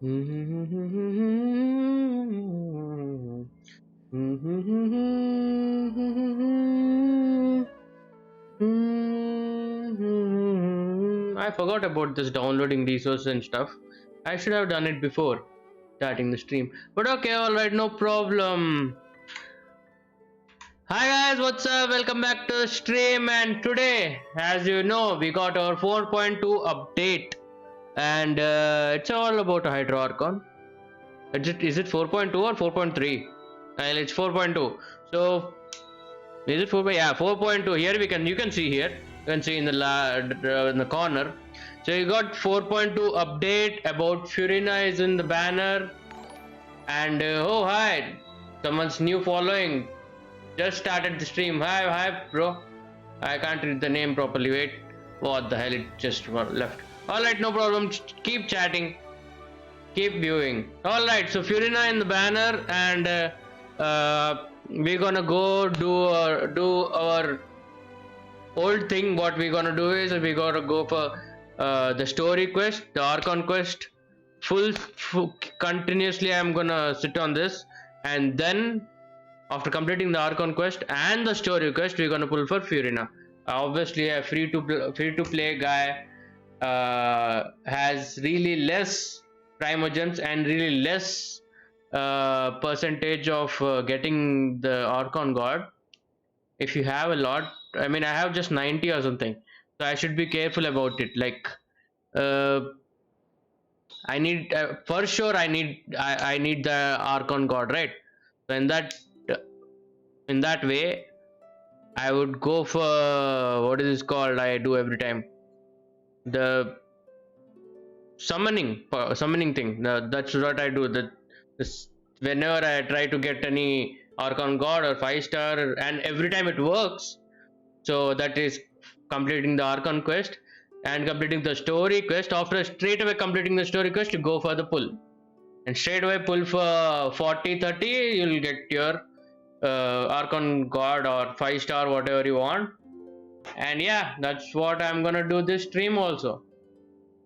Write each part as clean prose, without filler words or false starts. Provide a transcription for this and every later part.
I forgot about this downloading resources and stuff. I should have done it before starting the stream. But okay, alright, no problem. Hi guys, what's up? Welcome back to the stream. And today, as you know, we got our 4.2 update. And it's all about Hydro Archon. Is it 4.2 or 4.3? Well, it's 4.2. So is it 4? Yeah, 4.2. Here you can see here. You can see in the corner. So you got 4.2 update about FURINA is in the banner. And oh hi, someone's new following. Just started the stream. Hi bro. I can't read the name properly. Wait, what the hell? It just left. All right, no problem. Keep chatting. Keep viewing. All right, so FURINA in the banner, and we're gonna go do our old thing. What we're gonna do is we gotta go for the story quest, the Archon quest. Full continuously. I'm gonna sit on this, and then after completing the Archon quest and the story quest, we're gonna pull for FURINA. Obviously, a free to play guy has really less primogems and really less percentage of getting the Archon god. If you have a lot, I mean, I have just 90 or something, so I should be careful about it. Like, I need for sure. I need the Archon god, right? So in that way, I would go for what is this called? I do every time the summoning thing. That's what I do. Whenever I try to get any Archon god or 5-star, and every time it works. So that is completing the Archon quest and completing the story quest. After straight away completing the story quest, you go for the pull, and straight away pull for 40-30. You'll get your Archon god or 5-star, whatever you want. And yeah, that's what I'm gonna do this stream also.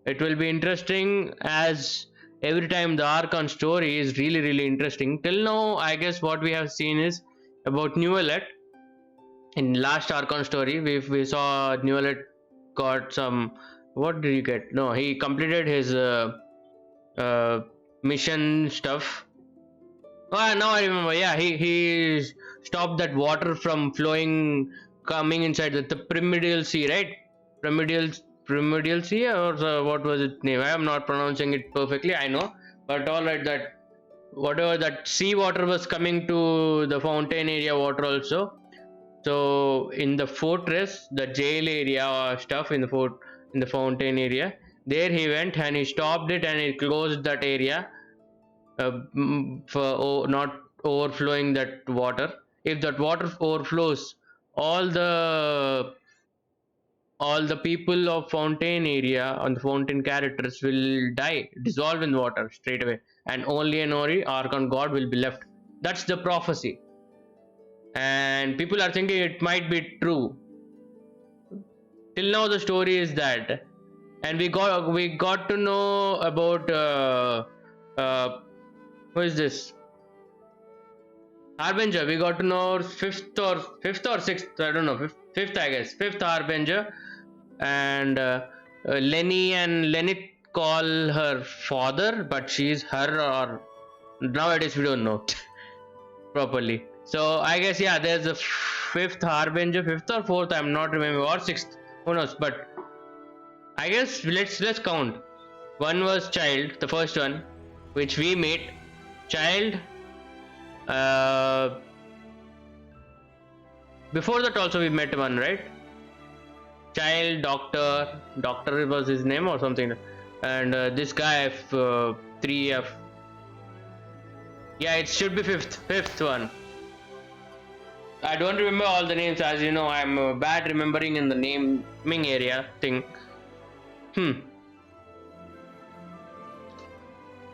It will be interesting, as every time the Archon story is really interesting. Till now, I guess what we have seen is about Newelet. In last Archon story, we saw Newelet got some. What did he get? No, he completed his mission stuff. Oh, now I remember. Yeah, he stopped that water from flowing, coming inside the Primordial Sea, right? Primordial Sea, or what was its name? I am not pronouncing it perfectly, I know, but all right, that whatever that sea water was coming to the fountain area water also. So in the fortress, the jail area or stuff in the fountain area, there he went and he stopped it and he closed that area for not overflowing that water. If that water overflows, all the people of fountain area on the fountain characters will die, dissolve in water straight away, and only Archon god will be left. That's the prophecy, and people are thinking it might be true. Till now the story is that, and we got to know about who is this Harbinger. We got to know fifth or sixth, I don't know, fifth I guess, fifth Harbinger. And Lenny call her father, but she's her, or nowadays we don't know properly. So I guess, yeah, there's a fifth Harbinger, fifth or fourth, I'm not remembering, or sixth, who knows. But I guess let's count. One was Child, the first one, which we meet. Child. Before that also we met one, right? Child, doctor was his name or something, and this guy F3F. Yeah, it should be fifth one. I don't remember all the names, as you know. I'm bad remembering in the naming area thing.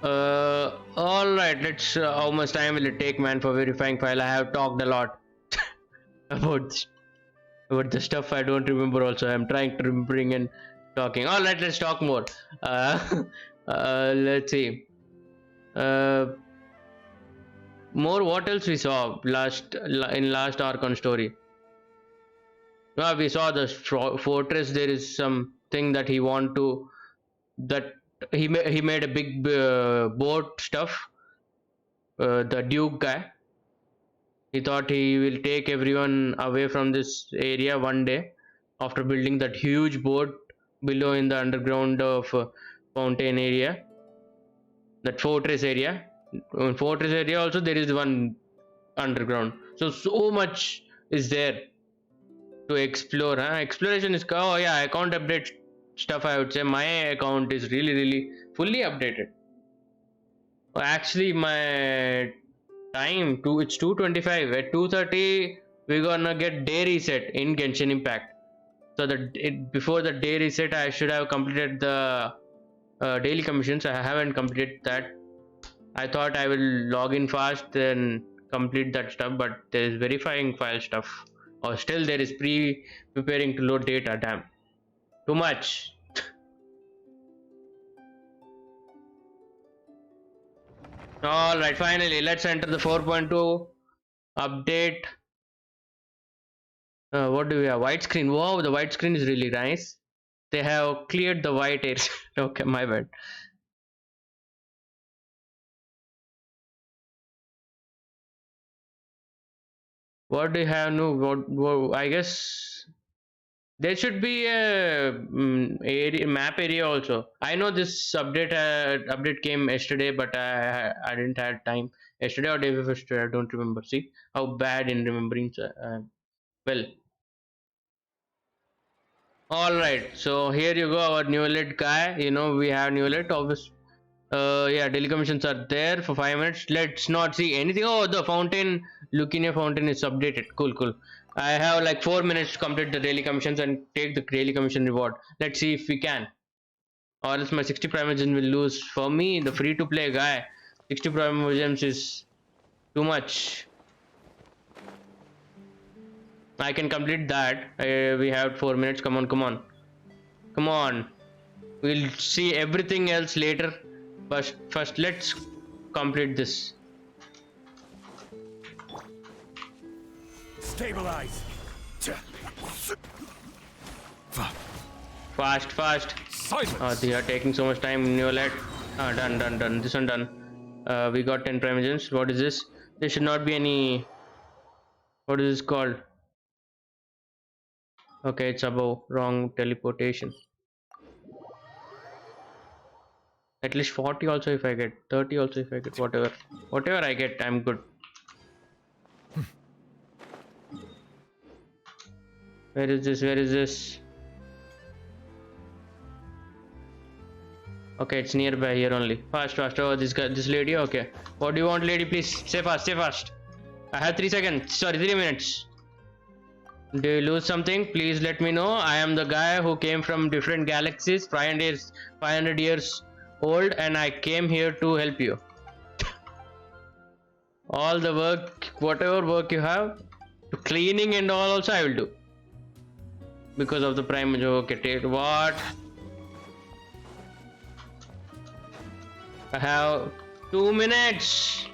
All right, let's. How much time will it take, man, for verifying file? I have talked a lot about the stuff I don't remember. Also, I'm trying to remembering and talking. All right, let's talk more. Let's see. Uh, More, what else we saw in last Archon story? We saw the fortress. There is something that he want to, that he made a big boat stuff. The Duke guy. He thought he will take everyone away from this area one day after building that huge boat below in the underground of fountain area, that fortress area. In fortress area also there is one underground. So much is there to explore. Exploration is, oh yeah, account update stuff. I would say my account is really fully updated. Actually, my time to it's 2:25. At 2:30 we're gonna get day reset in Genshin Impact. So that before the day reset I should have completed the daily commissions. I haven't completed that. I thought I will log in fast and complete that stuff, but there is verifying file stuff, or still there is preparing to load data. Damn, too much. All right, finally let's enter the 4.2 update. What do we have? White screen. Wow, the white screen is really nice. They have cleared the white area. Okay, my bad. What do you have? No, what I guess there should be a map area also. I know this update came yesterday, but I didn't have time. Yesterday or day before yesterday, I don't remember. See how bad in remembering. Well, all right. So here you go, our new elite guy. You know we have new elite. Obviously, yeah, daily commissions are there for 5 minutes. Let's not see anything. Oh, the fountain, Lucinia fountain is updated. Cool. I have like 4 minutes to complete the daily commissions and take the daily commission reward. Let's see if we can, or else my 60 prime gems will lose. For me, the free to play guy, 60 prime gems is too much. I can complete that. We have 4 minutes. Come on. We'll see everything else later. But first, let's complete this. Stabilize. Fast. Silence. They are taking so much time. Neolet. Done. This one done. We got 10 prime gems. What is this? There should not be any. What is this called? Okay, it's above. Wrong teleportation. At least 40 also if I get. 30 also if I get. Whatever I get, I'm good. Where is this? Okay, it's nearby here only. Fast. Oh, this lady. Okay. What do you want, lady? Please say fast. I have 3 seconds. Sorry, 3 minutes. Do you lose something? Please let me know. I am the guy who came from different galaxies, 500 years old, and I came here to help you. All the work, whatever work you have, cleaning and all also I will do. Because of the prime. Okay, take what? I have 2 minutes.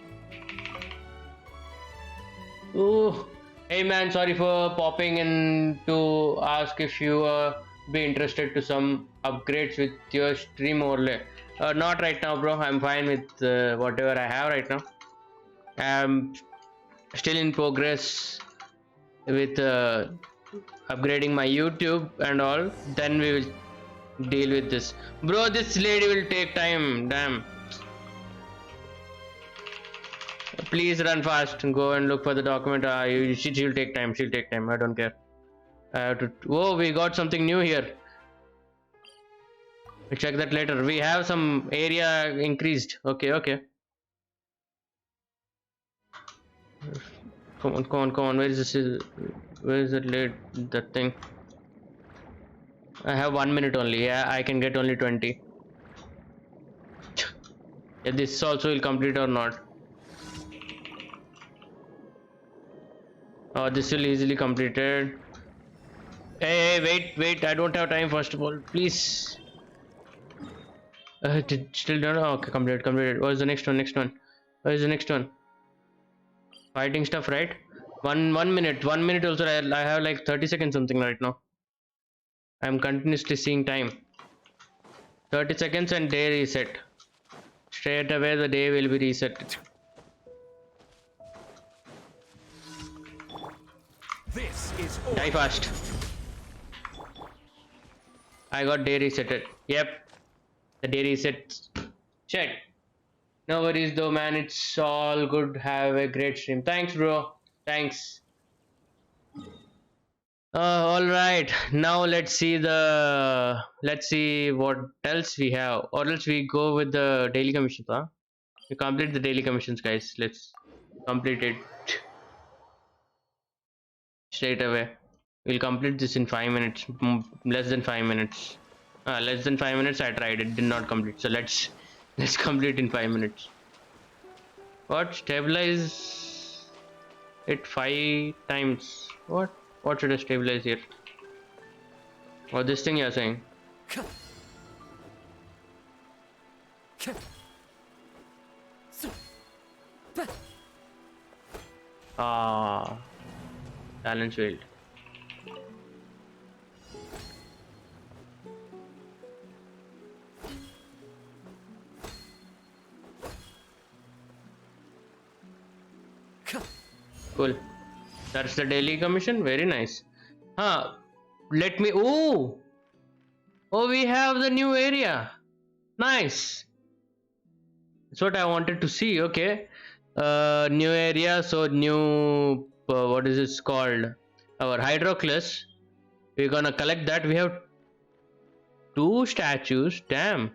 Ooh. Hey man, sorry for popping in to ask if you be interested to some upgrades with your stream overlay. Not right now, bro. I'm fine with whatever I have right now. I'm still in progress with upgrading my YouTube and all. Then we will deal with this. Bro, this lady will take time. Damn. Please run fast and go and look for the document. She'll take time. I don't care. I have to. Whoa, we got something new here. We'll check that later. We have some area increased. Okay. Come on. Where is this? Where is that thing? I have 1 minute only. Yeah, I can get only 20. Yeah, this also will complete or not. Oh, this will easily completed. Hey, wait. I don't have time. First of all, please. Still don't know. Okay, completed. What is the next one? What is the next one? Fighting stuff, right? One minute. 1 minute also. I have like 30 seconds something right now. I'm continuously seeing time. 30 seconds and day reset. Straight away the day will be reset. This is Die fast. I got day resetted. Yep. The day reset. Check. No worries though, man. It's all good. Have a great stream. Thanks, bro. Thanks. All right. Now let's see what else we have, or else we go with the daily commissions. Huh? We complete the daily commissions, guys. Let's complete it straight away. We'll complete this in 5 minutes. Less than 5 minutes. Less than 5 minutes. I tried. It did not complete. So let's complete in 5 minutes. What? Stabilize it 5 times. What? What should I stabilize here? Or this thing you're saying? Ah, balance failed. Cool. That's the daily commission. Very nice. Huh. Let me. Oh. Oh, we have the new area. Nice. That's what I wanted to see. Okay. New area. So new. What is this called? Our hydroclus. We're gonna collect that. We have 2 statues. Damn.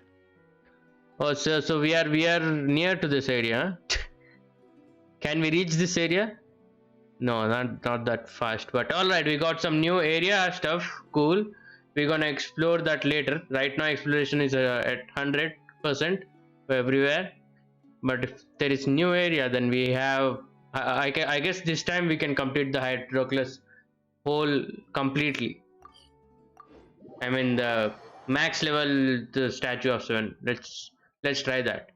Oh, so we are near to this area. Can we reach this area? No, not that fast. But all right, we got some new area stuff. Cool. We're gonna explore that later. Right now, exploration is at 100% everywhere. But if there is new area, then we have. I guess this time we can complete the hydroclus whole completely. I mean the max level, the statue of 7. Let's try that.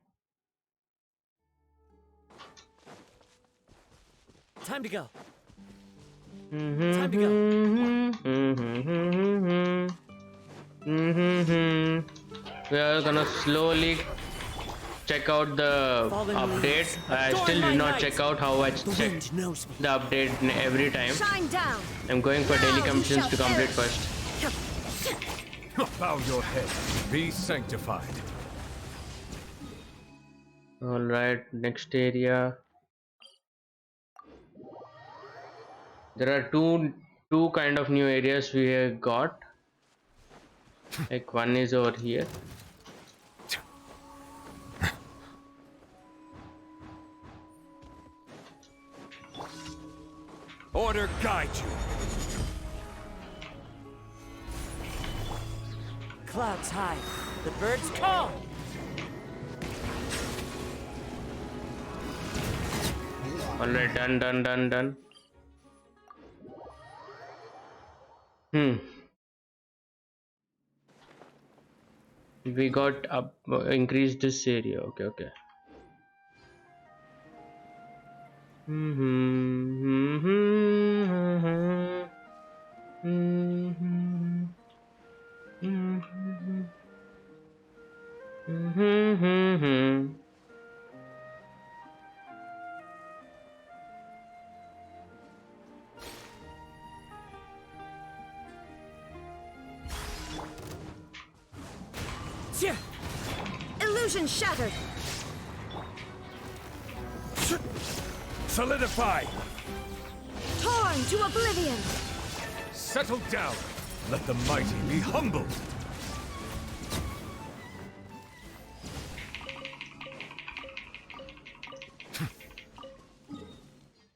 time to go. Time to go. We are gonna slowly check out the update. I still did not check out how I check the update every time. I'm going for daily commissions to complete first. Bow your head. Be sanctified. Alright, next area. There are two kind of new areas we have got. Like one is over here. Order guide you. Clouds high, the birds call. Alright, done. We got up increased this area. Okay. Illusion shattered. Solidify. Torn to oblivion. Settle down. Let the mighty be humbled.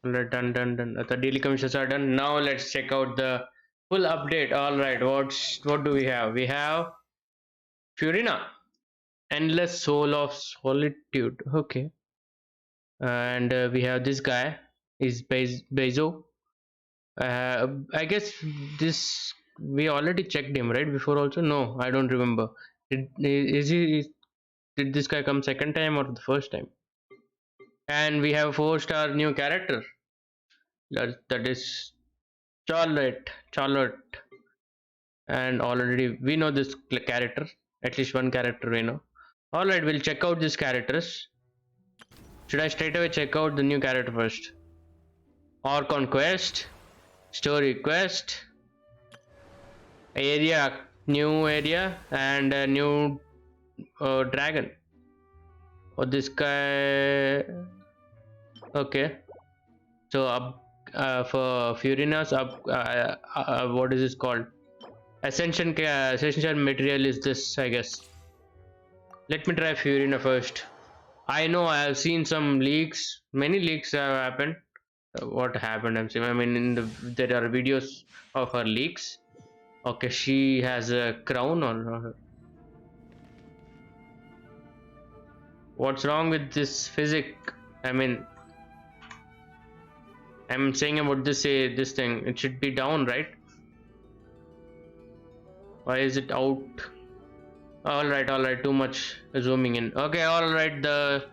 Alright, done. The daily commissions are done. Now let's check out the full update. Alright, what do we have? We have FURINA, Endless Soul of Solitude. Okay. And we have this guy is Bezo. I guess this we already checked him right before also. No, I don't remember. Is he Did this guy come second time or the first time? And we have a 4-star new character. That is Charlotte. And already we know this character. At least one character we know. Alright, we'll check out these characters. Should I straight away check out the new character first? ARCHON quest, story quest, area, new area, and a new dragon. Oh, this guy. Okay. So for Furina's what is this called? Ascension material is this, I guess. Let me try Furina first. I know I have seen some leaks. Many leaks have happened. What happened? I mean, there are videos of her leaks. Okay, she has a crown on her. What's wrong with this physic? I mean, I'm saying about this thing. It should be down, right? Why is it out? Alright, too much zooming in. Okay, alright, the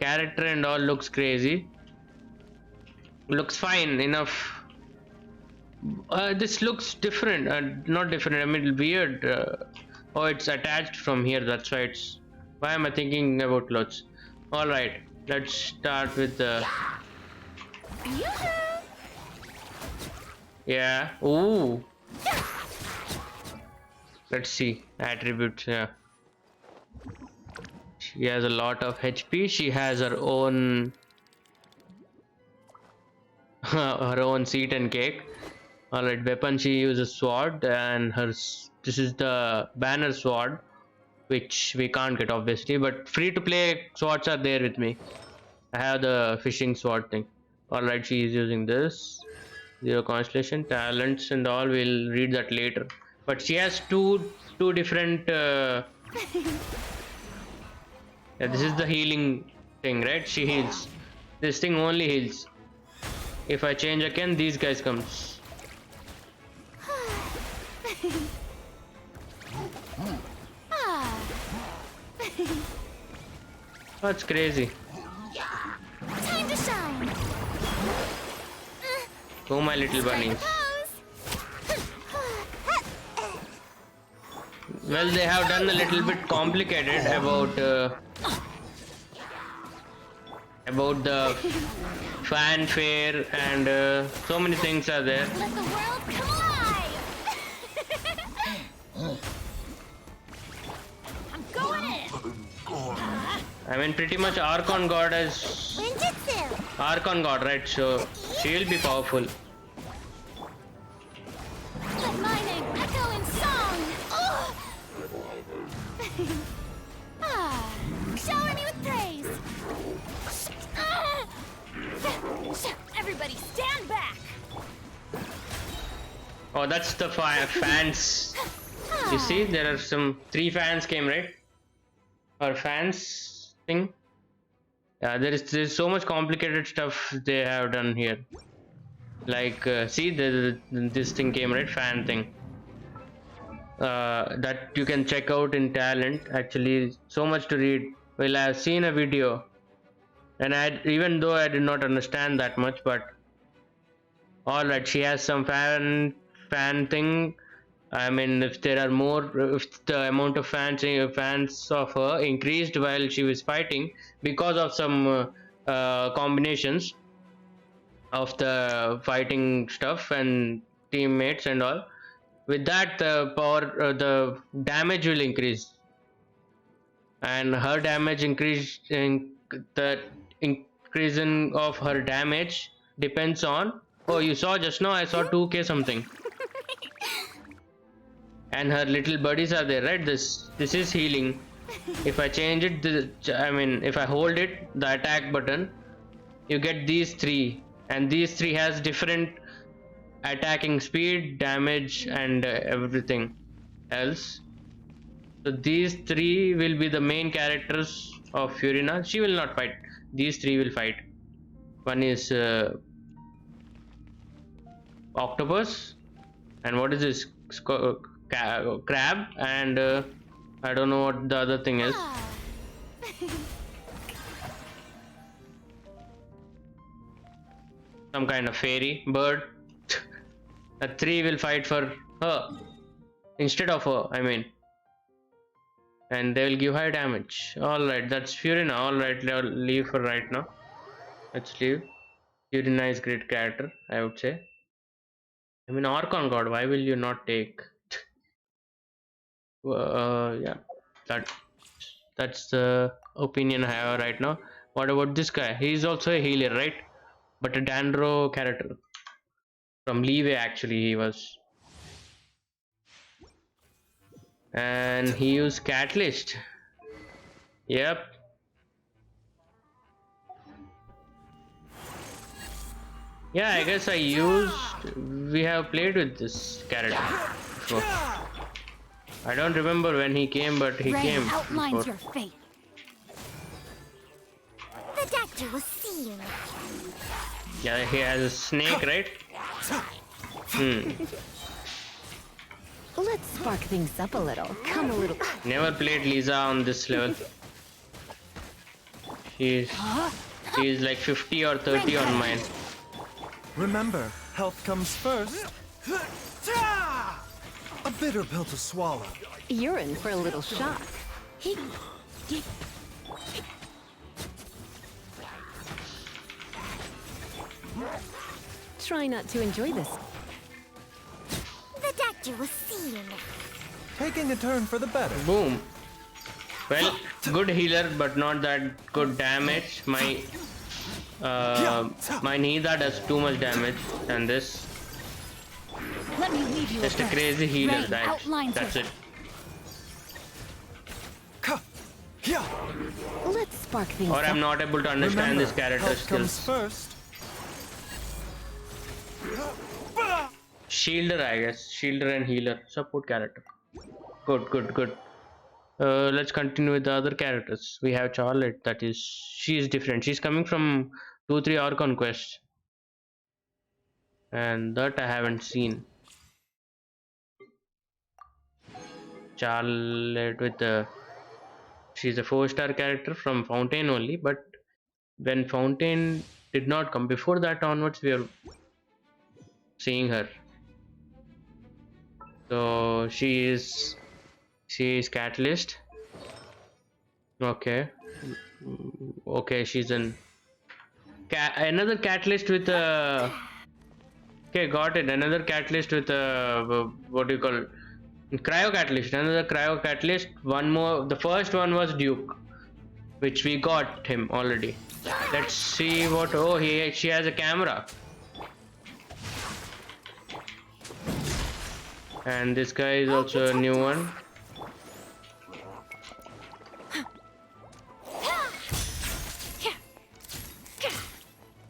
character and all looks crazy. Looks fine enough. This looks different. Not different, I mean weird. Oh, it's attached from here, that's why it's... Why am I thinking about clothes? Alright, let's start with the... Yeah, ooh. Let's see, attributes, yeah. She has a lot of HP. She has her own her own seat and cake. Alright, weapon, she uses sword, and this is the banner sword, which we can't get obviously, but free to play swords are there with me. I have the fishing sword thing. Alright, she is using this. Zero constellation, talents and all, we'll read that later. But she has two different yeah, this is the healing thing, right? She heals. This thing only heals. If I change again, these guys comes. That's crazy. Time to shine. Oh, my little bunnies. Well, they have done a little bit complicated about the fanfare, and so many things are there. Let the world come alive. I'm going in. I mean, pretty much Archon God is Ninjutsu. Archon God, right? So she will be powerful. Let my name echo in song. Shower me with praise. Everybody stand back. Oh, that's the fans. You see, there are some 3 fans came, right? Or fans thing. Yeah, there's so much complicated stuff they have done here. Like, see, this thing came, right? Fan thing. That you can check out in talent. Actually, so much to read. Well, I've seen a video, and even though I did not understand that much, but alright, she has some fan thing. I mean, if there are more, if the amount of fans of her increased while she was fighting because of some combinations of the fighting stuff and teammates and all, with that the power, the damage will increase, and her damage the increasing of her damage depends on... Oh, you saw just now, I saw 2k something. And her little buddies are there, right? This is healing. If I change it, I mean, if I hold it, the attack button, you get these 3, and these 3 has different attacking speed, damage, and everything else. So these 3 will be the main characters of Furina. She will not fight. These 3 will fight. One is octopus, and what is this? Crab, and I don't know what the other thing is. Some kind of fairy bird. A 3 will fight for her instead of her, I mean. And they will give high damage. Alright, that's Furina. Alright, leave for right now. Let's leave. Furina is great character, I would say. I mean, Archon God, why will you not take? Yeah, that's the opinion I have right now. What about this guy? He's also a healer, right? But a Dandro character from Leeway, actually, he was. And he used Catalyst. Yep. Yeah, I guess we have played with this character before. I don't remember when he came, but he Rain came outlines before. your fate. The doctor will see you. Yeah, he has a snake, right? Let's spark things up a little. Come a little. Never played Lisa on this level. She's like 50 or 30 on mine. Remember, health comes first. A bitter pill to swallow. You're in for a little shock. Try not to enjoy this. The doctor will see you. Taking a turn for the better. Boom. Well, good healer, but not that good damage. My Nida does too much damage than this. Let me leave you. Just a with this. crazy healer, Rain that, outlines that's your it. Let's spark things Or up. I'm not able to understand Remember, this character health comes skills. first. Shielder, I guess. Shielder and healer. Support character. Good. Let's continue with the other characters. We have Charlotte. She's different. She's coming from 2-3 Archon quests. And that I haven't seen. Charlotte with she's a 4-star character from Fountain only, but when Fountain did not come, before that onwards we are seeing her. So she is Catalyst. Okay, she's another Catalyst with a. Okay, got it. Another Catalyst with a what do you call it? Cryo Catalyst. Another Cryo Catalyst. One more. The first one was Duke, which we got him already. Let's see what. Oh, she has a camera. And this guy is also a new one.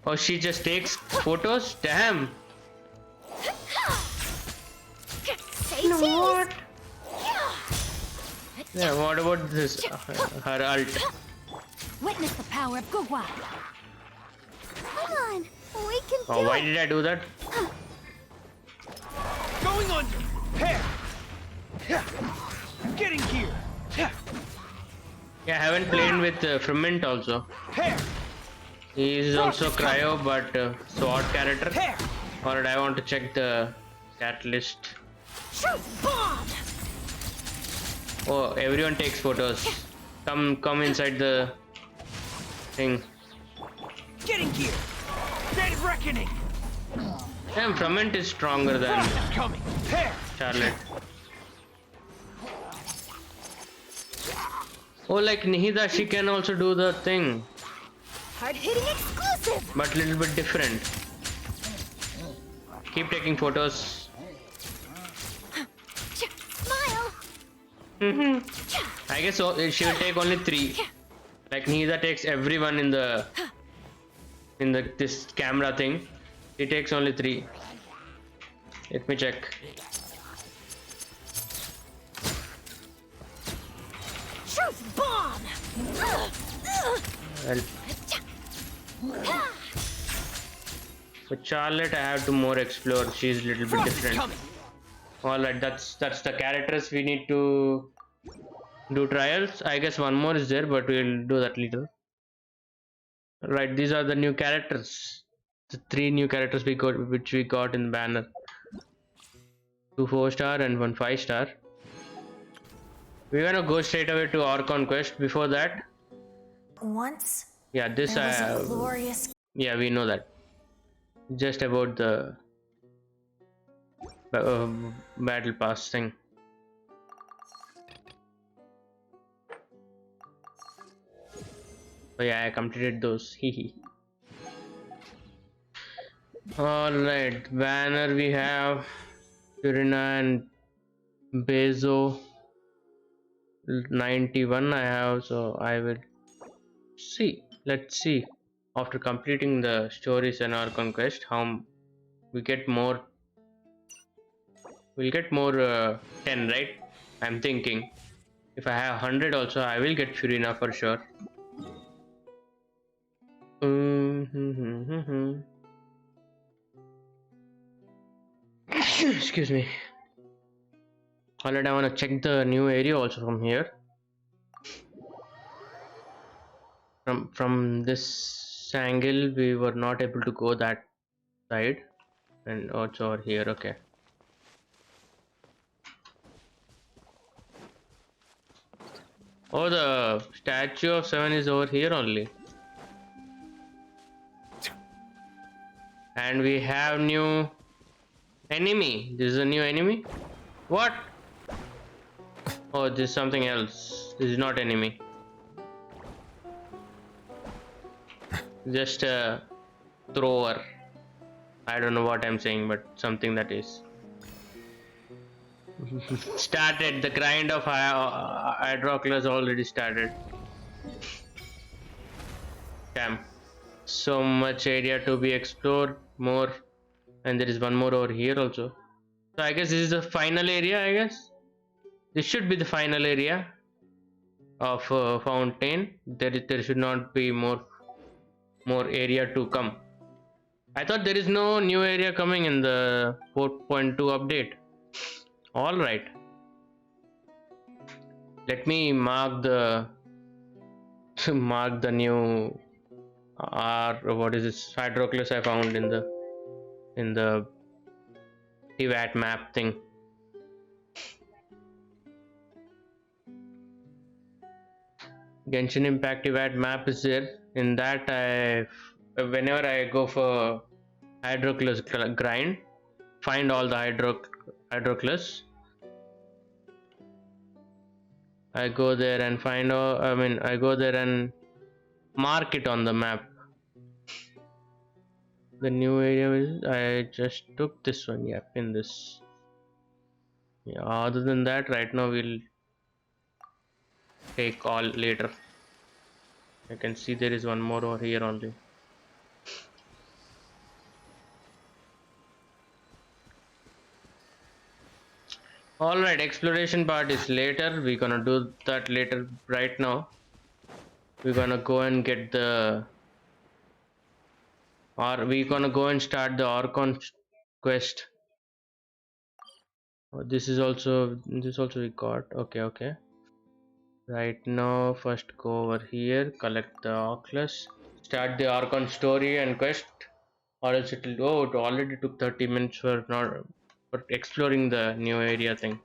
Oh, she just takes photos? Damn. Say cheese. Yeah, what about this? Her ult. Witness the power of Gugwa. Come on, we can do Oh, why it. did I do that? Going on. Here. Getting here. Yeah, I haven't played with Ferment also. Here. He is also cryo, but sword character. Here. Alright, I want to check the catalyst. Shoot bomb. Oh, everyone takes photos. Come inside the thing. Getting here. Dead reckoning. Damn, Ferment is stronger than Coming. Here. Charlotte. Oh, like Nihida, she can also do the thing, Hard hitting exclusive. but little bit different. Keep taking photos. Smile. I guess she will take only 3. Like Nihida takes everyone in the this camera thing. He takes only 3. Let me check. Truth bomb. Well, with Charlotte, I have to more explore. She's a little bit different. Alright, that's the characters we need to Do trials. I guess one more is there, but we'll do that later. Right, these are the new characters. The 3 new characters we got, which we got in the banner. 2 4-star and 1 5-star. We're gonna go straight away to Archon quest. Before that, Once yeah, this there was a glorious yeah, we know that. Just about the battle pass thing. Oh yeah, I completed those. Hehe. Alright, banner we have FURINA and Bezo 91 I have, so I will see. Let's see. After completing the stories and Archon quest, how we get more. We'll get more 10, right? I'm thinking. If I have 100 also, I will get FURINA for sure. Excuse me. Alright, I want to check the new area also from here. From this angle, we were not able to go that side, and also over here. Okay. Oh, the statue of 7 is over here only. And we have new enemy. This is a new enemy. What? Oh, this is something else. This is not enemy. Just a thrower. I don't know what I'm saying, but something that is. Started. The grind of Hydroculus already started. Damn. So much area to be explored. More. And there is one more over here also. So I guess this is the final area, I guess. This should be the final area of fountain. There should not be more area to come. I thought there is no new area coming in the 4.2 update. All right. Let me mark the new what is this Hydroculus I found in the TVAT map thing. Genshin Impact TVAT map is there. In that, whenever I go for Hydroculus grind, find all the Hydroculus. I go there and find all. I go there and mark it on the map. The new area is. I just took this one. Yep, in this. Yeah. Other than that, right now we'll take all later. I can see there is one more over here only. Alright, exploration part is later. We're gonna do that later. Right now, we're gonna go and get the. Or we're gonna go and start the Archon quest. Oh, this also we got. Okay. Right now, first go over here, collect the Oculus, start the Archon story and quest, or else it already took 30 minutes for exploring the new area thing.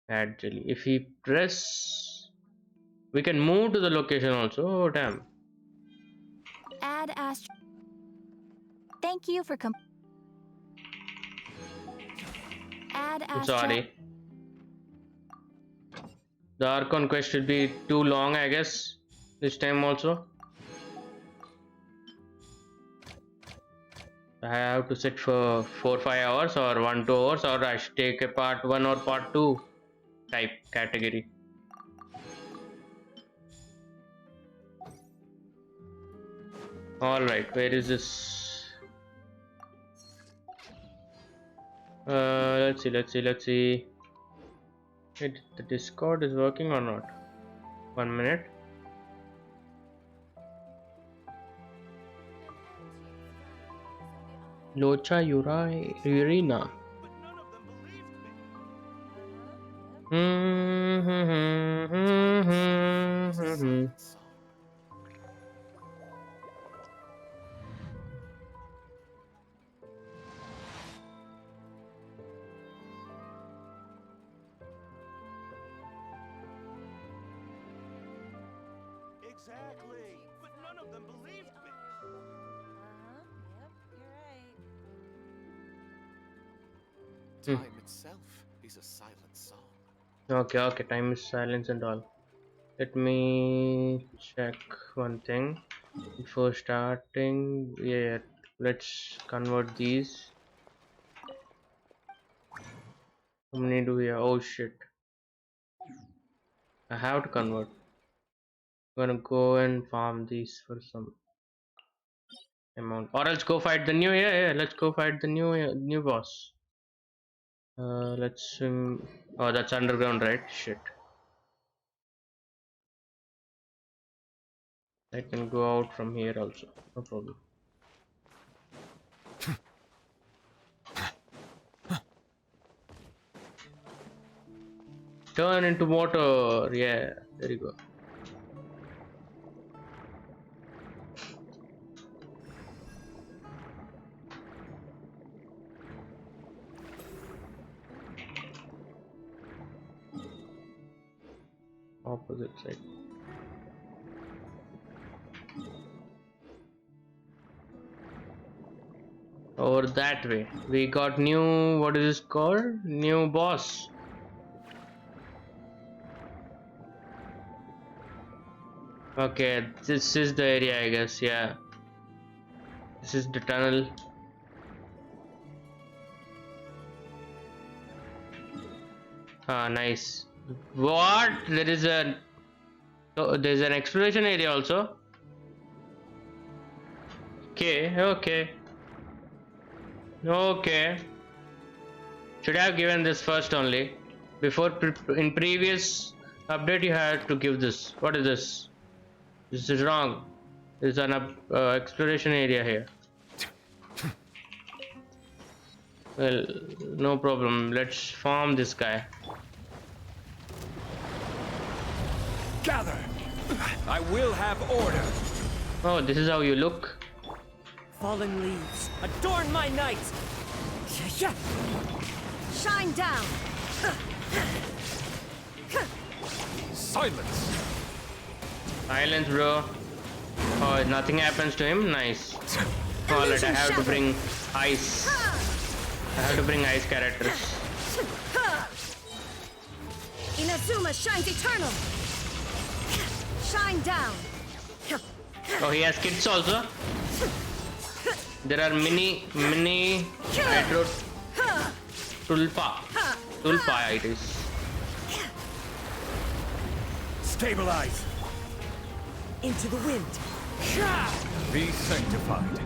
Add jelly. If we press, we can move to the location also. Oh damn. add astro. Thank you for add I'm astro. sorry. The Archon quest should be too long, I guess. This time also. I have to sit for 4-5 hours or 1-2 hours, or I should take a part 1 or part 2 type category. Alright, where is this? Let's see. The Discord is working or not? 1 minute. Locha Urina. But none of them believed me. Exactly. But none of them believed me. Yep, you're right. Time itself is a silent song. Okay, time is silence and all. Let me check one thing before starting. Yeah, let's convert these. How many do we have? Oh shit, I have to convert. I'm gonna go and farm these for some amount, or else go fight the new. Yeah, let's go fight the new boss. Let's swim. Oh, that's underground, right? Shit. I can go out from here also. No problem. Turn into water. Yeah, there you go. Opposite side. Over that way. We got new. What is this called? New boss. Okay, this is the area, I guess. Yeah, this is the tunnel. Ah, nice. What? There is a. Oh, there's an exploration area also. Okay. Should have given this first only. Before in previous update you had to give this. What is this? This is wrong. There's an exploration area here. Well, no problem. Let's farm this guy. Gather! I will have order. Oh, this is how you look. Fallen leaves, adorn my night! Shine down. Silence! Silence, bro. Oh, nothing happens to him. Nice. Alright, I have to bring ice. I have to bring ice characters. Inazuma shines eternal. Shine down. Oh, he has kids also. There are mini hydro tulpa it is. Stabilize! Into the wind. Be sanctified.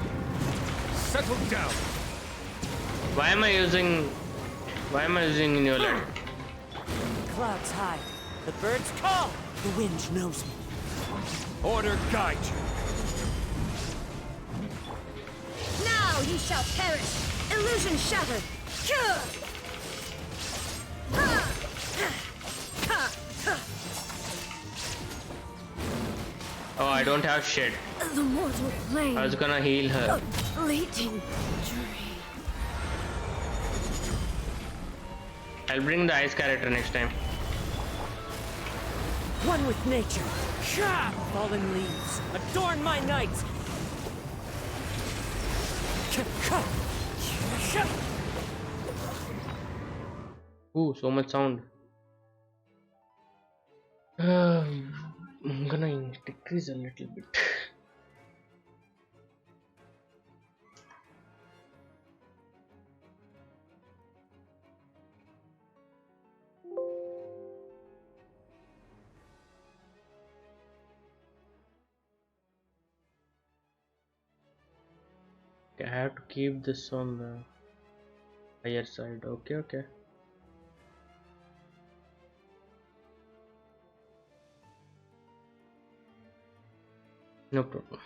Settle down! Why am I using Neolite? Clouds hide. The birds call. The wind knows me. Order guide you. Now you shall perish. Illusion shattered. Oh, I don't have shit. The mortal flame. I was gonna heal her. Fleeting dream. I'll bring the ice character next time. One with nature. Fallen leaves, adorn my night! Ooh, so much sound. I'm gonna decrease a little bit. I have to keep this on the higher side. Okay. No problem.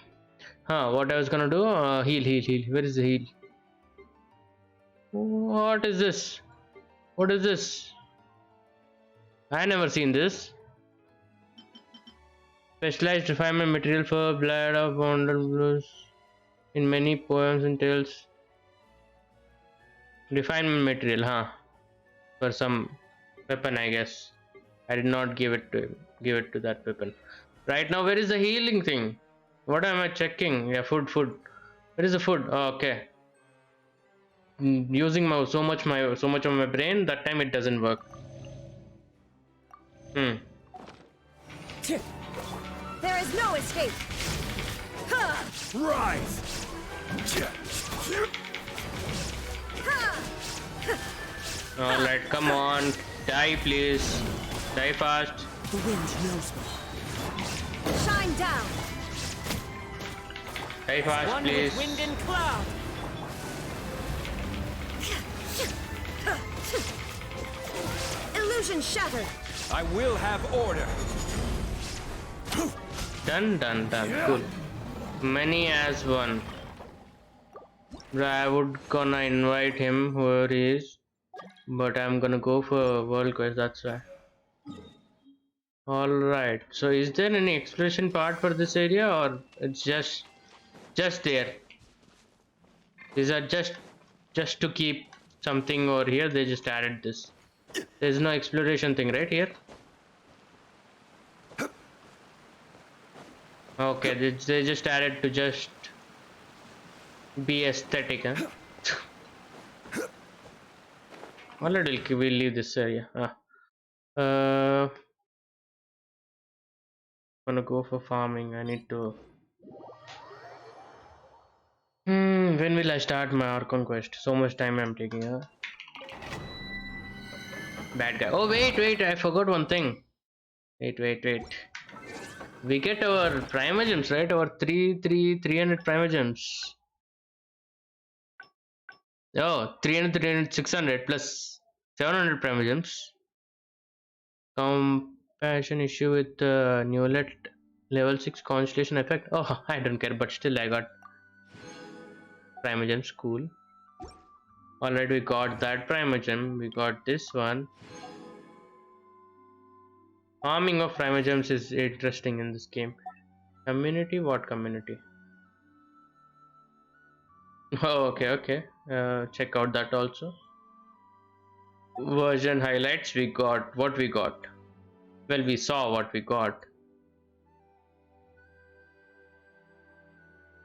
What I was gonna do? Heal. Where is the heal? What is this? What is this? I never seen this. Specialized refinement material for blood of bonded blues in many poems and tales. Refinement material, huh? For some weapon, I guess. I did not give it to that weapon. Right now, where is the healing thing? What am I checking? Yeah, food. Where is the food? Oh, okay. Using so much of my brain, that time it doesn't work. There is no escape. Rise! Alright, come on. Die, please. Die fast. The wind knows me. Shine down. Die fast, One please. with wind and cloud. Illusion shattered. I will have order. Done. Cool. Many as one. I would gonna invite him, whoever he is. But I'm gonna go for world quest, that's why. Alright, so is there any exploration part for this area, or it's just there? These are just to keep something over here, they just added this. There's no exploration thing right here. Okay, they just added to just be aesthetic, huh? Alright, we'll leave this area. Gonna go for farming. I need to. When will I start my Archon quest? So much time I'm taking, huh? Bad guy. Oh wait! I forgot one thing. Wait. We get our primogems, right? Our 300 primogems. Oh, 300, 600 plus 700 primogems. Compassion issue with Newlet level 6 constellation effect. Oh, I don't care, but still I got primogems. Cool. Alright, we got that primogem. We got this one. Farming of primogems is interesting in this game. Community? What community? Oh, okay. Check out that also. Version highlights. We got what we got. Well, we saw what we got.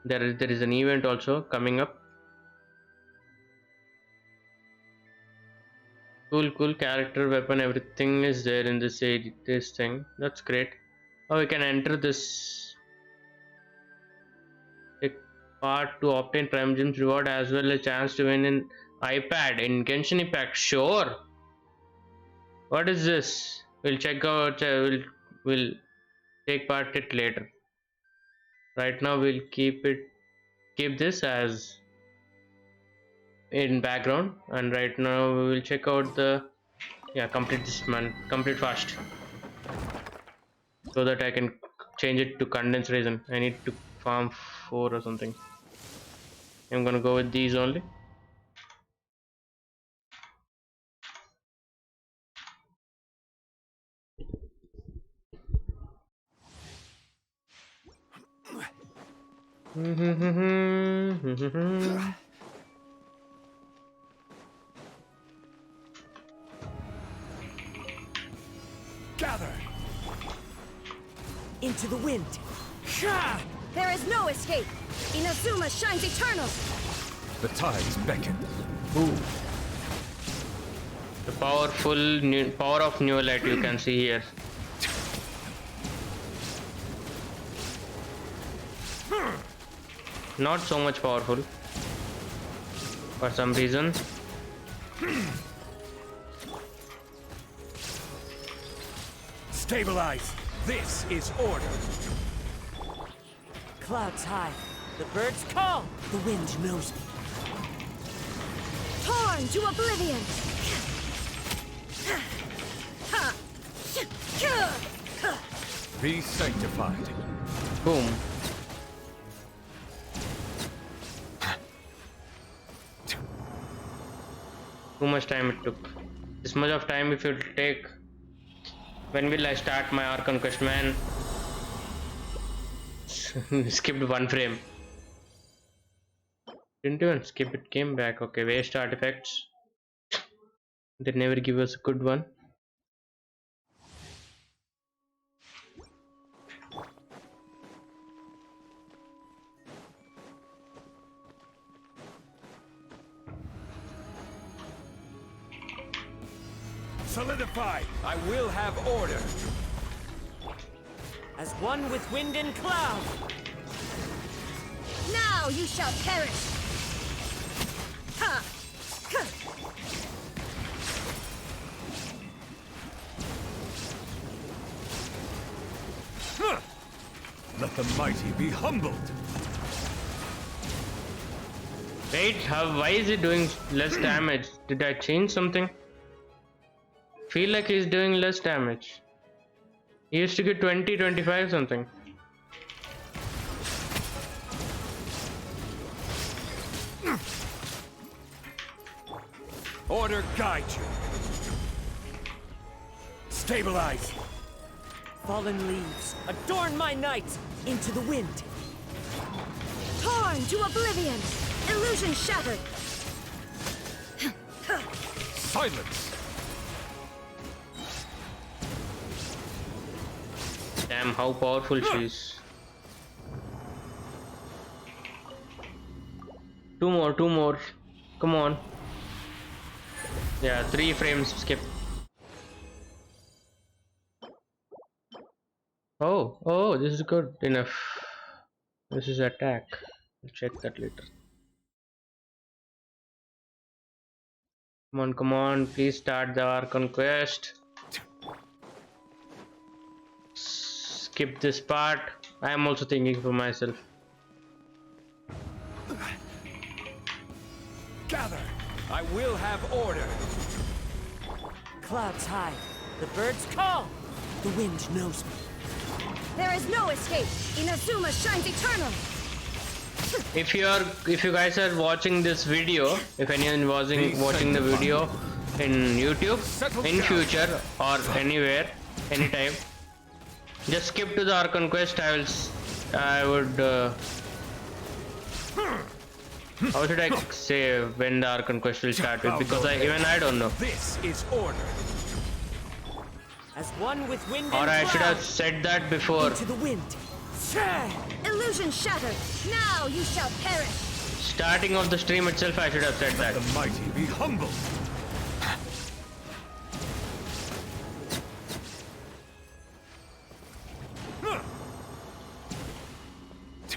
There is an event also coming up. Cool character, weapon, everything is there in this thing. That's great. Oh, we can enter this part to obtain Prime Gems reward as well as chance to win an iPad in Genshin Impact. Sure. What is this? We'll check out. We'll take part it later. Right now we'll keep this as in background, and right now we will check out the complete this man, complete fast, so that I can change it to condensed resin. I need to farm 4 or something. I'm gonna go with these only. Gather! Into the wind. There is no escape. Inazuma shines eternal. The tides beckon. Ooh. The power of new light you can see here. Not so much powerful for some reason. Stabilize! This is order! Clouds high. The birds call. The wind knows me. Torn to oblivion. Be sanctified. Boom. Too much time it took. This much of time if you take When will I start my Archon quest, man? Skipped one frame. Didn't even skip it, came back. Okay, waste artifacts. They never give us a good one. Solidify! I will have order! As one with wind and cloud. Now you shall perish! Ha! Ha! Huh. Let the mighty be humbled! Wait, why is he doing less damage? Did I change something? Feel like he's doing less damage. He used to get 20, 25 something. Order guide you! Stabilize! Fallen leaves, adorn my night into the wind. Torn to oblivion! Illusion shattered! Silence! Damn, how powerful she is. Two more. Come on. Yeah, 3 frames skip. Oh, this is good enough. This is attack. I'll check that later. Come on, please start the Archon quest. Skip this part. I am also thinking for myself. Gather! I will have order! Clouds hide. The birds call. The wind knows me. There is no escape! Inazuma shines eternal! If you guys are watching this video, if anyone was watching the video in YouTube in future or anywhere, anytime, just skip to the Archon quest. I would how should I say when the Archon quest will start with, because even I don't know. This is order! As one with wind Or and I should have cloud. said that before. Into the wind. Illusion shattered! Now you shall perish! Starting of the stream itself, I should have said that. The mighty be humbled!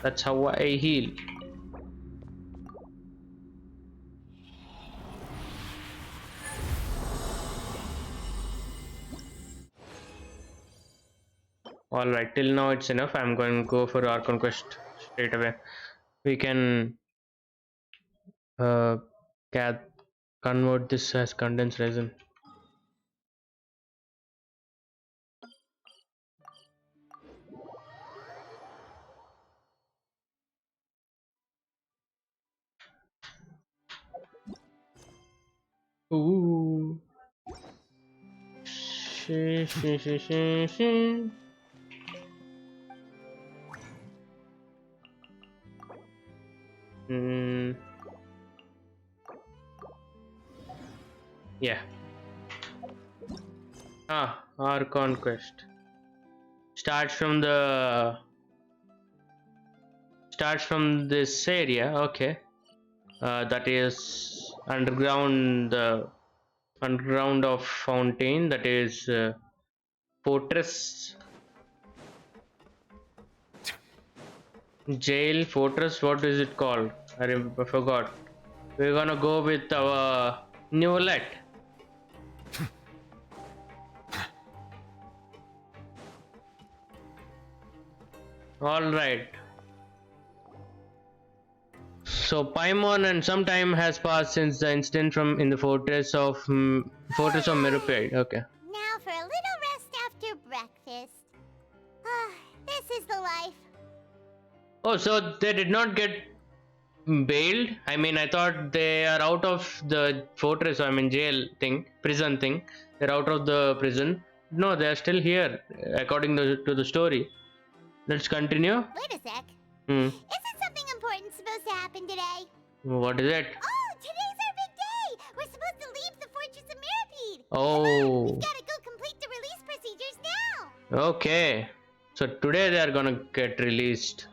That's how I heal. Alright, till now it's enough. I'm going to go for Archon quest straight away. We can convert this as condensed resin. Ooh. She. Yeah. Archon quest starts from this area. Okay. That is underground. The underground of fountain. That is fortress. Jail, fortress, what is it called? I forgot. We're gonna go with our Newlet. Alright. So Paimon, and some time has passed since the incident in the fortress of Merupid. Okay. Now for a little rest after breakfast. This is the life. Oh, so they did not get bailed? I mean, I thought they are out of the fortress, jail thing, prison thing. They're out of the prison. No, they are still here, according to the story. Let's continue. Wait a sec. Hmm. Isn't something important supposed to happen today? What is it? Oh, today's our big day! We're supposed to leave the Fortress of Mirapede! Oh. We've gotta go complete the release procedures now! Okay. So today they are gonna get released.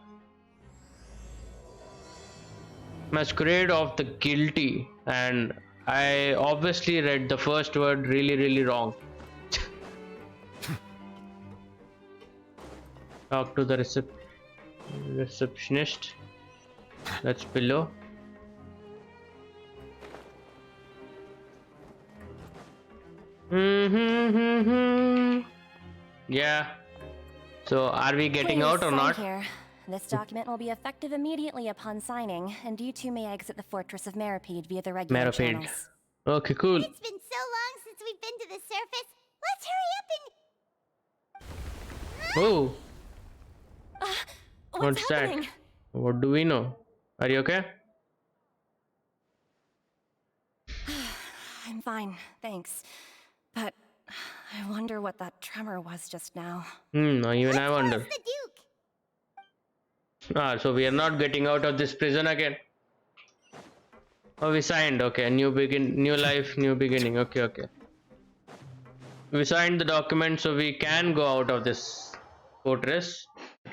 Masquerade of the Guilty, and I obviously read the first word really wrong. Talk to the receptionist. That's below. Yeah. So are we getting out or sign not? Here. This document will be effective immediately upon signing, and you two may exit the Fortress of Mirapede via the regular Mirapede. channels. Okay, cool. It's been so long since we've been to the surface. Let's hurry up and... Oh, What's happening? that? What do we know? Are you okay? I'm fine, thanks. But I wonder what that tremor was just now. Even I wonder. Where's the Duke? So we are not getting out of this prison again. Oh, we signed. Okay, new life, new beginning. Okay. We signed the document, so we can go out of this fortress.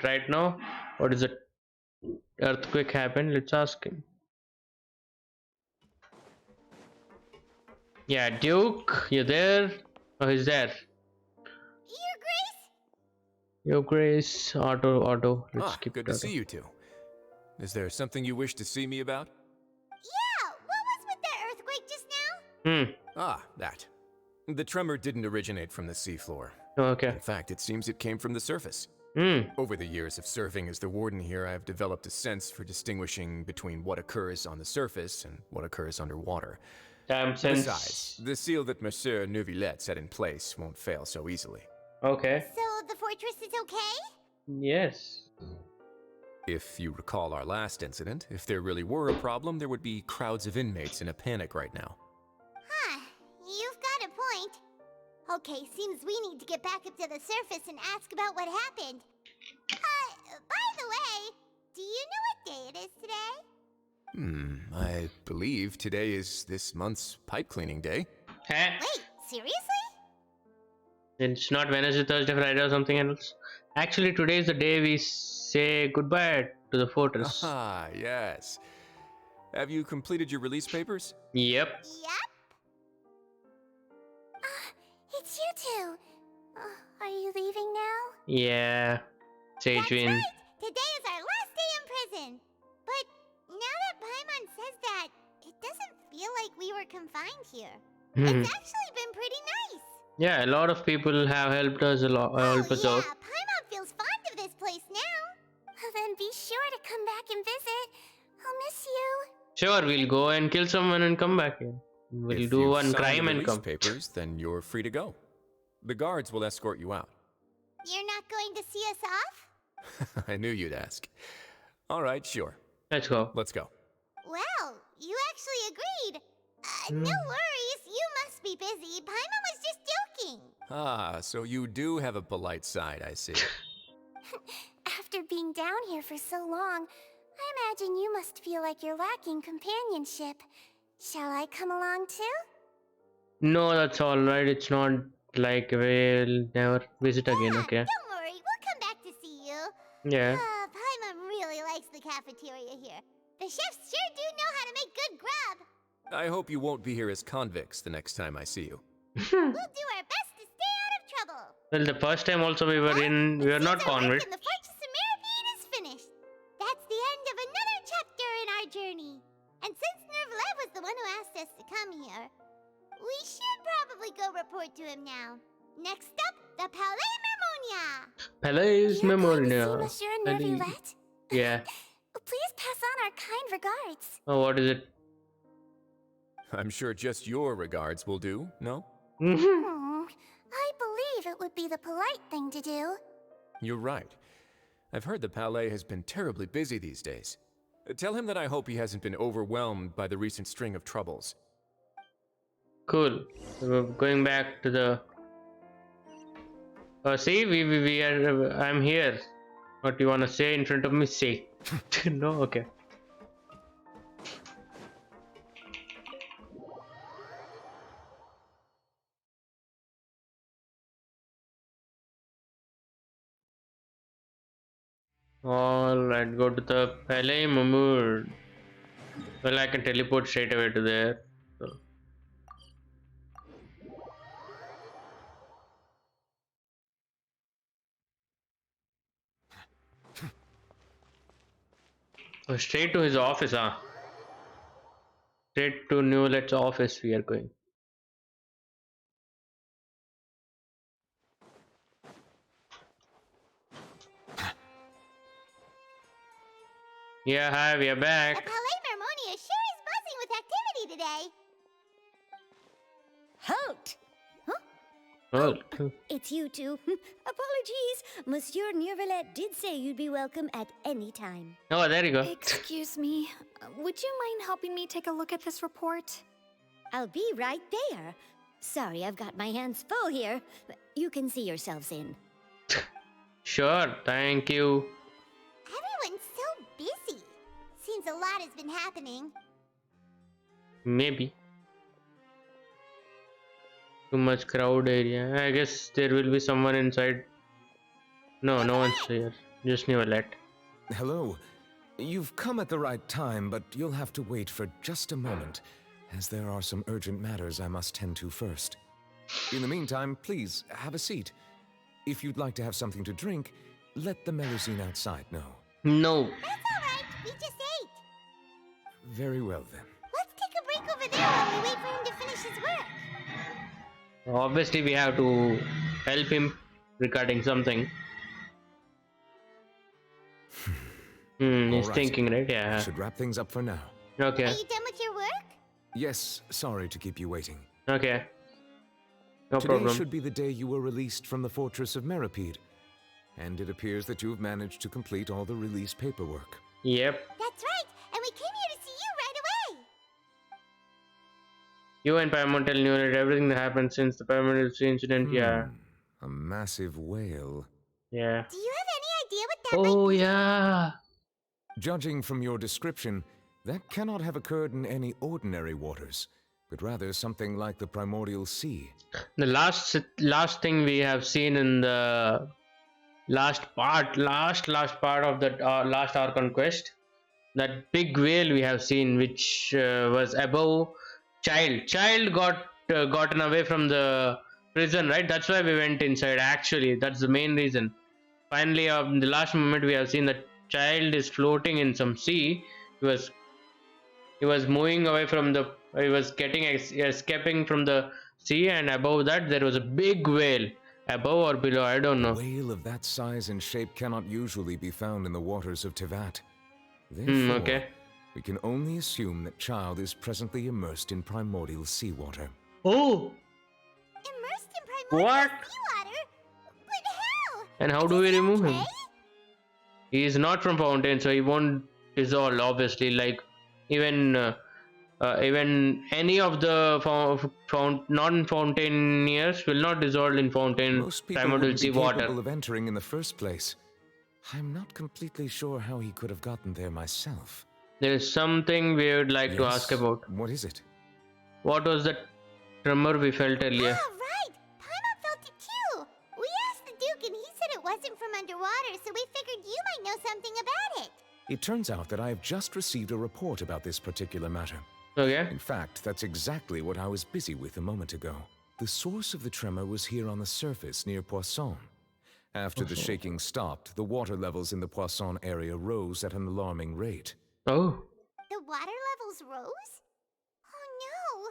Right now, what is it? Earthquake happened. Let's ask him. Yeah, Duke, you there? Oh, he's there. Your Grace? Your Grace, auto. Let's keep good it to see auto. you two. Is there something you wish to see me about? Yeah, what was with that earthquake just now? That. The tremor didn't originate from the seafloor. Okay. In fact, it seems it came from the surface. Over the years of serving as the warden here, I've developed a sense for distinguishing between what occurs on the surface and what occurs underwater. Time sense. Besides, the seal that Monsieur Neuvillette set in place won't fail so easily. Okay. So the fortress is okay? Yes. If you recall our last incident, if there really were a problem, there would be crowds of inmates in a panic right now. Huh, you've got a point. Okay, seems we need to get back up to the surface and ask about what happened. By the way, do you know what day it is today? I believe today is this month's pipe cleaning day. Huh? Wait, seriously? It's not Wednesday, Thursday, Friday, or something else. Actually, today is the day we say goodbye to the fortress. Ah, yes. Have you completed your release papers? Yep. Yep. It's you two. Are you leaving now? Yeah. Sage That's win. right. Today is our last day in prison. But now that Paimon says that, it doesn't feel like we were confined here. It's actually been pretty nice. Yeah, a lot of people have helped us help us out. Paimon feels fond of this place now. Then be sure to come back and visit. I'll miss you. Sure, we'll go and kill someone and come back here. We'll If do you've one signed the crime and release come. papers, then you're free to go. The guards will escort you out. You're not going to see us off? I knew you'd ask. All right, sure. Let's go. Let's go. Well, you actually agreed. No worries, you must be busy. Paimon was just joking. Ah, so you do have a polite side, I see. After being down here for so long, I imagine you must feel like you're lacking companionship. Shall I come along too? No, that's alright. It's not like we'll never visit again, okay? Don't worry, we'll come back to see you. Yeah. Paimon really likes the cafeteria here. The chefs sure do know how to make good grub. I hope you won't be here as convicts the next time I see you. We'll do our best to stay out of trouble. Well, the first time also we were not Since our work convicts. in the Fortress of Mirapede is finished. That's the end of another chapter in our journey. And since Neuvillette was the one who asked us to come here, we should probably go report to him now. Next up, the Palais Mermonia. Palais Memoria. Monsieur Palais- Neuvillette? Yeah. Please pass on our kind regards. Oh, what is it? I'm sure just your regards will do, no? I believe it would be the polite thing to do. You're right. I've heard the Palais has been terribly busy these days. Tell him that I hope he hasn't been overwhelmed by the recent string of troubles. Cool. So we're going back to the See, we are. I'm here. What you wanna say in front of me? Say. No, okay. All right, go to the Palais Mamur. Well, I can teleport straight away to there. So. Oh, straight to his office, huh? Straight to Newlet's office we are going. Yeah, hi, we are The back. Palais Mermonia sure is buzzing with activity today. Halt! Oh, It's you two. Apologies. Monsieur Neuvillette did say you'd be welcome at any time. oh, there you go. Excuse me. Would you mind helping me take a look at this report? I'll be right there. Sorry, I've got my hands full here. You can see yourselves in. Sure, thank you. Everyone's so busy. Seems a lot has been happening. Maybe. Too much crowd area. I guess there will be someone inside. No, no one's here. Just Newlet. Hello. You've come at the right time, but you'll have to wait for just a moment, as there are some urgent matters I must tend to first. In the meantime, please, have a seat. If you'd like to have something to drink, let the Melusine outside know. No. That's all right. We just ate. Very well, then. Let's take a break over there while we wait for him to finish his work. Obviously, we have to help him regarding something. He's All right. thinking, right? I Yeah. should wrap things up for now. Are Okay. you done with your work? Yes, sorry to keep you waiting. Okay. No Today problem. should be the day you were released from the Fortress of Meripede, and it appears that you've managed to complete all the release paperwork. Yep. That's right. And we came here to see you right away. You and Paimon tell Newlet everything that happened since the Paimon incident. Yeah. A massive whale. Yeah. Do you have any idea what that Oh, might be? yeah. Judging from your description, that cannot have occurred in any ordinary waters, but rather something like the primordial sea. The last thing we have seen in the last part of the last Archon quest, that big whale we have seen, which was above child got gotten away from the prison, right? That's why we went inside. Actually, that's the main reason. Finally, in the last moment, we have seen that child is floating in some sea. He was moving away from the. He was escaping from the sea, and above that there was a big whale. Above or below, I don't know. A whale of that size and shape cannot usually be found in the waters of Tevat. Therefore, Okay. we can only assume that child is presently immersed in primordial seawater. Oh, Immersed in primordial What? seawater? But how? and how do we remove him? Okay. He is not from fountain, so he won't dissolve. Obviously, like even any of the non-fountainers will not dissolve in fountain Most people primordial wouldn't be seawater. capable of entering in the first place. I'm not completely sure how he could have gotten there myself. There is something we would like to Yes? ask about. What is it? What was that tremor we felt earlier? Ah, right. Paimon felt it too. We asked the Duke and he said it wasn't from underwater, so we figured you might know something about it. It turns out that I have just received a report about this particular matter. Okay. In fact, that's exactly what I was busy with a moment ago. The source of the tremor was here on the surface near Poisson. After the shaking stopped, the water levels in the Poisson area rose at an alarming rate. Oh. The water levels rose? Oh no.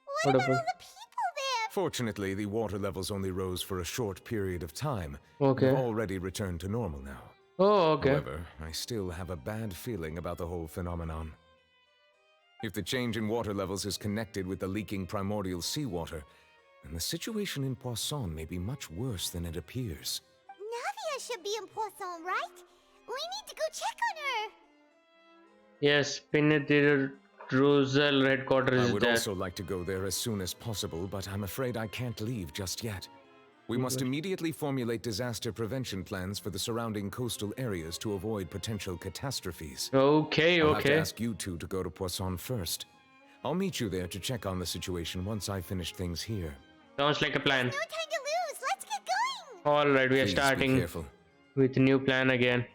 What What about about- all the people there? Fortunately, the water levels only rose for a short period of time. Okay. We've already returned to normal now. Oh, okay. However, I still have a bad feeling about the whole phenomenon. If the change in water levels is connected with the leaking primordial seawater, then the situation in Poisson may be much worse than it appears. Navia should be in Poisson, right? We need to go check on her. Yes, Pinnetir Rosal headquarters I is would there. also like to go there as soon as possible, but I'm afraid I can't leave just yet. We must immediately formulate disaster prevention plans for the surrounding coastal areas to avoid potential catastrophes. Okay, I'll have to okay. ask you two to go to Poisson first. I'll meet you there to check on the situation once I've finished things here. Sounds like a plan. No time to lose. Let's get going. All right, we are Please be starting careful. with a new plan again.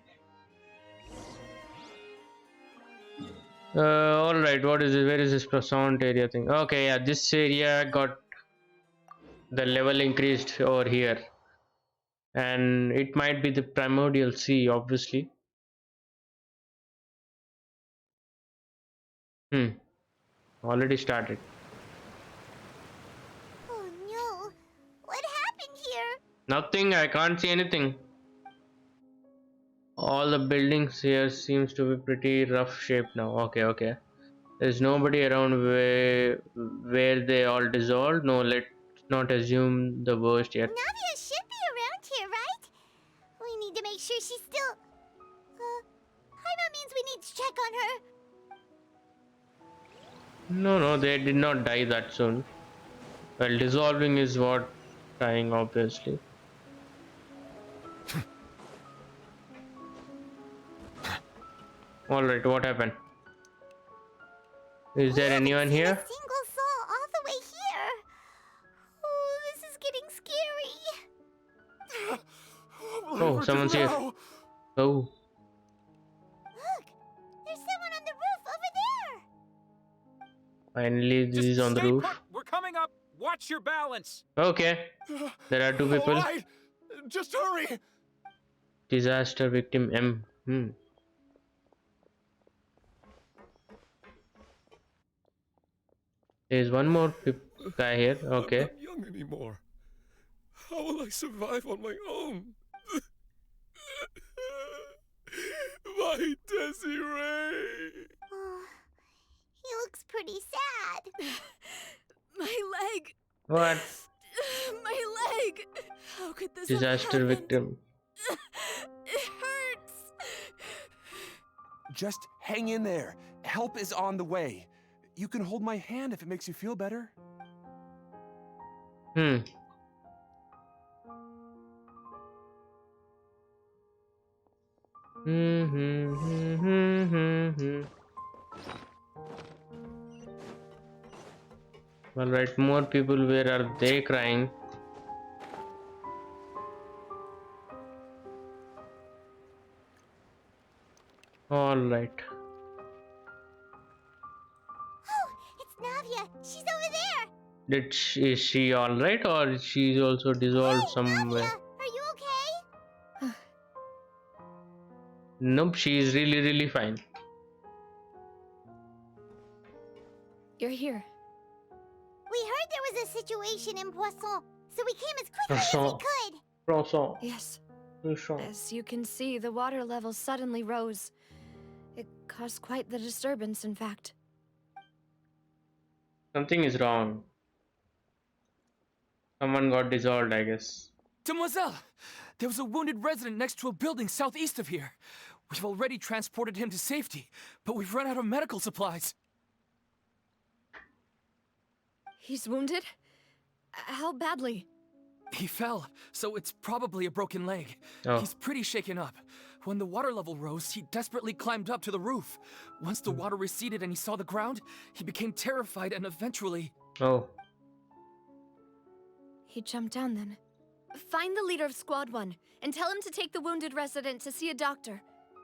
All right, what is this? Where is this Prosont area thing? Okay, yeah, this area got the level increased over here, and it might be the primordial sea, obviously. Already started. Oh no. What happened here? Nothing. I can't see anything. All the buildings here seems to be pretty rough shape now. Okay, okay. There's nobody around where they all dissolved. No, let's not assume the worst yet. Navia should be around here, right? We need to make sure she's still... Hyma means we need to check on her. No, they did not die that soon. Well, dissolving is what dying, obviously. Alright, what happened? Is there anyone Seen here? a single soul all the way here. Oh, this is getting scary. Oh, someone's here. Oh, Look, there's someone on the roof over there. finally this is on the stay roof. put. We're coming up. Watch your balance. Okay, there are two people. All right, just hurry. Disaster victim M. There's one more guy here. Okay. I'm not young anymore. How will I survive on my own? My Desiree. Oh, he looks pretty sad. My leg! What? My leg! How could this Disaster have happened? victim. It hurts! Just hang in there. Help is on the way. You can hold my hand if it makes you feel better. Alright, more people. Where are they crying? Alright. Oh, it's Navia. She's over there. Is she alright, or she's also dissolved somewhere? Navia, are you okay? Nope, she is really fine. You're here. We heard there was a situation in Poisson, so we came as quickly as Poisson. we could. Croissant. Yes. Croissant. As you can see, the water level suddenly rose. It caused quite the disturbance, in fact. Something is wrong. Someone got dissolved, I guess. Demoiselle, there was a wounded resident next to a building southeast of here. We've already transported him to safety, but we've run out of medical supplies. He's wounded? How badly? He fell, so it's probably a broken leg. Oh. He's pretty shaken up. When the water level rose, he desperately climbed up to the roof. Once the water receded and he saw the ground, he became terrified and eventually... Oh. He jumped down then. Find the leader of Squad 1 and tell him to take the wounded resident to see a doctor.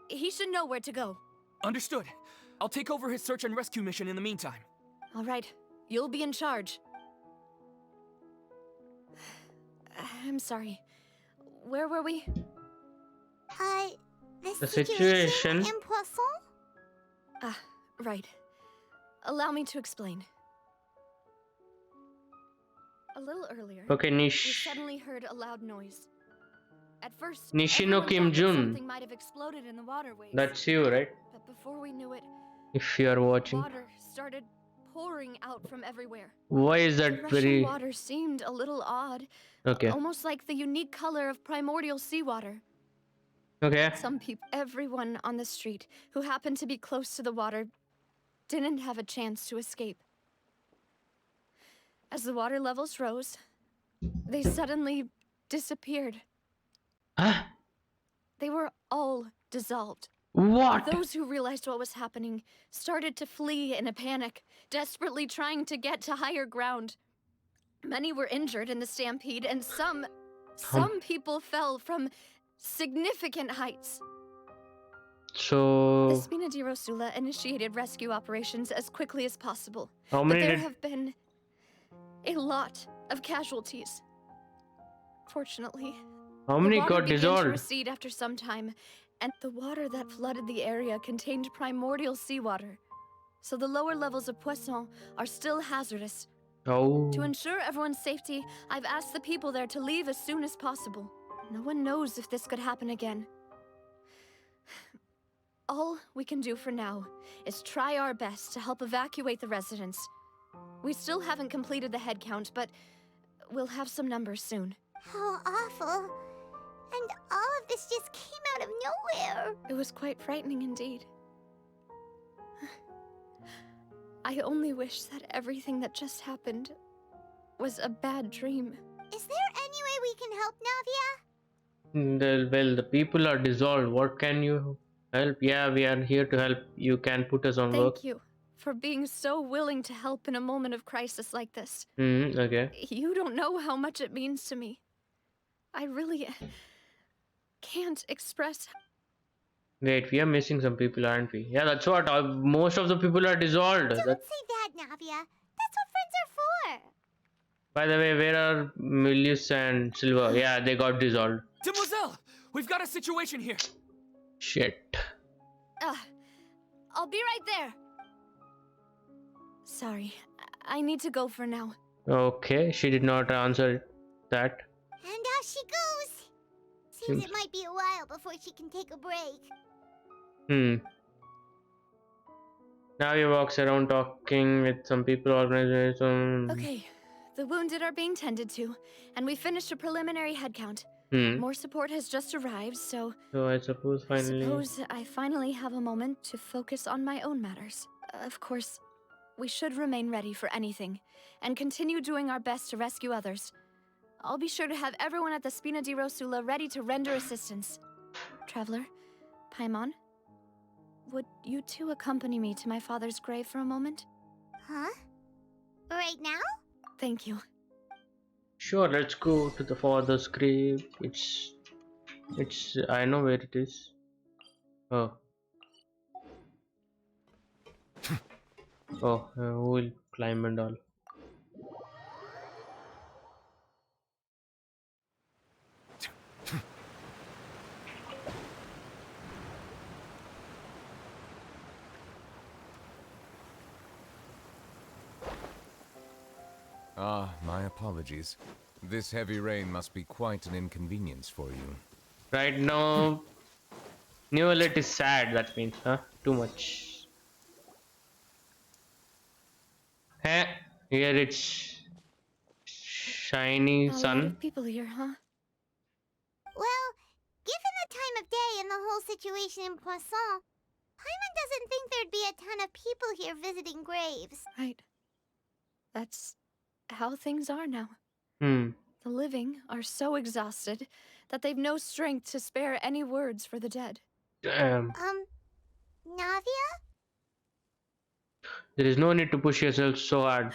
He should know where to go. Understood. I'll take over his search and rescue mission in the meantime. All right. You'll be in charge. I'm sorry. Where were we? The situation. in Poisson? Ah, right. Allow me to explain. A little earlier, Okay, we Nish. suddenly heard a loud noise. At first, Nishino everyone Kim thought that Jun. something might have exploded in the waterways. That's you, right? But before we knew it, If you are watching. water started pouring out from everywhere. Why is The that rushing very... water seemed a little odd, Okay. almost like the unique color of primordial seawater. Okay. Some people, everyone on the street who happened to be close to the water, didn't have a chance to escape. As the water levels rose, they suddenly disappeared. Huh? They were all dissolved. What? Those who realized what was happening started to flee in a panic, desperately trying to get to higher ground. Many were injured in the stampede, and some people fell from significant heights. The So, Spina di Rosula initiated rescue operations as quickly as possible. how But many there did... have been a lot of casualties. Fortunately, How the many water got began to dissolved? recede after some time, and the water that flooded the area contained primordial seawater. So the lower levels of Poisson are still hazardous. Oh. To ensure everyone's safety, I've asked the people there to leave as soon as possible. No one knows if this could happen again. All we can do for now is try our best to help evacuate the residents. We still haven't completed the head count, but we'll have some numbers soon. How awful. And all of this just came out of nowhere. It was quite frightening indeed. I only wish that everything that just happened was a bad dream. Is there any way we can help, Navia? Well, the people are dissolved. What can you help? Yeah, we are here to help. You can put us on work. Thank you for being so willing to help in a moment of crisis like this. Okay. You don't know how much it means to me. I really can't express. Wait, we are missing some people, aren't we? Yeah, that's what. Most of the people are dissolved. Don't say that, Navia. That's what friends are for. By the way, where are Milius and Silver? Yeah, they got dissolved. Demoiselle, we've got a situation here. Shit. I'll be right there. Sorry, I need to go for now. Okay, she did not answer that. And out she goes. Seems it might be a while before she can take a break. Now he walks around talking with some people, organizing. Okay, the wounded are being tended to, and we finished a preliminary head count. More support has just arrived, so I suppose I finally have a moment to focus on my own matters. Of course, we should remain ready for anything, and continue doing our best to rescue others. I'll be sure to have everyone at the Spina di Rosula ready to render assistance. Traveler, Paimon, would you two accompany me to my father's grave for a moment? Huh? Right now? Thank you. Sure, let's go to the father's grave. It's I know where it is. Oh. Oh, who will climb and all. Ah, my apologies. This heavy rain must be quite an inconvenience for you. Right now, New Alert is sad, that means, huh? Too much. Hey, here it's shiny A lot sun. of people here, huh? Well, given the time of day and the whole situation in Poisson, Paimon doesn't think there'd be a ton of people here visiting graves. Right. That's how things are now. The living are so exhausted that they've no strength to spare any words for the dead. Damn. Navia? There is no need to push yourself so hard.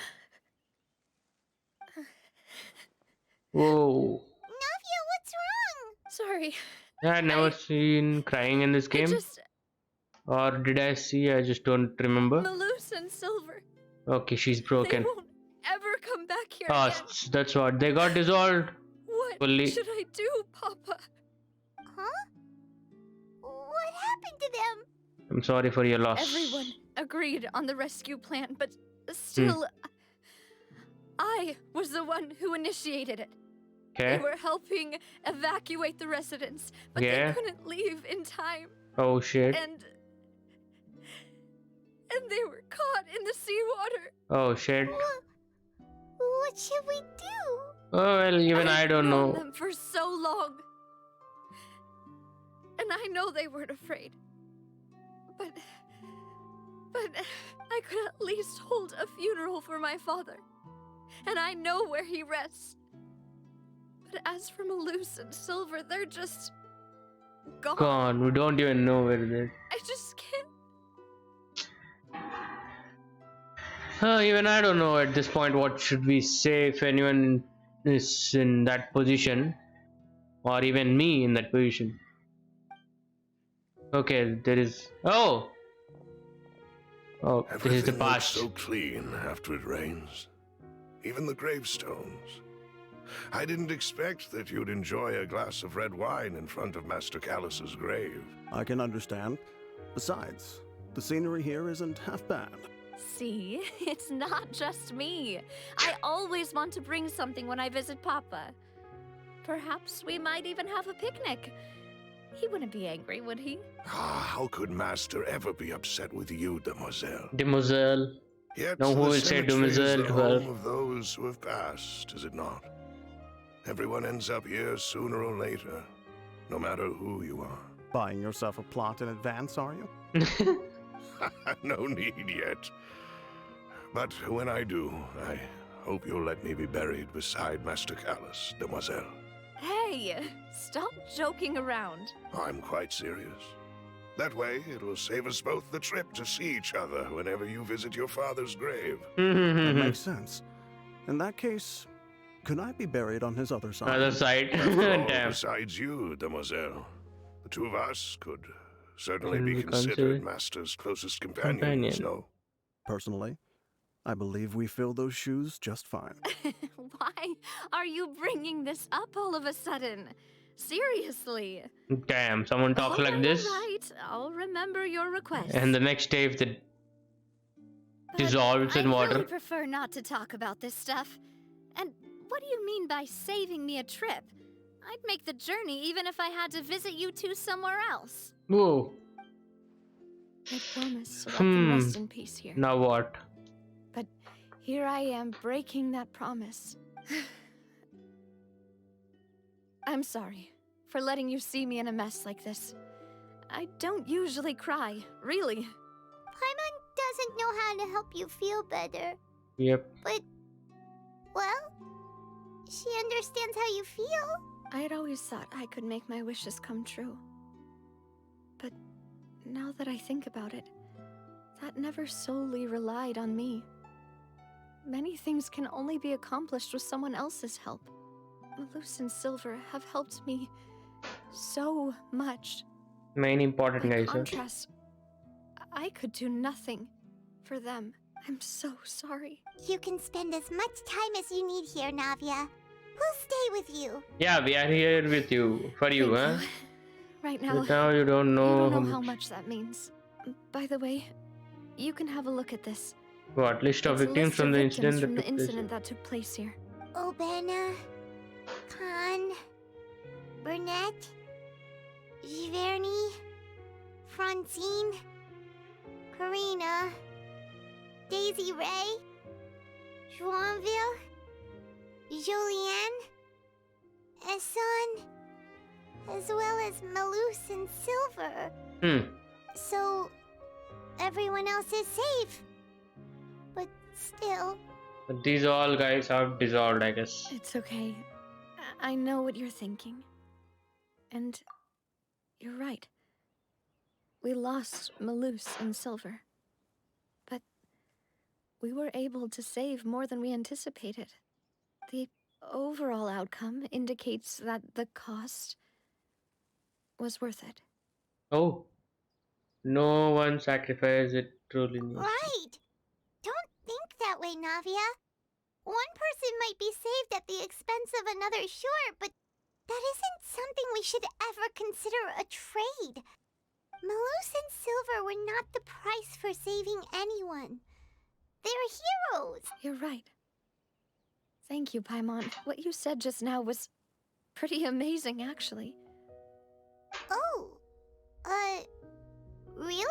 Whoa. Navia, what's wrong? Sorry. Yeah, I never seen crying in this game. Or did I see? I just don't remember. Malus and Silver. Okay, she's broken. They won't ever come back here Oh, again. that's what. They got dissolved. What fully. should I do, Papa? Huh? What happened to them? I'm sorry for your loss. Everyone agreed on the rescue plan, but still, I was the one who initiated it. Okay. They were helping evacuate the residents, but they couldn't leave in time. Oh shit. And they were caught in the seawater. Oh shit. What should we do? Oh well, even I don't know. I've known them for so long, and I know they weren't afraid. But I could at least hold a funeral for my father, and I know where he rests. But But as for Malus and Silver, they're just gone. Gone. We don't even know where they. I just can't. Even I don't know at this point what should we say if anyone is in that position, or even me in that position. Okay, there is. Oh, this is the Everything looks past. so clean after it rains. Even the gravestones. I didn't expect that you'd enjoy a glass of red wine in front of Master Callus's grave. I can understand. Besides, the scenery here isn't half bad. See, it's not just me. I always want to bring something when I visit Papa. Perhaps we might even have a picnic. He wouldn't be angry, would he? How could Master ever be upset with you, Demoiselle? Demoiselle. Yet No, who the will say cemetery is Demoiselle the to her? home of those who have passed, is it not? Everyone ends up here sooner or later, no matter who you are. Buying yourself a plot in advance, are you? No need yet. But when I do, I hope you'll let me be buried beside Master Callus, Demoiselle. Hey, stop joking around. I'm quite serious. That way, it will save us both the trip to see each other whenever you visit your father's grave. That makes sense. In that case, could I be buried on his other side? Other side. After all, Damn. besides you, Demoiselle, the two of us could certainly Can be be considered considered Master's closest companions, companion. no? Personally, I believe we fill those shoes just fine. Why are you bringing this up all of a sudden? Seriously. Damn, someone talks like this, Right, I'll remember your request. and the next day if it But dissolves in I water. really prefer not to talk about this stuff. And what do you mean by saving me a trip? I'd make the journey even if I had to visit you two somewhere else. Whoa. I promise to let them rest Hmm. in peace here. Now what? But here I am breaking that promise. I'm sorry for letting you see me in a mess like this. I don't usually cry, really. Paimon doesn't know how to help you feel better. Yep. But, well, she understands how you feel. I had always thought I could make my wishes come true. But now that I think about it, that never solely relied on me. Many things can only be accomplished with someone else's help. Malus and Silver have helped me so much. Main important By guys. Sir. contrast, I could do nothing for them. I'm so sorry. You can spend as much time as you need here, Navia. We'll stay with you. Yeah, we are here with you for you, Thank huh? Right now, But now you don't know, you don't know how much that means. By the way, you can have a look at this. what list of It's a victims list from of the victims incident from that the took place. incident that took place here. Obena, Khan, Burnett, Giverny, Francine, Karina, Daisy Ray, Joinville, Julianne, Esson, as well as Malus and Silver. So, everyone else is safe. But still, But these all guys have dissolved, I guess. It's okay. I know what you're thinking. And you're right. We lost Malus and Silver. But we were able to save more than we anticipated. The overall outcome indicates that the cost was worth it. Oh. No one sacrificed it truly. right! Don't think that way, Navia. One person might be saved at the expense of another, sure, but that isn't something we should ever consider a trade. Malus and Silver were not the price for saving anyone. They're heroes. You're right. Thank you, Paimon. What you said just now was pretty amazing, actually. Oh, really?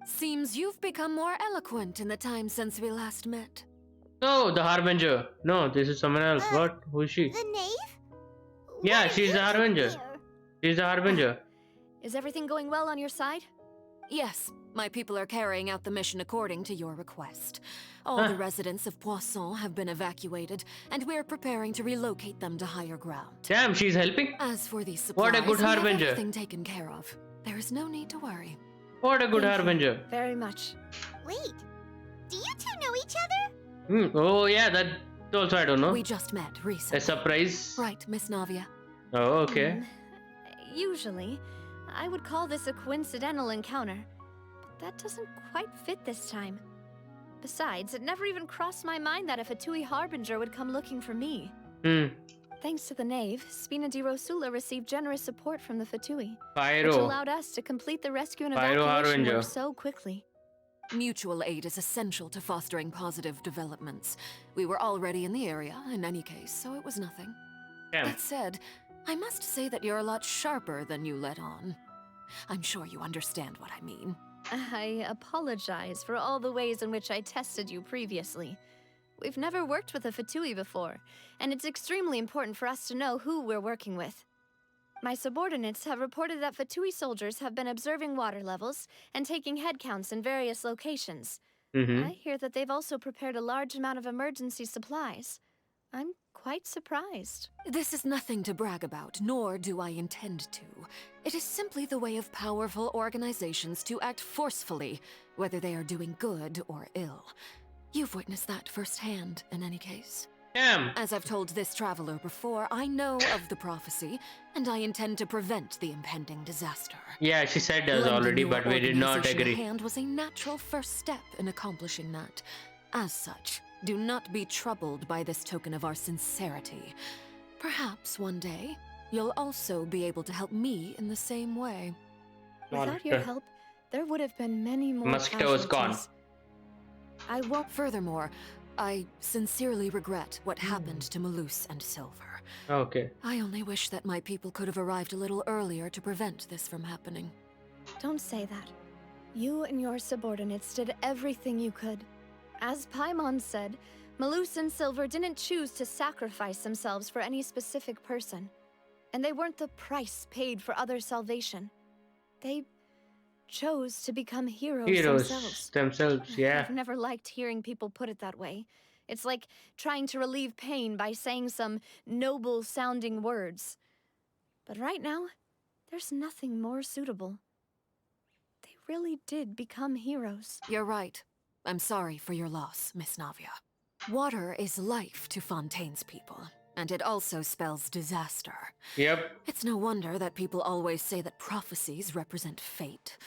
Seems you've become more eloquent in the time since we last met. Oh, the Harbinger. No, this is someone else. What? Who is she? The knave? Yeah, What are she's you the Harbinger. doing here? She's the Harbinger. Is everything going well on your side? Yes, My people are carrying out the mission according to your request. All the residents of Poisson have been evacuated, and we're preparing to relocate them to higher ground. Damn, she's helping. As for these supplies, What a good we have harbinger. everything taken care of. There is no need to worry. What a good Thank you harbinger. very much. Wait, do you two know each other? Oh yeah, that also I don't know. We just met recently. A surprise. Right, Miss Navia. Oh, okay. Usually, I would call this a coincidental encounter, but that doesn't quite fit this time. Besides, it never even crossed my mind that a Fatui Harbinger would come looking for me. Thanks to the Knave, Spina di Rosula received generous support from the Fatui, which allowed us to complete the rescue and Pyro evacuation Harbinger. work so quickly. Mutual aid is essential to fostering positive developments. We were already in the area, in any case, so it was nothing. Damn. That said, I must say that you're a lot sharper than you let on. I'm sure you understand what I mean. I apologize for all the ways in which I tested you previously. We've never worked with a Fatui before, and it's extremely important for us to know who we're working with. My subordinates have reported that Fatui soldiers have been observing water levels and taking head counts in various locations. I hear that they've also prepared a large amount of emergency supplies. I'm quite surprised. This is nothing to brag about, nor do I intend to. It is simply the way of powerful organizations to act forcefully, whether they are doing good or ill. You've witnessed that firsthand, in any case. Damn. As I've told this traveler before, I know of the prophecy, and I intend to prevent the impending disaster. Yeah, she said us Lending already, your but we did not organization a agree. hand was a natural first step in accomplishing that. As such, do not be troubled by this token of our sincerity. Perhaps one day, you'll also be able to help me in the same way. Without your help, there would have been many more Mosquito was gone. casualties. I won't. Furthermore, I sincerely regret what happened to Malus and Silver. Okay. I only wish that my people could have arrived a little earlier to prevent this from happening. Don't say that. You and your subordinates did everything you could. As Paimon said, Malus and Silver didn't choose to sacrifice themselves for any specific person. And they weren't the price paid for other salvation. They chose to become heroes themselves. Yeah. I've never liked hearing people put it that way. It's like trying to relieve pain by saying some noble-sounding words. But right now, there's nothing more suitable. They really did become heroes. You're right. I'm sorry for your loss, Miss Navia. Water is life to Fontaine's people, and it also spells disaster. Yep. It's no wonder that people always say that prophecies represent fate.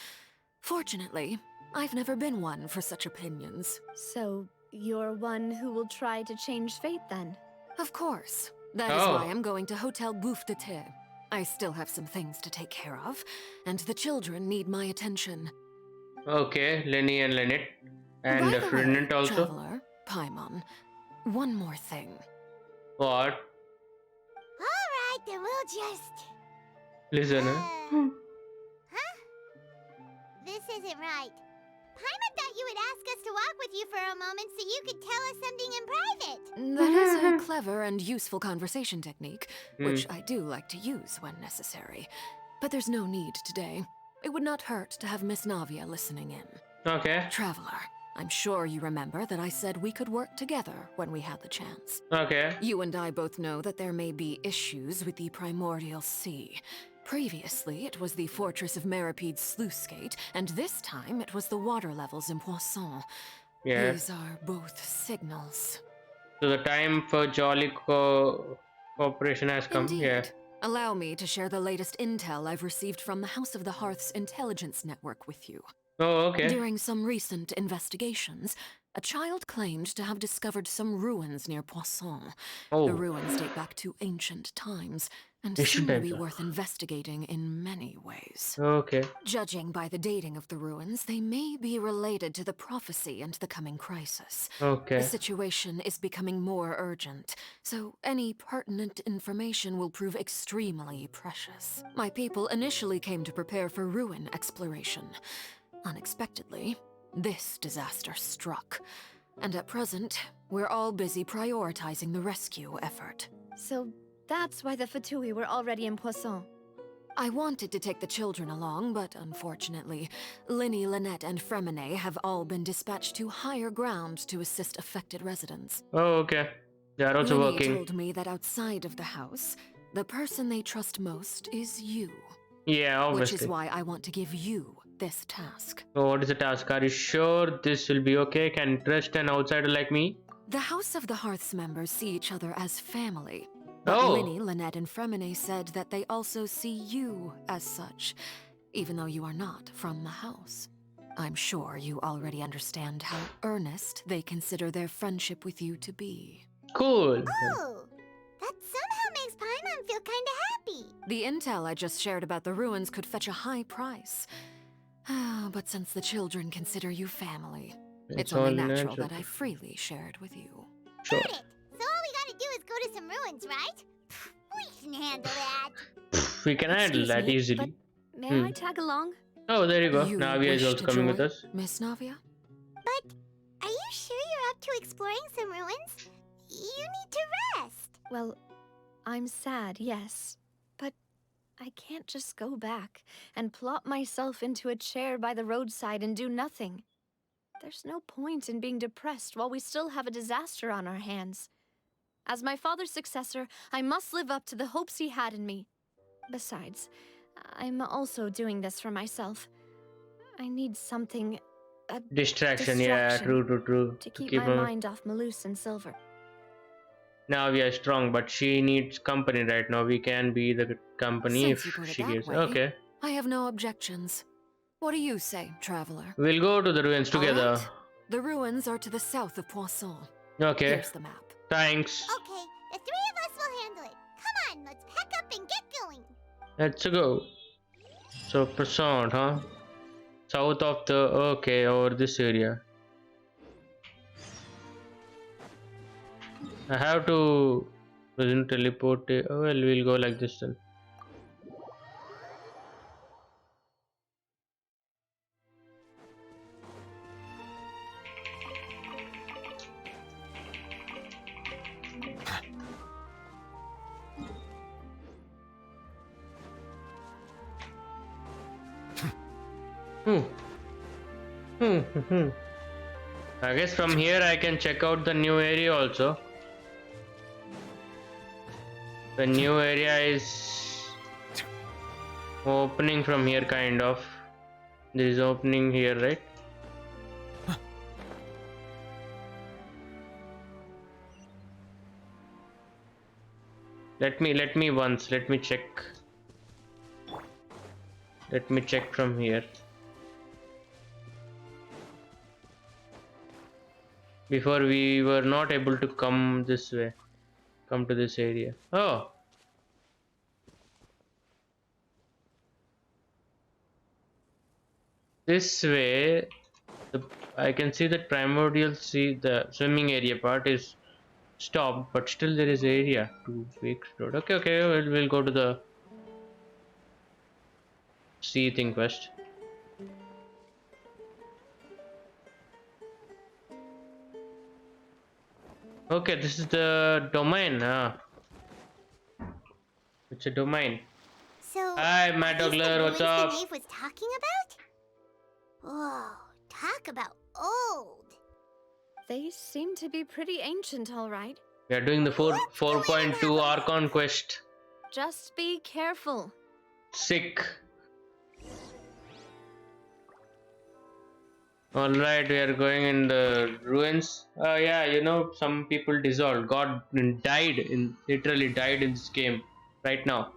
Fortunately, I've never been one for such opinions. So, you're one who will try to change fate, then? Of course. That is why I'm going to Hotel Bouffe de Thé. I still have some things to take care of, and the children need my attention. Okay, Lenny and Lynette. And By the the way, Frinant also. Traveler, Paimon, one more thing. What? Alright, then we'll just... Listen, Huh? This isn't right. Paimon thought you would ask us to walk with you for a moment so you could tell us something in private. That is a clever and useful conversation technique, which I do like to use when necessary. But there's no need today. It would not hurt to have Miss Navia listening in. Okay. Traveler, I'm sure you remember that I said we could work together when we had the chance. Okay. You and I both know that there may be issues with the Primordial Sea. Previously, it was the Fortress of Meripede's sluice gate, and this time it was the water levels in Poisson. Yeah. These are both signals. So the time for jolly cooperation has come. Indeed. Yeah. Allow me to share the latest intel I've received from the House of the Hearth's intelligence network with you. Oh, okay. During some recent investigations, a child claimed to have discovered some ruins near Poisson. Oh. The ruins date back to ancient times, and Ancient seem to be times. worth investigating in many ways. Okay. Judging by the dating of the ruins, they may be related to the prophecy and the coming crisis. Okay. The situation is becoming more urgent, so any pertinent information will prove extremely precious. My people initially came to prepare for ruin exploration. Unexpectedly, this disaster struck. And at present, we're all busy prioritizing the rescue effort. So, that's why the Fatui were already in Poisson. I wanted to take the children along, but unfortunately, Linny, Lynette, and Fremine have all been dispatched to higher ground to assist affected residents. Oh, okay. They are also Linny working. told me that outside of the house, the person they trust most is you. Yeah, obviously. Which is why I want to give you this task. Oh, what is the task? Are you sure this will be okay? Can trust an outsider like me? The House of the Hearth's members see each other as family. But Oh. Linny, Lynette, and Fremine said that they also see you as such, even though you are not from the house. I'm sure you already understand how earnest they consider their friendship with you to be. Cool. Oh, that somehow makes Paimon feel kinda happy. The intel I just shared about the ruins could fetch a high price. But since the children consider you family, it's only natural that I freely share it with you. Sure. Got it. So all we gotta do is go to some ruins, right? We can handle that. We can handle Excuse that me, easily. May Hmm. I tag along? Oh, there you go. You Navia is wish also to coming with join, us. Miss Navia? But are you sure you're up to exploring some ruins? You need to rest. Well, I'm sad, yes. But I can't just go back and plop myself into a chair by the roadside and do nothing. There's no point in being depressed while we still have a disaster on our hands. As my father's successor, I must live up to the hopes he had in me. Besides, I'm also doing this for myself. I need something... a Distraction, yeah, true. to keep keep my her- mind off Malus and Silver. Navia is strong, but she needs company right now. We can be the company Since you if put it she that gives. way, Okay. I have no objections. What do you say, traveler? We'll go to the ruins together. All right. The ruins are to the south of Poisson. Okay. Here's the map. Thanks. Okay, the three of us will handle it. Come on, let's pack up and get going. Let's go. So, Passant, huh? South of the... Okay, over this area. I have to... Doesn't teleport... Oh, well, we'll go like this then. I guess from here I can check out the new area also. The new area is opening from here, kind of. There is opening here, right? Let me once. Let me check. Let me check from here. Before we were not able to come this way. Come to this area. Oh. This way, I can see that primordial sea, the swimming area part is stopped, but still there is area to be explored. Okay, we'll go to the sea thing first. Okay, this is the domain. It's a domain. So, Hi, are Matt these the Douglas, what's ruins up? the knave was talking about? Whoa, talk about old. They seem to be pretty ancient, all right. We are doing the 4.2 Archon quest. Just be careful. Sick. Alright, we are going in the ruins. Yeah, you know, some people dissolved. God literally died in this game right now.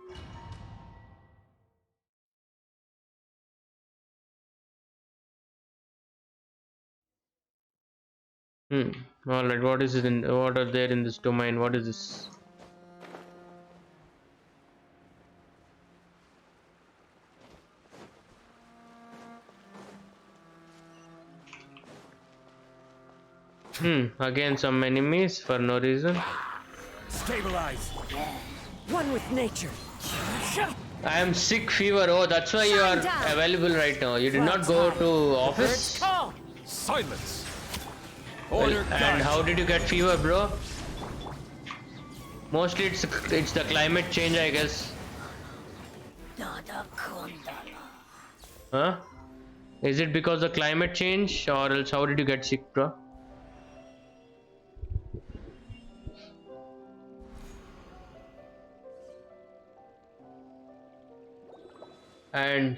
Alright, what are there in this domain? What is this? Again some enemies for no reason. Stabilize. One with nature. I am sick fever. Oh, that's why you are available right now. You did not go to office. Silence. Well, and how did you get fever, bro? Mostly it's the climate change, I guess. Not Huh? Is it because of climate change, or else how did you get sick, bro? And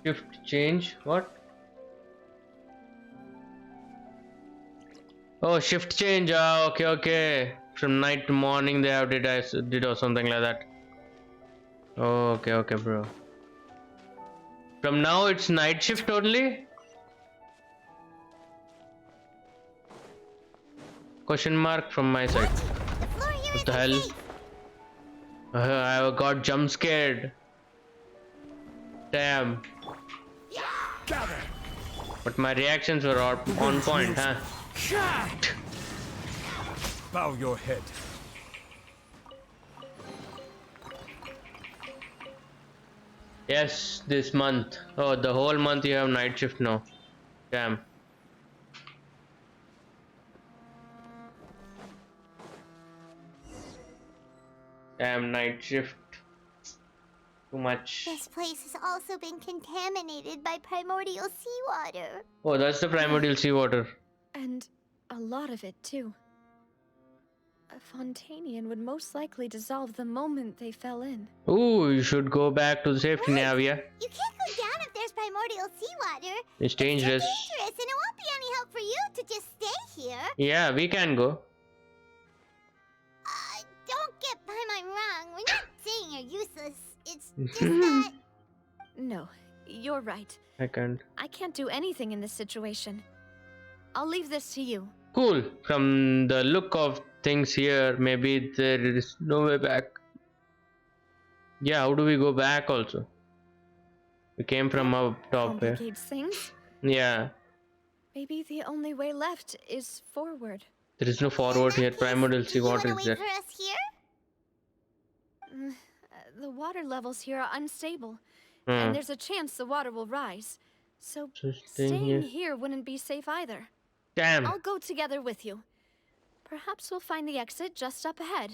shift change, what? Oh, shift change. Ah, okay, okay. From night to morning they have did or something like that. Oh, okay, okay, bro. From now it's night shift only? Question mark from my side. What the hell? I got jump scared. Damn. But my reactions were on point, huh? Bow your head. Yes, this month. Oh, the whole month you have night shift now. Damn. Damn, night shift. Too much. This place has also been contaminated by primordial seawater. Oh, that's the primordial seawater. And a lot of it, too. A Fontanian would most likely dissolve the moment they fell in. Ooh, you should go back to the safety navia. You can't go down if there's primordial seawater. It's dangerous. It's too dangerous, and it won't be any help for you to just stay here. Yeah, we can go. Don't get by my wrong. We're not saying you're useless. It's just that... No, you're right. I can't. I can't do anything in this situation. I'll leave this to you. Cool. From the look of things here, maybe there is no way back. Yeah, how do we go back also? We came from up top here. Complicates things. Yeah. Maybe the only way left is forward. There is no forward here. Primordial seawater is there. for us here? The water levels here are unstable, Hmm. and there's a chance the water will rise. So staying staying here. here wouldn't be safe either. Damn. I'll go together with you. Perhaps we'll find the exit just up ahead.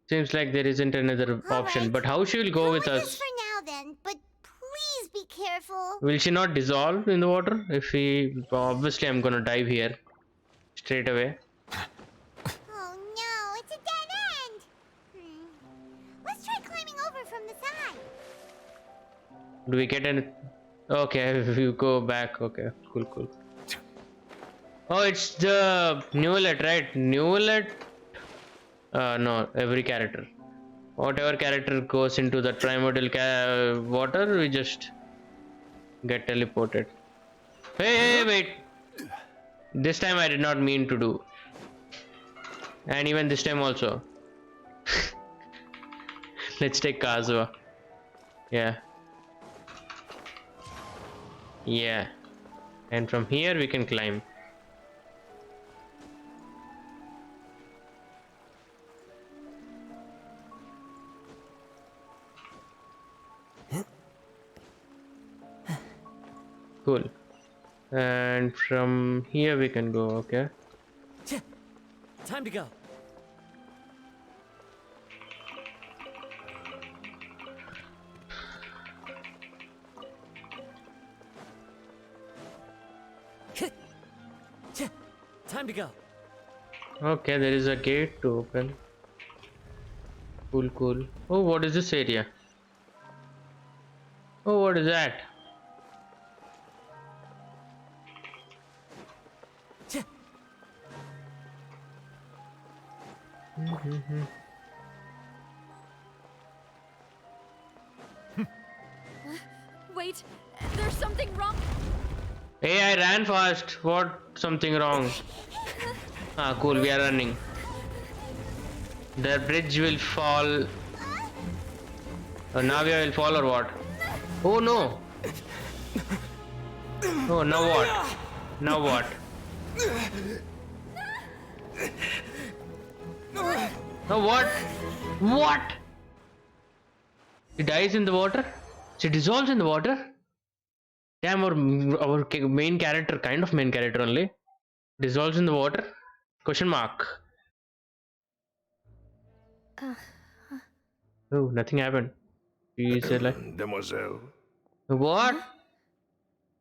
Seems like there isn't another option. But how she will go with us? For now then, but please be careful. Will she not dissolve in the water? If we... Obviously I'm gonna dive here. Straight away. Oh no, it's a dead end. Let's try climbing over from the side. Do we get any... Okay, if you go back. Okay, cool, cool. Oh, it's the Newlet, right? Newlet? No, every character. Whatever character goes into the primordial water, we just get teleported. Hey, wait. This time I did not mean to do. And even this time also. Let's take Kazuha. Yeah. Yeah. And from here we can climb. Cool. And from here we can go, okay? Time to go. Time to go. Okay, there is a gate to open. Cool, cool. Oh, what is this area? Oh, what is that? Wait, there's something wrong. Hey, I ran fast. What? Something wrong. Ah, cool. We are running. The bridge will fall. Navia will fall or what? Oh no! Oh, now what? Now what? Now what? What? She dies in the water? She dissolves in the water? Damn, our main character, kind of main character only, dissolves in the water? Question mark. Oh, nothing happened. She's like, Demoiselle. what?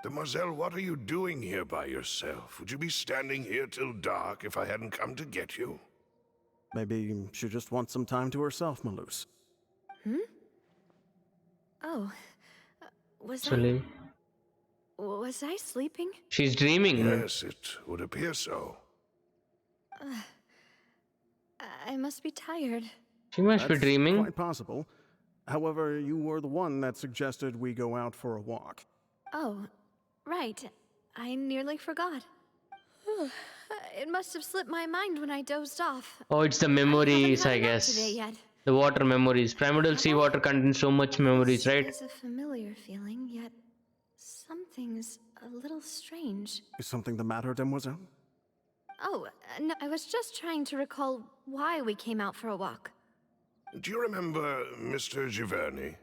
Demoiselle, what are you doing here by yourself? Would you be standing here till dark if I hadn't come to get you? Maybe she just wants some time to herself, Malus. Oh, was Actually, I sleeping? she's dreaming. Yes, it would appear so. I must be tired. She must be That's dreaming. quite possible. However, you were the one that suggested we go out for a walk. Oh, right. I nearly forgot. It must have slipped my mind when I dozed off. Oh, it's the memories, I I haven't had a nap guess. today yet. The water memories. Primordial seawater contains so much memories, right? It's a familiar feeling, yet something's a little strange. Is something the matter, Demoiselle? Oh, no, I was just trying to recall why we came out for a walk. Do you remember Mr. Giverny?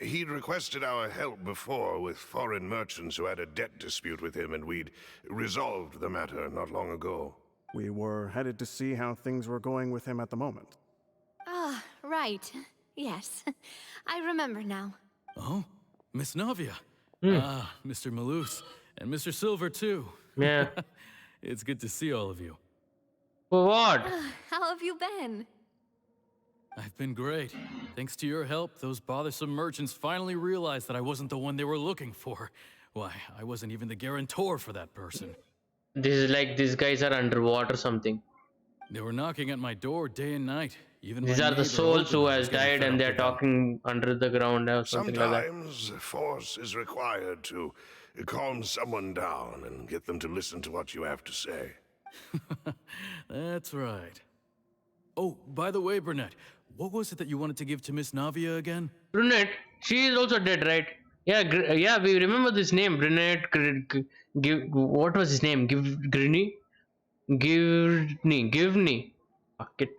He'd requested our help before with foreign merchants who had a debt dispute with him, and we'd resolved the matter not long ago. We were headed to see how things were going with him at the moment. Ah, right. Yes. I remember now. Oh, Miss Navia. Ah, Mr. Malus. And Mr. Silver, too. Yeah. It's good to see all of you. For what? How have you been? I've been great. Thanks to your help, those bothersome merchants finally realized that I wasn't the one they were looking for. Why, I wasn't even the guarantor for that person. This is like these guys are underwater or something. They were knocking at my door day and night. Even These my are the neighbor souls who opened, I has was getting died fed and up they're with them. talking under the ground or something like that. Sometimes force is required to calm someone down and get them to listen to what you have to say. That's right. Oh, by the way, Burnett, what was it that you wanted to give to Miss Navia again? Brunette, she is also dead, right? Yeah, yeah, we remember this name. Brunette, what was his name? Givney? Givney. Fuck it.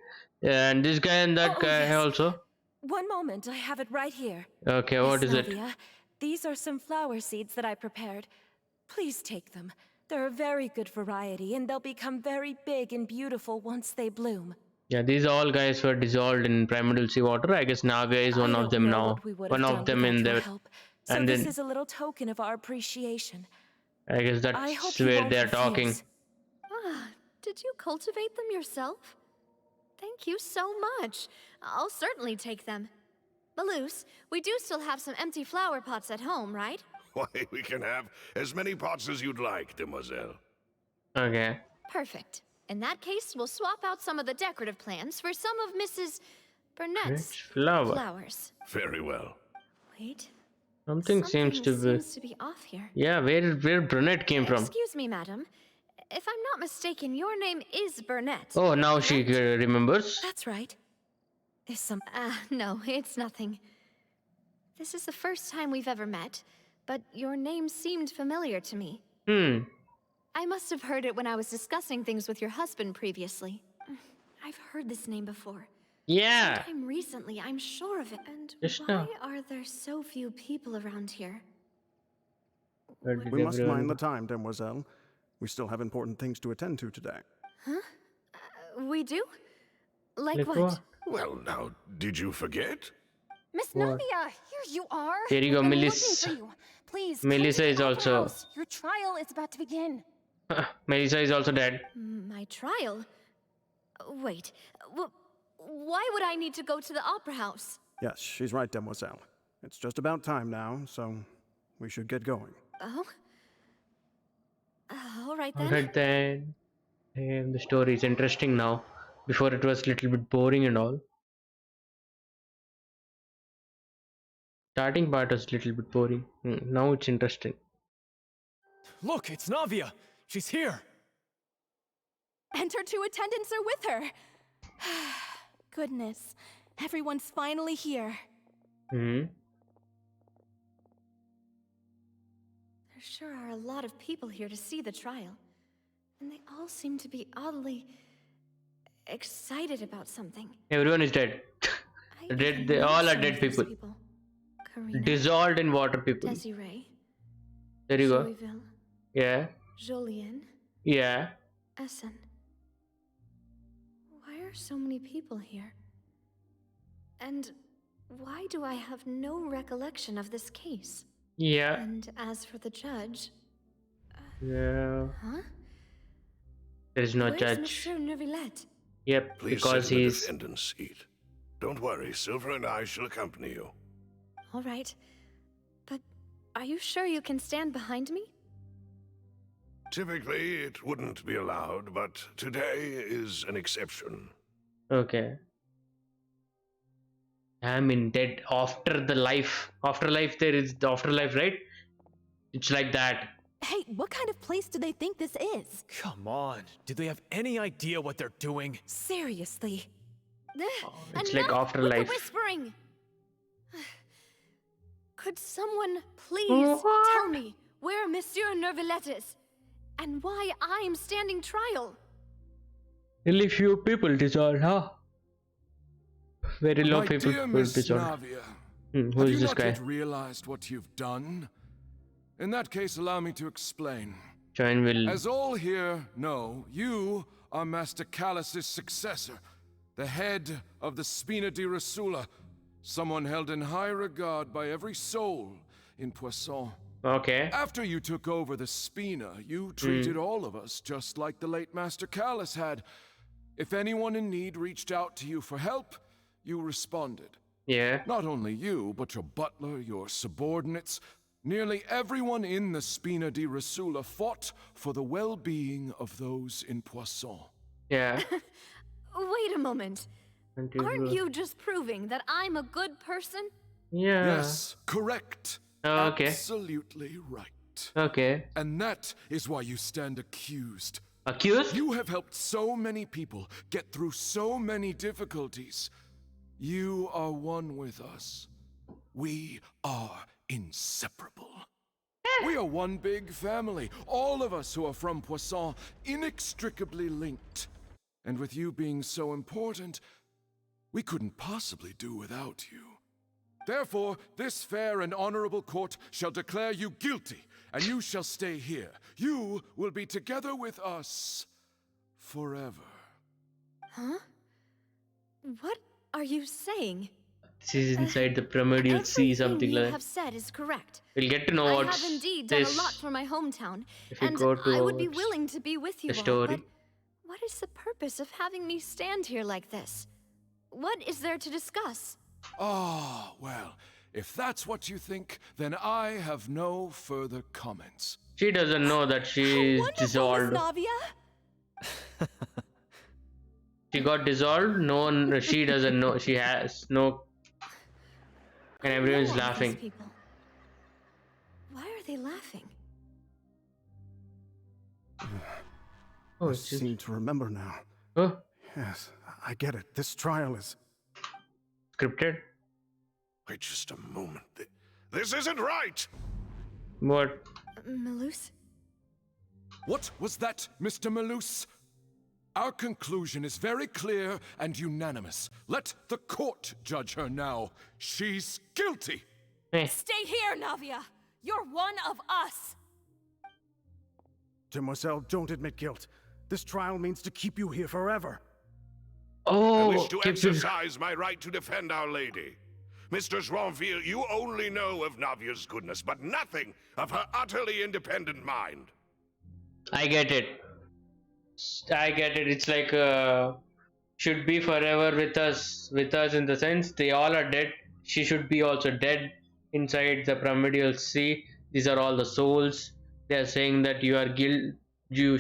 And this guy and that guy yes. also. One moment, I have it right here. Okay, what is it? Navia, these are some flower seeds that I prepared. Please take them. They're a very good variety, and they'll become very big and beautiful once they bloom. Yeah, these all guys were dissolved in primordial seawater. I guess Navia is one I of don't them know now. what we would One have of done them in without your there. help. So And this then is a little token of our appreciation. I guess I hope that's you where won't they're refuse. talking. Ah, did you cultivate them yourself? Thank you so much. I'll certainly take them. Malus, we do still have some empty flower pots at home, right? Why, we can have as many pots as you'd like, demoiselle. Okay. Perfect. In that case, we'll swap out some of the decorative plants for some of Mrs. Burnett's flowers. Very well. Wait. Something seems to be off here. Yeah, where Brunette came from. Excuse me, madam. If I'm not mistaken, your name is Burnett. Oh, now she remembers. That's right. Is some... No, it's nothing. This is the first time we've ever met, but your name seemed familiar to me. I must have heard it when I was discussing things with your husband previously. I've heard this name before. Yeah. Sometime recently, I'm sure of it. And Just why now. are there so few people around here? We must mind the time, Demoiselle. We still have important things to attend to today. Huh? We do? Like Like what? what? Well, now, did you forget? Miss What? Navia, here you are. Here you go, I've been Melissa. looking for you. Please, Melissa come to is the opera also- house. Your trial is about to begin. Melissa is also dead. My trial? Wait, why would I need to go to the opera house? Yes, she's right, Demoiselle. It's just about time now, so we should get going. Oh? All right then. Alright then. Damn, the story is interesting now. Before it was a little bit boring and all. Starting part was a little bit boring. Now it's interesting. Look, it's Navia. She's here. And her two attendants are with her. Goodness, everyone's finally here. There sure are a lot of people here to see the trial. And they all seem to be oddly excited about something. Everyone is dead. Dead. They all are dead people. Karina, Dissolved in water people. Desiree, There you go. Joyville, Yeah. Julien, Yeah. Essen. Why are so many people here? And why do I have no recollection of this case? Yeah. And as for the judge... Yeah. Huh? There is no Where's judge. Monsieur Neuvillette? Yep, Please because sit in the he's... defendant's seat. Don't worry, Silver and I shall accompany you. All right. But are you sure you can stand behind me? Typically, it wouldn't be allowed, but today is an exception. Okay. I mean, dead after the life. Afterlife, there is the afterlife, right? It's like that. Hey, what kind of place do they think this is? Come on. Do they have any idea what they're doing? Seriously. It's like afterlife. With the whispering. Could someone please tell me where Monsieur Neuvillette is? And why I'm standing trial? Really few people dissolved, huh? Very low My people dear will Miss dissolve. Navia, Who have is you this not guy? yet realized what you've done? In that case, allow me to explain. Join will. As all here know, you are Master Callus's successor, the head of the Spina di Rosula, someone held in high regard by every soul in Poisson. Okay. After you took over the Spina, you treated all of us just like the late Master Callus had. If anyone in need reached out to you for help, you responded. Yeah. Not only you, but your butler, your subordinates, nearly everyone in the Spina di Rosula fought for the well-being of those in Poisson. Yeah. Wait a moment. Aren't you just proving that I'm a good person? Yeah. Yes, correct. Okay. Absolutely right. Okay. And that is why you stand accused. Accused? You have helped so many people get through so many difficulties. You are one with us. We are inseparable. We are one big family, all of us who are from Poisson, inextricably linked. And with you being so important, we couldn't possibly do without you. Therefore, this fair and honorable court shall declare you guilty, and you shall stay here. You will be together with us forever. Huh? What are you saying? This is inside the pyramid. You'll see something you like that. have said is correct. We'll get to know I what's have indeed done this. a lot for my hometown, If we and go I would be towards willing to be with you the all, story. but what is the purpose of having me stand here like this? What is there to discuss? Ah, well, if that's what you think, then I have no further comments. She doesn't know that she's dissolved. Navia? She got dissolved. No one. She doesn't know. She has no. And everyone's Who are these laughing. people? Why are they laughing? Oh, I it's just... seem to remember now. Oh, Yes, I get it. This trial is... scripted. Wait just a moment. This isn't right! What? Malus? What was that, Mr. Malus? Our conclusion is very clear and unanimous. Let the court judge her now. She's guilty. Stay here, Navia. You're one of us. Demoiselle, don't admit guilt. This trial means to keep you here forever. Oh, I wish to exercise my right to defend Our Lady. Mr. Joinville, you only know of Navia's goodness, but nothing of her utterly independent mind. I get it. I get it. It's like should be forever with us. With us in the sense they all are dead. She should be also dead inside the primordial sea. These are all the souls. They are saying that you are you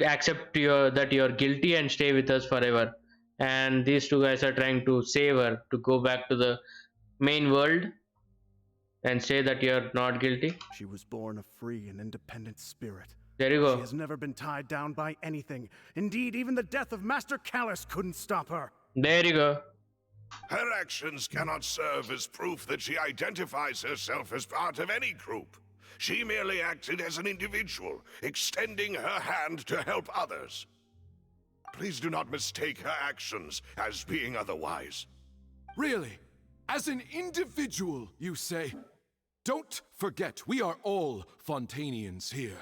accept that you are guilty and stay with us forever. And these two guys are trying to save her to go back to the main world and say that you are not guilty. She was born a free and independent spirit. There you go. She has never been tied down by anything. Indeed, even the death of Master Callus couldn't stop her. There you go. Her actions cannot serve as proof that she identifies herself as part of any group. She merely acted as an individual, extending her hand to help others. Please do not mistake her actions as being otherwise. Really? As an individual, you say? Don't forget, we are all Fontanians here.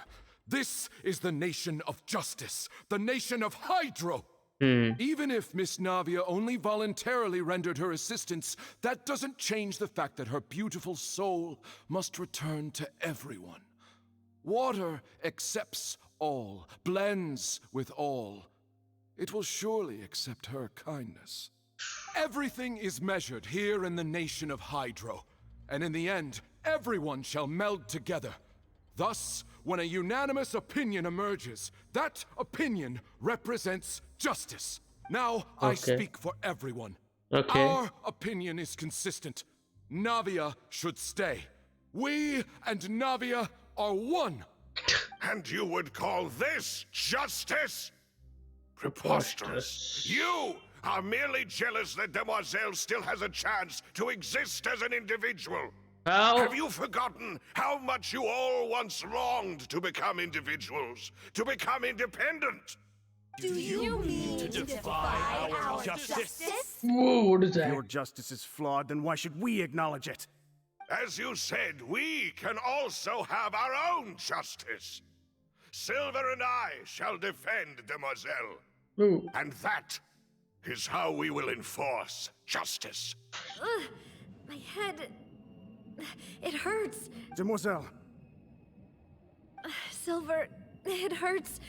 This is the nation of justice, the nation of Hydro. Even if Miss Navia only voluntarily rendered her assistance, that doesn't change the fact that her beautiful soul must return to everyone. Water accepts all, blends with all. It will surely accept her kindness. Everything is measured here in the nation of Hydro, and in the end, everyone shall meld together. Thus, when a unanimous opinion emerges, that opinion represents justice. Now, I speak for everyone. Our opinion is consistent. Navia should stay. We and Navia are one. And you would call this justice? Preposterous. You are merely jealous that Demoiselle still has a chance to exist as an individual. How? Have you forgotten how much you all once longed to become individuals, to become independent? Do you mean to defy our justice? Whoa, what is that? If your justice is flawed, then why should we acknowledge it? As you said, we can also have our own justice. Silver and I shall defend Demoiselle. Ooh. And that is how we will enforce justice. My head... It hurts. Demoiselle. Silver, it hurts.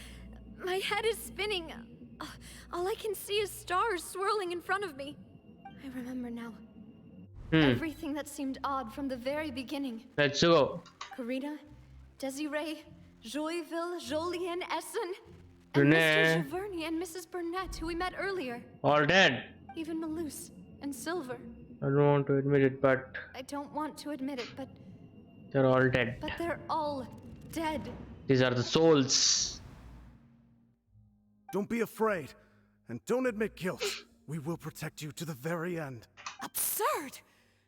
My head is spinning. All I can see is stars swirling in front of me. I remember now. Everything that seemed odd from the very beginning. Let's go. Karina, Desiree, Joyville, Jolien, Essen, and Brunette. Mr. Giverny and Mrs. Burnett, who we met earlier. All dead. Even Malus and Silver. I don't want to admit it, but I don't want to admit it, but they're all dead. they're all dead. These are the souls. Don't be afraid, and don't admit guilt. We will protect you to the very end. Absurd!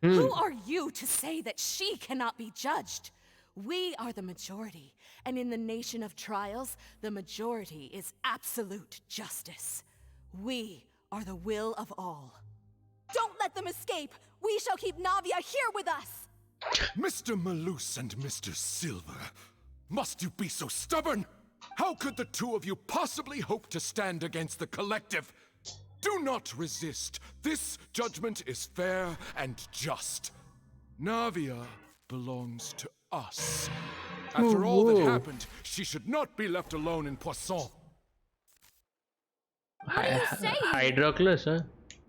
Who are you to say that she cannot be judged? We are the majority, and in the nation of trials, the majority is absolute justice. We are the will of all. Don't let them escape! We shall keep Navia here with us! Mr. Malus and Mr. Silver, must you be so stubborn? How could the two of you possibly hope to stand against the collective? Do not resist. This judgment is fair and just. Navia belongs to us. After all that happened, she should not be left alone in Poisson. What are you saying? Hydroclus, huh?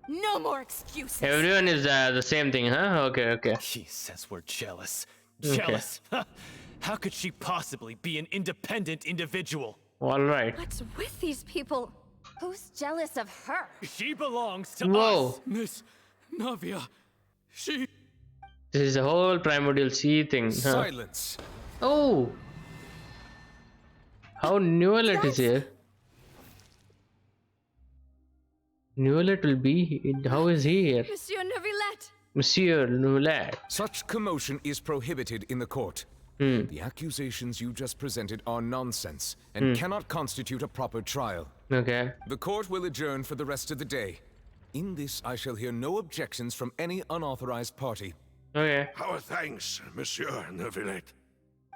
No more excuses! Everyone is the same thing, huh? Okay. She says we're jealous. Okay. Jealous? How could she possibly be an independent individual? Alright. What's with these people? Who's jealous of her? She belongs to Whoa. us. Miss Navia, she... This is the whole primordial sea thing, huh? Silence. Oh! How Newlet is here? Newlet will be... How is he here? Monsieur Neuvillette! Monsieur Newlet. Such commotion is prohibited in the court. The accusations you just presented are nonsense and cannot constitute a proper trial. Okay. The court will adjourn for the rest of the day. In this, I shall hear no objections from any unauthorized party. Okay. Our thanks, Monsieur Neuvillette.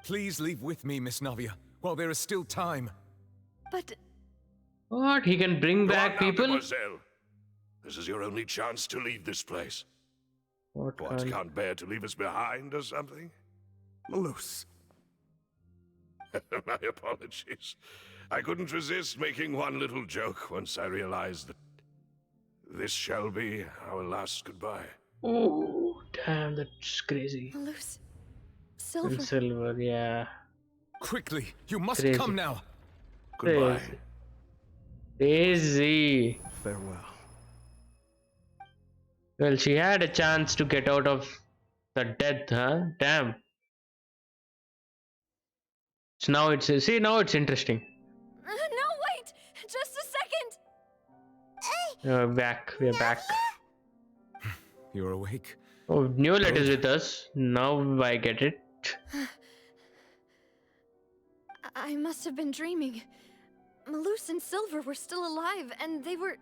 Please leave with me, Miss Navia, while there is still time. But... What? He can bring Go back on now, people? Mademoiselle. This is your only chance to leave this place. What? Can't bear to leave us behind or something? Malus. My apologies. I couldn't resist making one little joke once I realized that this shall be our last goodbye. Oh, damn, that's crazy. Malus. Silver. And Silver, yeah. Quickly, you must Crazy. come now. Goodbye. Crazy. Farewell. Well, she had a chance to get out of the death, huh? Damn. So now it's interesting. No, wait! Just a second! We're back. You're awake. Oh, Newlet is with us. Now I get it. I must have been dreaming. Malus and Silver were still alive, and they were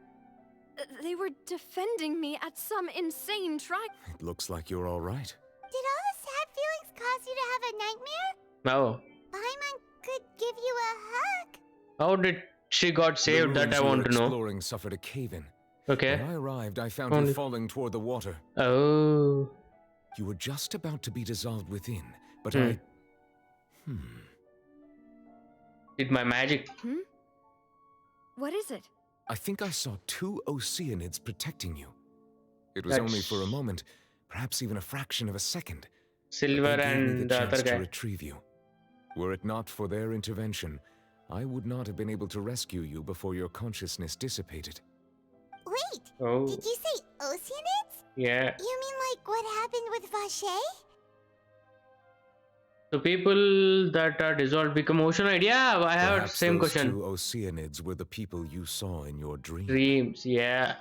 defending me at some insane trial. It looks like you're all right. Did all the sad feelings cause you to have a nightmare? No. Paimon could give you a hug. How did she got saved? That I want to know. Exploring suffered a cave-in. Okay. When I arrived, I found you falling toward the water. Oh. You were just about to be dissolved within, but Did my magic? What is it? I think I saw 2 oceanids protecting you. It was only for a moment, perhaps even a fraction of a second. Silver They gave me and the the chance other to guy. retrieve you. Were it not for their intervention, I would not have been able to rescue you before your consciousness dissipated. Wait, Oh. did you say oceanids? Yeah. You mean like what happened with Vache? So people that are dissolved become oceanid. Yeah, I have Perhaps same those question. 2 oceanids were the people you saw in your dream. Dreams, yeah.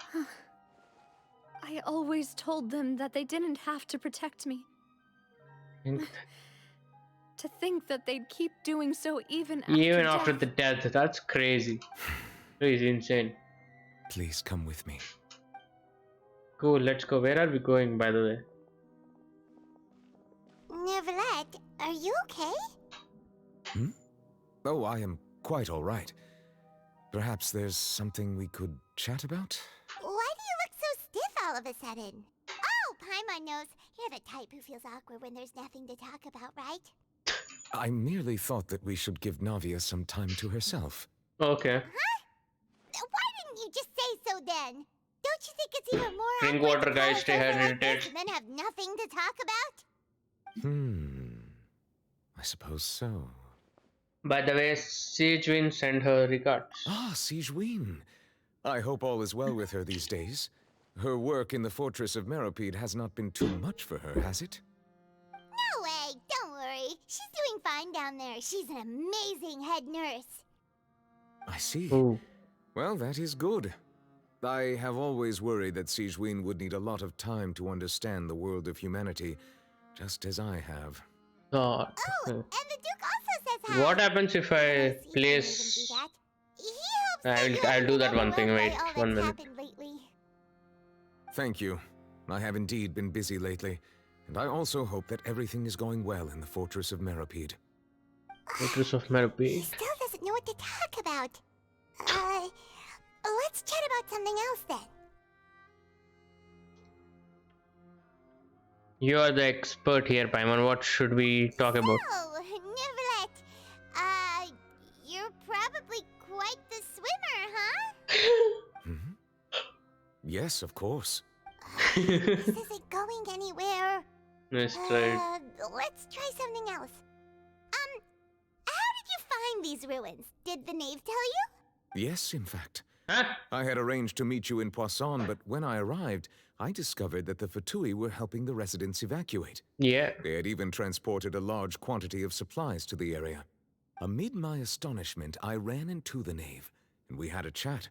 I always told them that they didn't have to protect me. To think that they'd keep doing so even after the death. That's crazy. Crazy, insane. Please come with me. Cool, let's go. Where are we going, by the way? Neverlet, are you okay? Oh, I am quite all right. Perhaps there's something we could chat about? Why do you look so stiff all of a sudden? Oh, Paimon knows. You're the type who feels awkward when there's nothing to talk about, right? I merely thought that we should give Navia some time to herself. Okay. Huh? Why didn't you just say so then? Don't you think it's even more Drink awkward water, to guys. call Stay something like hydrated. this and then have nothing to talk about? I suppose so. By the way, Sijwin sent her regards. Ah, Sijwin. I hope all is well with her these days. Her work in the Fortress of Meropide has not been too much for her, has it? No way, don't worry. She's doing fine down there. She's an amazing head nurse. I see. Ooh. Well, that is good. I have always worried that Sijwin would need a lot of time to understand the world of humanity, just as I have. God. Oh, and the Duke also says hi. What happens if I Yes, he place... didn't even do that. He hopes that you'll I'll do be that one thing. overwhelmed Wait, by all 1 that's minute. happened lately. Thank you. I have indeed been busy lately, and I also hope that everything is going well in the Fortress of Meropide. Fortress of He Meropide. still doesn't know what to talk about. Let's chat about something else then. You are the expert here, Paimon. What should we talk about? Oh, Neverlet. You're probably quite the swimmer, huh? Yes, of course. This isn't going anywhere. Let's try. Let's try something else. How did you find these ruins? Did the knave tell you? Yes, in fact. Huh? I had arranged to meet you in Poisson, but when I arrived, I discovered that the Fatui were helping the residents evacuate. Yeah. They had even transported a large quantity of supplies to the area. Amid my astonishment, I ran into the knave, and we had a chat.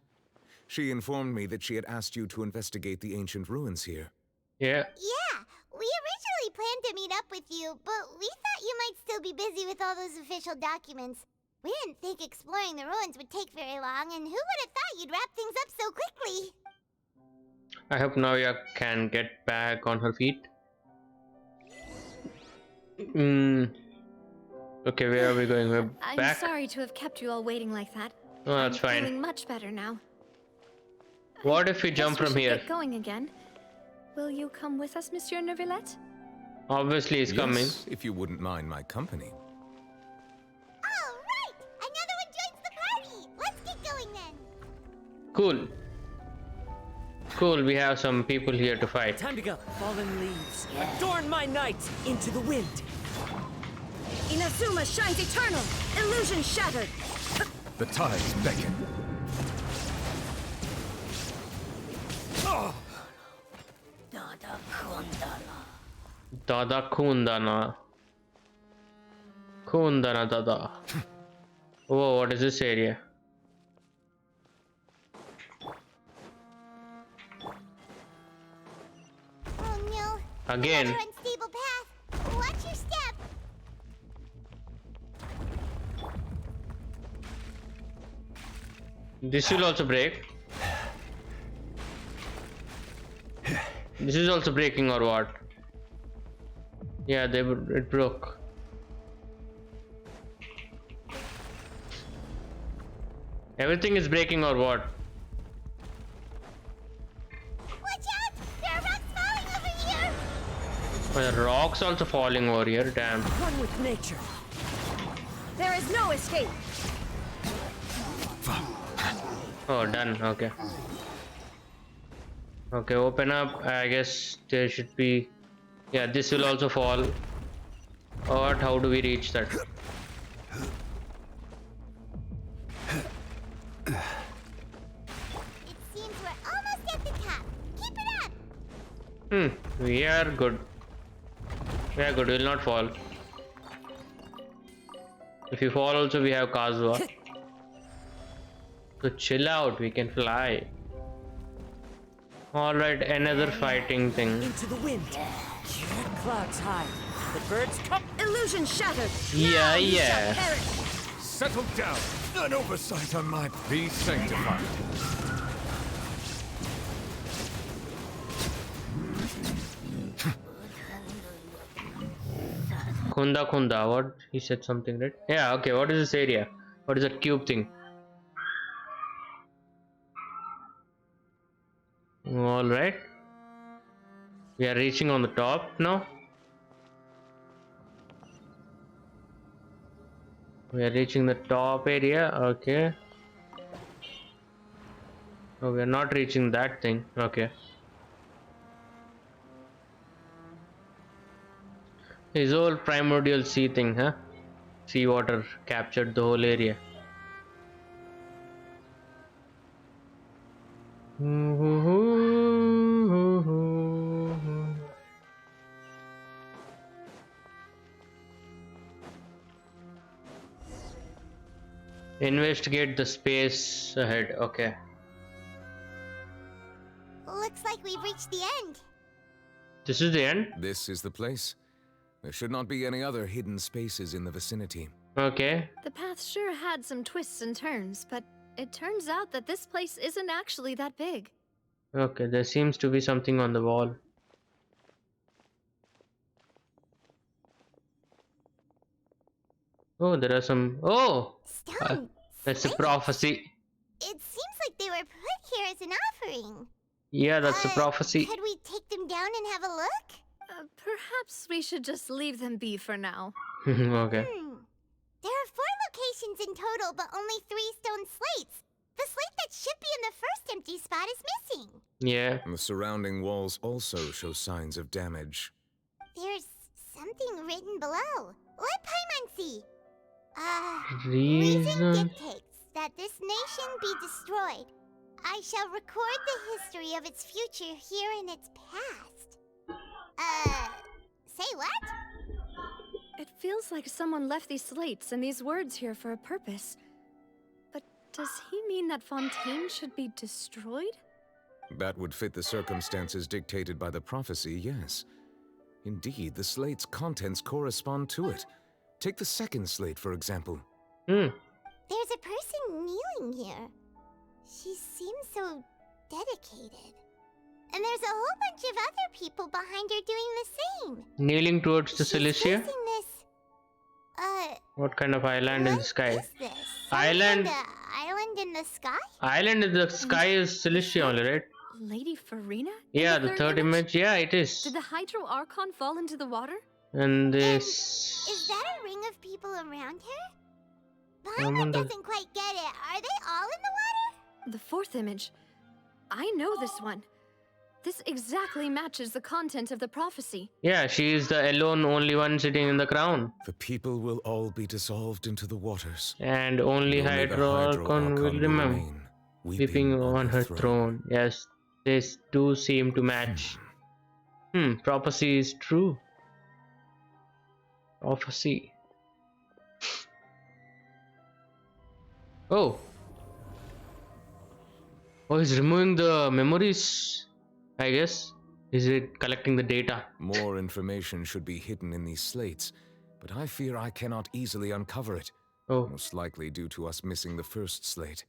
She informed me that she had asked you to investigate the ancient ruins here. Yeah. Yeah, we originally planned to meet up with you, but we thought you might still be busy with all those official documents. We didn't think exploring the ruins would take very long, and who would have thought you'd wrap things up so quickly? I hope Navia can get back on her feet. Okay, where are we going? We're I'm back? sorry to have kept you all waiting like that. Oh, that's I'm fine. feeling much better now. What if we Guess jump we from should here? Get going again. Will you come with us, Monsieur Neuvillette? Obviously, he's coming. Yes, if you wouldn't mind my company. All right! Another one joins the party! Let's get going then! Cool. Cool, we have some people here to fight. Time to go. Fallen leaves. Adorn my night into the wind. Inazuma shines eternal. Illusion shattered. The tides beckon. Dada Kundana. Kundana Dada. Whoa, what is this area? Oh no! Again. Another unstable path! Watch your step! This will also break. This is also breaking or what? Yeah, it broke. Everything is breaking or what? Watch out! There are rocks falling over here! Oh, the rocks also falling over here. Damn. One with nature. There is no escape. Oh, done. Okay. Okay, open up. I guess there should be. Yeah, this will also fall. What? How do we reach that? It seems we're almost at the top. Keep it up! We are good. We are good. We'll not fall. If you fall, also we have Kazuha. So chill out. We can fly. All right, another fighting thing. Into the wind. Clouds high. The birds come. Illusion shattered. Yeah, Now you shall yeah. perish. Settle down. An oversight on my be sanctified. Kunda, what? He said something, right? Yeah, okay, what is this area? What is that cube thing? Alright. We are reaching on the top now. We are reaching the top area, okay. Oh, we are not reaching that thing, okay. His whole primordial sea thing, huh? Seawater captured the whole area. Investigate the space ahead. Okay. Looks like we've reached the end. This is the end? This is the place. There should not be any other hidden spaces in the vicinity. Okay. The path sure had some twists and turns, but it turns out that this place isn't actually that big. Okay, there seems to be something on the wall. Oh, there are some. Oh! Stone. That's a prophecy. It seems like they were put here as an offering. Yeah, that's a prophecy. Could we take them down and have a look? Perhaps we should just leave them be for now. Okay. There are 4 locations in total, but only 3 stone slates. The slate that should be in the first empty spot is missing. Yeah. And the surrounding walls also show signs of damage. There's something written below. Let Paimon see. Reason dictates that this nation be destroyed. I shall record the history of its future here in its past. Say what? It feels like someone left these slates and these words here for a purpose. But does he mean that Fontaine should be destroyed? That would fit the circumstances dictated by the prophecy, yes. Indeed, the slate's contents correspond to it. Take the second slate, for example. There's a person kneeling here. She seems so dedicated. And there's a whole bunch of other people behind her doing the same. Kneeling towards the She's Cilicia? facing this, What kind of island in the sky? is this? Island? Island in the sky? Island in the sky is Cilicia only, right? Lady Farina? Yeah, the third image. Yeah, it is. Did the Hydro Archon fall into the water? And this. Is that a ring of people around her? Someone Paimon does- doesn't quite get it. Are they all in the water? The fourth image. I know this one. This exactly matches the content of the prophecy. Yeah, she is the alone only one sitting in the crown. The people will all be dissolved into the waters. And only the Hydro Archon will remember. remain, Weeping on her throne. Yes, these do seem to match. Prophecy is true. Prophecy. Oh. Oh, he's removing the memories, I guess. Is it collecting the data? More information should be hidden in these slates, but I fear I cannot easily uncover it. Oh. Most likely due to us missing the first slate.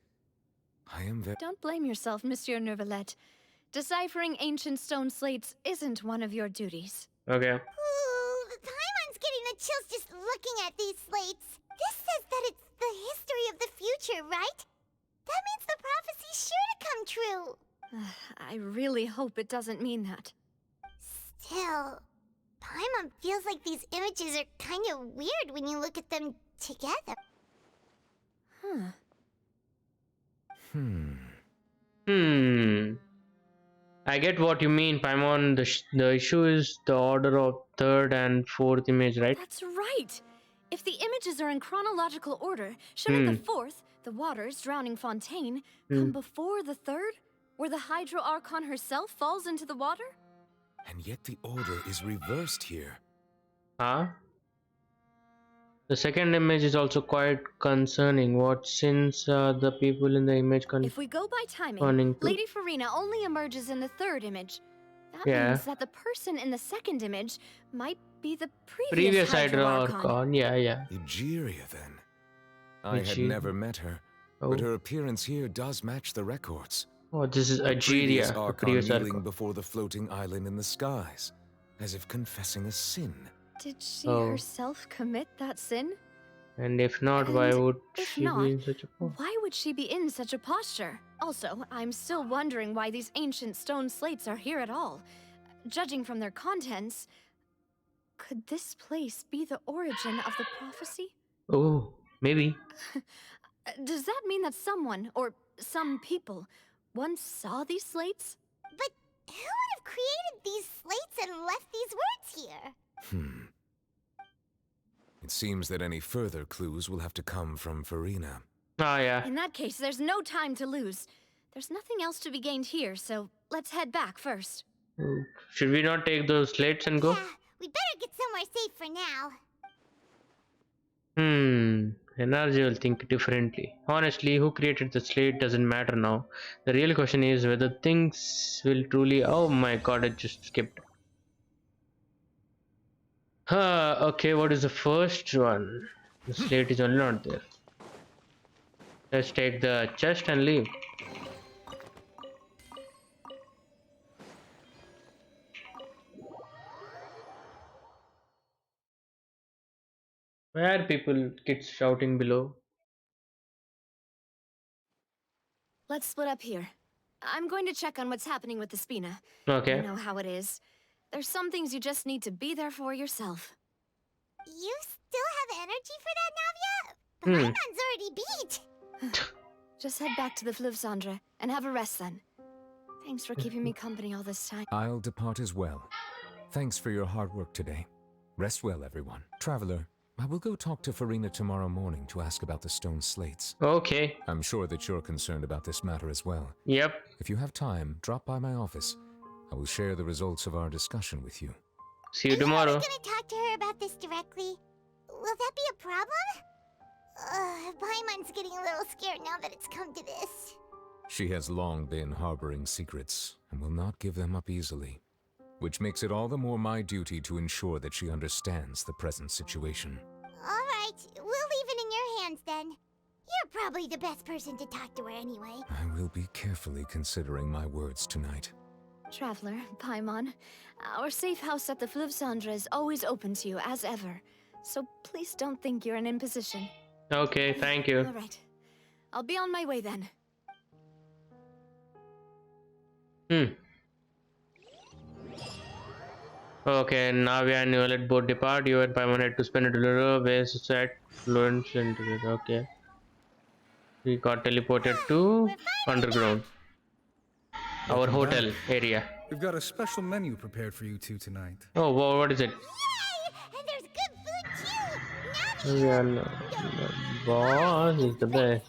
I am very... Don't blame yourself, Monsieur Neuvillette. Deciphering ancient stone slates isn't one of your duties. Okay. Ooh, Paimon's getting the chills just looking at these slates. This says that it's the history of the future, right? That means the prophecy's sure to come true. I really hope it doesn't mean that. Still, Paimon feels like these images are kind of weird when you look at them together. I get what you mean, Paimon. The issue is the order of third and fourth image, right? That's right! If the images are in chronological order, shouldn't the fourth, the waters drowning Fontaine, come before the third, where the Hydro Archon herself falls into the water? And yet the order is reversed here. Huh? The second image is also quite concerning. What sins are the people in the image If we go by timing, concerning to? Lady FURINA only emerges in the third image. That Yeah. means that the person in the second image might be the Previous Hydro Hydra Archon. Archon, yeah. Egeria, then. I had Egeria. never met her, Oh. but her appearance here does match the records. Oh, this is The previous Egeria, the Archon previous kneeling Archon. before the floating island in the skies, as if confessing a sin. Did she Oh. herself commit that sin? And if not, why And would if she not, be in such a posture? Why would she be in such a posture? Also, I'm still wondering why these ancient stone slates are here at all. Judging from their contents, could this place be the origin of the prophecy? Oh, maybe. Does that mean that someone, or some people, once saw these slates? But who would have created these slates and left these words here? It seems that any further clues will have to come from FURINA. Ah, yeah. In that case, there's no time to lose. There's nothing else to be gained here, so let's head back first. Should we not take those slates and go? Yeah, we better get somewhere safe for now. NRJ will think differently. Honestly, who created the slate doesn't matter now. The real question is whether things will truly. Oh my god, I just skipped. Okay, what is the first one? The slate is only not there. Let's take the chest and leave. Why are kids shouting below? Let's split up here. I'm going to check on what's happening with the Spina. Okay. You know how it is. There's some things you just need to be there for yourself. You still have energy for that, Navia? Paimon's already beat. Just head back to the Fleuve Cendre and have a rest then. Thanks for keeping me company all this time. I'll depart as well. Thanks for your hard work today. Rest well, everyone. Traveler, I will go talk to FURINA tomorrow morning to ask about the stone slates. Okay. I'm sure that you're concerned about this matter as well. Yep. If you have time, drop by my office. I will share the results of our discussion with you. See you tomorrow. Are you gonna talk to her about this directly? Will that be a problem? Paimon's getting a little scared now that it's come to this. She has long been harboring secrets and will not give them up easily, which makes it all the more my duty to ensure that she understands the present situation. Alright, we'll leave it in your hands then. You're probably the best person to talk to her anyway. I will be carefully considering my words tonight. Traveler, Paimon, our safe house at the Fleuve Cendre is always open to you, as ever. So please don't think you're an imposition. Okay, thank you. Alright. I'll be on my way then. Okay, Navia and Violet both depart. You and Paimon had to spend a dollar base set Florence into it. Okay. We got teleported to underground. Our hotel area. We've got a special menu prepared for you two tonight. Oh, wow, what is it? And there's good food too! Yeah, no, boss is the best.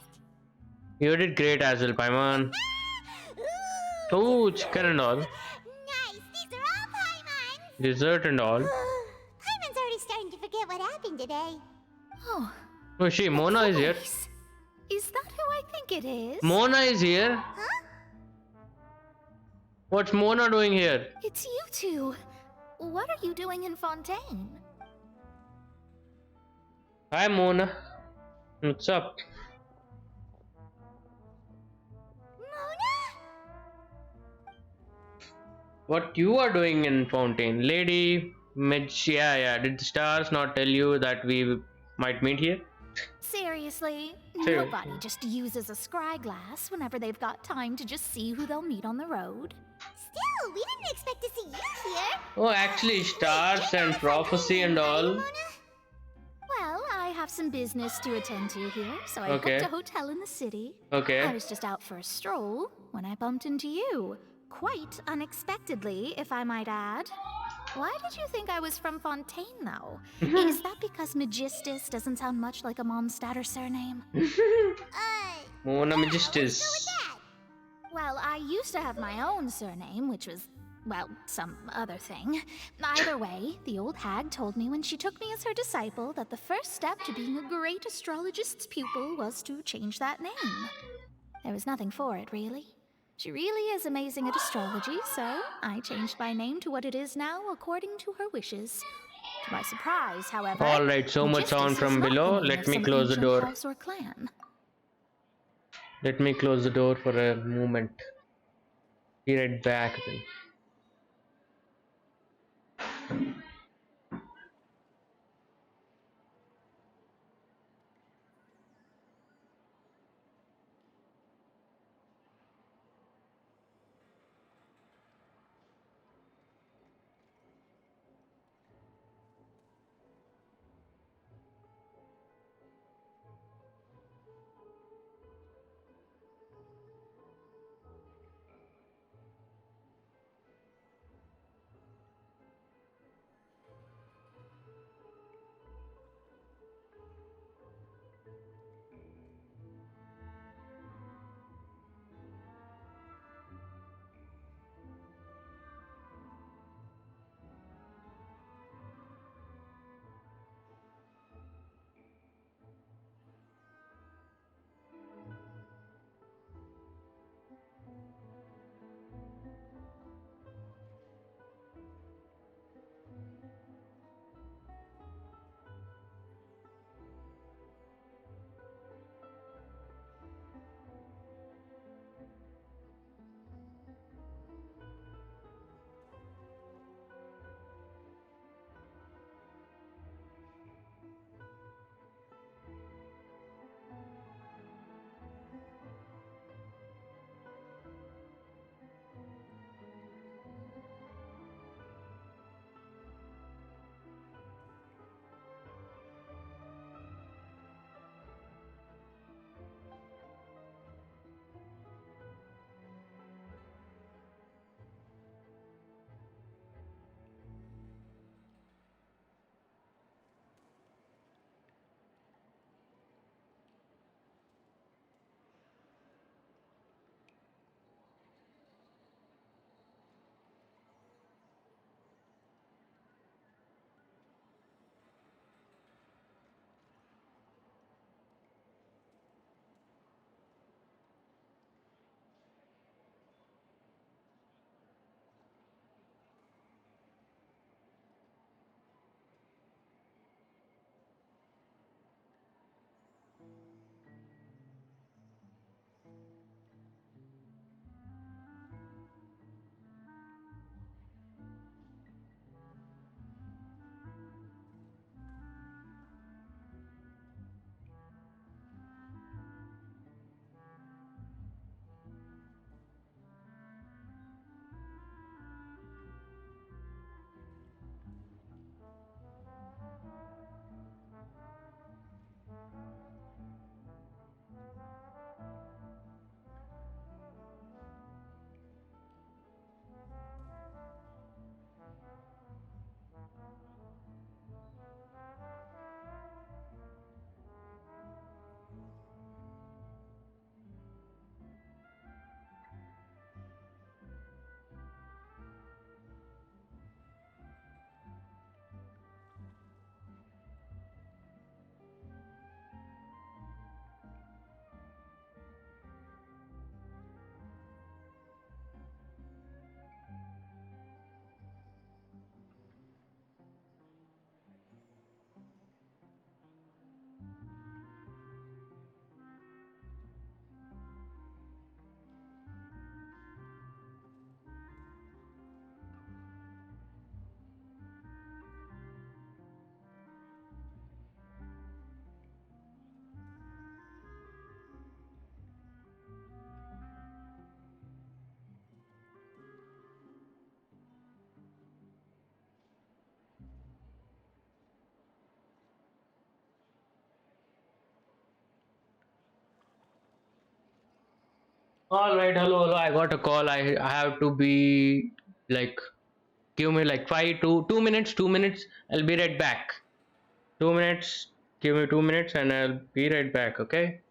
You did great as well, Paimon. Oh, chicken and all. Nice, these are all Paimon's! Dessert and all. Paimon's already starting to forget what happened today. Oh. Oh, she, Mona is here. Is that who I think it is? Mona is here. Huh? What's Mona doing here? It's you two. What are you doing in Fontaine? Hi, Mona. What's up? Mona? What you are doing in Fontaine? Lady Midge, yeah. Did the stars not tell you that we might meet here? Seriously, Seriously. nobody just uses a scry glass whenever they've got time to just see who they'll meet on the road. Still, we didn't expect to see you here. Oh, actually, stars and prophecy and all. Well, I have some business to attend to here, so I Okay. booked a hotel in the city. Okay. I was just out for a stroll when I bumped into you. Quite unexpectedly, if I might add. Why did you think I was from Fontaine, though? Is that because Magistus doesn't sound much like a Mondstadt surname? Mona Magistus. Well, I used to have my own surname, which was, well, some other thing. Either way, the old hag told me when she took me as her disciple that the first step to being a great astrologist's pupil was to change that name. There was nothing for it, really. She really is amazing at astrology, so I changed my name to what it is now according to her wishes. To my surprise, however, Alright, so much sound Magistus from is not below. the name Let of me some close the ancient door. house or clan. Let me close the door for a moment. Be right back then. All right, hello, hello. I got a call. I have to be like, give me like 2 minutes, 2 minutes. I'll be right back. 2 minutes. Give me 2 minutes, and I'll be right back. Okay.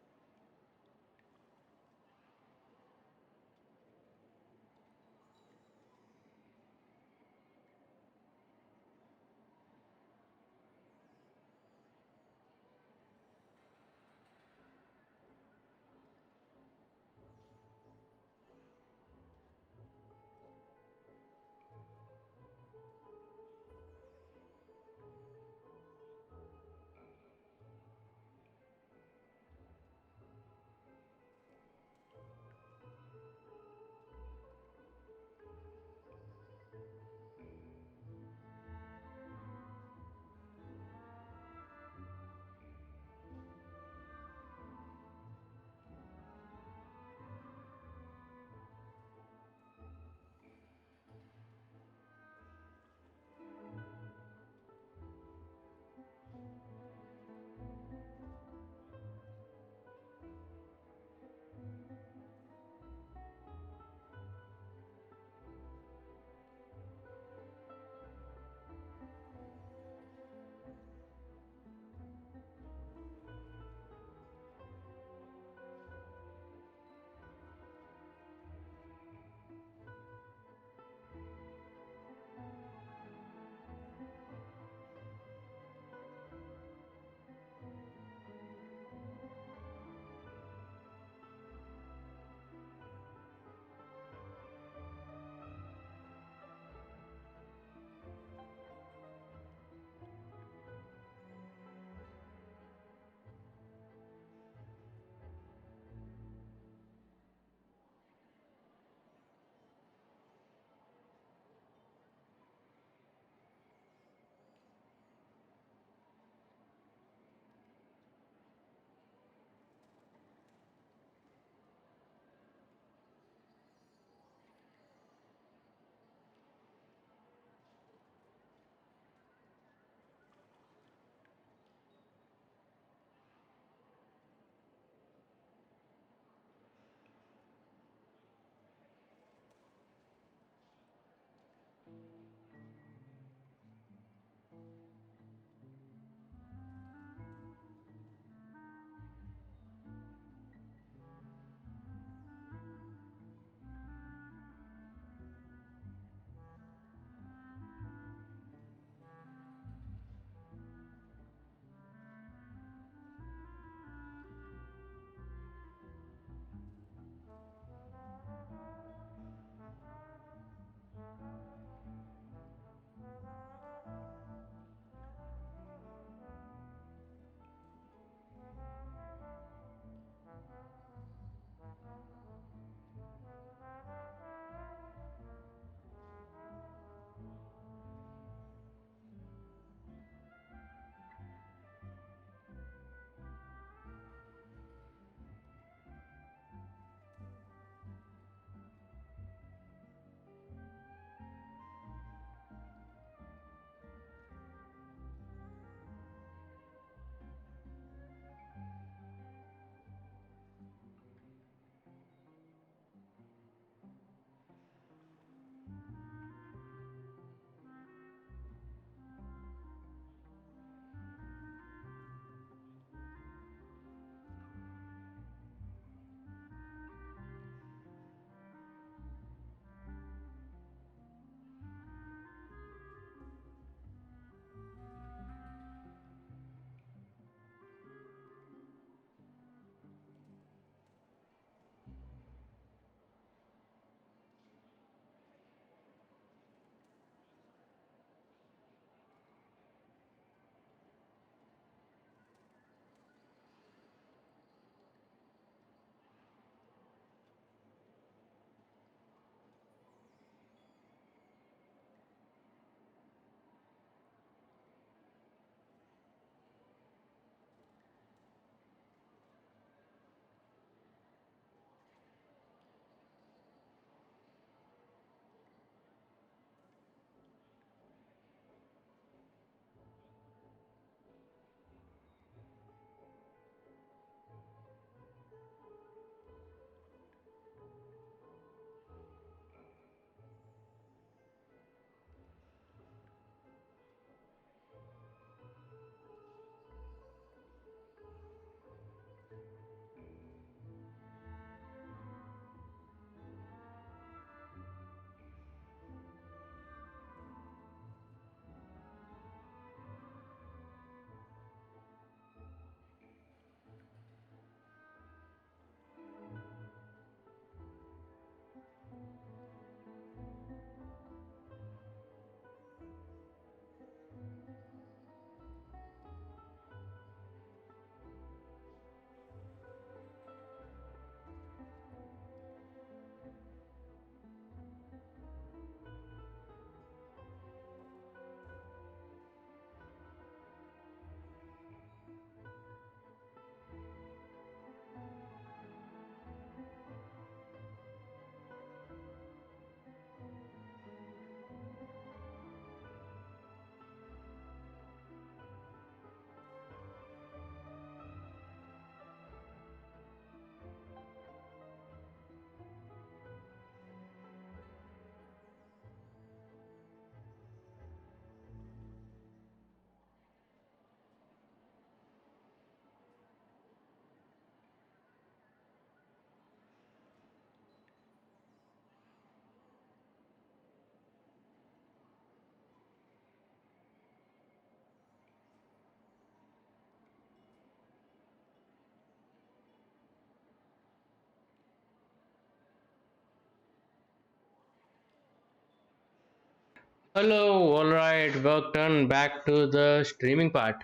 Hello, alright, work done. Back to the streaming part.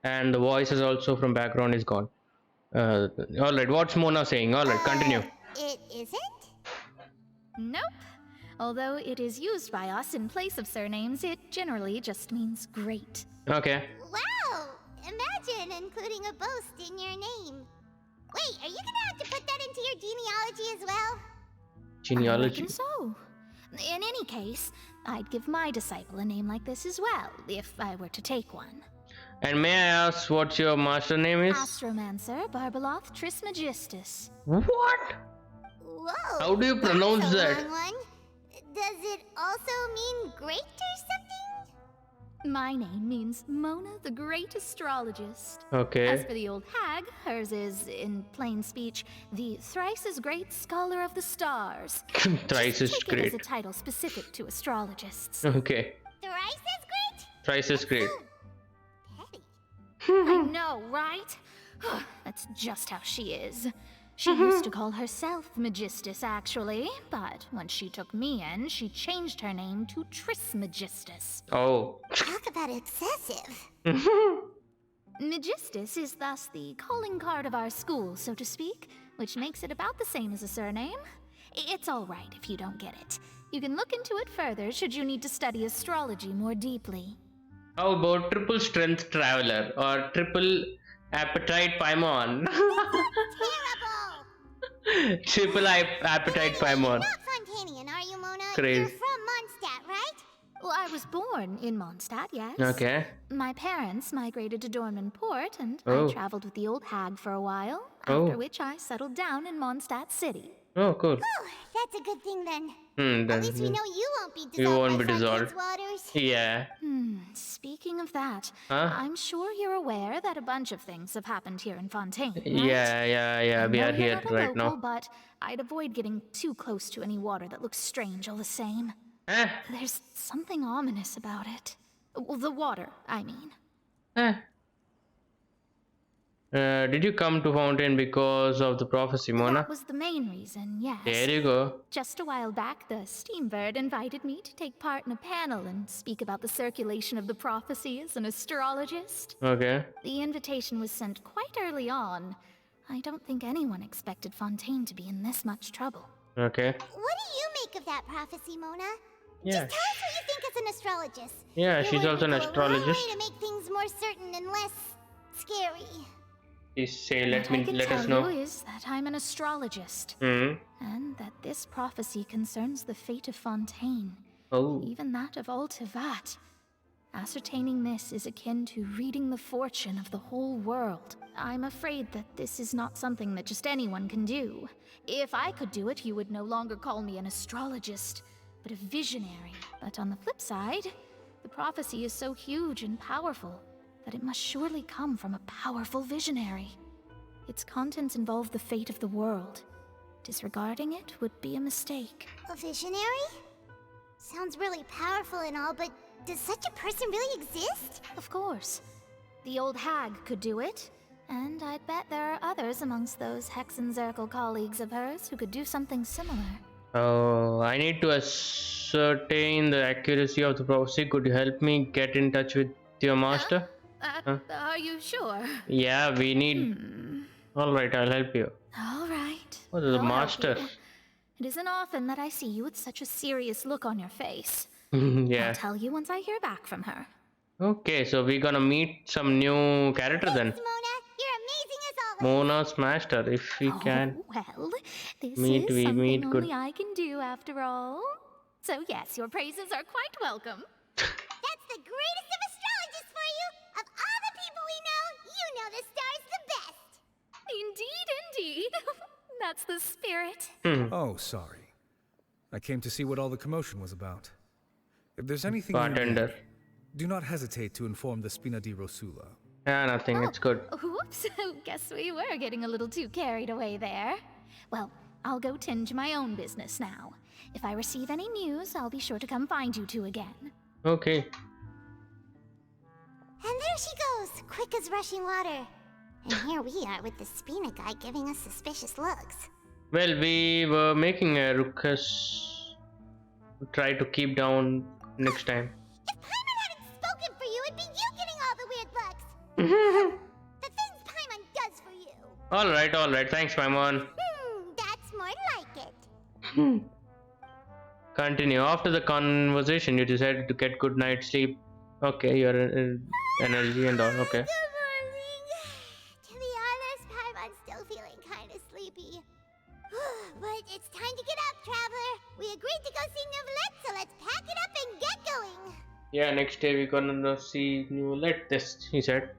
And the voice is also from background is gone. Alright, what's Mona saying? Alright, continue. It isn't? Nope. Although it is used by us in place of surnames, it generally just means great. Okay. Wow! Imagine including a boast in your name. Wait, are you gonna have to put that into your genealogy as well? I reckon so. In any case, I'd give my disciple a name like this as well, if I were to take one. And may I ask what your master name is? Astromancer Barbeloth Trismegistus. What? Whoa! How do you pronounce that's a that? long one. Does it also mean great or something? My name means Mona the Great Astrologist. Okay. As for the old hag, hers is, in plain speech, the thrice as great scholar of the stars. Thrice is Take it as a great. title specific to astrologists. Okay. Thrice as great? Thrice is great. I know, right? That's just how she is. She used to call herself Megistus, actually, but when she took me in, she changed her name to Trismegistus. Oh. Talk about excessive. Megistus is thus the calling card of our school, so to speak, which makes it about the same as a surname. It's all right if you don't get it. You can look into it further should you need to study astrology more deeply. How about triple strength traveler or triple appetite paimon? Triple appetite paimon. You're not Fontanian, are you, Mona? Crazy. You're from Mondstadt, right? Well, I was born in Mondstadt, yes. Okay. My parents migrated to Dornman Port, and Oh. I traveled with the old hag for a while, Oh. after which I settled down in Mondstadt City. Oh, cool. Oh, that's a good thing then. At least we know you won't be dissolved You won't by be dissolved. Fontain's waters. Yeah. Speaking of that, Huh? I'm sure you're aware that a bunch of things have happened here in Fontaine, right? Yeah. I We know are you're here not a right local, now. but I'd avoid getting too close to any water that looks strange all the same. Eh? There's something ominous about it. Well, the water, I mean. Did you come to Fountain because of the prophecy, Mona? That was the main reason, yes. There you go. Just a while back, the Steambird invited me to take part in a panel and speak about the circulation of the prophecy as an astrologist. Okay. The invitation was sent quite early on. I don't think anyone expected Fontaine to be in this much trouble. Okay. What do you make of that prophecy, Mona? Yeah. Just tell us what you think as an astrologist. Yeah, You're she's willing also to an go a long astrologist. way to make things more certain and less scary. Please say, What I can let us tell know. you is that I'm an astrologist, Hmm. and that this prophecy concerns the fate of Fontaine, Oh. even that of Ultivat. Ascertaining this is akin to reading the fortune of the whole world. I'm afraid that this is not something that just anyone can do. If I could do it, you would no longer call me an astrologist, but a visionary. But on the flip side, the prophecy is so huge and powerful that it must surely come from a powerful visionary. Its contents involve the fate of the world. Disregarding it would be a mistake. A visionary? Sounds really powerful and all, but does such a person really exist? Of course. The old hag could do it, and I'd bet there are others amongst those Hexenzirkel colleagues of hers who could do something similar. Oh, I need to ascertain the accuracy of the prophecy. Could you help me get in touch with your master? Huh? Are you sure? Yeah, we need. Alright, I'll help you. All right. Oh, the I'll help master. you. It isn't often that I see you with such a serious look on your face. Yeah. I'll tell you once I hear back from her. Okay, so we're gonna meet some new character then. Mona, you're amazing as always. Mona's master, if we can. Well, this Meet, is we something meet, only good. I can do after all. So yes, your praises are quite welcome. That's the greatest of astrologists for you. Of all the people we know, you know the star's the best. Indeed. That's the spirit. Oh, sorry. I came to see what all the commotion was about. If there's anything you Bartender. need, do not hesitate to inform the Spina di Rosula. Yeah, nothing, it's good. Whoops, guess we were getting a little too carried away there. Well, I'll go tend to my own business now. If I receive any news, I'll be sure to come find you two again. Okay. And there she goes, quick as rushing water. And here we are with the Spina guy giving us suspicious looks. Well, we were making a ruckus. Try to keep down next time. If Paimon hadn't spoken for you, it'd be you getting all the weird looks. The things Paimon does for you. Alright. Thanks, Paimon. That's more like it. Continue. After the conversation, you decided to get good night's sleep. Okay, your energy and all. Okay. Good morning. To be honest, Paimon's still feeling kind of sleepy. But it's time to get up, traveler. We agreed to go see Neuvillette, so let's pack it up and get going. Yeah, next day we're gonna see Neuvillette. This, he said.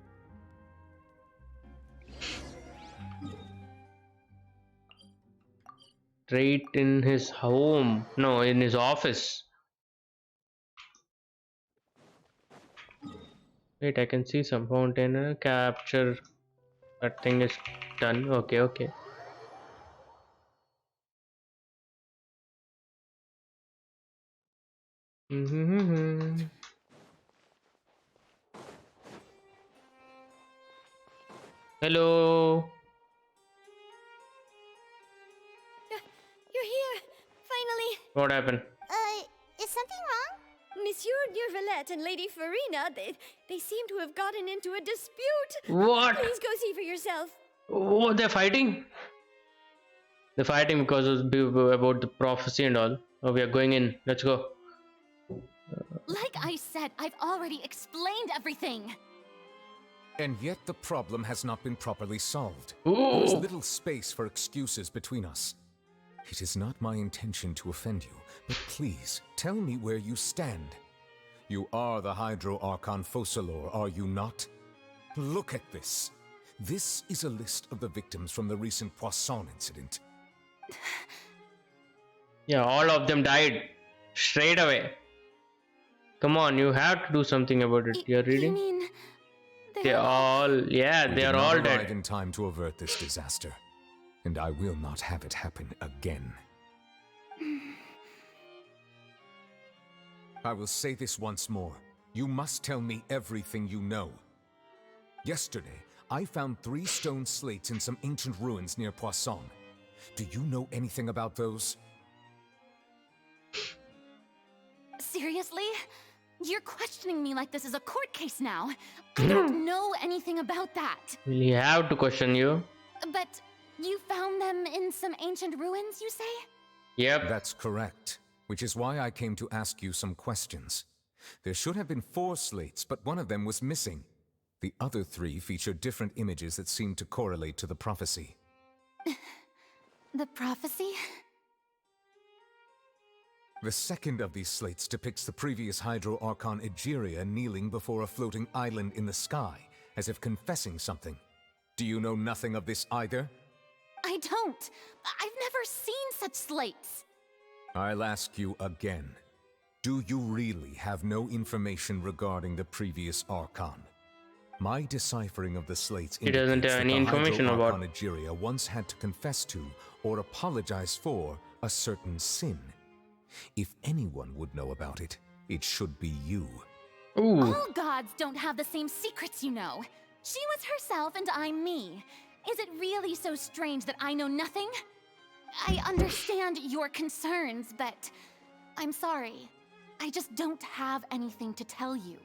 Straight in his home. No, in his office. Wait, I can see some fountain capture. That thing is done. Okay. Hello. You're here, finally. What happened? Is something wrong? Monsieur Neuvillette and Lady FURINA, they seem to have gotten into a dispute. What? Please go see for yourself. Oh, they're fighting? They're fighting because of about the prophecy and all. Oh, we are going in. Let's go. Like I said, I've already explained everything. And yet the problem has not been properly solved. Ooh. There's little space for excuses between us. It is not my intention to offend you, but please, tell me where you stand. You are the Hydro Archon Focalor, are you not? Look at this. This is a list of the victims from the recent Poisson incident. Yeah, all of them died. Straight away. Come on, you have to do something about it. You're reading? You mean they're all... Yeah, We they did are all not arrive dead. in time to avert this disaster. And I will not have it happen again. I will say this once more. You must tell me everything you know. Yesterday, I found 3 stone slates in some ancient ruins near Poisson. Do you know anything about those? Seriously? You're questioning me like this is a court case now. I don't know anything about that. We have to question you. But you found them in some ancient ruins, you say? Yep. That's correct. Which is why I came to ask you some questions. There should have been 4 slates, but one of them was missing. The other 3 featured different images that seemed to correlate to the prophecy. The prophecy? The second of these slates depicts the previous Hydro Archon Egeria kneeling before a floating island in the sky, as if confessing something. Do you know nothing of this either? I don't. I've never seen such slates. I'll ask you again. Do you really have no information regarding the previous Archon? My deciphering of the slates He doesn't indicates have that any the information Hydro about... Archon Egeria once had to confess to, or apologize for, a certain sin. If anyone would know about it, it should be you. Ooh. All gods don't have the same secrets, you know. She was herself and I'm me. Is it really so strange that I know nothing? I understand your concerns, but I'm sorry. I just don't have anything to tell you.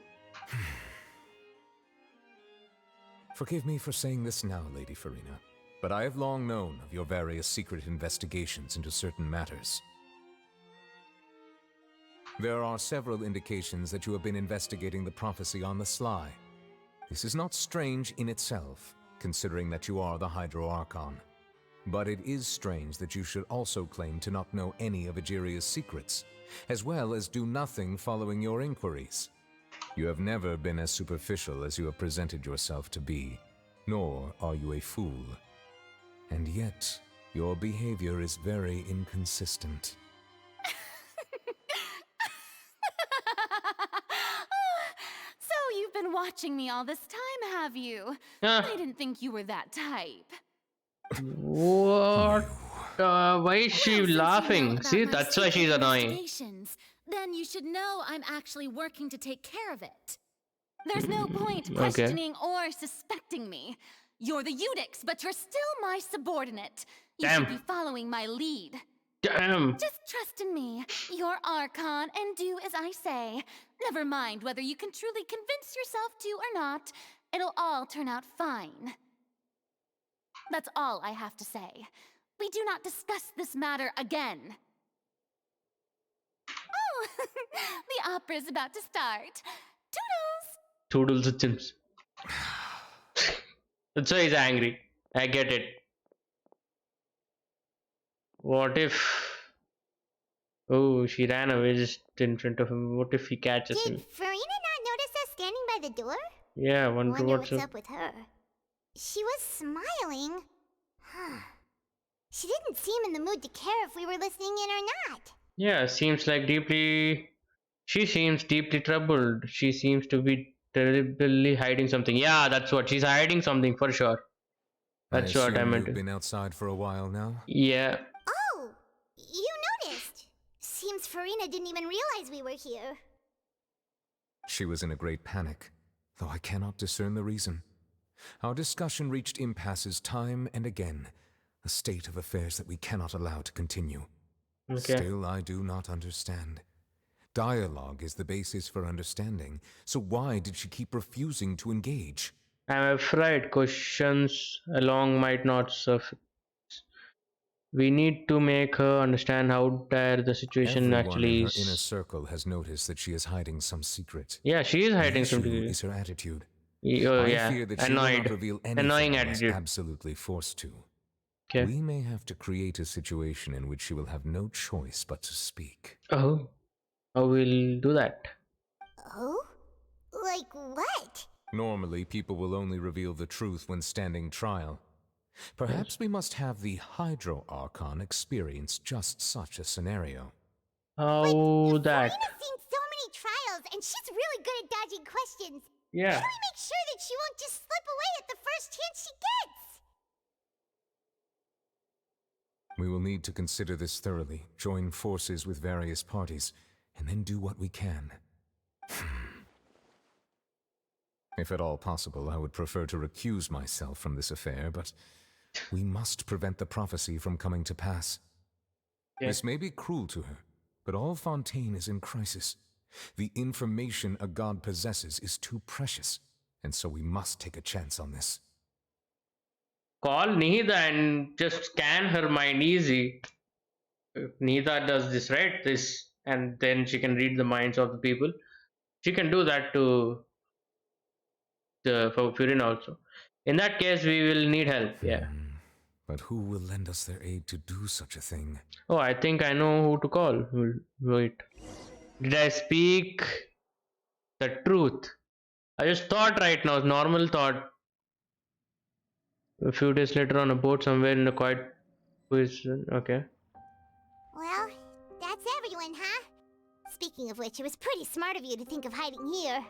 Forgive me for saying this now, Lady FURINA, but I have long known of your various secret investigations into certain matters. There are several indications that you have been investigating the prophecy on the sly. This is not strange in itself, considering that you are the Hydro Archon. But it is strange that you should also claim to not know any of Egeria's secrets, as well as do nothing following your inquiries. You have never been as superficial as you have presented yourself to be, nor are you a fool. And yet, your behavior is very inconsistent. So you've been watching me all this time, have you? Huh. I didn't think you were that type. What? Why is she laughing? See, that's why she's annoying. Investigations, then you should know I'm actually working to take care of it. There's no point questioning or suspecting me. You're the Eudix, but you're still my subordinate. You should be following my lead. Damn. Just trust in me. You're Archon, and do as I say. Never mind whether you can truly convince yourself to or not. It'll all turn out fine. That's all I have to say. We do not discuss this matter again. Oh, the opera's about to start. Toodles! Toodles Sims. That's why he's angry. I get it. What if... Oh, she ran away just in front of him. What if he catches Did him? Furina not notice us standing by the door? Yeah, wonder what's what's up with her. She was smiling. She didn't seem in the mood to care if we were listening in or not. Yeah, seems like deeply... She seems deeply troubled. She seems to be terribly hiding something. Yeah, that's what. She's hiding something for sure. That's what I meant. You've been outside for a while now? Yeah. Oh, you noticed. Seems Furina didn't even realize we were here. She was in a great panic, though I cannot discern the reason. Our discussion reached impasses time and again, a state of affairs that we cannot allow to continue. Okay. Still, I do not understand. Dialogue is the basis for understanding, so why did she keep refusing to engage? I'm afraid questions along might not suffice. We need to make her understand how dire the situation Everyone actually in her is. inner circle has noticed that she is hiding some secret. Yeah, she is hiding the issue something. Is her attitude. Oh, I yeah. fear that she Annoyed. will not reveal anything Annoying unless attitude. absolutely forced to. Okay. We may have to create a situation in which she will have no choice but to speak. Oh, we'll do that. Oh? Like what? Normally, people will only reveal the truth when standing trial. Perhaps we must have the Hydro Archon experience just such a scenario. How that? Furina's seen so many trials, and she's really good at dodging questions. Yeah. How do we make sure that she won't just slip away at the first chance she gets? We will need to consider this thoroughly, join forces with various parties, and then do what we can. If at all possible, I would prefer to recuse myself from this affair, but we must prevent the prophecy from coming to pass. Yeah. This may be cruel to her, but all Fontaine is in crisis. The information a god possesses is too precious, and so we must take a chance on this. Call Nihida and just scan her mind easy. If Nihida does this, right? This, and then she can read the minds of the people. She can do that to for Furina also. In that case, we will need help. Yeah. But who will lend us their aid to do such a thing? Oh, I think I know who to call. Wait. Did I speak the truth? I just thought right now, normal thought. A few days later on a boat somewhere in a quiet position. Okay. Well, that's everyone, huh? Speaking of which, it was pretty smart of you to think of hiding here.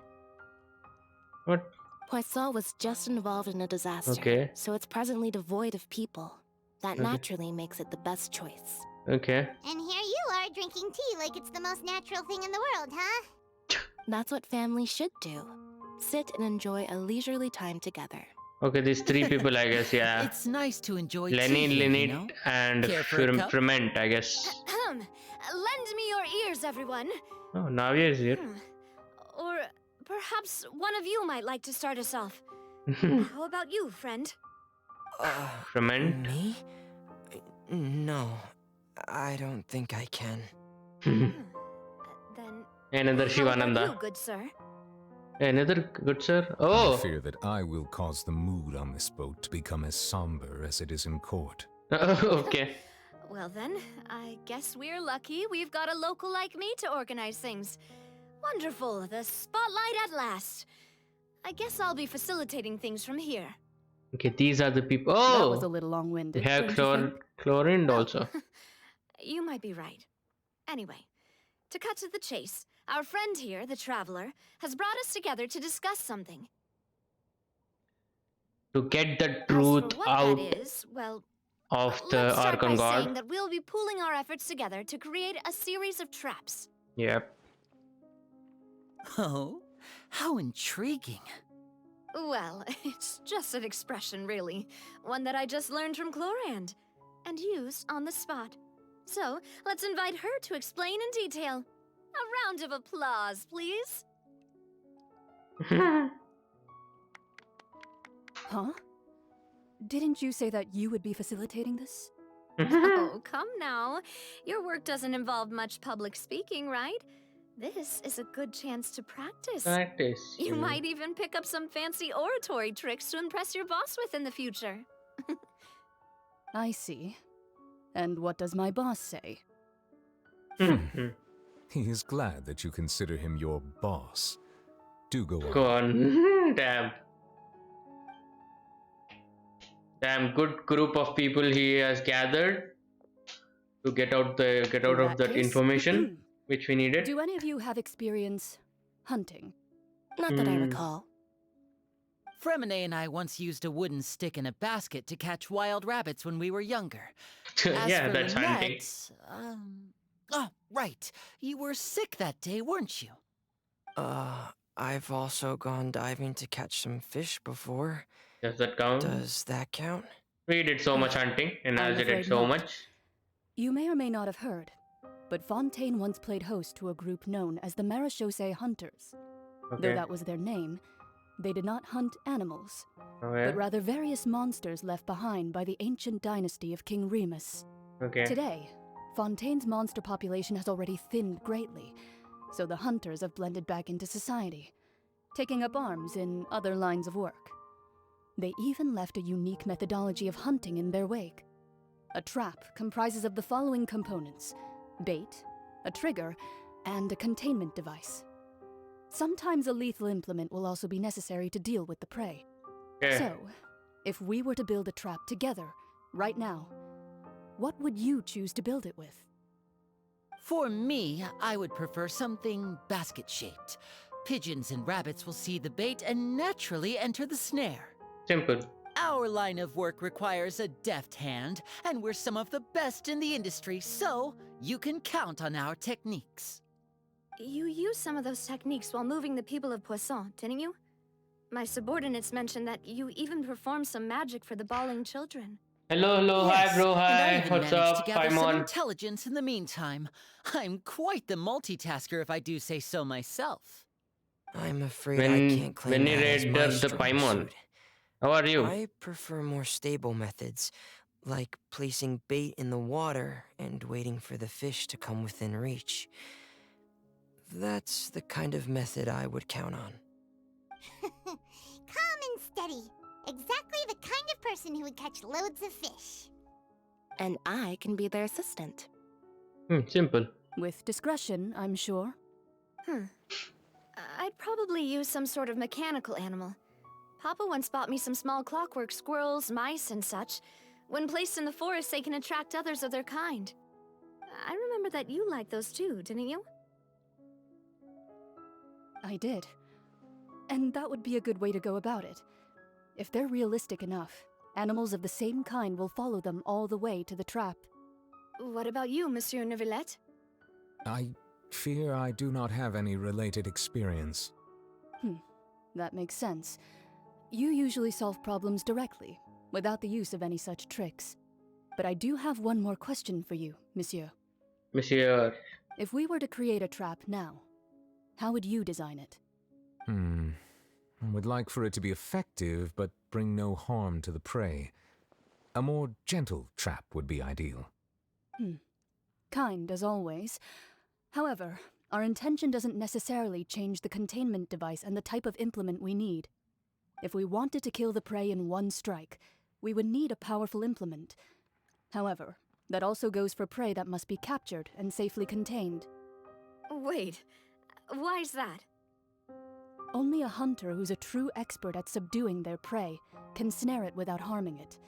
What? Poisson was just involved in a disaster, Okay. so it's presently devoid of people. That Okay. naturally makes it the best choice. Okay. And here you are drinking tea like it's the most natural thing in the world, huh? That's what families should do. Sit and enjoy a leisurely time together. Okay, these three people, I guess, yeah. It's nice to enjoy Lenny, tea, Linit, you know? and Care for a cup? Ferment, I guess. Lend me your ears, everyone. Oh, Navia is here. Or perhaps one of you might like to start us off. How about you, friend? Ferment? Me? No, I don't think I can. Then Another how about Shivananda. you, good sir? Another good sir? I Oh! fear that I will cause the mood on this boat to become as somber as it is in court. Okay. Well then, I guess we're lucky we've got a local like me to organize things. Wonderful, the spotlight at last. I guess I'll be facilitating things from here. Okay, these are the people. Oh! That was a little long-winded. We have don't you think? chlorined also. You might be right. Anyway, to cut to the chase, our friend here, the Traveler, has brought us together to discuss something. To get the As truth for what out that is, well, of the let's start Archon by saying God. that we'll be pooling our efforts together to create a series of traps. Yep. Oh, how intriguing. Well, it's just an expression, really. One that I just learned from Chlorand and used on the spot. So, let's invite her to explain in detail. A round of applause, please. Huh? Didn't you say that you would be facilitating this? Oh, come now. Your work doesn't involve much public speaking, right? This is a good chance to practice. Practice. You might even pick up some fancy oratory tricks to impress your boss with in the future. I see. And what does my boss say? He is glad that you consider him your boss. Do go on. Go on. Damn good group of people he has gathered to get out of that information which we needed. Do any of you have experience hunting? Not that I recall. Fremine and I once used a wooden stick in a basket to catch wild rabbits when we were younger. Yeah, that's hunting. Oh, right. You were sick that day, weren't you? I've also gone diving to catch some fish before. Does that count? Does that count? We did so much hunting, and I'm as did afraid so not. much. You may or may not have heard, but Fontaine once played host to a group known as the Marechaussee Hunters. Okay. Though that was their name, they did not hunt animals, Oh, yeah? but rather various monsters left behind by the ancient dynasty of King Remus. Okay. Today, Fontaine's monster population has already thinned greatly, so the hunters have blended back into society, taking up arms in other lines of work. They even left a unique methodology of hunting in their wake. A trap comprises of the following components: bait, a trigger, and a containment device. Sometimes a lethal implement will also be necessary to deal with the prey. Okay. So, if we were to build a trap together, right now, what would you choose to build it with? For me, I would prefer something basket-shaped. Pigeons and rabbits will see the bait and naturally enter the snare. Simple. Our line of work requires a deft hand, and we're some of the best in the industry, so you can count on our techniques. You used some of those techniques while moving the people of Poisson, didn't you? My subordinates mentioned that you even performed some magic for the bawling children. Hello, Yes, hi bro, and I hi, even what's managed up, to gather some Paimon? intelligence in the meantime. I'm quite the multitasker, if I do say so myself. I'm afraid I can't claim When you that as read my the strong Paimon, suit. how are you? I prefer more stable methods, like placing bait in the water and waiting for the fish to come within reach. That's the kind of method I would count on. Calm and steady. Exactly the kind of person who would catch loads of fish. And I can be their assistant. Simple. With discretion, I'm sure. I'd probably use some sort of mechanical animal. Papa once bought me some small clockwork squirrels, mice, and such. When placed in the forest, they can attract others of their kind. I remember that you liked those too, didn't you? I did. And that would be a good way to go about it. If they're realistic enough, animals of the same kind will follow them all the way to the trap. What about you, Monsieur Neuvillette? I fear I do not have any related experience. That makes sense. You usually solve problems directly, without the use of any such tricks. But I do have one more question for you, Monsieur. Monsieur. If we were to create a trap now, how would you design it? I would like for it to be effective, but bring no harm to the prey. A more gentle trap would be ideal. Kind, as always. However, our intention doesn't necessarily change the containment device and the type of implement we need. If we wanted to kill the prey in one strike, we would need a powerful implement. However, that also goes for prey that must be captured and safely contained. Wait, why's that? Only a hunter who's a true expert at subduing their prey can snare it without harming it.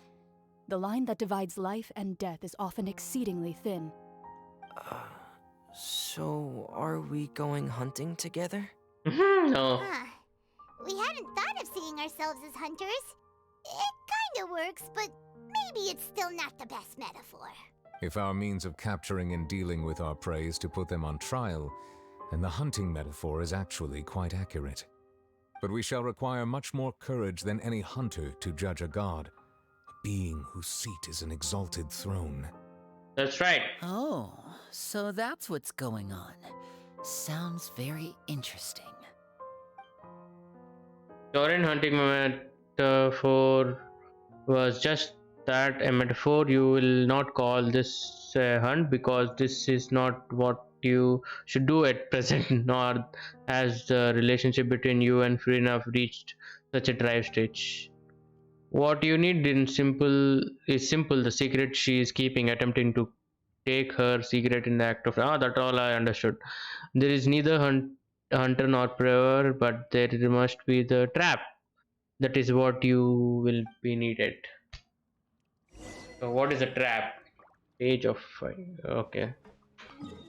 The line that divides life and death is often exceedingly thin. So, are we going hunting together? No. Huh. We hadn't thought of seeing ourselves as hunters. It kinda works, but maybe it's still not the best metaphor. If our means of capturing and dealing with our prey is to put them on trial, then the hunting metaphor is actually quite accurate. But we shall require much more courage than any hunter to judge a god, a being whose seat is an exalted throne. That's right. Oh, so that's what's going on. Sounds very interesting. Tauren hunting metaphor was just that, a metaphor. You will not call this a hunt because this is not what you should do at present, nor has the relationship between you and Furina reached such a drive stage. What you need in simple is simple. The secret she is keeping, attempting to take her secret in the act of that's all I understood. There is neither hunter nor predator, but there must be the trap. That is what you will be needed. So what is a trap? Page of okay.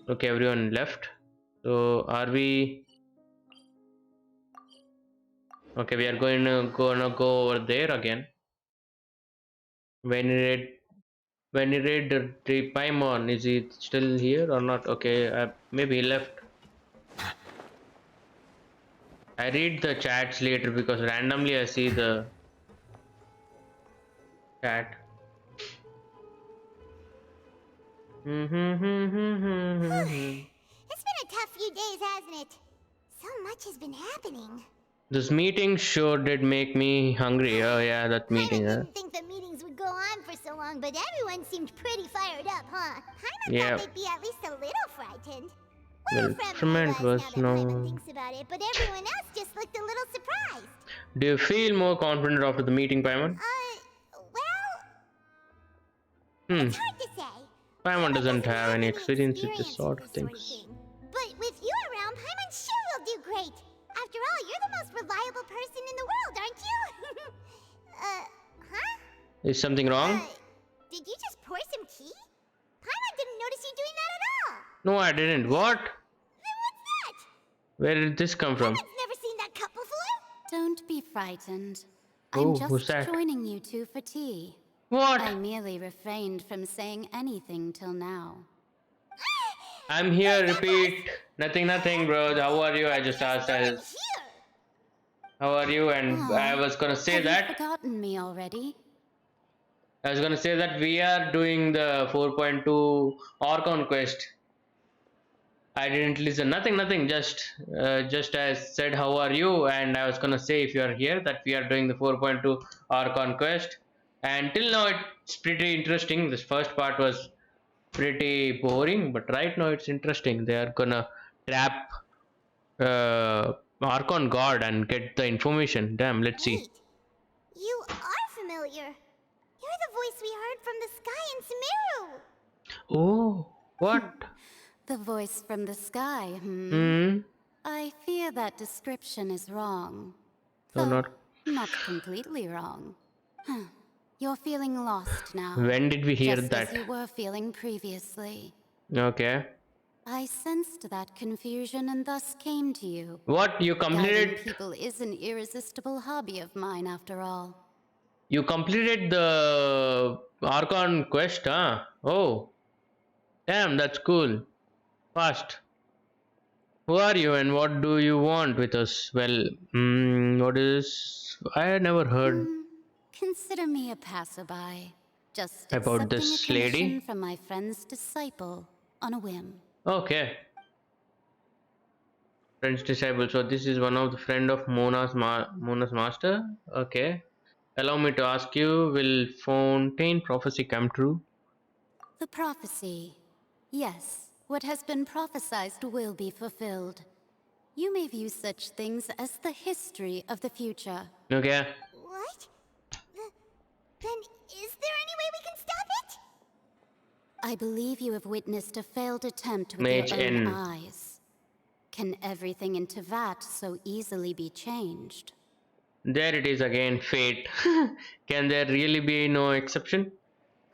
Okay, everyone left. So are we okay? We are gonna go over there again. When you read the Paimon, is he still here or not? Okay, maybe he left. I read the chats later because randomly I see the chat. It's been a tough few days, hasn't it? So much has been happening. This meeting sure did make me hungry. Oh yeah, that meeting. I didn't think the meetings would go on for so long, but everyone seemed pretty fired up, huh? Paimon Yeah. thought they'd be at least a little frightened. Well, instrument was no. Thinks about it, but everyone else just looked a little surprised. Do you feel more confident after the meeting, Paimon? It's hard to say. Paimon doesn't have any experience with this sort of things. But with you around, Paimon sure will do great. After all, you're the most reliable person in the world, aren't you? Huh? Is something wrong? Did you just pour some tea? Paimon didn't notice you doing that at all. No, I didn't. What? Then what's that? Where did this come from? Paimon's never seen that cup before. Don't be frightened. Oh, I'm who's just that? joining you two for tea. What? I merely refrained from saying anything till now. I'm here, repeat. Nothing, bro. How are you? I just asked us. How are you? And I was gonna say Have that. you forgotten me already? I was gonna say that we are doing the 4.2 ARCHON quest. I didn't listen. Nothing. Just as said, how are you? And I was gonna say if you are here that we are doing the 4.2 ARCHON quest. And till now it's pretty interesting. This first part was pretty boring, but right now it's interesting. They are gonna trap Archon God and get the information. Damn, let's see. You are familiar. You're the voice we heard from the sky in Sumeru. Oh, what? The voice from the sky, I fear that description is wrong. No, Though not completely wrong. You're feeling lost now. When did we hear just that? as you were feeling previously. Okay. I sensed that confusion and thus came to you. What? You Guiding completed? people is an irresistible hobby of mine, after all. You completed the Archon quest, huh? Oh, damn, that's cool. Fast. Who are you and what do you want with us? Well, what is? I had never heard Consider me a passerby. Just about accepting this a commission lady. from my friend's disciple on a whim. Okay. Friend's disciple. So this is one of the friend of Mona's master. Okay. Allow me to ask you: will Fontaine prophecy come true? The prophecy. Yes, what has been prophesied will be fulfilled. You may view such things as the history of the future. Okay. What? Then is there any way we can stop it? I believe you have witnessed a failed attempt with Mage your own N. eyes. Can everything in Tevat so easily be changed? There it is again, fate. Can there really be no exception?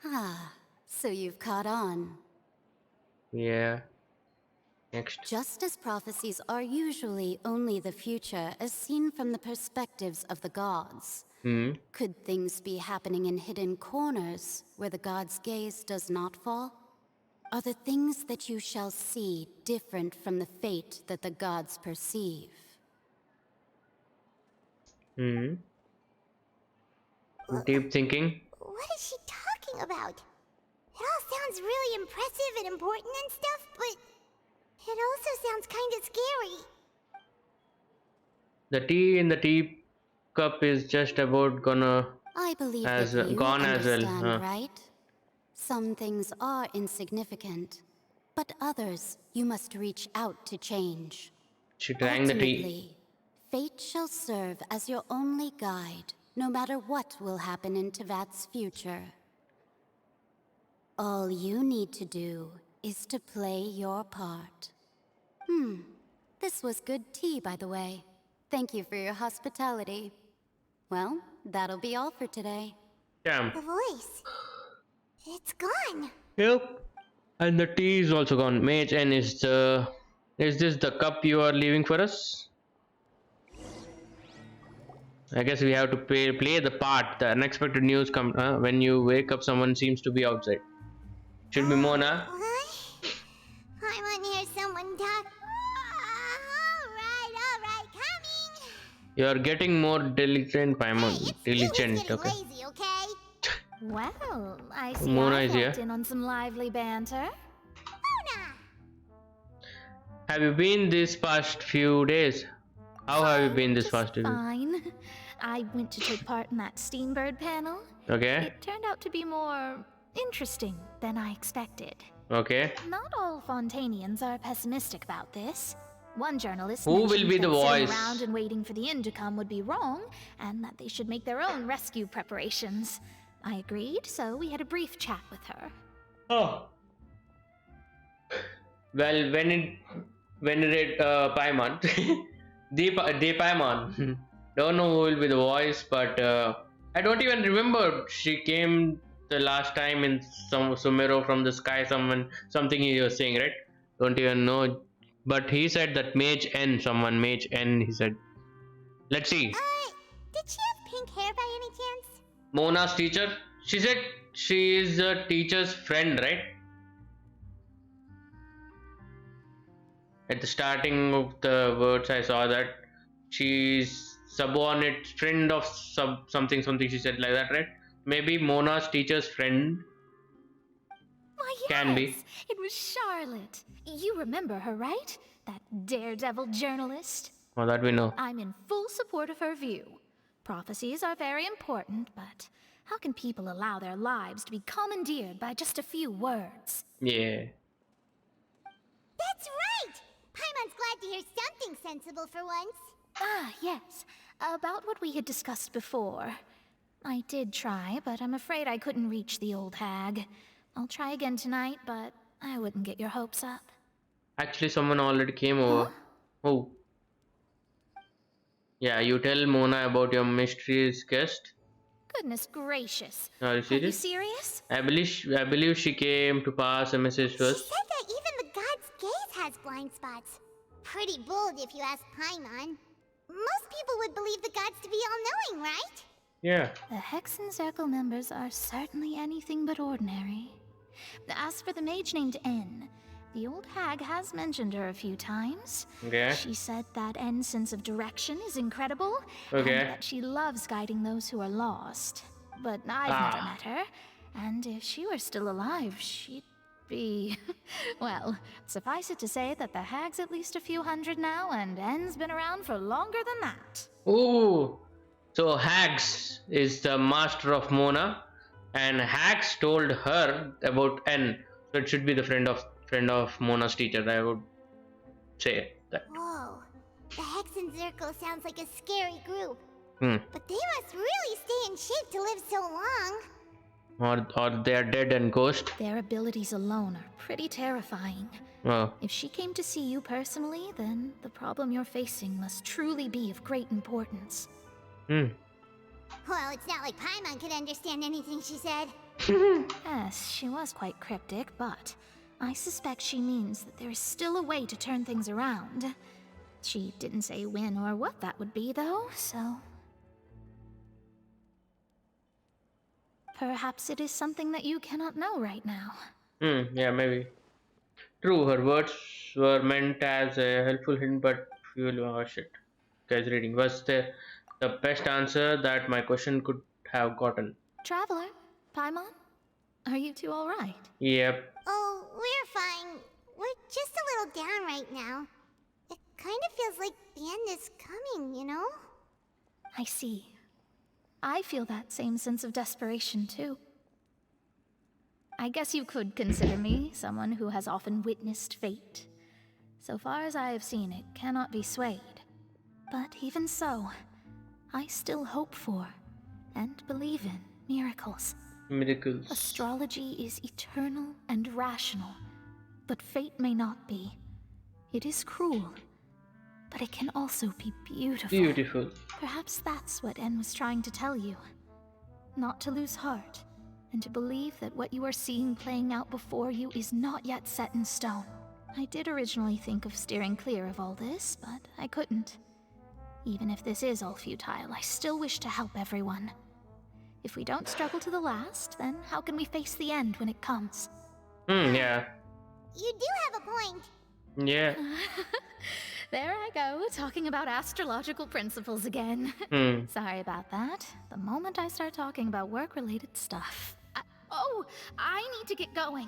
Ah, so you've caught on. Yeah. Next. Just as prophecies are usually only the future as seen from the perspectives of the gods, could things be happening in hidden corners where the gods' gaze does not fall? Are the things that you shall see different from the fate that the gods perceive? Deep thinking. What is she talking about? It all sounds really impressive and important and stuff, but it also sounds kind of scary. The tea in the teacup is just about I believe as that you gone as well. understand, right? Some things are insignificant, but others you must reach out to change. She drank the tea. Ultimately, fate shall serve as your only guide, no matter what will happen in Tevat's future. All you need to do is to play your part. This was good tea, by the way. Thank you for your hospitality. Well, that'll be all for today. Damn. The voice. It's gone. Yep. And the tea is also gone. Mage N is this the cup you are leaving for us? I guess we have to play the part. The unexpected news comes when you wake up. Someone seems to be outside. Should be Mona. I want to hear someone talk. All right, coming. You are getting more diligent, Paimon. Diligent, okay. Lazy, okay? Well, I see Mona I is here. walked in on some lively banter. Mona! Have you been this past few days? How have you been this past few days? Fine. I went to take part in that Steambird panel. Okay. It turned out to be more interesting than I expected. Okay. Not all Fontanians are pessimistic about this. One journalist Who will mentioned be that the sitting voice? around and waiting for the end to come would be wrong, and that they should make their own rescue preparations. I agreed, so we had a brief chat with her. Oh. Well, when it Paimon, the Paimon. Don't know who will be the voice, but I don't even remember. She came the last time in some Sumero from the sky. Something he was saying, right? Don't even know. But he said that Mage N. He said. Let's see. Did she have pink hair by any chance? Mona's teacher. She said she is a teacher's friend, right? At the starting of the words, I saw that she's subordinate friend of something. She said like that, right? Maybe Mona's teacher's friend. Why, yes! Can be. It was Charlotte. You remember her, right? That daredevil journalist. Oh, that we know. I'm in full support of her view. Prophecies are very important, but how can people allow their lives to be commandeered by just a few words? Yeah. That's right! Paimon's glad to hear something sensible for once. Ah, yes. About what we had discussed before. I did try, but I'm afraid I couldn't reach the old hag. I'll try again tonight, but I wouldn't get your hopes up. Actually, someone already came over. Oh. Yeah, you tell Mona about your mysterious guest. Goodness gracious. Are you serious? Are you serious? I believe she came to pass a message to She us. said that even the god's gaze has blind spots. Pretty bold if you ask Paimon. Most people would believe the gods to be all-knowing, right? Yeah. The Hexen Circle members are certainly anything but ordinary. As for the mage named N, the old hag has mentioned her a few times. Okay. She said that N's sense of direction is incredible, Okay. and that she loves guiding those who are lost. But I've never met her, and if she were still alive, she'd be... well, suffice it to say that the hag's at least a few hundred now, and N's been around for longer than that. Ooh. So Hags is the master of Mona, and Hags told her about N. So it should be the friend of Mona's teacher. I would say that. Whoa. The Hexen Circle sounds like a scary group. Hmm. But they must really stay in shape to live so long. Or they are dead and ghost. Their abilities alone are pretty terrifying. Oh. If she came to see you personally, then the problem you're facing must truly be of great importance. Hmm. Well, it's not like Paimon could understand anything she said. Yes, she was quite cryptic, but I suspect she means that there is still a way to turn things around. She didn't say when or what that would be, though, so... Perhaps it is something that you cannot know right now. Yeah, maybe. True, her words were meant as a helpful hint, but oh shit. Guys, reading was the best answer that my question could have gotten. Traveler, Paimon? Are you two alright? Yep. Oh, we're fine. We're just a little down right now. It kind of feels like the end is coming, you know? I see. I feel that same sense of desperation, too. I guess you could consider me someone who has often witnessed fate. So far as I have seen, it cannot be swayed. But even so, I still hope for and believe in miracles. Miracles. Astrology is eternal and rational, but fate may not be. It is cruel, but it can also be beautiful. Beautiful. Perhaps that's what En was trying to tell you. Not to lose heart, and to believe that what you are seeing playing out before you is not yet set in stone. I did originally think of steering clear of all this, but I couldn't. Even if this is all futile, I still wish to help everyone. If we don't struggle to the last, then how can we face the end when it comes? Yeah. You do have a point. Yeah. There I go, talking about astrological principles again. Sorry about that. The moment I start talking about work-related stuff. I need to get going.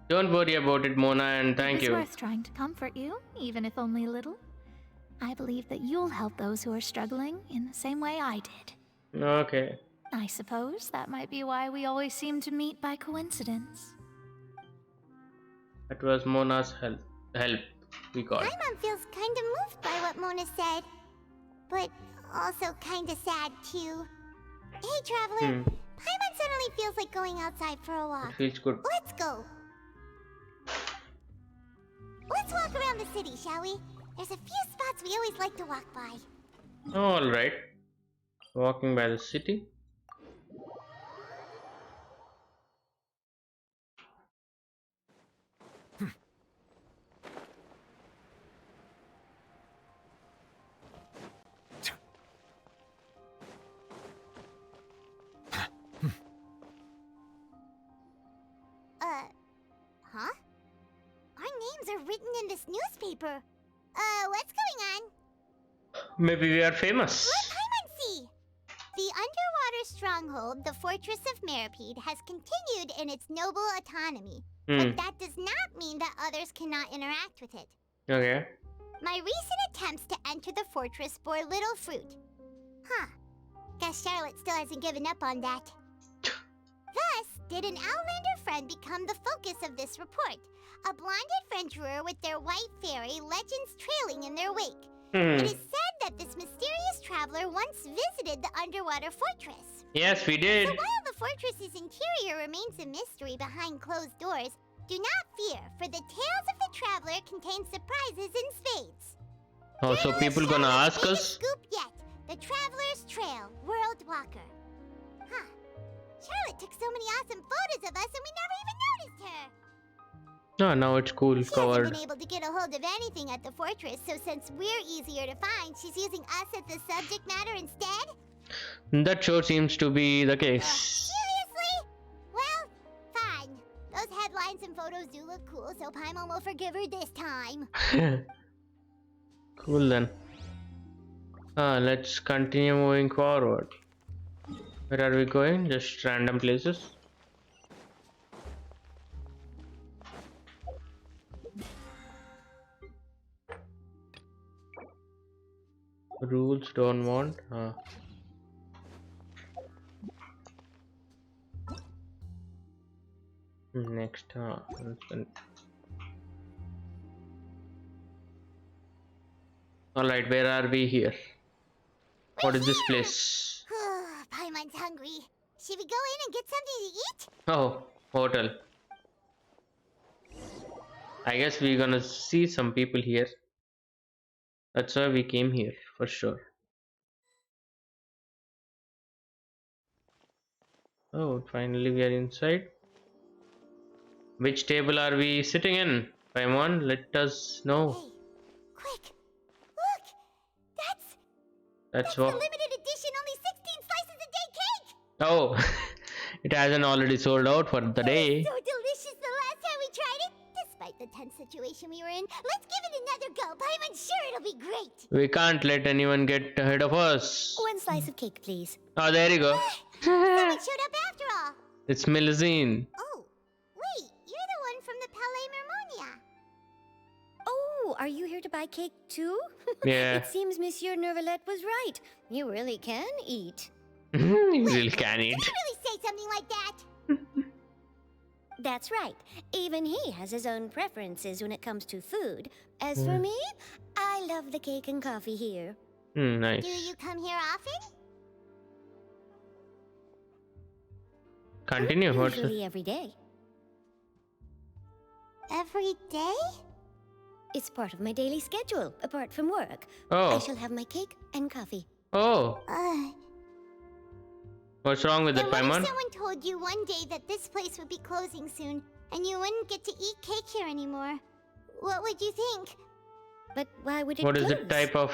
Don't worry about it, Mona, and thank you. It's worth trying to comfort you, even if only a little. I believe that you'll help those who are struggling in the same way I did. Okay. I suppose that might be why we always seem to meet by coincidence. That was Mona's help. We got. Paimon feels kind of moved by what Mona said, but also kind of sad too. Hey, Traveler. Paimon suddenly feels like going outside for a walk. It feels good. Let's go. Let's walk around the city, shall we? There's a few spots we always like to walk by. Alright. Walking by the city. Huh? Our names are written in this newspaper. What's going on? Maybe we are famous. Let Paimon see! The underwater stronghold, the Fortress of Meripede, has continued in its noble autonomy. But that does not mean that others cannot interact with it. Okay. My recent attempts to enter the fortress bore little fruit. Huh. Guess Charlotte still hasn't given up on that. Thus, did an Outlander friend become the focus of this report? A blonde adventurer with their white fairy, legends trailing in their wake. It is said that this mysterious traveler once visited the underwater fortress. Yes, we did. So while the fortress's interior remains a mystery behind closed doors, do not fear, for the tales of the traveler contain surprises in spades. Oh, so people gonna ask us? Scoop yet, the Traveler's Trail, World Walker. Huh. Charlotte took so many awesome photos of us and we never even noticed her. No, now it's cool. She Covered. hasn't been able to get a hold of anything at the fortress, so since we're easier to find, she's using us as the subject matter instead? That sure seems to be the case. Seriously? Well, fine. Those headlines and photos do look cool, so Paimon will forgive her this time. Cool then. Let's continue moving forward. Where are we going? Just random places. Rules don't want. Next. Alright, where are we here? What is this place? Paimon's hungry. Should we go in and get something to eat? Oh, hotel. I guess we're gonna see some people here. That's why we came here, for sure. Oh, finally we are inside. Which table are we sitting in? Paimon, let us know. Hey, quick! Look! That's what. the limited edition, only 16 slices a day cake! Oh, it hasn't already sold out for the day. So delicious the last time we tried it! Despite the tense situation we were in, let's give it another go. Paimon's sure it'll be great! We can't let anyone get ahead of us. One slice of cake, please. Oh, there you go. Someone showed up after all. It's Melusine. Oh, wait, you're the one from the Palais Mermonia. Oh, are you here to buy cake too? Yeah. It seems Monsieur Nervalette was right. You really can eat. You really can eat. Did I really say something like that? That's right. Even he has his own preferences when it comes to food. As for me, I love the cake and coffee here. Nice. Do you come here often? Continue. What's Usually every day. Every day? It's part of my daily schedule, apart from work. Oh. I shall have my cake and coffee. Oh. What's wrong with that, What if Paimon? someone told you one day that this place would be closing soon, and you wouldn't get to eat cake here anymore? What would you think? But why would it What is close? the type of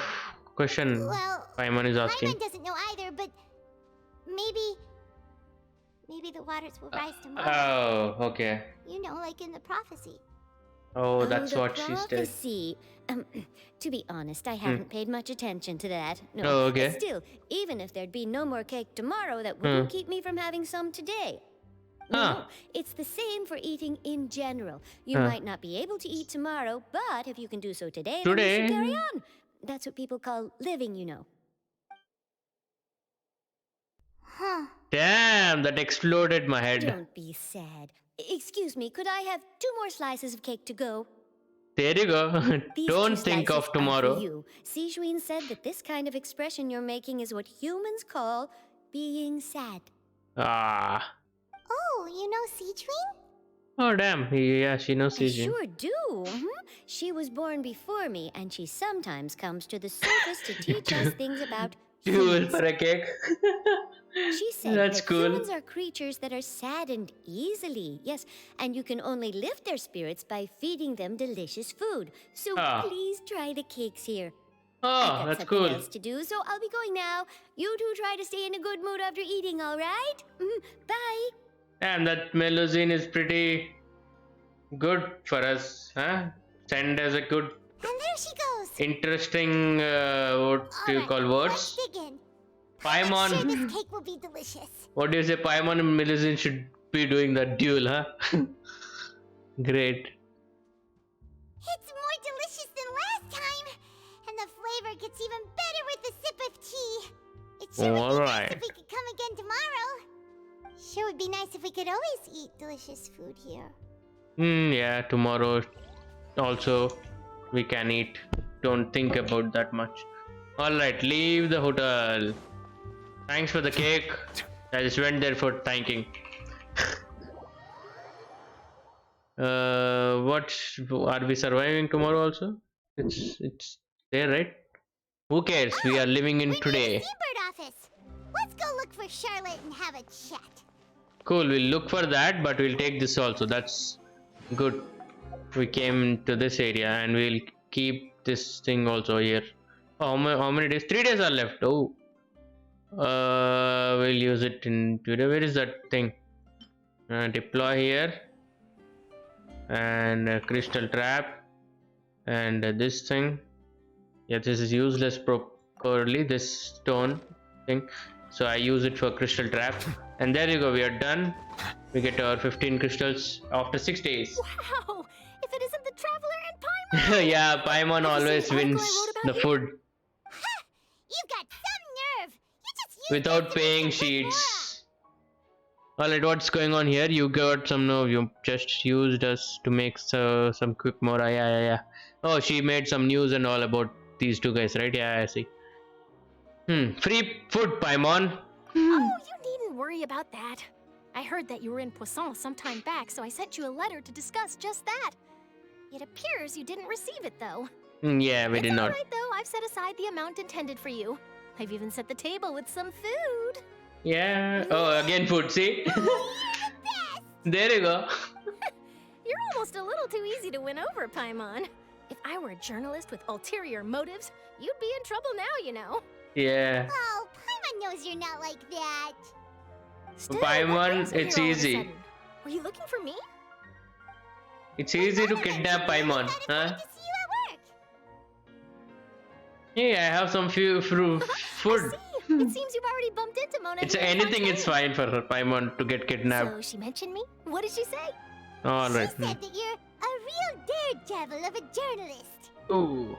question Well, Paimon is asking? Paimon doesn't know either, but maybe the waters will rise tomorrow. Oh, okay. You know, like in the prophecy. Oh, that's the what she said. prophecy. To be honest, I haven't paid much attention to that. No. Oh, okay. But still, even if there'd be no more cake tomorrow, that wouldn't keep me from having some today. No, it's the same for eating in general. You might not be able to eat tomorrow, but if you can do so today, then you should carry on. That's what people call living, you know. Huh. Damn, that exploded my head. Don't be sad. Excuse me, could I have 2 more slices of cake to go? There you go. These Don't 2 think slices of are tomorrow. for you. Sijuin said that this kind of expression you're making is what humans call being sad. Ah. Oh, you know Sijuin? Oh, damn. Yeah, she knows I Sijin. sure do. She was born before me, and she sometimes comes to the surface to teach us things about Duel humans. for a cake. She said That's that cool. humans are creatures that are saddened easily. Yes, and you can only lift their spirits by feeding them delicious food. So please try the cakes here. Oh, I've got that's something cool. else to do, so I'll be going now. You two try to stay in a good mood after eating, all right? Bye. And that Melusine is pretty good for us, huh? Send us a good, And there she goes. interesting, what do you call words? Let's dig in. Paimon. I'm sure this cake will be delicious. What do you say? Paimon and Melusine should be doing that duel, huh? Great. It's more delicious than last time, and the flavor gets even better with a sip of tea. It sure would be nice Alright. if we could come again tomorrow. Sure would be nice if we could always eat delicious food here. Yeah, tomorrow also we can eat. Don't think about that much. Alright, leave the hotel. Thanks for the cake. I just went there for thanking. What are we surviving tomorrow also? It's there, right? Who cares? We are living in today. Seabird office. Let's go look for Charlotte and have a chat. Cool, we'll look for that, but we'll take this also. That's good. We came to this area and we'll keep this thing also here. Oh, how many days? 3 days are left. Oh. We'll use it in today. Where is that thing? Deploy here. And crystal trap. And this thing. Yeah, this is useless properly. This stone thing. So I use it for crystal trap. And there you go, we are done. We get our 15 crystals after 6 days. Wow! If it isn't the Traveler and Paimon! Yeah, Paimon always wins the food. You've got some nerve. You just used Without paying sheets. Alright, what's going on here? You got some, no, you just used us to make some quick more. Yeah. Oh, she made some news and all about these 2 guys, right? Yeah, I see. Free food, Paimon. Oh, you needn't worry about that. I heard that you were in Poisson some time back, so I sent you a letter to discuss just that. It appears you didn't receive it, though. Yeah, we did not. Alright, though, I've set aside the amount intended for you. I've even set the table with some food. Yeah. Oh, again food, see? There you go. You're almost a little too easy to win over, Paimon. If I were a journalist with ulterior motives, you'd be in trouble now, you know. Yeah. Oh, Paimon knows you're not like that. Still, Paimon, what brings you it's here all of a easy. sudden? Were you looking for me? It's easy to kidnap Paimon, huh? Yeah, I have some few food. It seems you've already bumped into Mona. It's here in anything. It's Fontaine. fine for her. Paimon to get kidnapped. So she mentioned me? What did she say? All She right. said that you're a real daredevil of a journalist. Ooh.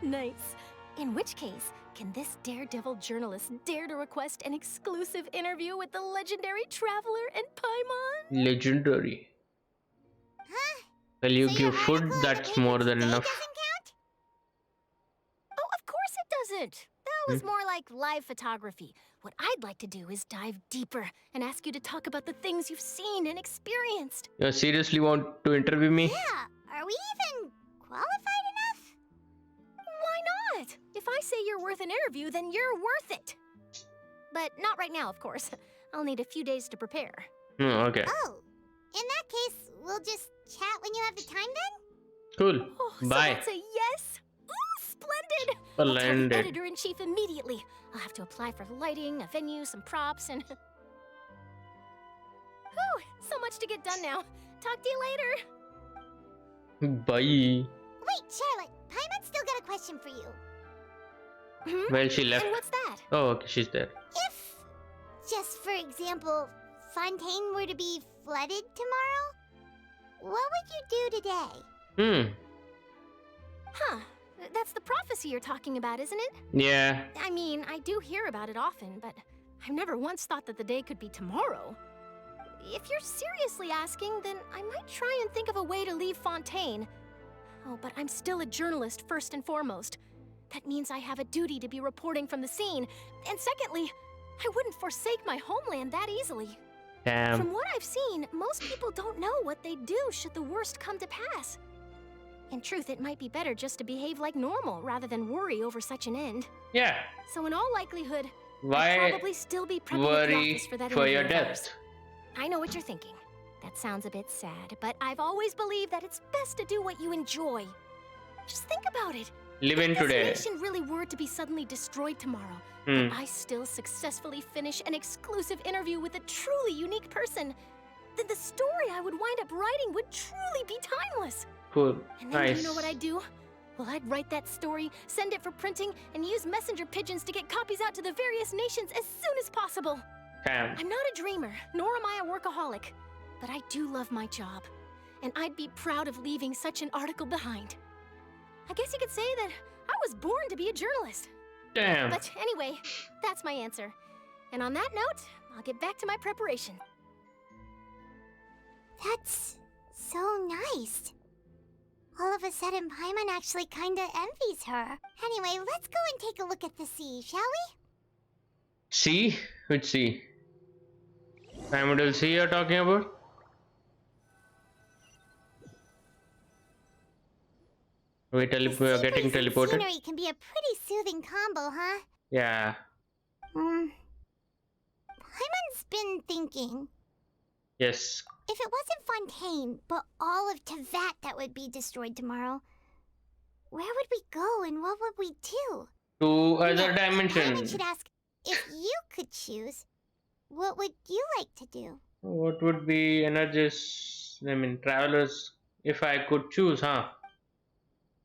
Nice. In which case, can this daredevil journalist dare to request an exclusive interview with the legendary traveler and Paimon? Legendary. Huh? Well, you So give your food. article in the That's paper more than today enough. doesn't count? Oh, of course it doesn't. That was more like live photography. What I'd like to do is dive deeper and ask you to talk about the things you've seen and experienced. You seriously want to interview me? Yeah. Are we even qualified enough? Why not? If I say you're worth an interview, then you're worth it. But not right now, of course. I'll need a few days to prepare. Okay. Oh, in that case, we'll just chat when you have the time then? Cool. Oh, so Bye. that's a yes? Ooh, splendid! I'll tell Splendid. the editor-in-chief immediately. I'll have to apply for lighting, a venue, some props, and... Whew, so much to get done now. Talk to you later. Bye. Wait, Charlotte, Paimon's still got a question for you. Well, she left. And what's that? Oh, okay. She's there. If, just for example, Fontaine were to be flooded tomorrow, what would you do today? Huh. That's the prophecy you're talking about, isn't it? Yeah. I mean, I do hear about it often, but I've never once thought that the day could be tomorrow. If you're seriously asking, then I might try and think of a way to leave Fontaine. Oh, but I'm still a journalist first and foremost. That means I have a duty to be reporting from the scene. And secondly, I wouldn't forsake my homeland that easily. Damn. From what I've seen, most people don't know what they'd do should the worst come to pass. In truth, it might be better just to behave like normal rather than worry over such an end. Yeah. So in all likelihood, Why I'll probably still be prepping at the worry office for that for your interview of death? ours. I know what you're thinking. That sounds a bit sad, but I've always believed that it's best to do what you enjoy. Just think about it. Live in If today. this nation really were to be suddenly destroyed tomorrow, Hmm. but I still successfully finish an exclusive interview with a truly unique person, then the story I would wind up writing would truly be timeless. Cool. And then Nice. do you know what I'd do? Well, I'd write that story, send it for printing, and use messenger pigeons to get copies out to the various nations as soon as possible. Damn. I'm not a dreamer, nor am I a workaholic, but I do love my job, and I'd be proud of leaving such an article behind. I guess you could say that I was born to be a journalist. Damn. But anyway, that's my answer. And on that note, I'll get back to my preparation. That's so nice. All of a sudden, Paimon actually kinda envies her. Anyway, let's go and take a look at the sea, shall we? See? Which sea? Primordial sea you're talking about? We are getting Sea teleported? scenery can be a pretty soothing combo, huh? Yeah. Paimon's been thinking. Yes. If it wasn't Fontaine, but all of Tevat that would be destroyed tomorrow, where would we go and what would we do? To other Paimon dimension. should ask, if you could choose, what would you like to do? What would be energies? I mean, travelers. If I could choose, huh?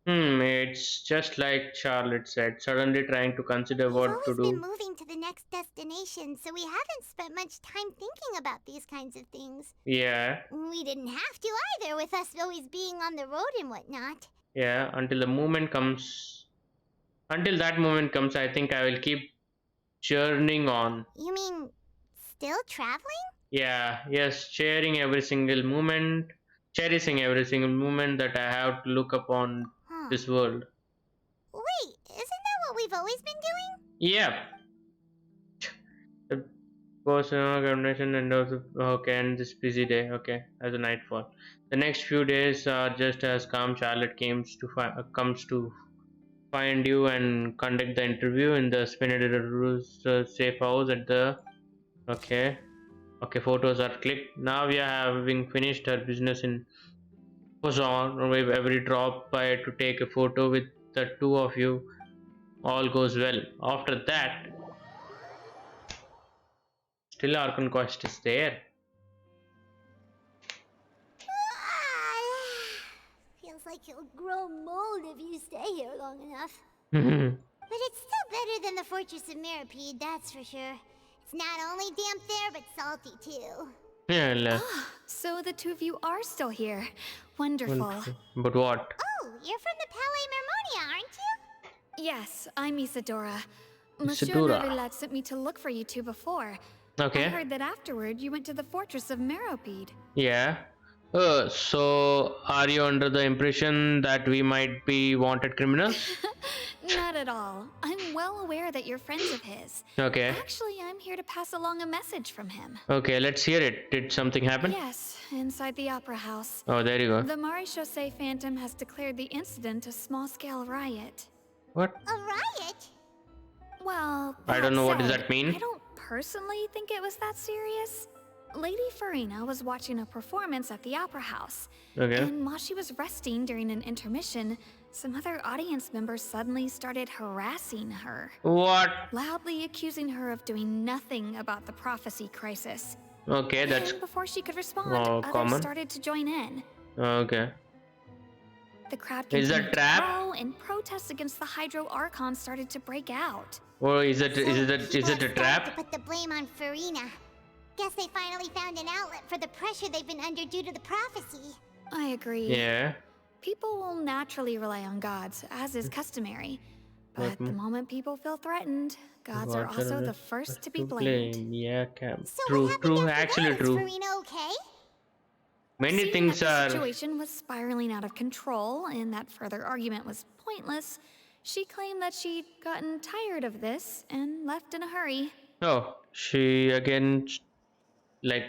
It's just like Charlotte said, suddenly trying to consider what to We've always been do. moving to the next destination, so we haven't spent much time thinking about these kinds of things. Yeah, We didn't have to either, with us always being on the road and whatnot. yeah, until the moment comes. Until that moment comes, I think I will keep journeying on. You mean, still traveling? Yeah, yes, cherishing every single moment that I have to look upon this world. Wait, isn't that what we've always been doing? Yeah. The personal combination and also okay, and this busy day, okay, as a nightfall. The next few days are just as calm. Charlotte comes to find you and conduct the interview in the Spinner safe house at the okay. Photos are clicked. Now we are having finished our business in Poisson. With every drop by to take a photo with the two of you. All goes well. After that, still Archon quest is there. Feels like you'll grow mold if you stay here long enough. Hmm. But it's still better better than the Fortress of Mirapede, that's for sure. It's not only damp there, but salty too. Yeah. So the two of you are still here. Wonderful. But what? Oh, you're from the Palais Mermonia, aren't you? Yes, I'm Isadora. Monsieur Isadora. Neuvillette sent me to look for you two before. Okay. I heard that afterward you went to the Fortress of Meropide. Yeah. So are you under the impression that we might be wanted criminals? Not at all. I'm well aware that you're friends of his. Okay. Actually, I'm here to pass along a message from him. Okay, let's hear it. Did something happen? Yes, inside the Opera House. Oh, there you go. The Maréchaussée Phantom has declared the incident a small-scale riot. What? A riot? Well, I don't know what does said, that mean. I don't personally think it was that serious. Lady FURINA was watching a performance at the Opera House. Okay. And while she was resting during an intermission, some other audience members suddenly started harassing her. What? Loudly accusing her of doing nothing about the prophecy crisis. Okay, that's And before she could respond, others common. started to join in. Okay. The crowd Is that continued to trap? grow, and protests against the Hydro Archon started to break out. Or is it a To trap? put the blame on FURINA. Guess they finally found an outlet for the pressure they've been under due to the prophecy. I agree. Yeah. People will naturally rely on gods, as is customary. But the moment people feel threatened, gods are also the first to be blamed. Yeah, true, actually true. FURINA okay? Many Seeing things that the are. situation was spiraling out of control and that further argument was pointless, she claimed that she'd gotten tired of this and left in a hurry. Oh, she again, like,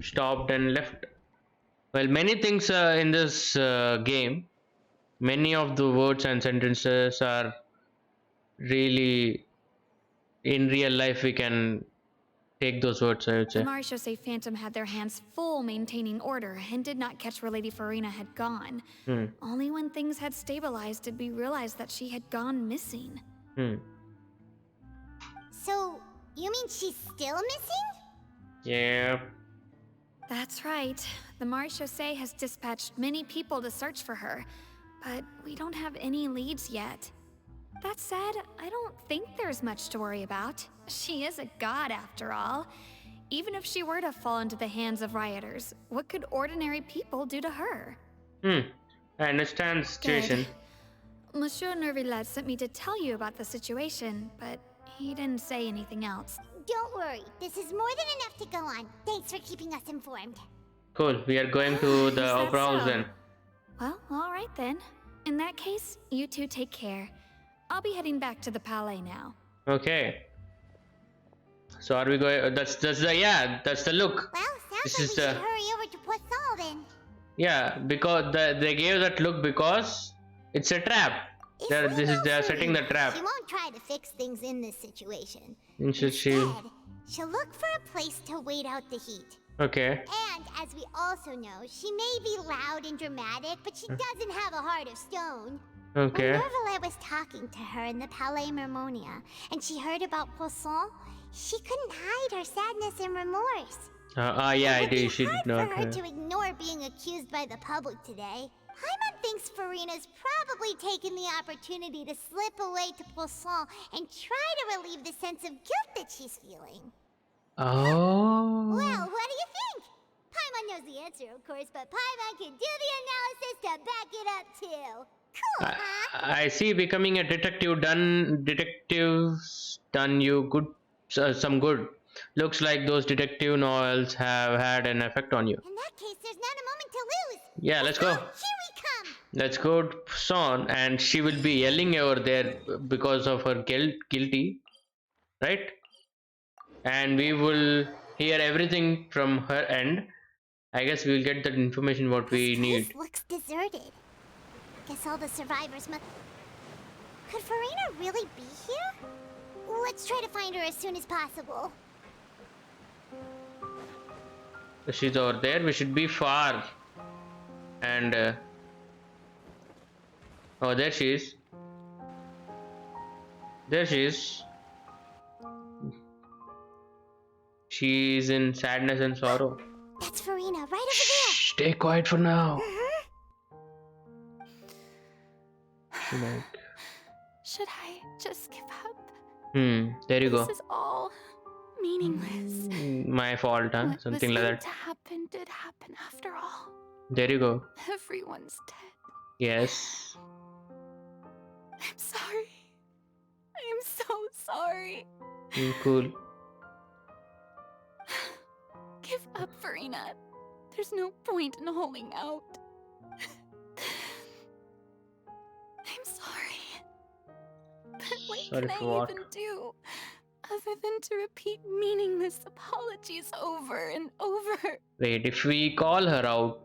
stopped and left. Well, many things in this game, many of the words and sentences are really, in real life, we can take those words, I would The say. Maréchaussée Phantom had their hands full maintaining order and did not catch where Lady FURINA had gone. Only when things had stabilized did we realize that she had gone missing. So, you mean she's still missing? Yeah. That's right. The Maréchaussée has dispatched many people to search for her, but we don't have any leads yet. That said, I don't think there's much to worry about. She is a god after all. Even if she were to fall into the hands of rioters, what could ordinary people do to her? I understand the situation. Monsieur Neuvillette sent me to tell you about the situation, but he didn't say anything else. Don't worry, this is more than enough to go on. Thanks for keeping us informed. Cool, we are going to the Is that opera house so? then. Well, all right then. In that case, you two take care. I'll be heading back to the Palais now. Okay. So are we going? That's the look. Well, This sounds is like we should hurry over to Poisson then. Yeah, because they gave that look because it's a trap. They are setting the trap. She won't try to fix things in this situation. Instead, She'll look for a place to wait out the heat. Okay. And as we also know, she may be loud and dramatic, but she doesn't have a heart of stone. Okay. When Neuvillette was talking to her in the Palais Mermonia, and she heard about Poisson, she couldn't hide her sadness and remorse. Yeah, I do. She did Hard not. for her to ignore being accused by the public today. Paimon thinks FURINA's probably taken the opportunity to slip away to Poisson and try to relieve the sense of guilt that she's feeling. Oh. Well, what do you think? Paimon knows the answer, of course, but Paimon can do the analysis to back it up too. Cool, huh? I see. Becoming a detectives done you good, some good. Looks like those detective novels have had an effect on you. In that case, there's not a moment to lose. Yeah, let's go. Here we come. Let's go to Son, and she will be yelling over there because of her guilty, right? And we will hear everything from her end. I guess we'll get that information what we need. This looks deserted. Guess all the survivors must... Could FURINA really be here? Let's try to find her as soon as possible. She's over there. We should be far. And oh, there she is. There she is. She's in sadness and sorrow. That's FURINA, right over there. Stay quiet for now. Should I just give up. There you go. This is all meaningless. My fault, huh? What Something was like meant that. to happen did happen after all. There you go. Everyone's dead. Yes. I'm sorry. I am so sorry. Cool. Give up, FURINA. There's no point in holding out. I'm sorry. But what Sorry can for I what? even do other than to repeat meaningless apologies over and over? Wait, if we call her out,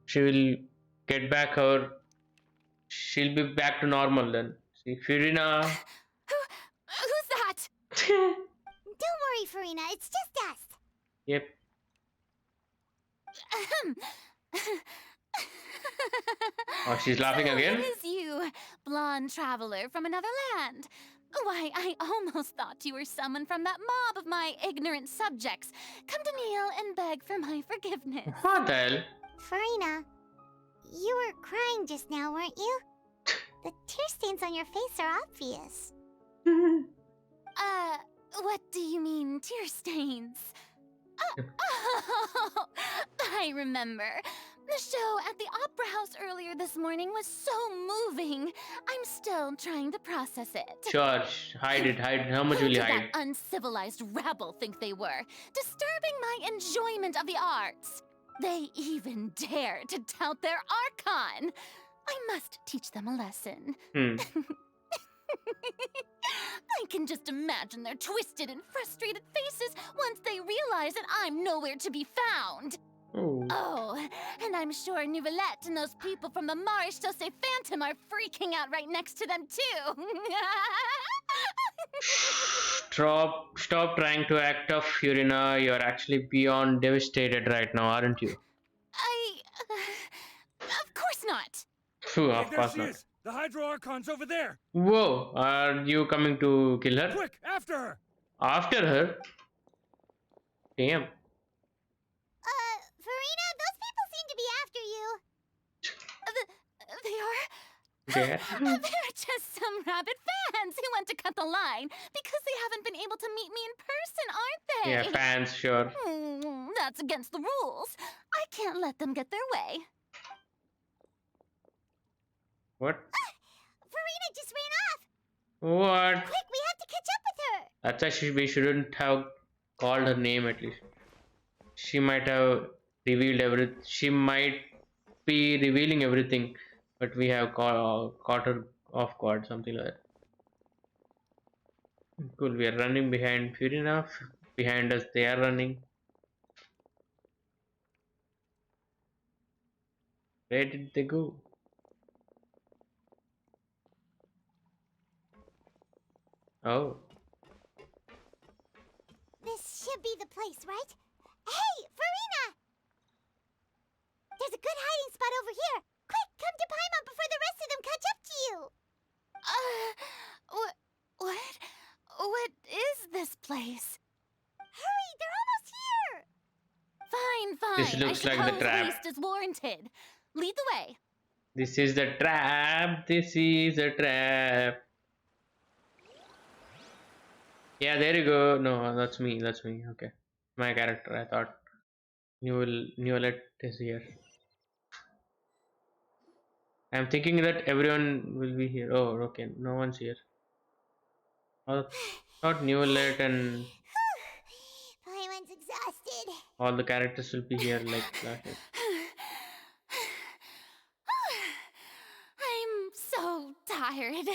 she will get back her. She'll be back to normal then. See, FURINA. Who's that? Don't worry, FURINA. It's just us. Yep. Oh, she's laughing So again? it is you, blonde traveler from another land. Why, I almost thought you were someone from that mob of my ignorant subjects. Come to kneel and beg for my forgiveness. What the hell? FURINA, you were crying just now, weren't you? The tear stains on your face are obvious. What do you mean, tear stains? Oh, I remember. The show at the Opera House earlier this morning was so moving. I'm still trying to process it. Sure, hide it, hide it. How much Who will you did hide? that uncivilized rabble think they were? Disturbing my enjoyment of the arts. They even dare to tout their ARCHON. I must teach them a lesson. I can just imagine their twisted and frustrated faces once they realize that I'm nowhere to be found. Oh, and I'm sure Nouvellette and those people from the Marche Chaussee Phantom are freaking out right next to them too. Stop trying to act tough, FURINA. You're actually beyond devastated right now, aren't you? Of course not. Phew, of course not. The Hydro Archon's over there. Whoa, are you coming to kill her? Quick, after her. After her? Damn. FURINA, those people seem to be after you. They are? Yeah. They're just some rabid fans who want to cut the line because they haven't been able to meet me in person, aren't they? Yeah, fans, sure. That's against the rules. I can't let them get their way. What? FURINA just ran off. What? Quick, we have to catch up with her. That's actually, we shouldn't have called her name at least. She might have revealed everything. She might be revealing everything, but we have caught her off guard, something like that. Cool, we are running behind FURINA. Behind us, they are running. Where did they go? Oh. This should be the place, right? Hey, FURINA! There's a good hiding spot over here. Quick, come to Paimon before the rest of them catch up to you. What is this place? Hurry, they're almost here. Fine. This looks I like the suppose trap. haste is warranted. Lead the way. This is the trap. This is a trap. Yeah, there you go. No, that's me. That's me. Okay. My character. I thought Nouvellette is here. I'm thinking that everyone will be here. Oh, okay. No one's here. I thought Nouvellette and Paimon's exhausted. all the characters will be here like last night. I'm so tired.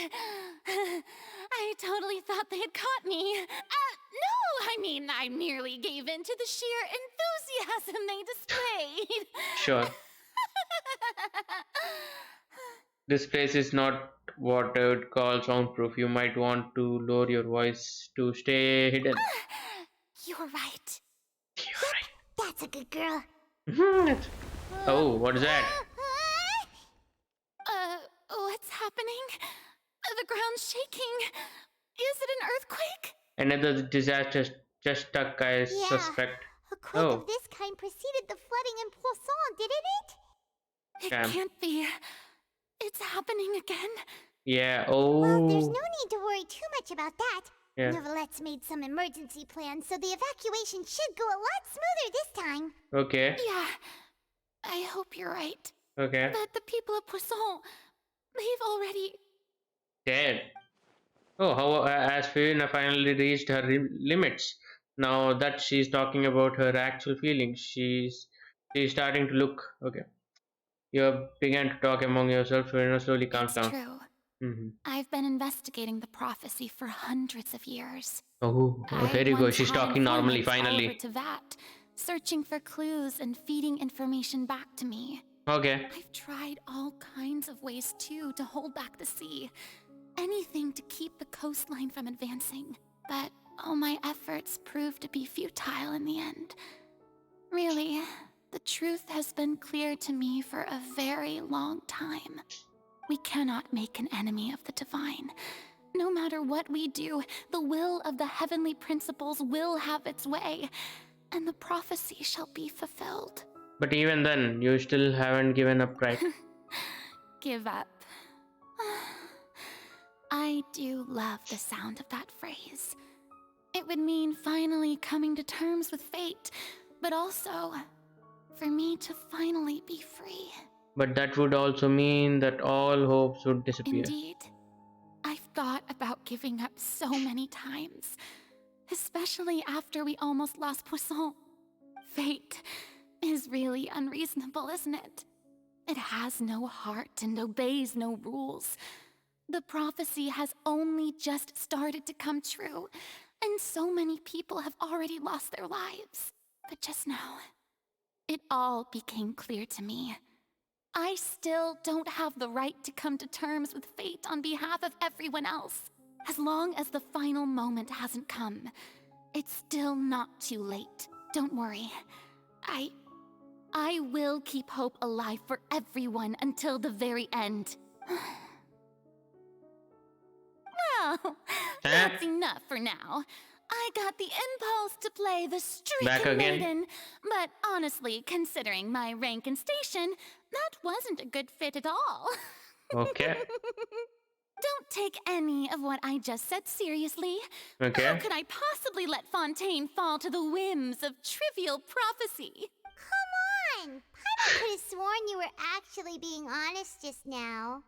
I totally thought they had caught me. No, I mean, I merely gave in to the sheer enthusiasm they displayed. Sure. This place is not what I would call soundproof. You might want to lower your voice to stay hidden. You're right. That's a good girl. Oh, what is that? What's happening? The ground's shaking. Is it an earthquake? Another disaster just struck, I suspect. A quake of this kind preceded the flooding in Poisson, didn't it? It can't be. It's happening again. Yeah. Well, there's Oh. no need to worry too much about that. Yeah. Neverlette's made some emergency plans, so the evacuation should go a lot smoother this time. Okay. Yeah, I hope you're right. Okay. But the people of Poisson, they've already... Dead. Oh, how as Fiona finally reached her limits. Now that she's talking about her actual feelings, she's starting to look. Okay. You began to talk among yourself. Fiona slowly calms It's down. true. Mm-hmm. I've been investigating the prophecy for hundreds of years. Oh, there you go. She's talking normally, All over finally. Tevat, searching for clues and feeding information back to me. Okay. I've tried all kinds of ways too to hold back the sea. Anything to keep the coastline from advancing. But all my efforts proved to be futile in the end. Really, the truth has been clear to me for a very long time. We cannot make an enemy of the divine. No matter what we do, the will of the heavenly principles will have its way, and the prophecy shall be fulfilled. But even then, you still haven't given up, right? Give up. I do love the sound of that phrase. It would mean finally coming to terms with fate, but also for me to finally be free. But that would also mean that all hopes would disappear. Indeed. I've thought about giving up so many times, especially after we almost lost Poisson. Fate is really unreasonable, isn't it? It has no heart and obeys no rules. The prophecy has only just started to come true, and so many people have already lost their lives. But just now, it all became clear to me. I still don't have the right to come to terms with fate on behalf of everyone else. As long as the final moment hasn't come, it's still not too late. Don't worry. I will keep hope alive for everyone until the very end. Well, that's enough for now. I got the impulse to play the stricken maiden, but honestly, considering my rank and station, that wasn't a good fit at all. Okay. Don't take any of what I just said seriously. Okay. How could I possibly let Fontaine fall to the whims of trivial prophecy? Come on! Paimon could have sworn you were actually being honest just now.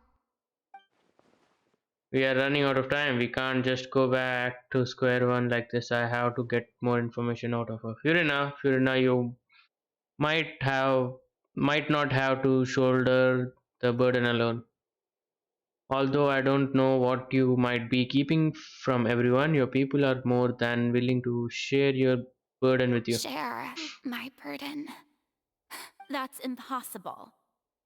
We are running out of time. We can't just go back to square one like this. I have to get more information out of her. Furina, you might not have to shoulder the burden alone. Although I don't know what you might be keeping from everyone, your people are more than willing to share your burden with you. Share my burden. That's impossible.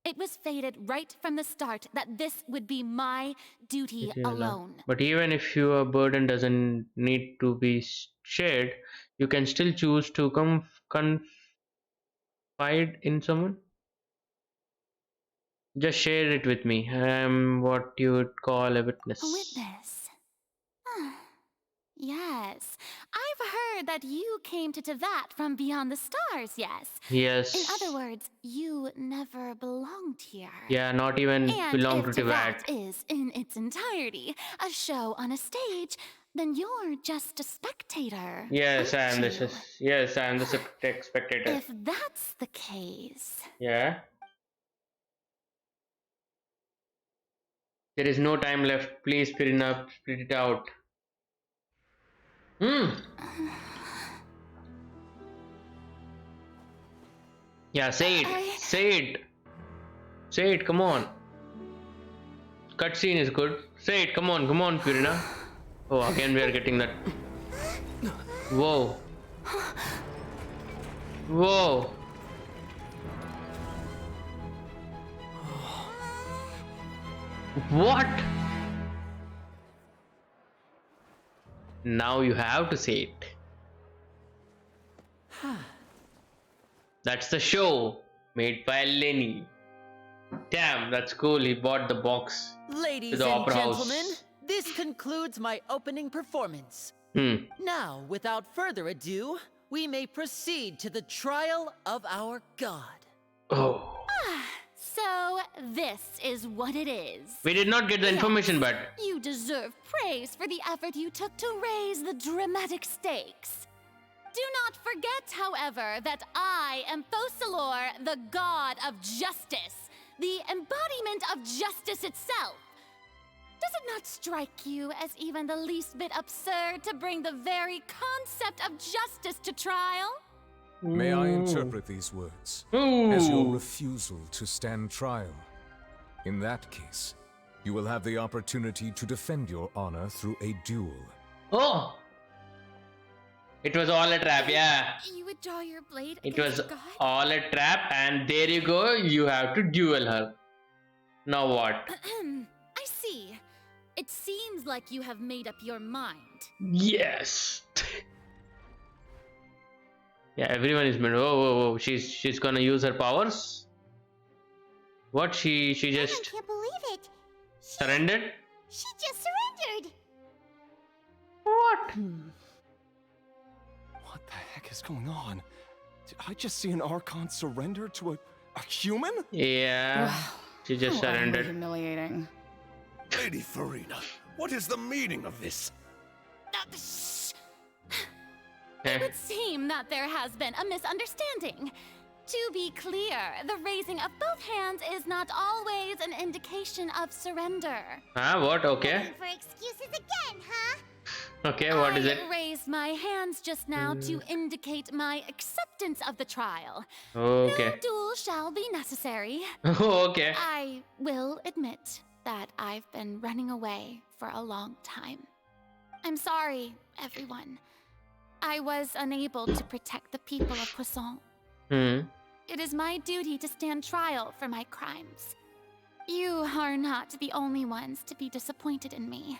It was fated right from the start that this would be my duty alone. But even if your burden doesn't need to be shared, you can still choose to confide in someone. Just share it with me. I am what you would call a witness. A witness? Yes. I've heard that you came to Tevat from beyond the stars, yes? Yes. In other words, you never belonged here. Yeah, not even belong to Tevat. And if is, in its entirety, a show on a stage, then you're just a spectator. Yes, I am the spectator. If that's the case... Yeah? There is no time left. Please, Furina, split it out. Yeah, say it. Say it. Say it, come on. Cutscene is good. Say it, come on, Furina. Oh, again we are getting that. Whoa. Whoa. What? Now you have to say it. That's the show made by Lenny. Damn, that's cool. He bought the box. Ladies the and opera gentlemen, house. this concludes my opening performance. Now, without further ado, we may proceed to the trial of our god. Oh. So, this is what it is. We did not get the information, but You deserve praise for the effort you took to raise the dramatic stakes. Do not forget, however, that I am Focalor, the god of justice, the embodiment of justice itself. Does it not strike you as even the least bit absurd to bring the very concept of justice to trial? May I interpret these words as your refusal to stand trial? In that case, you will have the opportunity to defend your honor through a duel. oh, it was all a trap, yeah. You would draw your blade It against was a god? all a trap, and there you go. You have to duel her. Now what? I see. It seems like you have made up your mind. Yes. Yeah, everyone is mad. Whoa. She's gonna use her powers. What? She just I can't believe it. surrendered. She just surrendered. What? What the heck is going on? Did I just see an Archon surrender to a human? Yeah. She just surrendered. Humiliating. Lady Furina, what is the meaning of this? It would seem that there has been a misunderstanding. To be clear, the raising of both hands is not always an indication of surrender. What? Okay. Looking for excuses again, huh? Okay, what is it? I raised my hands just now to indicate my acceptance of the trial. Okay. No duel shall be necessary. Okay. I will admit that I've been running away for a long time. I'm sorry, everyone. I was unable to protect the people of Poisson. It is my duty to stand trial for my crimes. You are not the only ones to be disappointed in me.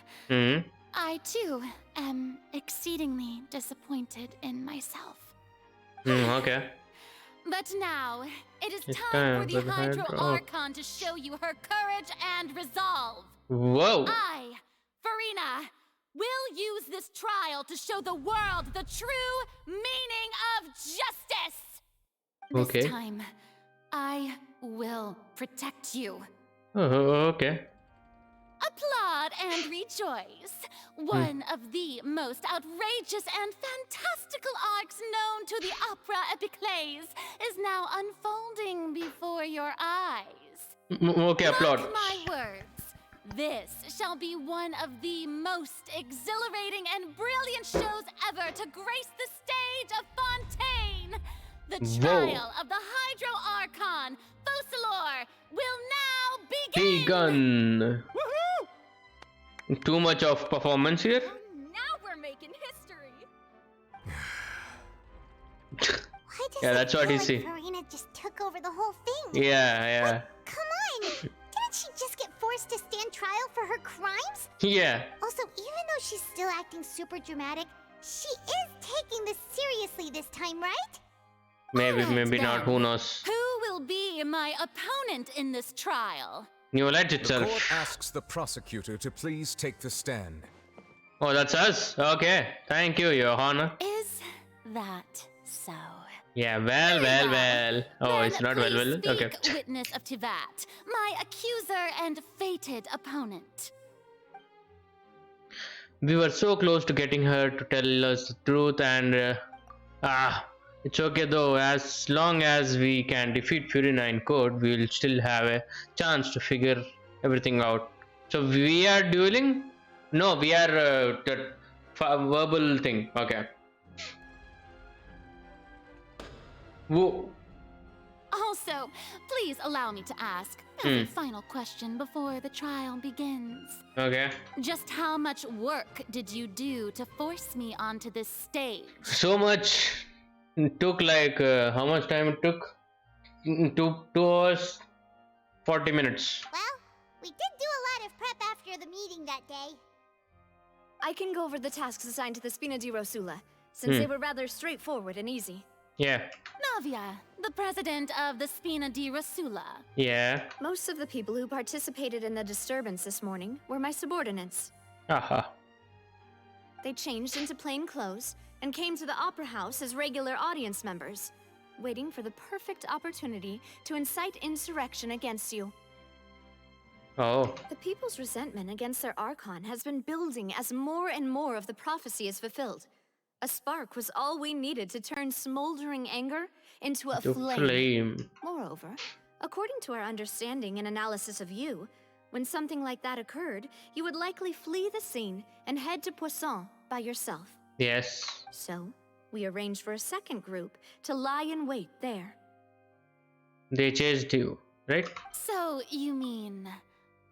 I, too, am exceedingly disappointed in myself. Okay. But now, it is It's time for time the Hydro Archon to show you her courage and resolve. Whoa. I, Furina, will use this trial to show the world the true meaning of justice. Okay. This time, I will protect you. Okay. Applaud and rejoice. One of the most outrageous and fantastical arcs known to the opera epiclese is now unfolding before your eyes. Okay, applaud. Mark my words. This shall be one of the most exhilarating and brilliant shows ever to grace the stage of Fontaine. The trial of the Hydro Archon, Focalor, will now begin. Begun. Too much of performance here. Now we're making history. Why does Yeah, that's it what feel you see. like Furina just took over the whole thing? Yeah. Come on! Didn't she just get forced to stand trial for her crimes? Yeah. Also, even though she's still acting super dramatic, she is taking this seriously this time, right? Maybe not. Who knows? Who will be my opponent in this trial? New light The itself. court asks the prosecutor to please take the stand. Oh, that's us. Okay. Thank you, Your Honor. Is that so? Yeah. Well. Oh, it's not well. Speak, Okay. witness of Tivat, my accuser and fated opponent. We were so close to getting her to tell us the truth, and it's okay though. As long as we can defeat Furina in court, we will still have a chance to figure everything out. So we are dueling? No, we are the verbal thing. Okay. Whoa. Also, please allow me to ask a final question before the trial begins. Okay. Just how much work did you do to force me onto this stage? So much. It took like how much time it took? 2 hours 40 minutes. Well, we did do a lot of prep after the meeting that day. I can go over the tasks assigned to the Spina di Rosula, since they were rather straightforward and easy. Yeah. Navia, the president of the Spina di Rosula. Yeah. Most of the people who participated in the disturbance this morning were my subordinates. Aha. They changed into plain clothes and came to the opera house as regular audience members. waiting for the perfect opportunity to incite insurrection against you. Oh. The people's resentment against their Archon has been building as more and more of the prophecy is fulfilled. A spark was all we needed to turn smoldering anger into a flame. Moreover, according to our understanding and analysis of you, when something like that occurred, you would likely flee the scene and head to Poisson by yourself. Yes. So, we arranged for a second group to lie in wait there. They chased you, right? So, you mean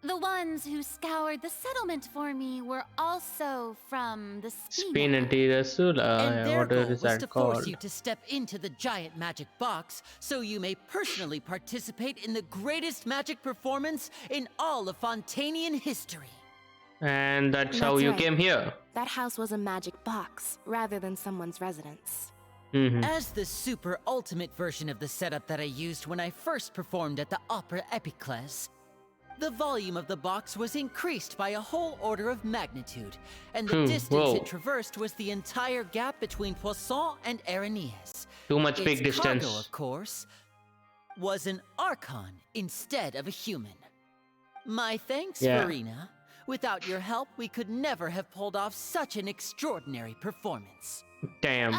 the ones who scoured the settlement for me were also from the Spina? And their whatever goal is was that to called? force you to step into the giant magic box so you may personally participate in the greatest magic performance in all of Fontanian history. And that's how you came here. That house was a magic box rather than someone's residence. As the super ultimate version of the setup that I used when I first performed at the Opera Epiclese, the volume of the box was increased by a whole order of magnitude, and the distance it traversed was the entire gap between Poisson and Araneas. Too much Its big distance. cargo, of course, was an Archon instead of a human. My thanks, FURINA. Without your help, we could never have pulled off such an extraordinary performance. Damn.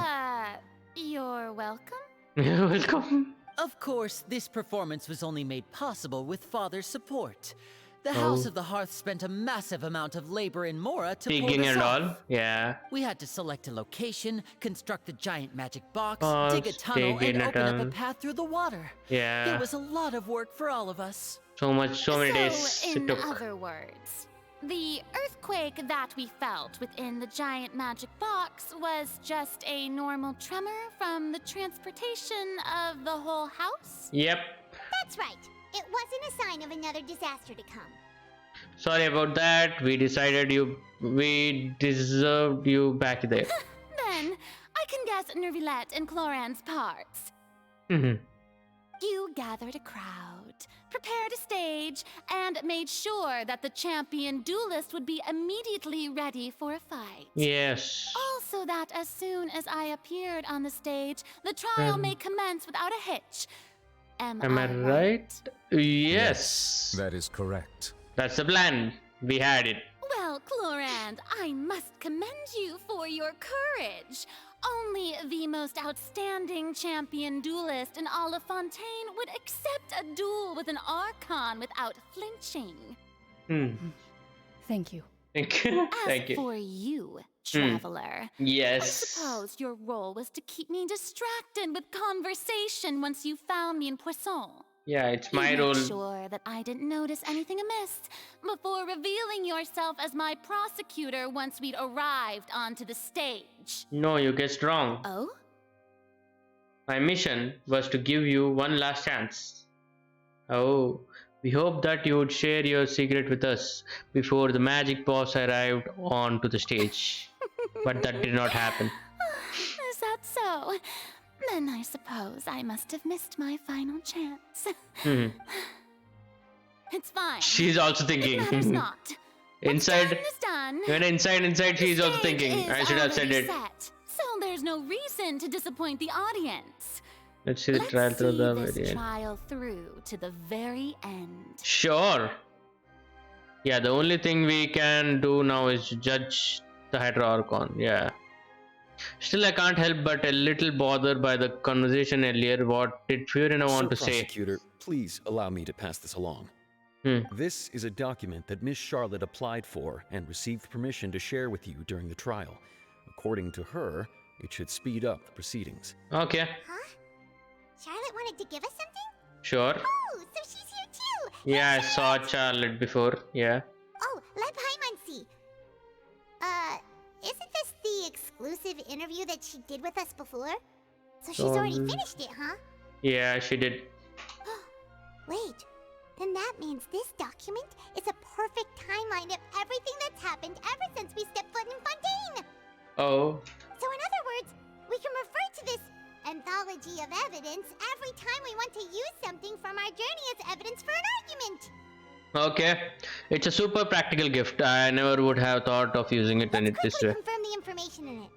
You're welcome. You're welcome. Of course, this performance was only made possible with Father's support. The House of the Hearth spent a massive amount of labor in Mora to pull Digging this and off. all. Yeah. We had to select a location, construct the giant magic box, Oh, dig a tunnel, dig and in a open up a tunnel. path through the water. Yeah. It was a lot of work for all of us. So many days it In took. other words, the earthquake that we felt within the giant magic box was just a normal tremor from the transportation of the whole house? Yep. That's right. It wasn't a sign of another disaster to come. Sorry about that. We decided we deserved you back there. Then, I can guess Nervilette and Cloran's parts. You gathered a crowd, prepared a stage, and made sure that the champion duelist would be immediately ready for a fight. Yes. Also that as soon as I appeared on the stage, the trial may commence without a hitch. Am I right? Yes. That is correct. That's the plan. We had it. Well, Clorand, I must commend you for your courage. Only the most outstanding champion duelist in all of Fontaine would accept a duel with an Archon without flinching. Thank you. Thank you. For you, traveler, Yes. I suppose your role was to keep me distracted with conversation once you found me in Poisson. Yeah, it's my You role. made sure that I didn't notice anything amiss before revealing yourself as my prosecutor once we'd arrived onto the stage. No, you guessed wrong. Oh? My mission was to give you one last chance. Oh, we hoped that you would share your secret with us before the magic boss arrived onto the stage. But that did not happen. Is that so? Then I suppose I must have missed my final chance. It's fine. She's also thinking. It matters not. Inside, Done is done. when inside, she's also thinking. I should have said Already it. set, so there's no reason to disappoint the audience. Let's see the trial through See the this variant. trial through to the very end. Sure. Yeah, the only thing we can do now is judge the Archon. Yeah. Still, I can't help but a little bothered by the conversation earlier. What did FURINA want to say? Prosecutor, please allow me to pass this along. This is a document that Miss Charlotte applied for and received permission to share with you during the trial. According to her, it should speed up the proceedings. Okay. Huh? Charlotte wanted to give us something? Sure. Oh, so she's here too! Yeah, I saw Charlotte before. Yeah. Oh, let Paimon see. Isn't this the exclusive interview that she did with us before? So she's already finished it, huh? Yeah, she did. Wait, then that means this document is a perfect timeline of everything that's happened ever since we stepped foot in Fontaine! Oh. So in other words, we can refer to this anthology of evidence every time we want to use something from our journey as evidence for an argument! Okay. It's a super practical gift. I never would have thought of using it in this way. Confirm the information in it.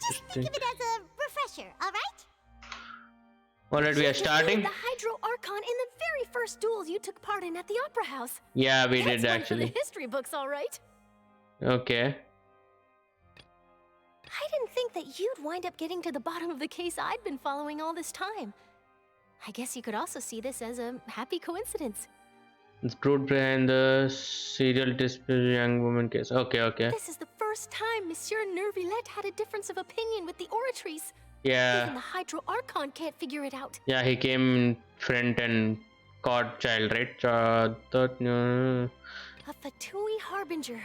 Just think of it as a refresher, alright? Alright, we are starting. The Hydro Archon in the very first duels you took part in at the Opera House. Yeah, we That's did one actually. for the history books, all right. Okay. I didn't think that you'd wind up getting to the bottom of the case I'd been following all this time. I guess you could also see this as a happy coincidence. The truth behind the serial display young woman case. Okay, okay. This is the first time Monsieur Nervillette had a difference of opinion with the Oratrice. Yeah. Even the Hydro Archon can't figure it out. Yeah, he came in front and caught child, right? A Fatui Harbinger.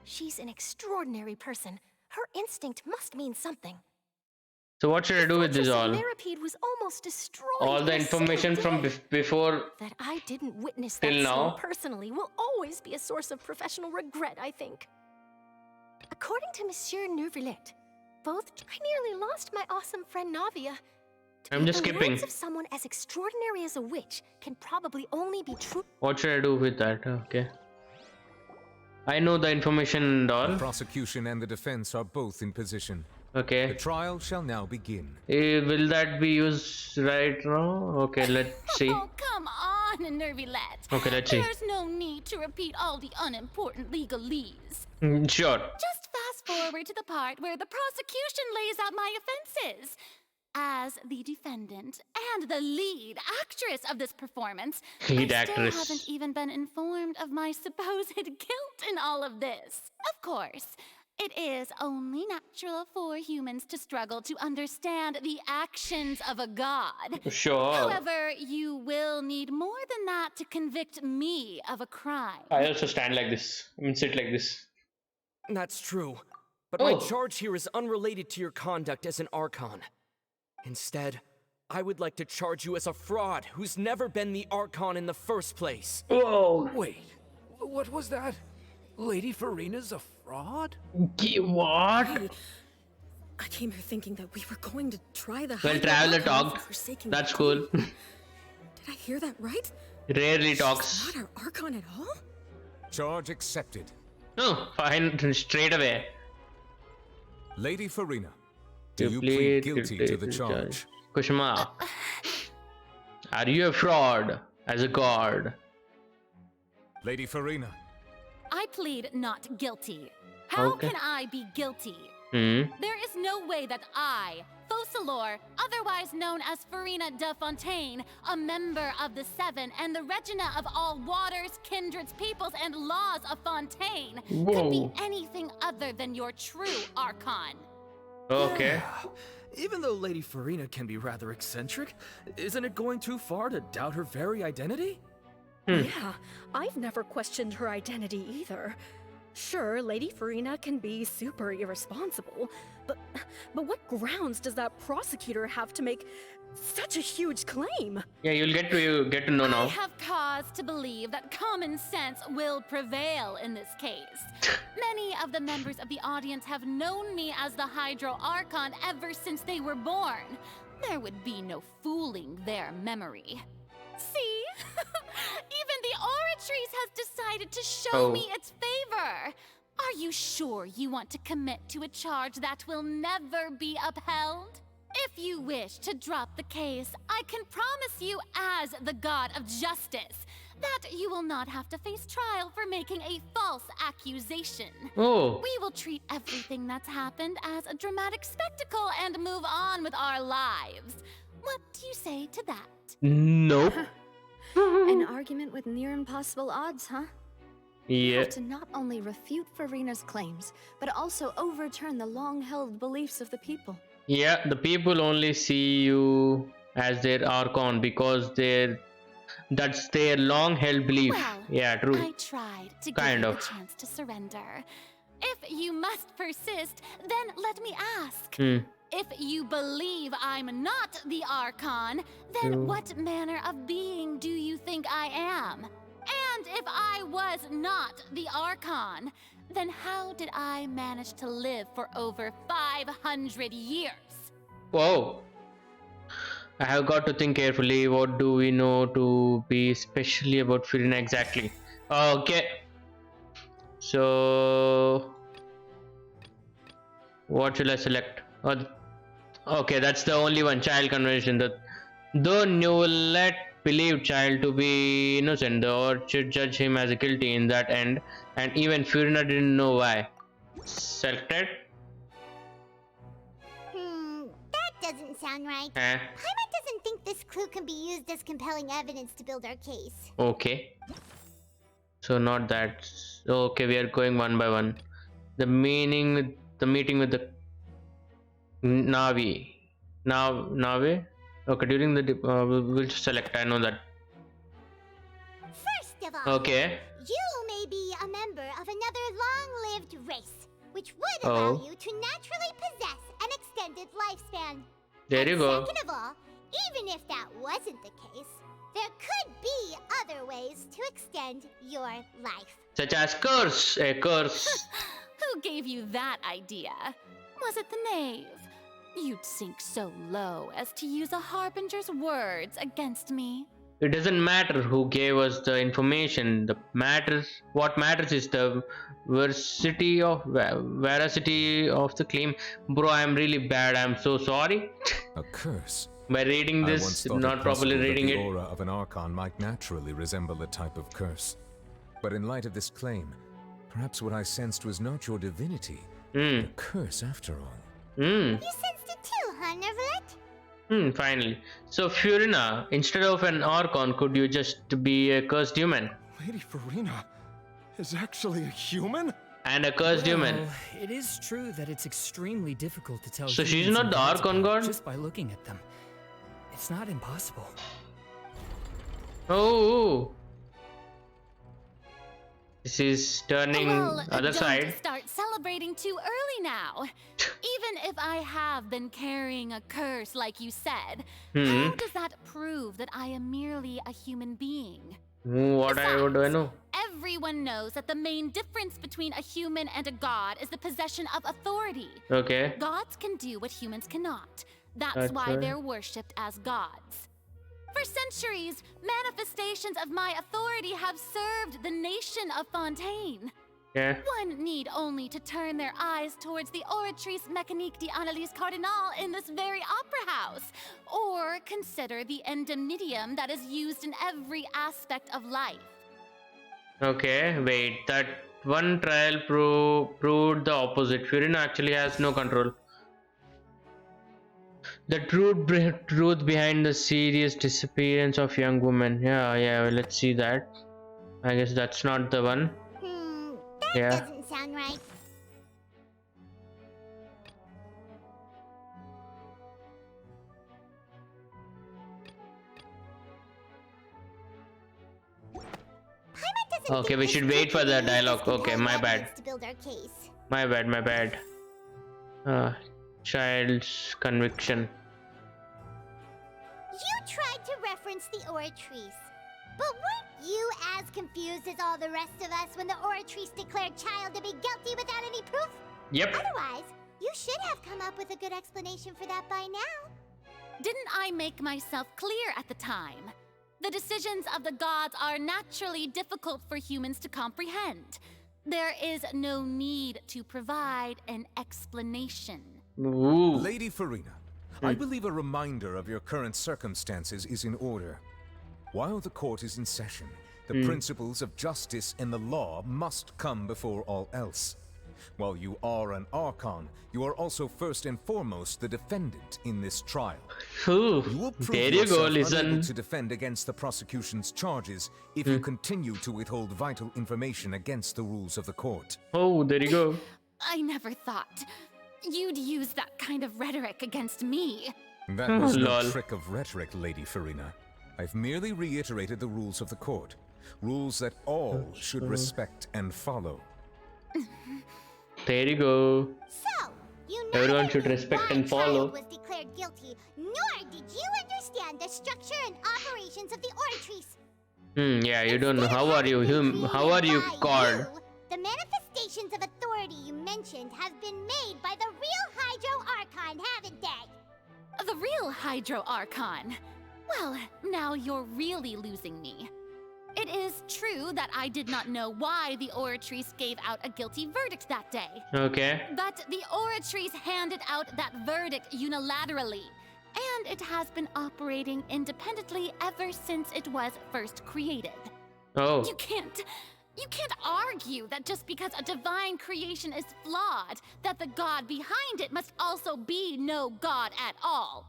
She's an extraordinary person. Her instinct must mean something. So what should I do with this all? Maripede was almost destroyed. All the information from before that I didn't witness till that now. personally will always be a source of professional regret, I think. According to Monsieur Nervillette, I nearly lost my awesome friend Navia. I'm just The skipping. words of someone as extraordinary as a witch can probably only be true. What should I do with that? Okay. I know the information and all. The prosecution and the defense are both in position. Okay. The trial shall now begin. Will that be used right now? Okay, let's see. Oh, come on, Nervillette. Okay, let's see. There's no need to repeat all the unimportant legalese. Sure. Just fast forward to the part where the prosecution lays out my offenses. As the defendant and the lead actress of this performance, Lead I actress. still haven't even been informed of my supposed guilt in all of this. Of course, it is only natural for humans to struggle to understand the actions of a god. Sure. However, you will need more than that to convict me of a crime. I also stand like this. I mean, sit like this. That's true. But my charge here is unrelated to your conduct as an Archon. Instead, I would like to charge you as a fraud who's never been the Archon in the first place. Whoa. Wait, what was that? Lady Furina's a fraud? What? I came here thinking that we were going to try the Well, Traveler talk. That's cool. Did I hear that right? Rarely talks. Not our Archon at all? Charge accepted. No, fine, straight away. Lady Furina, do you plead guilty to the charge? Question mark. Are you a fraud as a god? Lady Furina. I plead not guilty. How Okay. can I be guilty? Hmm. There is no way that I, Focalor, otherwise known as Furina de Fontaine, a member of the Seven and the Regina of all waters, kindreds, peoples, and laws of Fontaine, could be Whoa. anything other than your true Archon. Okay. Even though Lady Furina can be rather eccentric, isn't it going too far to doubt her very identity? Yeah, I've never questioned her identity either. Sure, Lady Furina can be super irresponsible, but what grounds does that prosecutor have to make such a huge claim? Yeah, you'll get to know I now. have cause to believe that common sense will prevail in this case. Many of the members of the audience have known me as the Hydro Archon ever since they were born. There would be no fooling their memory. See? Even the Oratrice has decided to show me its favor. Are you sure you want to commit to a charge that will never be upheld? If you wish to drop the case, I can promise you as the God of Justice that you will not have to face trial for making a false accusation. Oh. We will treat everything that's happened as a dramatic spectacle and move on with our lives. What do you say to that? Nope. An argument with near impossible odds, huh? You Yeah. have to not only refute Furina's claims, but also overturn the long-held beliefs of the people. Yeah, the people only see you as their Archon because that's their long-held belief. Well, Yeah, true. I tried to give Kind you of. the chance to surrender. If you must persist, then let me ask. Hmm. If you believe I'm not the Archon, then True. what manner of being do you think I am? And if I was not the Archon, then how did I manage to live for over 500 years? Whoa. I have got to think carefully. What do we know to be specially about Furina exactly? Okay. So, what shall I select? Okay, that's the only one. Child convention. Though you will let believe child to be innocent, the Orc should judge him as guilty in that end, and even Furina didn't know why. Selected? That doesn't sound right. Paimon doesn't think this clue can be used as compelling evidence to build our case. Okay. So not that. Okay, we are going one by one. The meeting with the Navi. Navi? Okay, during the we'll select. I know that. First of all, okay. You may be a member of another long-lived race, which would allow you to naturally possess an extended lifespan. There you go. Second of all, even if that wasn't the case, there could be other ways to extend your life. Such as curse. A curse. Who gave you that idea? Was it the knave? You'd sink so low as to use a harbinger's words against me. It doesn't matter who gave us the information. What matters is the veracity of the claim. Bro, I'm really bad. I'm so sorry. A curse. By reading this, not properly reading it. The aura of an Archon might naturally resemble a type of curse. But in light of this claim, perhaps what I sensed was not your divinity, but a curse after all. You sensed it too, huh, Neverlet? Finally. So, Furina, instead of an Archon, could you just be a cursed human? Lady Furina is actually a human? And a cursed human. It is true that it's extremely difficult to tell. So she's not the Archon god? Just by looking at them. It's not impossible. Oh. This is turning other side. Start celebrating too early now. Even if I have been carrying a curse like you said, how does that prove that I am merely a human being? What do I know? Everyone knows that the main difference between a human and a god is the possession of authority. Okay. Gods can do what humans cannot. That's why they're worshipped as gods. For centuries, manifestations of my authority have served the nation of Fontaine. Yeah. One need only to turn their eyes towards the Oratrice Mécanique d'Analyse Cardinal in this very opera house, or consider the endemnitium that is used in every aspect of life. Okay, wait, that one trial proved the opposite. Furina actually has no control. The truth behind the serious disappearance of young women. Yeah, let's see that. I guess that's not the one. That doesn't sound right. Okay, we should wait for the dialogue. Okay, my bad. My bad. Child's conviction. You tried to reference the Oratrice, but weren't you as confused as all the rest of us when the Oratrice declared child to be guilty without any proof? Yep. Otherwise, you should have come up with a good explanation for that by now. Didn't I make myself clear at the time? The decisions of the gods are naturally difficult for humans to comprehend. There is no need to provide an explanation. Ooh. Lady Furina, I believe a reminder of your current circumstances is in order. While the court is in session, the principles of justice and the law must come before all else. While you are an Archon, you are also first and foremost the defendant in this trial. Ooh, you will prove there you go, yourself listen. unable to defend against the prosecution's charges if you continue to withhold vital information against the rules of the court. Oh, there you go. I never thought you'd use that kind of rhetoric against me. That was no trick of rhetoric, Lady Furina. I've merely reiterated the rules of the court. Rules that all should respect and follow. There you go. So, you Everyone should respect and follow. was declared guilty, nor did you understand the structure and operations of the Oratrice. Yeah, you don't know. How are you? How are you called? The manifestations of authority you mentioned have been made by the real Hydro Archon, haven't they? The real Hydro Archon? Well, now you're really losing me. It is true that I did not know why the Oratrice gave out a guilty verdict that day. Okay. But the Oratrice handed out that verdict unilaterally. and it has been operating independently ever since it was first created. Oh. You can't argue that just because a divine creation is flawed, that the god behind it must also be no god at all.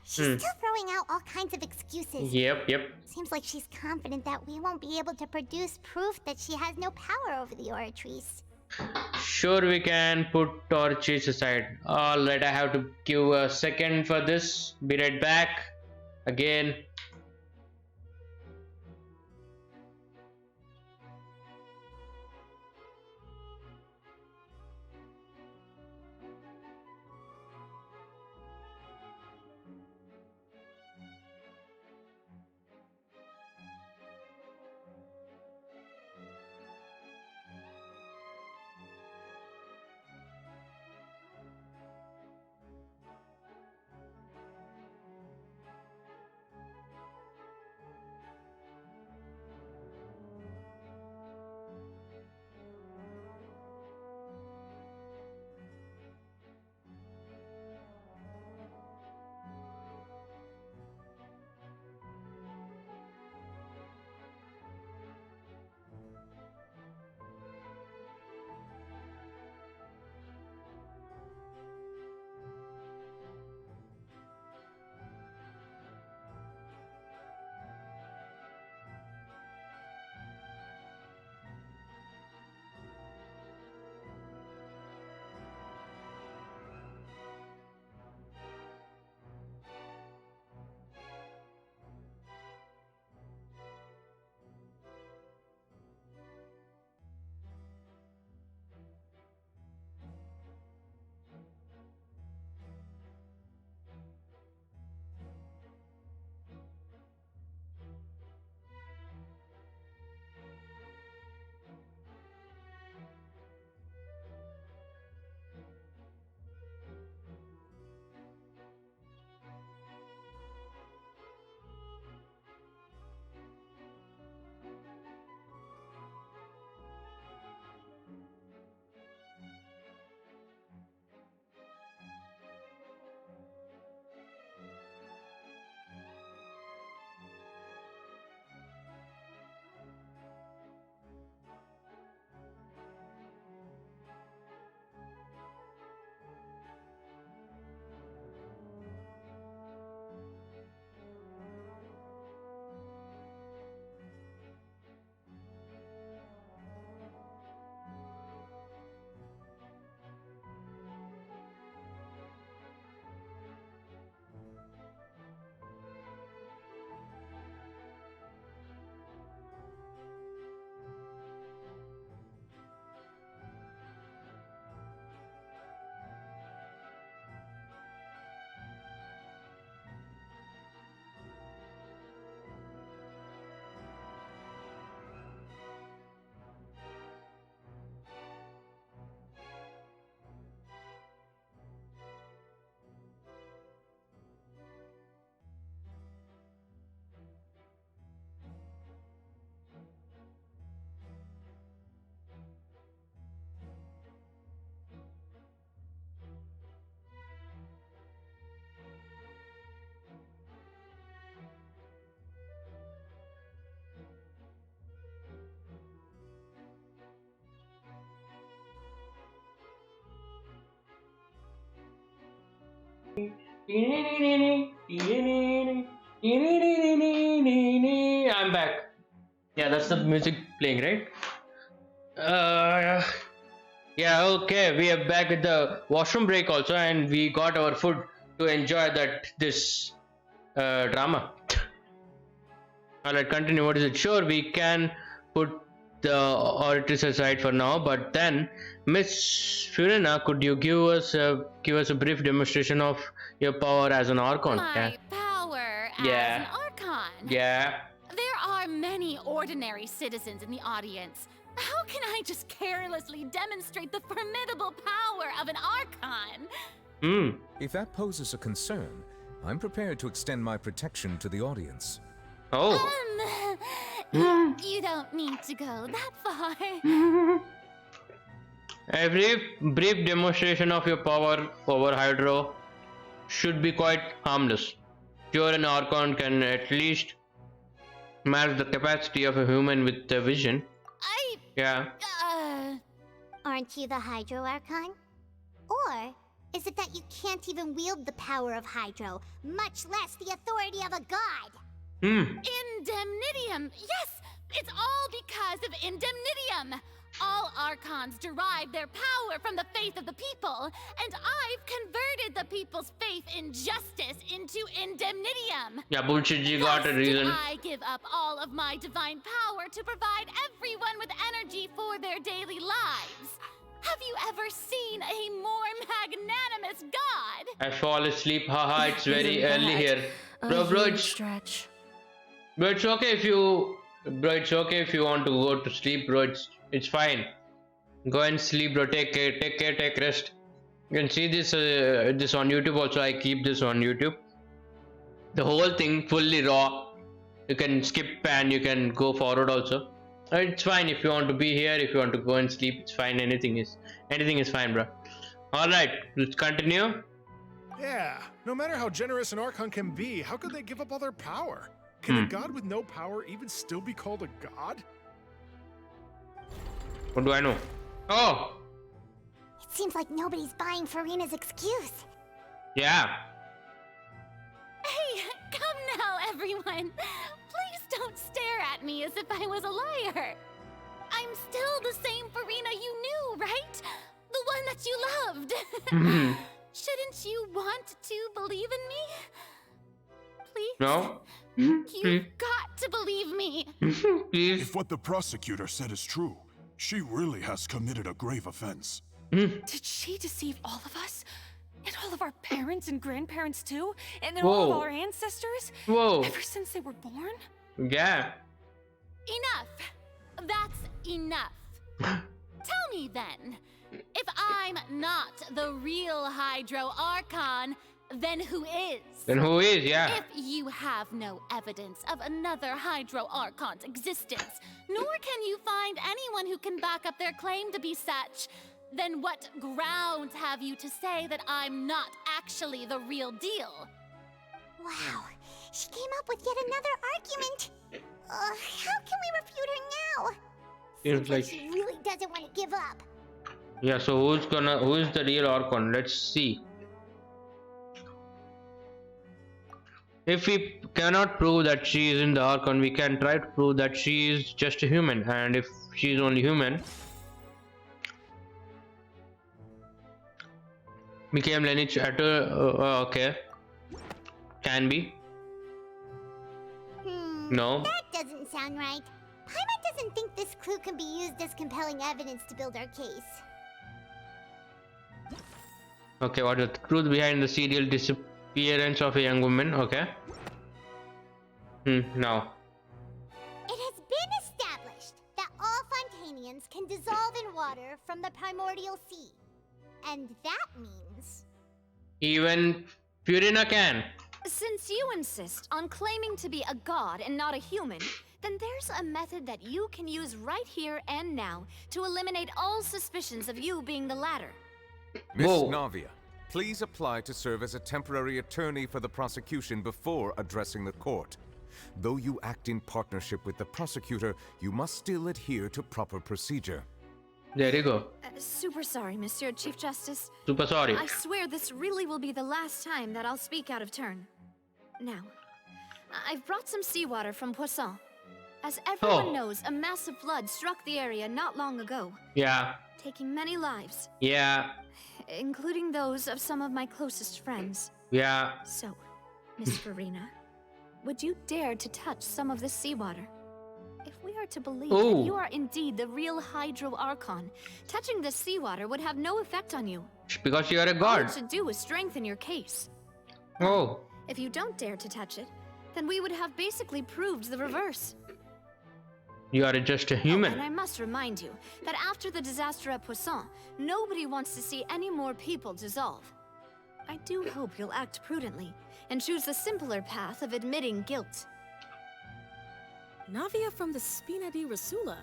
She's still throwing out all kinds of excuses. Yep. Seems like she's confident that we won't be able to produce proof that she has no power over the Orchards. Sure, we can put torches aside. Alright, I have to give a second for this. Be right back. Again. I'm back. Yeah, that's the music playing, right? Yeah, okay. We are back with the washroom break also, and we got our food to enjoy this drama. Alright, continue. What is it? Sure, we can put the orators aside for now, but then, Miss Furina, could you give us a brief demonstration of your power as an Archon? My power as an Archon? Yeah. There are many ordinary citizens in the audience. How can I just carelessly demonstrate the formidable power of an Archon? If that poses a concern, I'm prepared to extend my protection to the audience. Oh. You don't need to go that far. A brief demonstration of your power over Hydro. should be quite harmless. Sure, an Archon can at least match the capacity of a human with a vision. Yeah. Aren't you the Hydro Archon? Or is it that you can't even wield the power of Hydro, much less the authority of a god? Indemnitium! Yes! It's all because of Indemnitium! All Archons derive their power from the faith of the people, and I've converted the people's faith in justice into Indemnitium! Yeah, bullshit, you got a reason. I give up all of my divine power to provide everyone with energy for their daily lives. Have you ever seen a more magnanimous god? I fall asleep, haha, it's very early here. Bro, Stretch. Bro, it's okay if you... Bro, it's okay if you want to go to sleep, bro. It's fine. Go and sleep, bro. Take care, take rest. You can see this this on YouTube also. I keep this on YouTube. The whole thing fully raw. You can skip and you can go forward also. It's fine if you want to be here. If you want to go and sleep, it's fine. Anything is fine, bro. All right, let's continue. Yeah. No matter how generous an Archon can be, how could they give up all their power? Can a god with no power even still be called a god? What do I know? Oh! It seems like nobody's buying Furina's excuse. Yeah. Hey, come now, everyone. Please don't stare at me as if I was a liar. I'm still the same Furina you knew, right? The one that you loved. Shouldn't you want to believe in me? Please? No? You've got to believe me. If what the prosecutor said is true, she really has committed a grave offense. Did she deceive all of us? And all of our parents and grandparents too? And all of our ancestors? Whoa. Ever since they were born? Yeah. Enough. That's enough. Tell me then, if I'm not the real Hydro Archon, then who is? Then who is, yeah. If you have no evidence of another Hydro Archon's existence, nor can you find anyone who can back up their claim to be such, then what grounds have you to say that I'm not actually the real deal? Wow, she came up with yet another argument. How can we refute her now? Seems like she really doesn't want to give up. Yeah, so who is the real Archon? Let's see. If we cannot prove that she is in the Archon, we can try to prove that she is just a human. And if she is only human, became lineage at okay. Can be. No. That doesn't sound right. Paimon doesn't think this clue can be used as compelling evidence to build our case. Okay, what is the truth behind the serial disappearance of a young woman? Okay. Now. It has been established that all Fontanians can dissolve in water from the primordial sea. And that means... Even Furina can. Since you insist on claiming to be a god and not a human, then there's a method that you can use right here and now to eliminate all suspicions of you being the latter. Miss Navia, please apply to serve as a temporary attorney for the prosecution before addressing the court. Though you act in partnership with the prosecutor, you must still adhere to proper procedure. There you go. Super sorry, Monsieur Chief Justice. Super sorry. I swear this really will be the last time that I'll speak out of turn. Now, I've brought some seawater from Poisson. As everyone knows, a massive flood struck the area not long ago. Yeah. Taking many lives. Yeah. Including those of some of my closest friends. Yeah. So, Miss Furina, would you dare to touch some of this seawater? If we are to believe that you are indeed the real Hydro Archon, touching this seawater would have no effect on you. Because you are a god. All it should do is strengthen your case. Oh. If you don't dare to touch it, then we would have basically proved the reverse. You are just a human. And I must remind you that after the disaster at Poisson, nobody wants to see any more people dissolve. I do hope you'll act prudently and choose the simpler path of admitting guilt. Navia from the Spina di Rasula.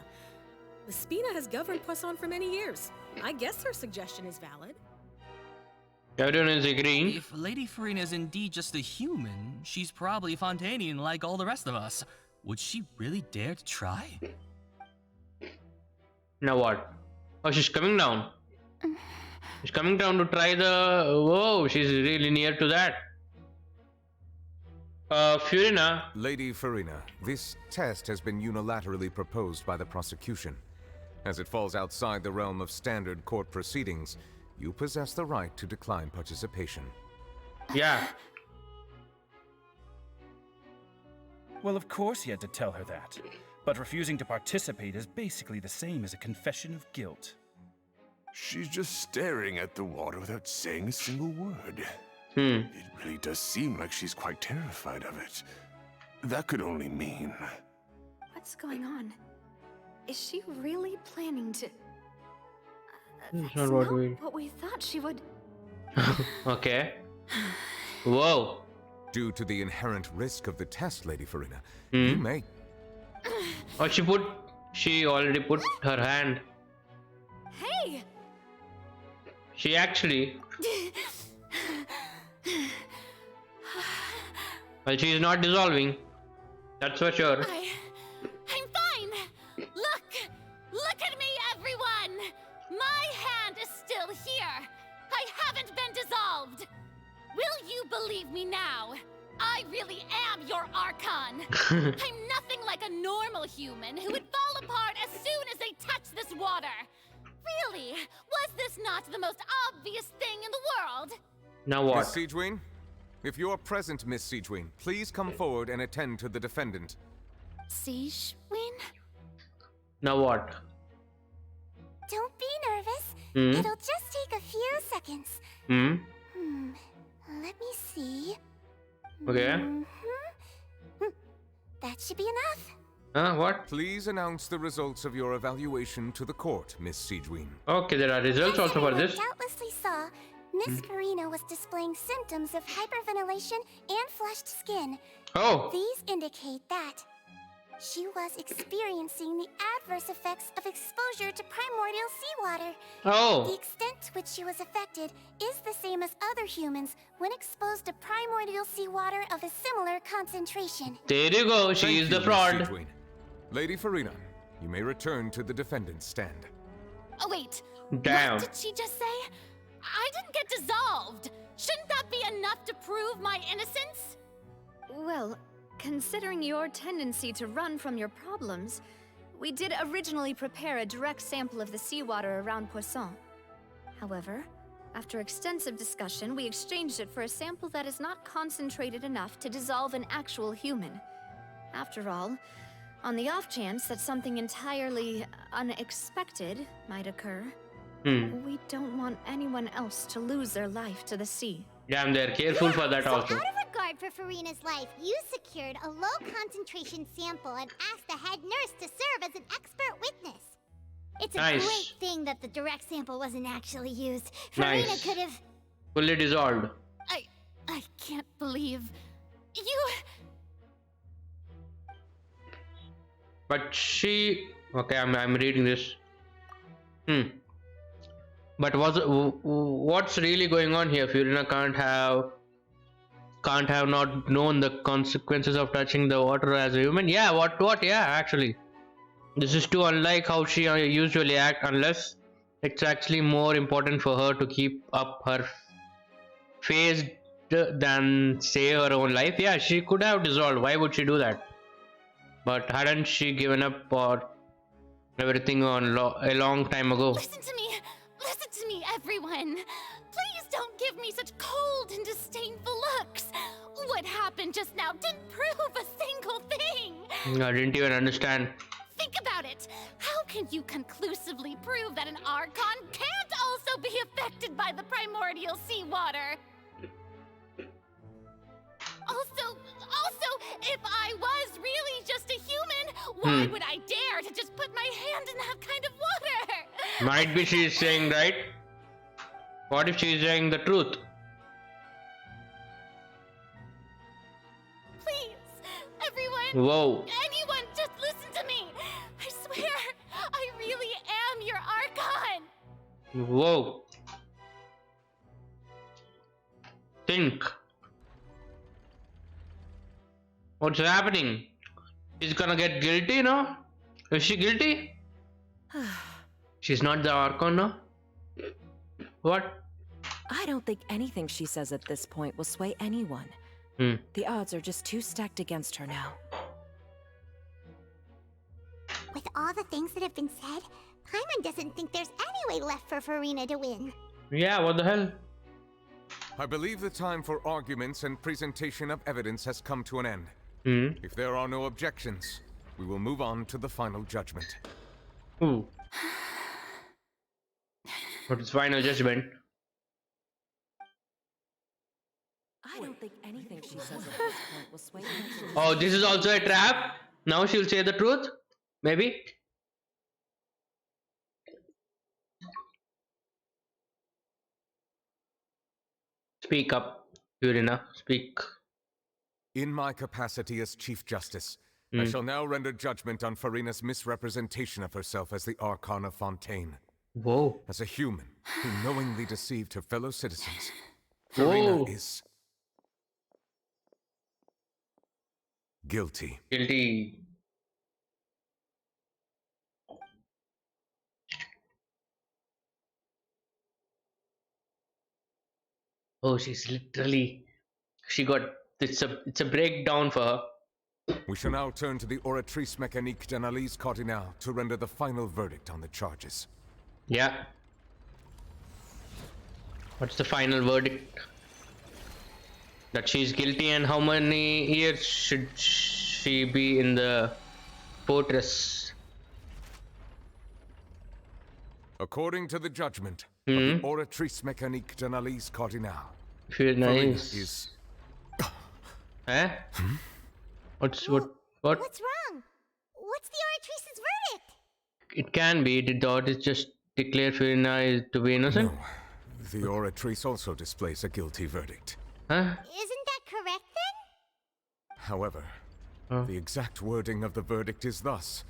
The Spina has governed Poisson for many years. I guess her suggestion is valid. Everyone is agreeing. If Lady Furina is indeed just a human, she's probably Fontanian like all the rest of us. Would she really dare to try? Now what? Oh, she's coming down. She's coming down to try the... Whoa, she's really near to that. Furina. Lady Furina, this test has been unilaterally proposed by the prosecution. As it falls outside the realm of standard court proceedings, you possess the right to decline participation. Yeah. Well, of course he had to tell her that. But refusing to participate is basically the same as a confession of guilt. She's just staring at the water without saying a single word. It really does seem like she's quite terrified of it. That could only mean... What's going on? Is she really planning to... That's That's not what what we thought she would... Okay. Whoa. Due to the inherent risk of the test, Lady Furina, you may... Oh, she already put her hand. Hey! She actually... Well, she is not dissolving. That's for sure. I'm fine! Look at me, everyone! My hand is still here! I haven't been dissolved! Will you believe me now? I really am your Archon! I'm nothing like a normal human who would fall apart as soon as they touch this water! Really? Was this not the most obvious thing in the world? Now what? Miss Siegewien? If you're present, Miss Siegewien, please come forward and attend to the defendant. Siegewien? Now what? Don't be nervous. It'll just take a few seconds. Let me see. Okay. That should be enough. What? Please announce the results of your evaluation to the court, Miss Siegewien. Okay, there are results also for this. Doubtlessly saw, Miss FURINA was displaying symptoms of hyperventilation and flushed skin. Oh. These indicate that she was experiencing the adverse effects of exposure to primordial seawater. Oh. The extent to which she was affected is the same as other humans when exposed to primordial seawater of a similar concentration. There you go, she is the fraud. Lady Furina, you may return to the defendant's stand. Oh wait, Damn. What did she just say? I didn't get dissolved! Shouldn't that be enough to prove my innocence? Well, considering your tendency to run from your problems, we did originally prepare a direct sample of the seawater around Poisson. However, after extensive discussion, we exchanged it for a sample that is not concentrated enough to dissolve an actual human. After all, on the off chance that something entirely unexpected might occur, we don't want anyone else to lose their life to the sea. Damn, they're careful for that So also. out of regard for FURINA's life, you secured a low-concentration sample and asked the head nurse to serve as an expert witness. It's a Nice. great thing that the direct sample wasn't actually used. FURINA Nice. could have... Fully dissolved. I can't believe... You... But she... Okay, I'm reading this. But what's really going on here? Furina can't have not known the consequences of touching the water as a human. Yeah, what? Yeah, actually, this is too unlike how she usually act. Unless it's actually more important for her to keep up her face than save her own life. Yeah, she could have dissolved. Why would she do that? But hadn't she given up or everything on a long time ago? Listen to me, everyone. Please don't give me such cold and disdainful looks. What happened just now didn't prove a single thing. I didn't even understand. Think about it. How can you conclusively prove that an Archon can't also be affected by the primordial seawater? Also, if I was really just a human, why would I dare to just put my hand in that kind of water? Might be she is saying right. What if she is saying the truth? Please, everyone. Whoa. Anyone, just listen to me. I swear, I really am your Archon. Whoa. think. What's happening? She's gonna get guilty now? Is she guilty? She's not the Archon now? What? I don't think anything she says at this point will sway anyone. The odds are just too stacked against her now. With all the things that have been said, Paimon doesn't think there's any way left for FURINA to win. Yeah, what the hell? I believe the time for arguments and presentation of evidence has come to an end. If there are no objections, we will move on to the final judgment. Ooh. What is final judgment? I don't think anything she says at this point will sway anyone. Oh, this is also a trap? Now she'll say the truth? Maybe? Speak up, FURINA. Speak. In my capacity as Chief Justice, I shall now render judgment on FURINA's misrepresentation of herself as the Archon of Fontaine. Whoa. As a human who knowingly deceived her fellow citizens, FURINA is guilty. Guilty. Oh, she's literally... She got... It's a breakdown for her. We shall now turn to the Oratrice Mécanique d'Analyse Cardinale to render the final verdict on the charges. Yeah. What's the final verdict? That she's guilty, and how many years should she be in the fortress? According to the judgment of the Oratrice Mécanique d'Analyse Cardinale, FURINA is... Eh? What's wrong? What's the Oratrice's verdict? It can be. Did the artist just declare FURINA to be innocent? No. The Oratrice also displays a guilty verdict. Huh? Isn't that correct then? However, the exact wording of the verdict is thus: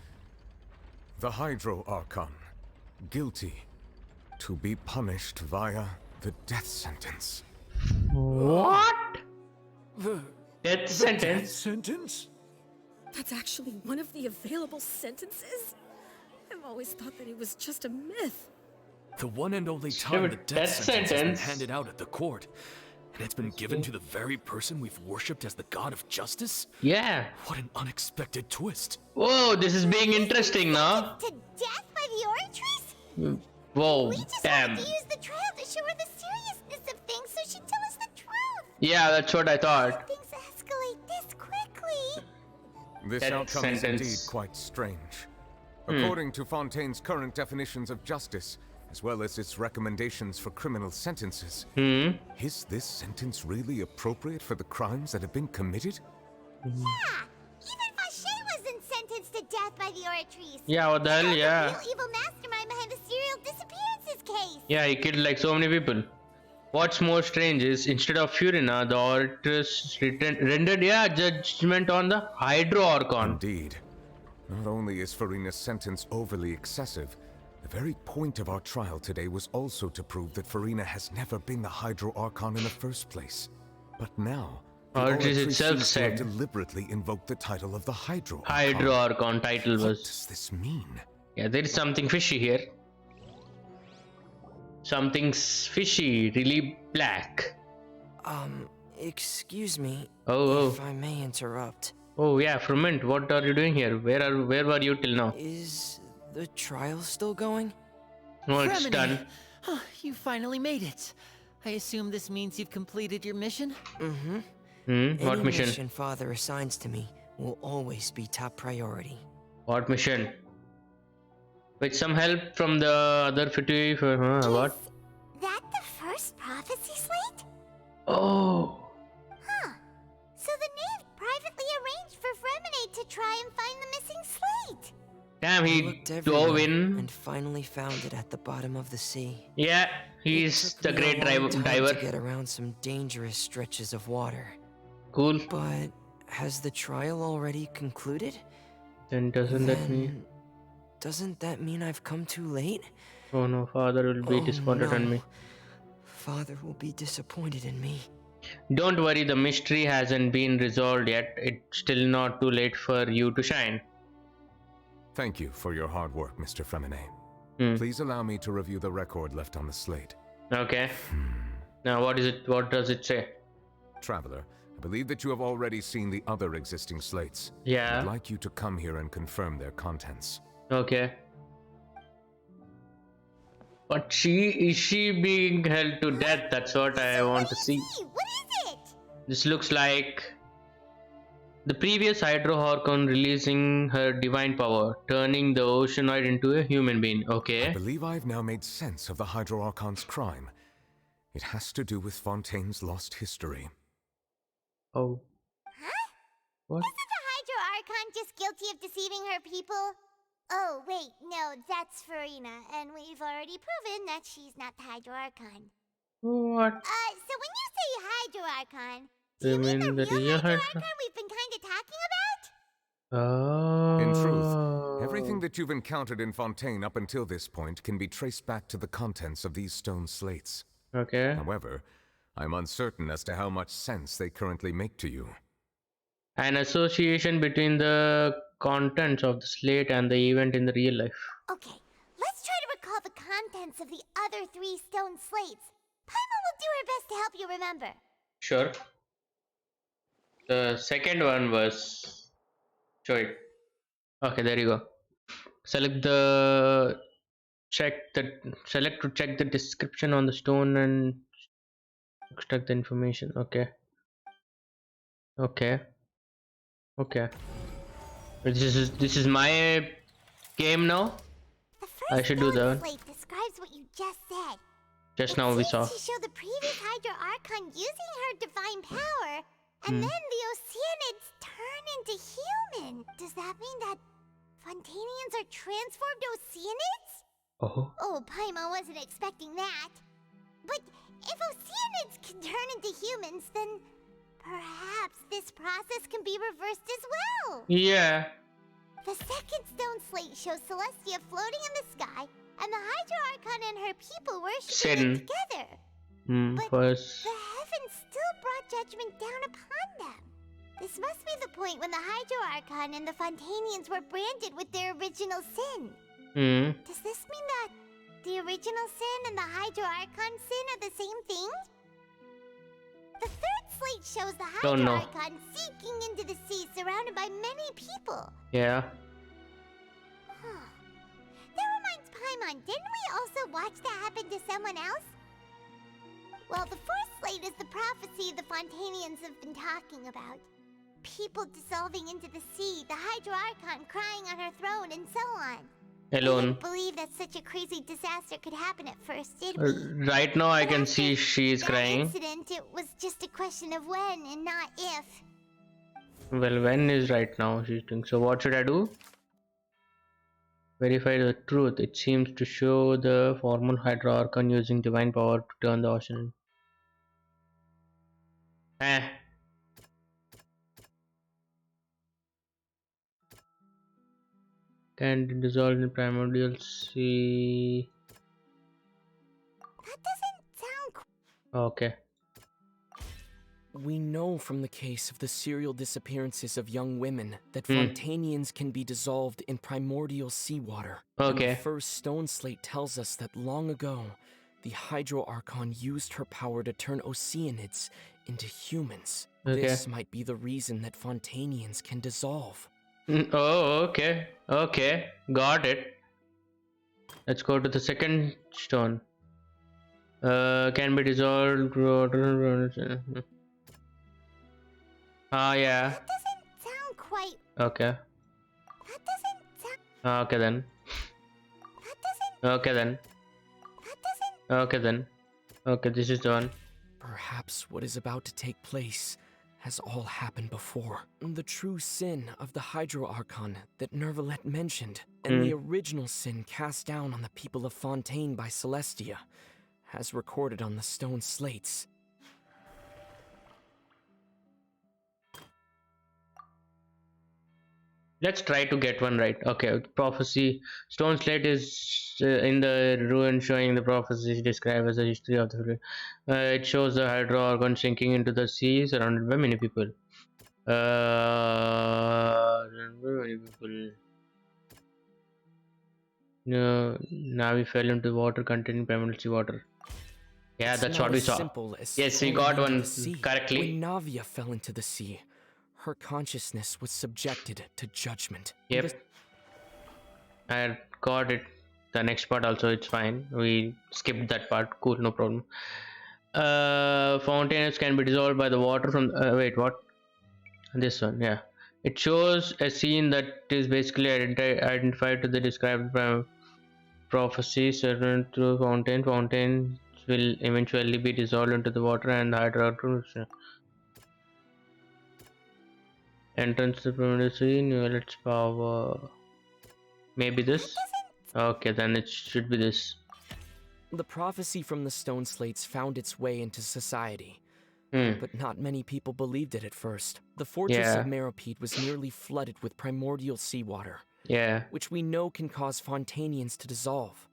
the Hydro Archon, guilty, to be punished via the death sentence. What? The death sentence? Death sentence? That's actually one of the available sentences? I've always thought that it was just a myth. The one and only time the death sentence has been handed out at the court. And it's been given to the very person we've worshipped as the god of justice? Yeah. What an unexpected twist. Whoa, this is being interesting now. To death by the Oratrice? Whoa, We just damn. wanted to use the trial to show her the seriousness of things so she'd tell us the truth. Yeah, that's what I thought. Things escalate this quickly. This Death outcome sentence. is indeed quite strange. According to Fontaine's current definitions of justice, as well as its recommendations for criminal sentences, is this sentence really appropriate for the crimes that have been committed? Yeah, even Fauché wasn't sentenced to death by the Oratrice. Yeah, what the hell, yeah. The real evil mastermind behind the serial disappearances case. Yeah, he killed like so many people. What's more strange is, instead of FURINA, the Oratrice rendered judgment on the Hydro Archon. Indeed. Not only is FURINA's sentence overly excessive, the very point of our trial today was also to prove that FURINA has never been the Hydro Archon in the first place. But now, the Oratrice itself seems to have said deliberately invoked the title of the Hydro Archon. Hydro Archon title was... What does this mean? Yeah, there is something fishy here. Something's fishy, really black. Excuse me. Oh. If I may interrupt. Oh yeah, Ferment, what are you doing here? Where were you till now? Is the trial still going? No, it's Fremini. done. Oh, you finally made it. I assume this means you've completed your mission? What Any mission? Father assigns to me will always be top priority. What mission? With some help from the other fitty for what? That the first prophecy slate? Oh. Huh. So the knave privately arranged for Fremine to try and find the missing slate. Damn, he Looked dove everywhere in. and finally found it at the bottom of the sea. Yeah, he's the Took me great a long time diver. to get around some dangerous stretches of water. Cool. But has the trial already concluded? Then Doesn't that mean I've come too late? Oh no, father will be disappointed on me. Father will be disappointed in me. Don't worry, the mystery hasn't been resolved yet. It's still not too late for you to shine. Thank you for your hard work, Mr. Fremine. Please allow me to review the record left on the slate. Okay. Now what is it? What does it say? Traveler, I believe that you have already seen the other existing slates. Yeah. I'd like you to come here and confirm their contents. Okay. But is she being held to death? That's what I want to see. What is it? This looks like the previous Hydro Archon releasing her divine power, turning the Oceanoid into a human being. Okay. I believe I've now made sense of the Hydro Archon's crime. It has to do with Fontaine's lost history. Oh. Huh? What? Isn't the Hydro Archon just guilty of deceiving her people? Oh, wait, no, that's FURINA, and we've already proven that she's not the Hydro Archon. What? So when you say Hydro Archon, do you mean the real Hydro Archon we've been kind of talking about? Oh. In truth, everything that you've encountered in Fontaine up until this point can be traced back to the contents of these stone slates. Okay. However, I'm uncertain as to how much sense they currently make to you. An association between the contents of the slate and the event in the real life. Okay, let's try to recall the contents of the other 3 stone slates. Paimon will do her best to help you remember. Sure. The second one was... Show it. Okay, there you go. Select to check the description on the stone and extract the information. Okay. This is my game now. I should do that. Slate describes what you just said. Just now we saw. She showed the previous Hydro Archon using her divine power, and then the Oceanids turn into human. Does that mean that Fontanians are transformed Oceanids? Oh, Paimon wasn't expecting that. But if Oceanids can turn into humans, then perhaps this process can be reversed as well. Yeah. The second stone slate shows Celestia floating in the sky, and the Hydro Archon and her people worshiping together. But the heavens still brought judgment down upon them. This must be the point when the Hydro Archon and the Fontanians were branded with their original sin. Does this mean that the original sin and the Hydro Archon sin are the same thing? The third slate shows the Hydro Archon sinking into the sea surrounded by many people. Yeah. That reminds Paimon, didn't we also watch that happen to someone else? Well, the fourth slate is the prophecy the Fontanians have been talking about. People dissolving into the sea, the Hydro Archon crying on her throne, and so on. Alone. I didn't believe that such a crazy disaster could happen at first, did we? Right now I can see she's crying. Incident, it was just a question of when and not if. Well, when is right now, she's doing. So what should I do? Verify the truth. It seems to show the former Hydro Archon using divine power to turn the ocean. Can dissolve in primordial sea. That doesn't sound okay. We know from the case of the serial disappearances of young women that Fontanians can be dissolved in primordial seawater. Okay. And the first stone slate tells us that long ago, the Hydro Archon used her power to turn Oceanids into humans. Okay. This might be the reason that Fontanians can dissolve. Oh, okay. Okay, got it. Let's go to the second stone. Can be dissolved. Yeah. That doesn't sound quite. Okay. That doesn't sound. Okay then. That doesn't. Okay then. That doesn't. Okay then. Okay, this is the one. Perhaps what is about to take place has all happened before. The true sin of the Hydro Archon that Nervalet mentioned, and the original sin cast down on the people of Fontaine by Celestia, has recorded on the stone slates. Let's try to get one right. Okay, prophecy. Stone slate is in the ruin, showing the prophecy described as a history of the fluid. It shows the hydro organ sinking into the sea, surrounded by many people. Many people. No, Navi fell into water containing primal sea water. Yeah, It's that's not what we as saw. simple as Yes, we falling got into one the sea. correctly. When Navia fell into the sea, her consciousness was subjected to judgment. Yep. I got it. The next part also, it's fine. We skipped that part. Cool, no problem. Fountains can be dissolved by the water from. Wait, what? This one, yeah. It shows a scene that is basically identified to the described prophecy. Certain through fountain. Fountains will eventually be dissolved into the water and the hydro. Entrance to the sea, its power. Maybe this? Okay, then it should be this. The prophecy from the stone slates found its way into society. But not many people believed it at first. The fortress of Meropide was nearly flooded with primordial seawater. Yeah. Which we know can cause Fontanians to dissolve.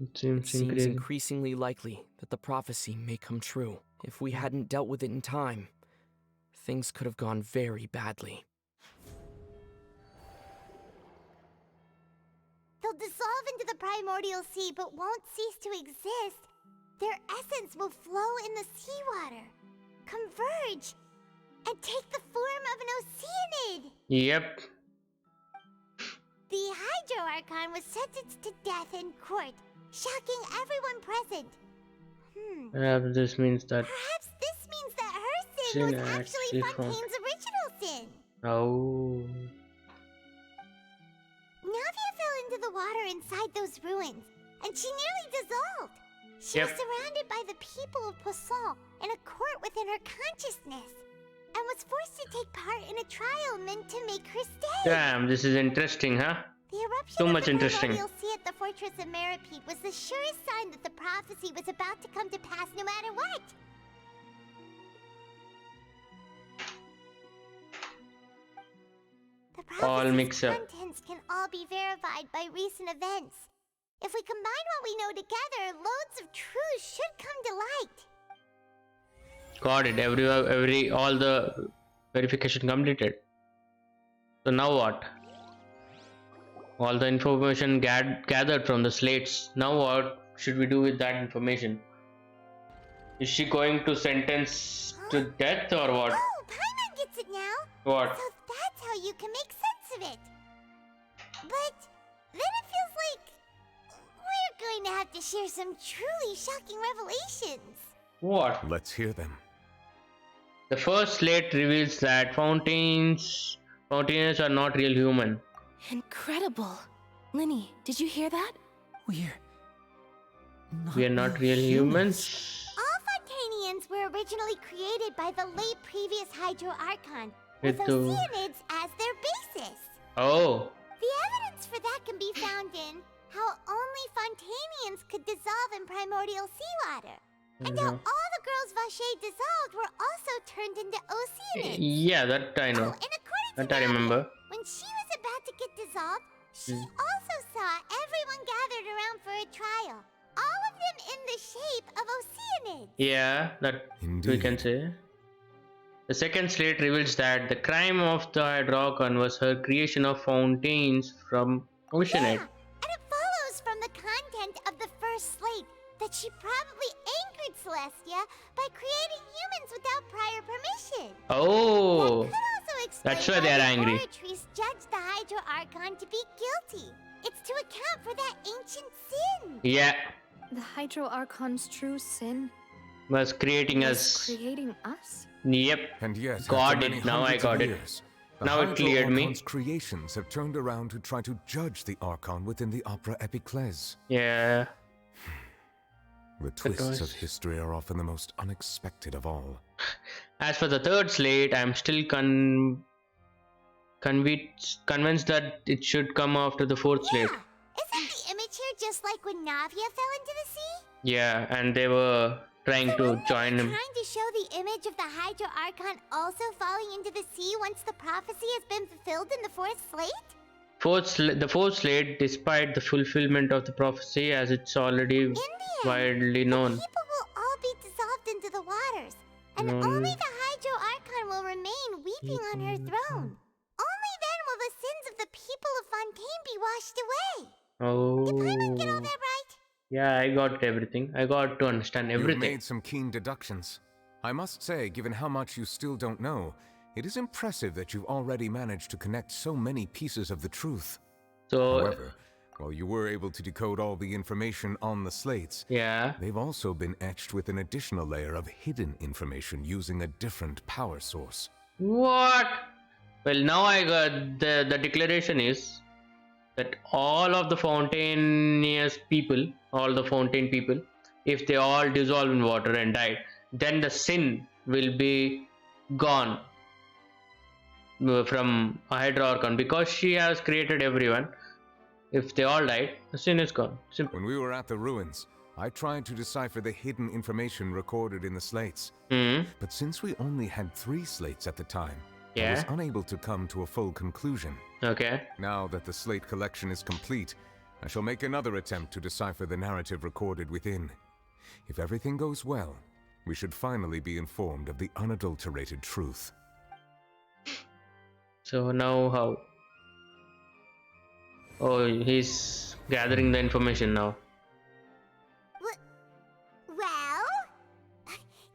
It seems increasingly likely that the prophecy may come true. If we hadn't dealt with it in time, things could have gone very badly. They'll dissolve into the primordial sea but won't cease to exist. Their essence will flow in the seawater, converge, and take the form of an oceanid. Yep. The Hydro Archon was sentenced to death in court, shocking everyone present. Perhaps this means that. Perhaps this means that her sin was actually Fontaine's original sin. Oh. Navia fell into the water inside those ruins, and she nearly dissolved. She was surrounded by the people of Poisson in a court within her consciousness, and was forced to take part in a trial meant to make her stay. Damn, this is interesting, huh? The eruption Too of much the interesting. primordial sea at the fortress of Meropide was the surest sign that the prophecy was about to come to pass no matter what. The prophecy's contents can all be verified by recent events. If we combine what we know together, loads of truths should come to light. Got it. All the verification completed. So now what? All the information gathered from the slates. Now what should we do with that information? Is she going to sentence to death or what? Oh, Paimon gets it now. What? So that's how you can make sense of it. But then it feels like we're going to have to share some truly shocking revelations. What? Let's hear them. The first slate reveals that fountainers are not real human. Incredible. Linny, did you hear that? We are not real humans. All Fontanians were originally created by the late previous Hydro Archon, with oceanids as their basis. Oh. The evidence for that can be found in how only Fontanians could dissolve in primordial seawater, and how all the girls Vacher dissolved were also turned into oceanids. Yeah, that I know. That I remember. When she was about to get dissolved, she also saw everyone gathered around for a trial. All of them in the shape of oceanids. Yeah, that we can say. The second slate reveals that the crime of the Hydrocon was her creation of fountains from oceanite. Yeah, and it follows from the content of the first slate that she probably angered Celestia by creating humans without prior permission. Oh, that could also explain that's why they are angry. Oratrice judged the Hydro Archon to be guilty. It's to account for that ancient sin. Yeah. The Hydro Archon's true sin was creating us. Creating us? Yep. And yet, got it. Now I got it. Now it cleared me. Archon's creations have turned around to try to judge the Archon within the Opera Epiclese. Yeah. The twists of history are often the most unexpected of all. As for the third slate, I'm still convinced that it should come after the fourth slate. Isn't the image here just like when Navia fell into the sea? Yeah, and they were trying to join him. Trying to show the the image of the Hydro Archon also falling into the sea once the prophecy has been fulfilled in the fourth slate? The fourth slate, despite the fulfillment of the prophecy, as it's already widely known. People will all be dissolved into the waters, and only the Hydro Archon will remain weeping on her throne. Only then will the sins of the people of Fontaine be washed away. Oh. Did Paimon get all that right? Yeah, I got everything. I got to understand everything. You've made some keen deductions. I must say, given how much you still don't know, it is impressive that you've already managed to connect so many pieces of the truth. However, while you were able to decode all the information on the slates, they've also been etched with an additional layer of hidden information using a different power source. What? Well, now I got the declaration is that all of the Fontainious people, all the Fontaine people, if they all dissolve in water and die, then the sin will be gone from Hydra Archon, because she has created everyone. If they all died, the sin is gone. Simple. When we were at the ruins, I tried to decipher the hidden information recorded in the slates. But since we only had 3 slates at the time, I was unable to come to a full conclusion. Okay. Now that the slate collection is complete, I shall make another attempt to decipher the narrative recorded within. If everything goes well, we should finally be informed of the unadulterated truth. So now how? Oh, he's gathering the information now. Well?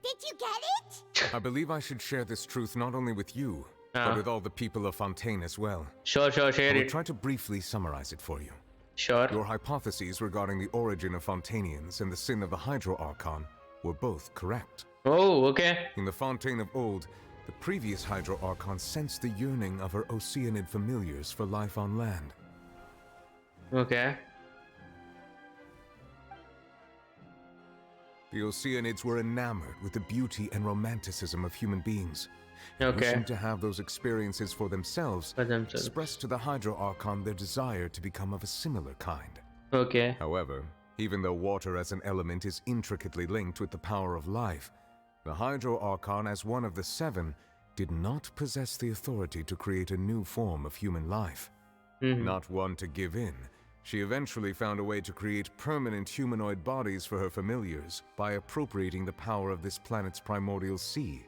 Did you get it? I believe I should share this truth not only with you, but with all the people of Fontaine as well. Sure, share I will it. try to briefly summarize it for you. Sure. Your hypotheses regarding the origin of Fontainians and the sin of the Hydro Archon were both correct. Oh, okay. In the Fontaine of old, the previous Hydro Archon sensed the yearning of her Oceanid familiars for life on land. Okay. The Oceanids were enamored with the beauty and romanticism of human beings. Okay. Wishing to have those experiences for themselves, expressed to the Hydro Archon their desire to become of a similar kind. Okay. However, even though water as an element is intricately linked with the power of life, the Hydro Archon, as one of the 7, did not possess the authority to create a new form of human life. Not one to give in, she eventually found a way to create permanent humanoid bodies for her familiars by appropriating the power of this planet's primordial sea.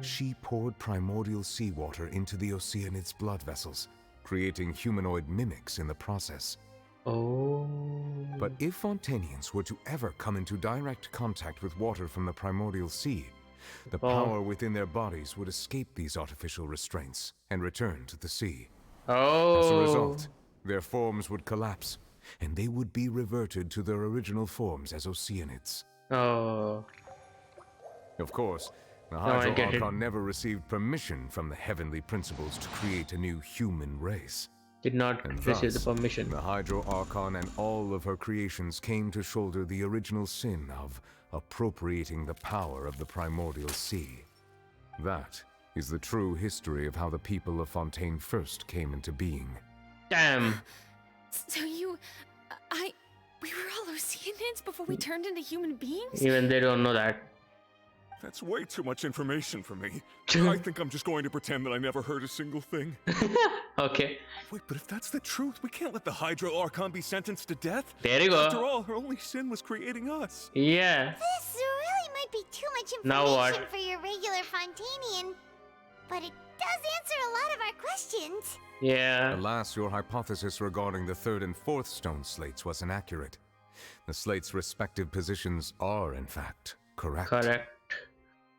She poured primordial seawater into the Oceanid's blood vessels, creating humanoid mimics in the process. But if Fontainians were to ever come into direct contact with water from the primordial sea, the power within their bodies would escape these artificial restraints and return to the sea. As a result, their forms would collapse, and they would be reverted to their original forms as Oceanids. Of course, the Hydro Archon never received permission from the heavenly principles to create a new human race. Did not receive the permission. The Hydro Archon and all of her creations came to shoulder the original sin of appropriating the power of the primordial sea. That is the true history of how the people of Fontaine first came into being. Damn. So we were all Oceanids before we turned into human beings? Even they don't know that. That's way too much information for me. I think I'm just going to pretend that I never heard a single thing. Okay. Wait, but if that's the truth, we can't let the Hydro Archon be sentenced to death. There you go. After all, her only sin was creating us. Yeah. This really might be too much Now what? information for your regular Fontainian, but it does answer a lot of our questions. Yeah. Alas, your hypothesis regarding the 3rd and 4th stone slates was inaccurate. The slates' respective positions are, in fact, correct. Correct.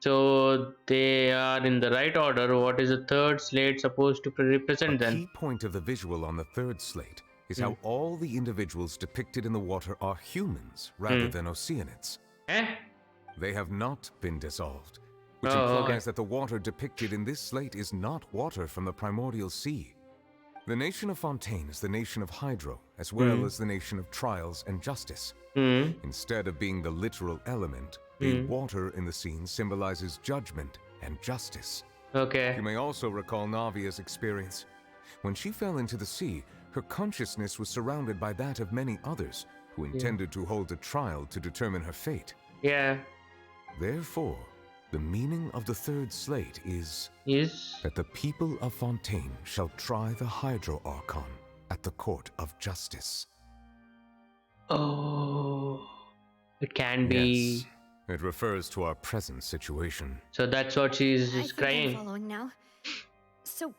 So they are in the right order. What is the 3rd slate supposed to represent then? The key point of the visual on the 3rd slate is how all the individuals depicted in the water are humans rather than Oceanids. They have not been dissolved, which implies that the water depicted in this slate is not water from the primordial sea. The nation of Fontaine is the nation of Hydro, as well as the nation of trials and justice. Instead of being the literal element, the water in the scene symbolizes judgment and justice. Okay. You may also recall Navia's experience. When she fell into the sea, her consciousness was surrounded by that of many others who intended to hold a trial to determine her fate. Yeah. Therefore, The meaning of the third slate is that the people of Fontaine shall try the Hydro Archon at the court of justice. Oh, it can be. Yes, it refers to our present situation. So that's what she's I think crying. I'm following now. So,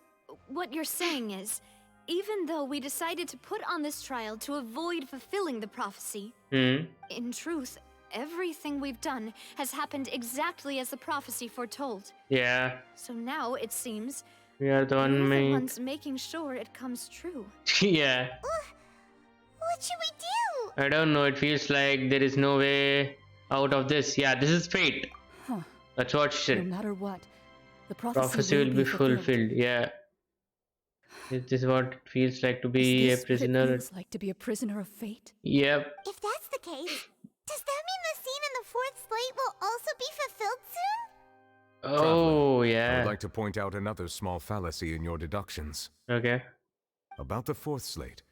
what you're saying is, even though we decided to put on this trial to avoid fulfilling the prophecy, in truth, everything we've done has happened exactly as the prophecy foretold. Yeah. So now, it seems, We are the ones making sure it comes true. Yeah. What should we do? I don't know. It feels like there is no way out of this. Yeah, this is fate. Huh. That's what she said. No matter what, the Prophecy will be fulfilled. Yeah. This is what it feels like to be a prisoner. What it feels like to be a prisoner of fate? Yep. If that's the case, does that mean the scene in the fourth slate will also be fulfilled soon? Oh, I yeah. would like to point out another small fallacy in your deductions. Okay. About the fourth slate.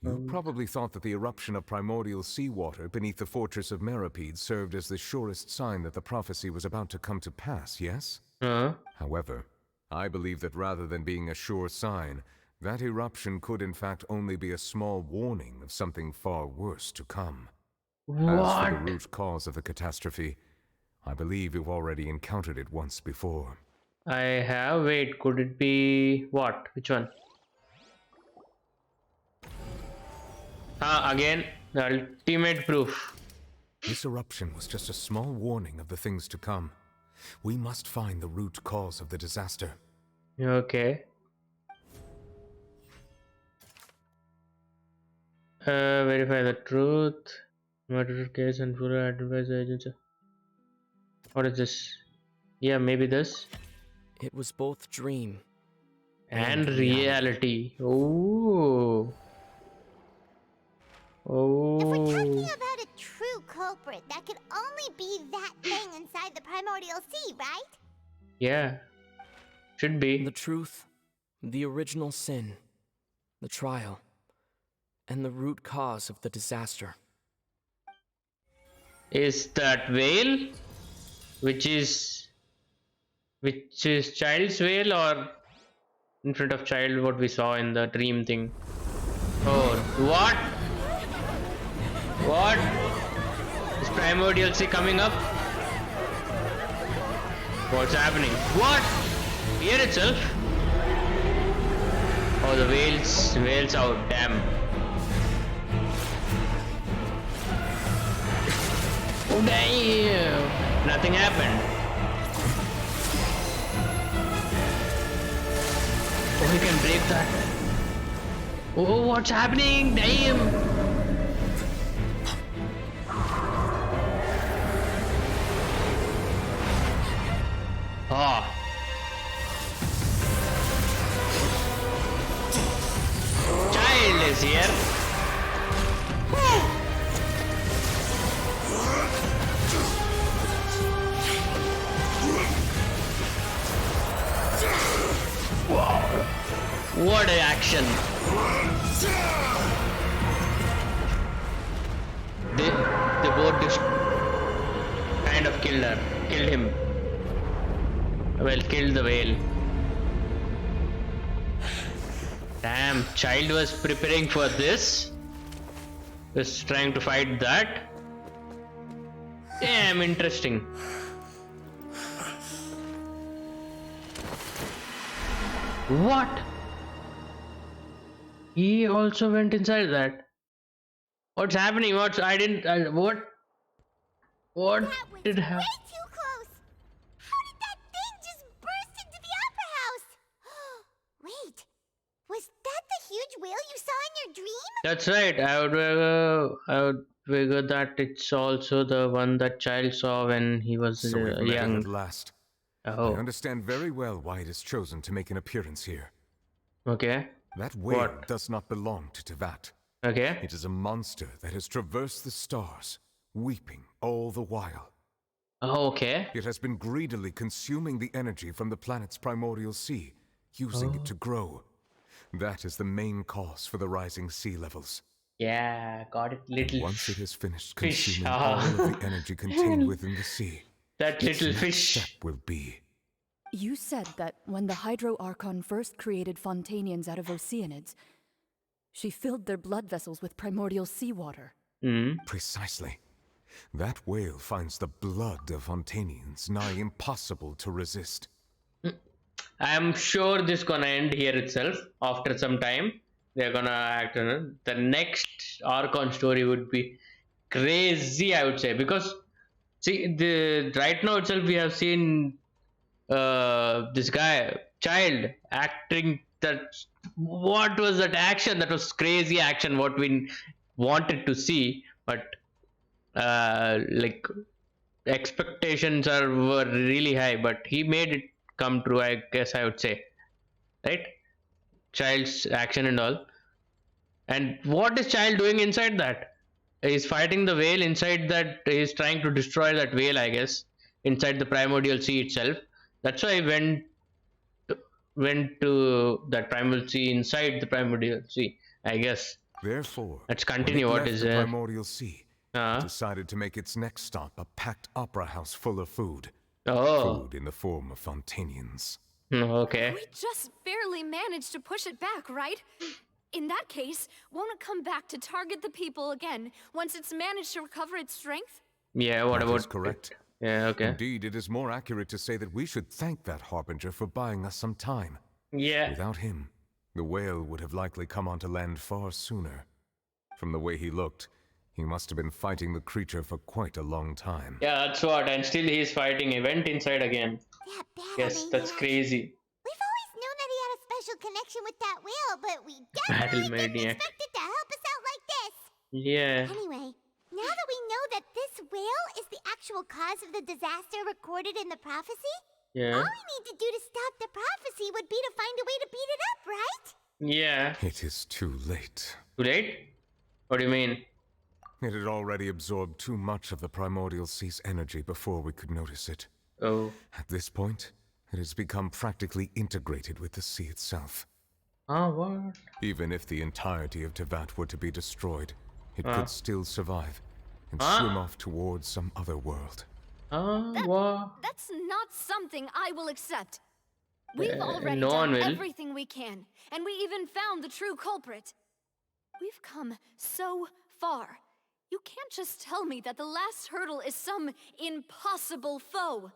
You probably thought that the eruption of primordial seawater beneath the fortress of Meripede served as the surest sign that the prophecy was about to come to pass, yes? However, I believe that rather than being a sure sign, that eruption could in fact only be a small warning of something far worse to come. As for the root cause of the catastrophe, I believe you've already encountered it once before. I have. Wait, could it be what? Which one? Again, the ultimate proof. This eruption was just a small warning of the things to come. We must find the root cause of the disaster. Okay. Verify the truth. Murder case and full advice agency. What is this? Yeah, maybe this. It was both dream and reality. Oh. Oh. If we're talking about a true culprit, that could only be that thing inside the primordial sea, right? Yeah. Should be. The truth, the original sin, the trial, and the root cause of the disaster. Is that whale? Which is child's whale, or in front of child what we saw in the dream thing? Oh, what? What? Is primordial sea coming up? What's happening? What? Here itself? Oh, the whale's out. Damn. Oh, damn. Nothing happened. Oh, he can break that. Oh, what's happening? Damn. Oh. Child is here. Wow. What an action. They both just kind of killed him. Well, killed the whale. Damn, child was preparing for this. Was trying to fight that. Damn, interesting. What? He also went inside that. What's happening? What did happen? Way too close. How did that thing just burst into the opera house? Wait, was that the huge whale you saw in your dream? That's right. I would figure that it's also the one that child saw when he was So we've met young. at last. Oh. I understand very well why it is chosen to make an appearance here. Okay. That whale does not belong to Tevat. Okay. It is a monster that has traversed the stars, weeping all the while. Oh, okay. It has been greedily consuming the energy from the planet's primordial sea, using it to grow. That is the main cause for the rising sea levels. Yeah, got it. Little Once it has finished fish. consuming all of the energy contained within the sea, That little fish. Step will be. You said that when the Hydro Archon first created Fontanians out of Oceanids, she filled their blood vessels with primordial seawater. Precisely. That whale finds the blood of Fontanians nigh impossible to resist. I'm sure this gonna end here itself. After some time, they're gonna act on it. The next Archon story would be crazy, I would say, because see, right now itself we have seen this guy child acting that. What was that action? That was crazy action. What we wanted to see, but like expectations were really high, but he made it come true, I guess I would say, right? Child's action and all. And what is Child doing inside that? He's fighting the whale inside that. He's trying to destroy that whale, I guess, inside the primordial sea itself. That's why I went to that primordial sea, inside the primordial sea, I guess. Therefore, let's continue. when it What left is the it? primordial sea, it decided to make its next stop a packed opera house full of food. Food in the form of Fontanians. Okay. We just barely managed to push it back, right? In that case, won't it come back to target the people again once it's managed to recover its strength? Yeah, what That about is correct. Yeah, okay. Indeed, it is more accurate to say that we should thank that Harbinger for buying us some time. Yeah. Without him, the whale would have likely come onto land far sooner. From the way he looked, he must have been fighting the creature for quite a long time. Yeah, that's what. And still he's fighting. He went inside again. Yes, that's crazy. We've always known that he had a special connection with that whale, but we Battle definitely didn't maniac. expect it to help us out like this. Yeah. Anyway, now that we know that this whale is the actual cause of the disaster recorded in the prophecy, Yeah. all we need to do to stop the prophecy would be to find a way to beat it up, right? Yeah. It is too late. Too late? What do you mean? It had already absorbed too much of the primordial sea's energy before we could notice it. Oh. At this point, it has become practically integrated with the sea itself. What? Even if the entirety of Tevat were to be destroyed, it could still survive and swim off towards some other world. What? That's not something I will accept. We've already no one done will. everything we can, and we even found the true culprit. We've come so far. You can't just tell me that the last hurdle is some impossible foe.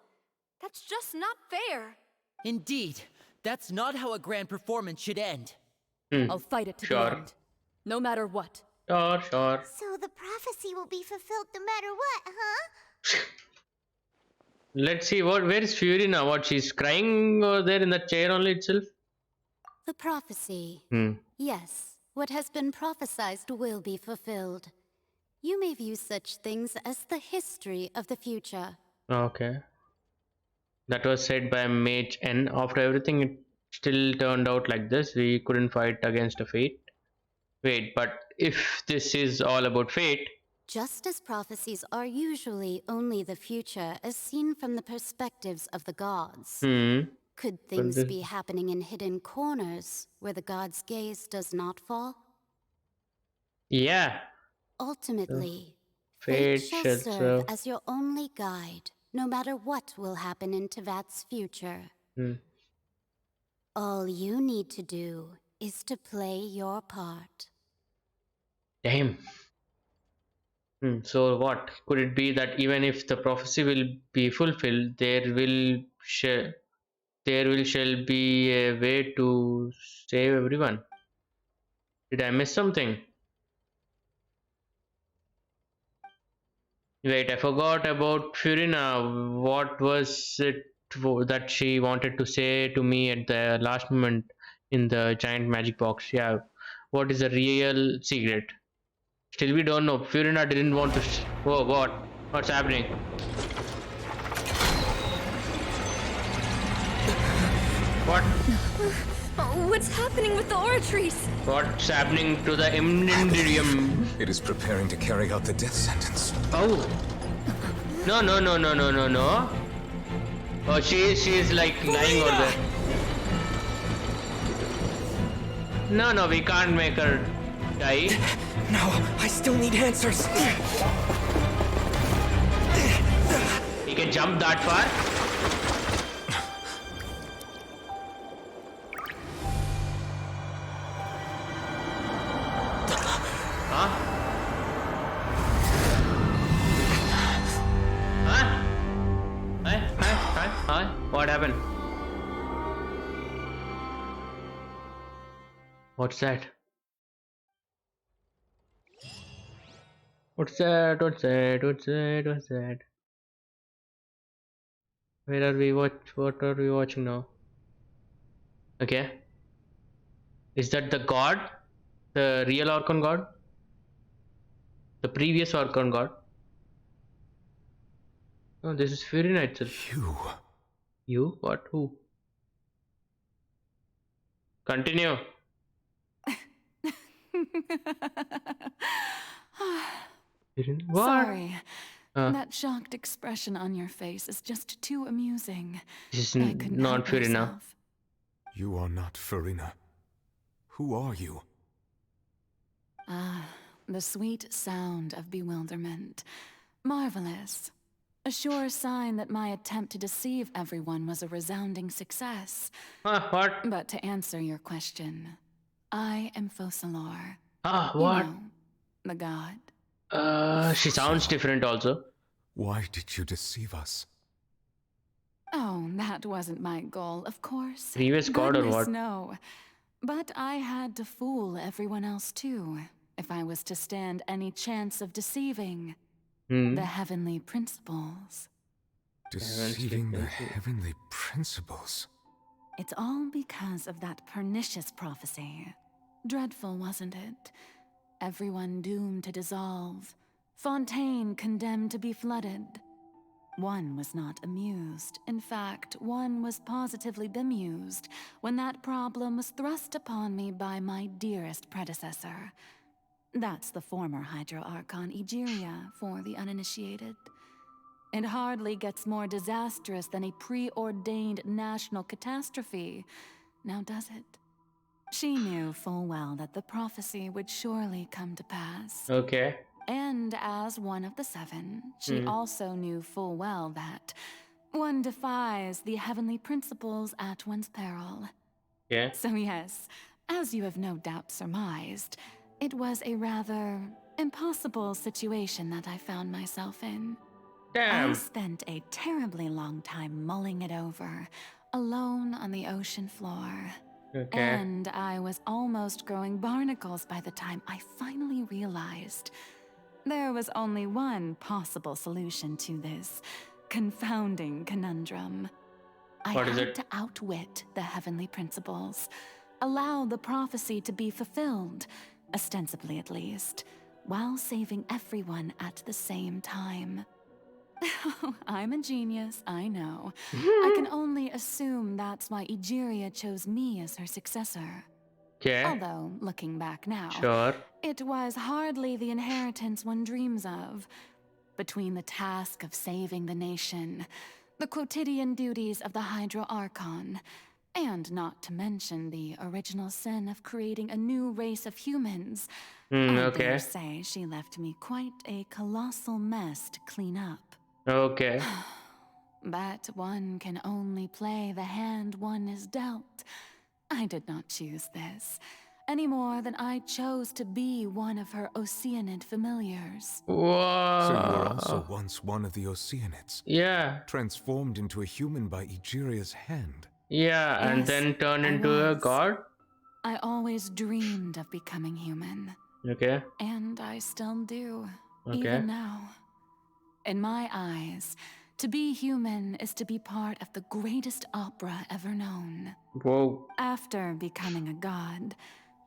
That's just not fair. Indeed, that's not how a grand performance should end. I'll fight it to the end, no matter what. Sure. So the prophecy will be fulfilled no matter what, huh? Let's see. Where is Furina? What, she's crying over there in that chair only itself? The prophecy. Hmm. Yes, what has been prophesied will be fulfilled. You may view such things as the history of the future. Okay. That was said by Mage N. After everything, it still turned out like this. We couldn't fight against a fate. Wait, but if this is all about fate... Just as prophecies are usually only the future as seen from the perspectives of the gods, could things be happening in hidden corners where the gods' gaze does not fall? Yeah. Ultimately, fate shall serve as your only guide, no matter what will happen in Tevat's future. All you need to do is to play your part. Damn. So what? Could it be that even if the prophecy will be fulfilled, there shall be a way to save everyone? Did I miss something? Wait, I forgot about Furina. What was it that she wanted to say to me at the last moment in the giant magic box? Yeah, what is the real secret? Still we don't know. Furina didn't want to... Oh, what? What's happening? What? What's happening with the oratories? What's happening to the Imnindirium? It is preparing to carry out the death sentence. Oh. No. Oh, she is like lying over there. No, we can't make her die. No, I still need answers. We can jump that far? Huh? Huh? Hi? What happened? What's that? What's that? Where are we? What are we watching now? Okay. Is that the god? The real Archon god? The previous Archon god? Oh, this is FURINA itself. You? What? Who? Continue. What? Sorry. That shocked expression on your face is just too amusing. This is not FURINA. You are not FURINA. Who are you? The sweet sound of bewilderment. Marvelous. A sure sign that my attempt to deceive everyone was a resounding success. What? But to answer your question, I am Focalor. What? You know, the god. She sounds different also. Why did you deceive us? Oh, that wasn't my goal, of course. Previous god or what? No. But I had to fool everyone else too, if I was to stand any chance of deceiving the heavenly principles. Deceiving the heavenly principles? It's all because of that pernicious prophecy. Dreadful, wasn't it? Everyone doomed to dissolve. Fontaine condemned to be flooded. One was not amused. In fact, one was positively bemused when that problem was thrust upon me by my dearest predecessor. That's the former Hydro Archon Egeria for the uninitiated. It hardly gets more disastrous than a preordained national catastrophe, now does it? She knew full well that the prophecy would surely come to pass. Okay. And as one of the seven, she also knew full well that one defies the heavenly principles at one's peril. Yeah. So yes, as you have no doubt surmised, it was a rather impossible situation that I found myself in. Damn. I spent a terribly long time mulling it over, alone on the ocean floor. Okay. And I was almost growing barnacles by the time I finally realized there was only one possible solution to this confounding conundrum. I had to outwit the heavenly principles, allow the prophecy to be fulfilled, ostensibly at least, while saving everyone at the same time. I'm a genius, I know. I can only assume that's why Egeria chose me as her successor. Okay. Although, looking back now, it was hardly the inheritance one dreams of. Between the task of saving the nation, the quotidian duties of the Hydro Archon, and not to mention the original sin of creating a new race of humans, I dare say she left me quite a colossal mess to clean up. Okay. But one can only play the hand one is dealt. I did not choose this, any more than I chose to be one of her Oceanid familiars. Whoa. So you were also once one of the Oceanids? Yeah. Transformed into a human by Egeria's hand? Yeah, and then turned into a god? I always dreamed of becoming human. Okay. And I still do, even now. In my eyes, to be human is to be part of the greatest opera ever known. Whoa. After becoming a god,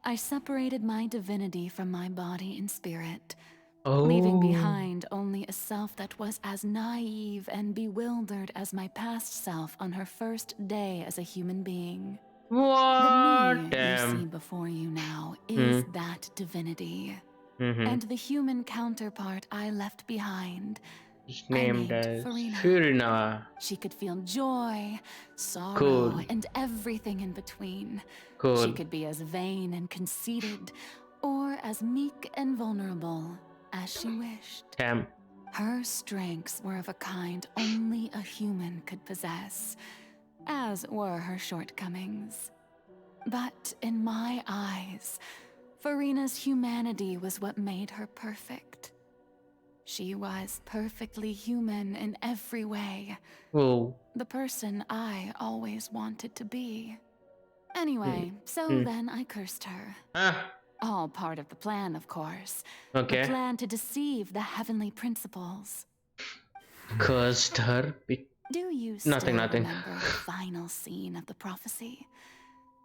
I separated my divinity from my body and spirit, leaving behind only a self that was as naive and bewildered as my past self on her first day as a human being. What? The me you see before you now is that divinity. And the human counterpart I left behind, named as FURINA. She could feel joy, sorrow, and everything in between. She could be as vain and conceited, or as meek and vulnerable as she wished. Damn. Her strengths were of a kind only a human could possess, as were her shortcomings. But in my eyes, FURINA's humanity was what made her perfect. She was perfectly human in every way. Oh. The person I always wanted to be. Anyway, so then I cursed her. All part of the plan, of course. Okay. The plan to deceive the heavenly principles. Cursed her. Do you Nothing. remember the final scene of the prophecy?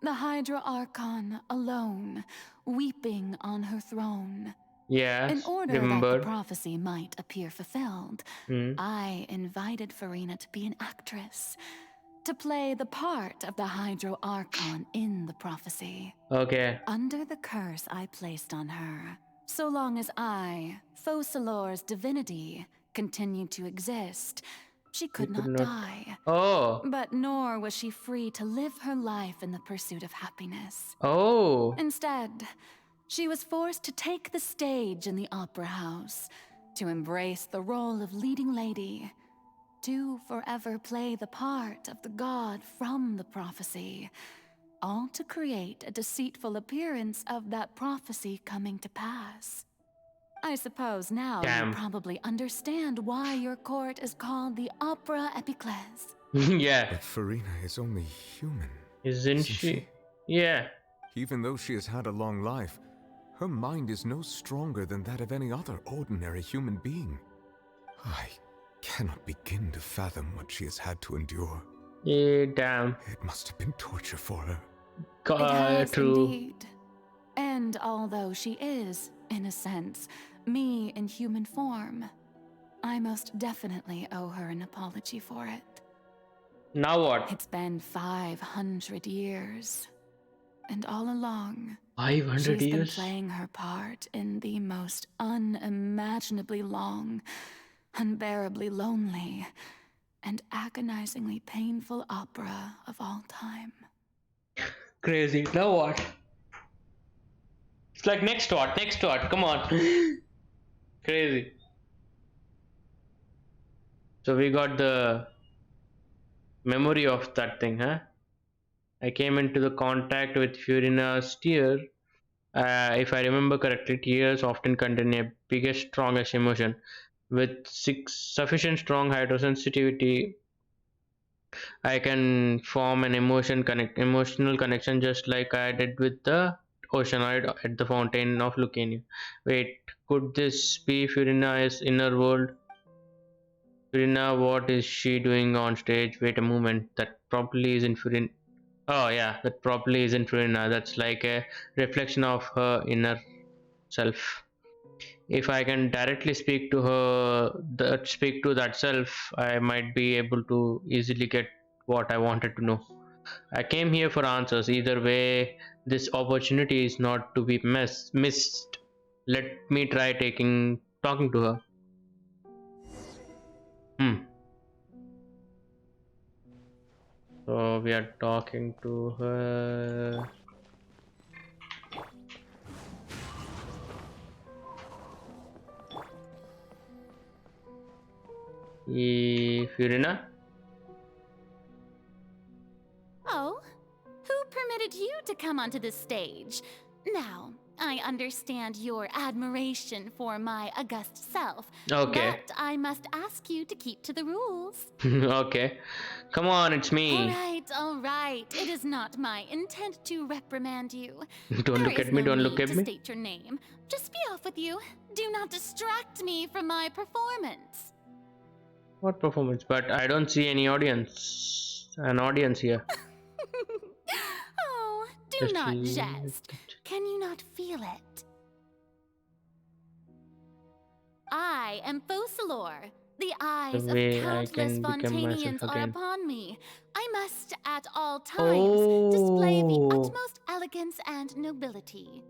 The Hydra Archon alone, weeping on her throne. Yes, In order remembered. that the prophecy might appear fulfilled, I invited FURINA to be an actress, to play the part of the Hydro Archon in the prophecy. Okay. Under the curse I placed on her, so long as I, Focalor's divinity, continued to exist, she could not die. Oh. But nor was she free to live her life in the pursuit of happiness. Oh. Instead, she was forced to take the stage in the opera house, to embrace the role of leading lady, to forever play the part of the god from the prophecy, all to create a deceitful appearance of that prophecy coming to pass. I suppose now you probably understand why your court is called the Opera Epiclese. Yeah. But FURINA is only human. Isn't she? Yeah. Even though she has had a long life, her mind is no stronger than that of any other ordinary human being. I cannot begin to fathom what she has had to endure. Yeah, damn. It must have been torture for her. It has indeed. And although she is, in a sense, me in human form, I most definitely owe her an apology for it. Now what? It's been 500 years. And all along, 500 she's been years? playing her part in the most unimaginably long, unbearably lonely, and agonizingly painful opera of all time. Crazy. Now what? It's like next what? Next what? Come on. Crazy. So we got the memory of that thing, huh? I came into the contact with FURINA's tear. If I remember correctly, tears often contain a biggest, strongest emotion. With sufficient strong hydrosensitivity, I can form an emotional connection just like I did with the oceanoid at the fountain of Lucania. Wait, could this be FURINA's inner world? FURINA, what is she doing on stage? Wait a moment, that probably isn't FURINA. Oh yeah, that probably isn't FURINA. That's like a reflection of her inner self. If I can directly speak to her, speak to that self, I might be able to easily get what I wanted to know. I came here for answers. Either way, this opportunity is not to be missed. Let me try talking to her. So we are talking to her. FURINA? Oh, who permitted you to come onto the stage? Now, I understand your admiration for my august self. Okay. But I must ask you to keep to the rules. Okay. Come on, it's me. All right. It is not my intent to reprimand you. Don't look at me, don't look at me. State your name. Just be off with you. Do not distract me from my performance. What performance? But I don't see any audience. An audience here. Oh, do not jest. Can you not feel it? I am Focalor. The eyes of countless Fontanians are upon me. I must at all times display the utmost elegance and nobility.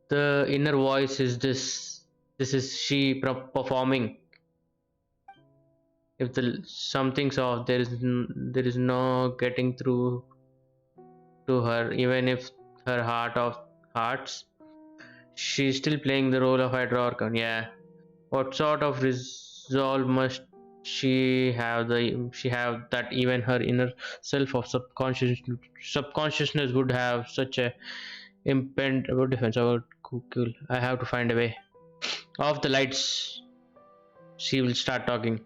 The inner voice is this. This is she performing. If something's off, there is no getting through to her. Even if her heart of hearts, she's still playing the role of Hydra Archon. Yeah. What sort of resolve must she have that even her inner self of subconsciousness would have such a impenetrable defense? Cool. I have to find a way. Off the lights. She will start talking.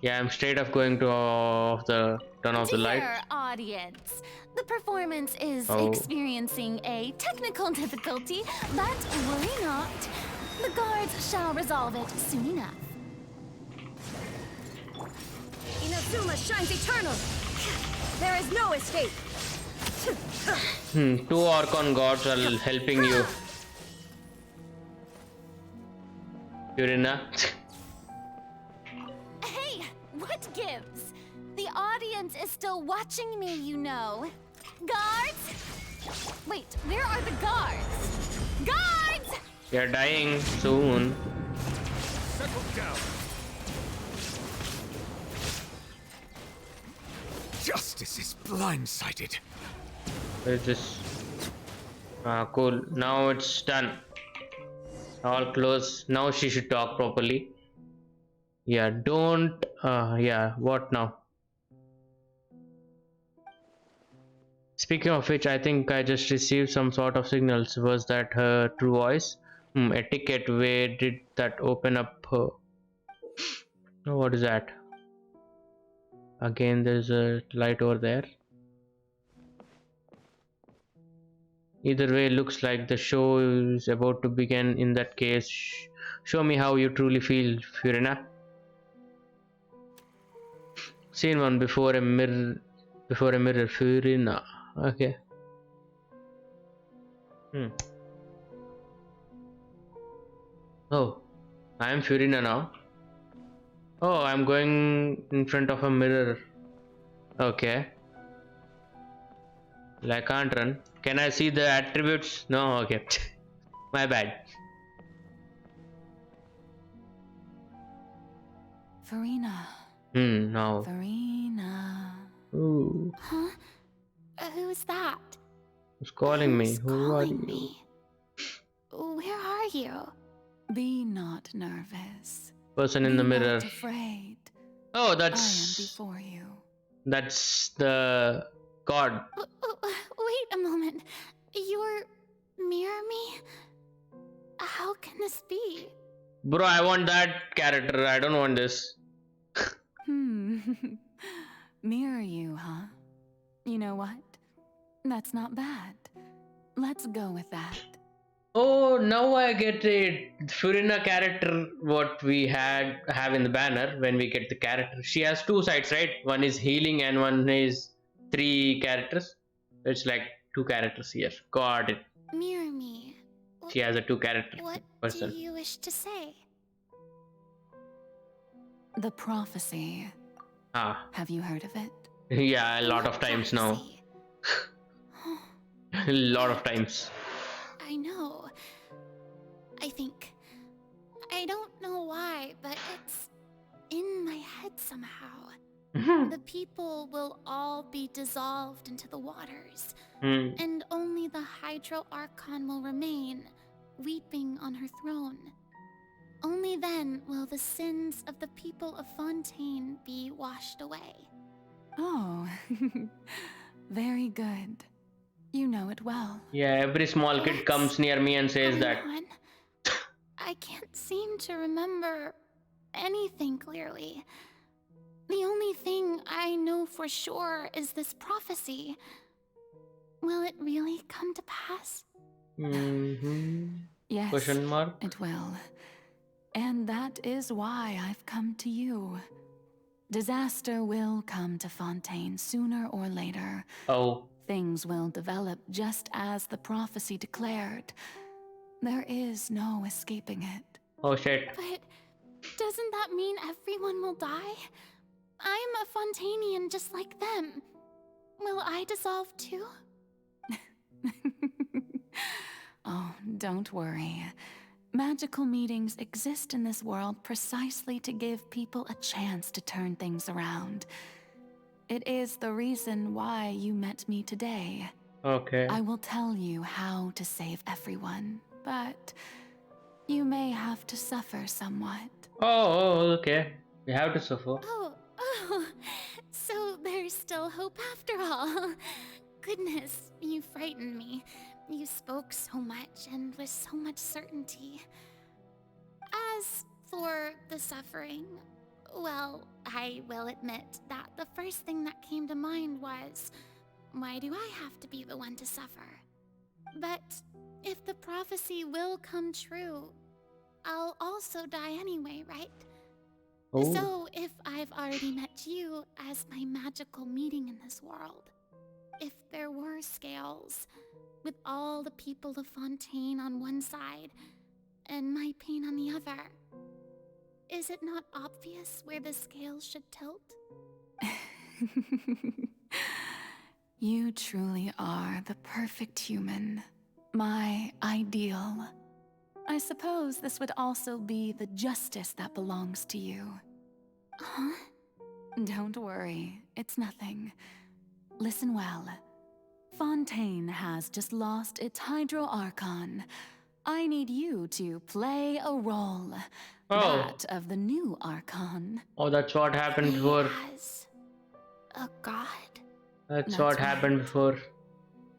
Yeah, I'm straight up going to turn off the light. Dear audience, the performance is experiencing a technical difficulty, but worry not. The guards shall resolve it soon enough. Inazuma shines eternal. There is no escape. 2 Archon gods are helping you. Furina. Hey, what gives? The audience is still watching me, you know. Guards? Wait, where are the guards? Guards! You're dying soon. Settle down. Justice is blindsided. It's just cool. Now it's done. All close. Now she should talk properly. Yeah, don't. Yeah, what now? Speaking of which, I think I just received some sort of signals. Was that her true voice? Etiquette. Where did that open up her? Oh, what is that? Again, there's a light over there. Either way, looks like the show is about to begin. In that case, show me how you truly feel, Furina. Scene 1: before a mirror, Furina. Okay. Oh, I am Furina now. Oh, I'm going in front of a mirror. Okay. Well, I can't run. Can I see the attributes? No, okay. My bad. Furina. No. Furina. Ooh. Huh? Who's that? Who's calling me? Who are you? Me? Where are you? Be not nervous. Person in the mirror. Not afraid. Oh, I am before you. That's the god. Wait a moment. You're mirror me? How can this be? Bro, I want that character. I don't want this. Mirror you, huh? You know what? That's not bad. Let's go with that. Oh, now I get it. Furina character, what we have in the banner when we get the character. She has 2 sides, right? One is healing and one is 3 characters. It's like 2 characters here. Got it. Mirror me. She has a 2 character person. What do you wish to say? The prophecy. Have you heard of it? Yeah, a lot of times now. A lot of times. I know. I think. I don't know why, but it's in my head somehow. The people will all be dissolved into the waters, and only the Hydro Archon will remain, weeping on her throne. Only then will the sins of the people of Fontaine be washed away. Oh, very good. You know it well. Yeah, every small kid comes near me and says that. I can't seem to remember anything clearly. The only thing I know for sure is this prophecy. Will it really come to pass? Yes, Question mark? it will. And that is why I've come to you. Disaster will come to Fontaine sooner or later. Oh. Things will develop just as the prophecy declared. There is no escaping it. Oh shit. But doesn't that mean everyone will die? I'm a Fontainian just like them. Will I dissolve too? Oh, don't worry. Magical meetings exist in this world precisely to give people a chance to turn things around. It is the reason why you met me today. Okay. I will tell you how to save everyone, but You may have to suffer somewhat. Oh, okay. We have to suffer. Oh, so there's still hope after all. Goodness, you frightened me. You spoke so much and with so much certainty. As for the suffering, well, I will admit that the first thing that came to mind was, why do I have to be the one to suffer? But if the prophecy will come true, I'll also die anyway, right? Oh. So if I've already met you as my magical meeting in this world, if there were scales, with all the people of Fontaine on one side and my pain on the other, is it not obvious where the scales should tilt? You truly are the perfect human, my ideal. I suppose this would also be the justice that belongs to you. Huh? Don't worry, it's nothing. Listen well. Fontaine has just lost its Hydro Archon. I need you to play a role. Oh. That of the new Archon. Oh, that's what happened before. As a god? That's what happened before.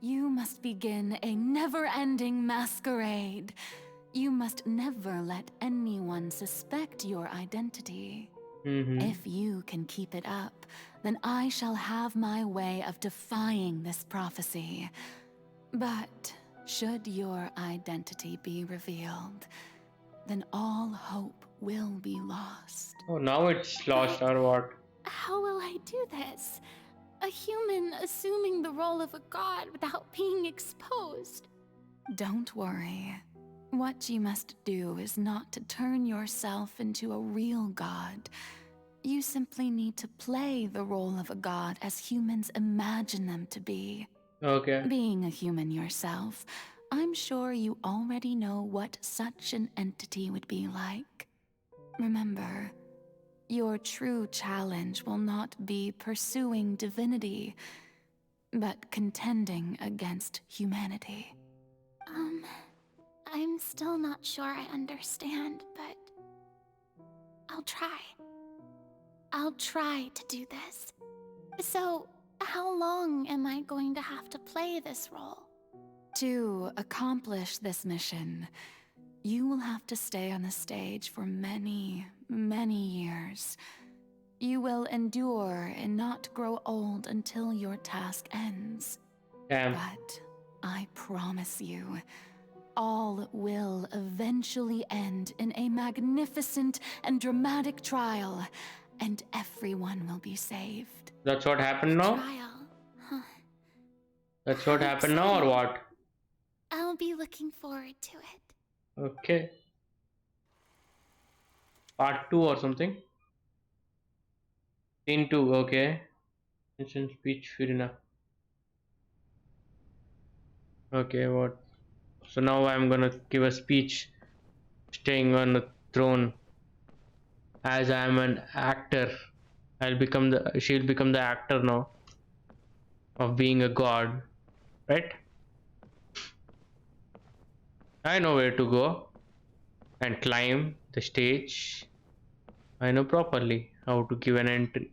You must begin a never-ending masquerade. You must never let anyone suspect your identity. If you can keep it up, then I shall have my way of defying this prophecy. But should your identity be revealed, then all hope will be lost. Oh, now it's lost or what? How will I do this? A human assuming the role of a god without being exposed. Don't worry. What you must do is not to turn yourself into a real god. You simply need to play the role of a god as humans imagine them to be. Okay. Being a human yourself, I'm sure you already know what such an entity would be like. Remember, your true challenge will not be pursuing divinity, but contending against humanity. I'm still not sure I understand, but I'll try. I'll try to do this. So, how long am I going to have to play this role? To accomplish this mission, you will have to stay on the stage for many, many years. You will endure and not grow old until your task ends. But I promise you, all will eventually end in a magnificent and dramatic trial, and everyone will be saved. That's what happened now? Trial, huh? That's what happened now or what? I'll be looking forward to it. Okay. Part 2 or something? Scene 2, okay. Ancient speech, FURINA. Okay, what? So now I'm gonna give a speech staying on the throne. As I am an actor, she'll become the actor now of being a god, right? I know where to go and climb the stage. I know properly how to give an entry.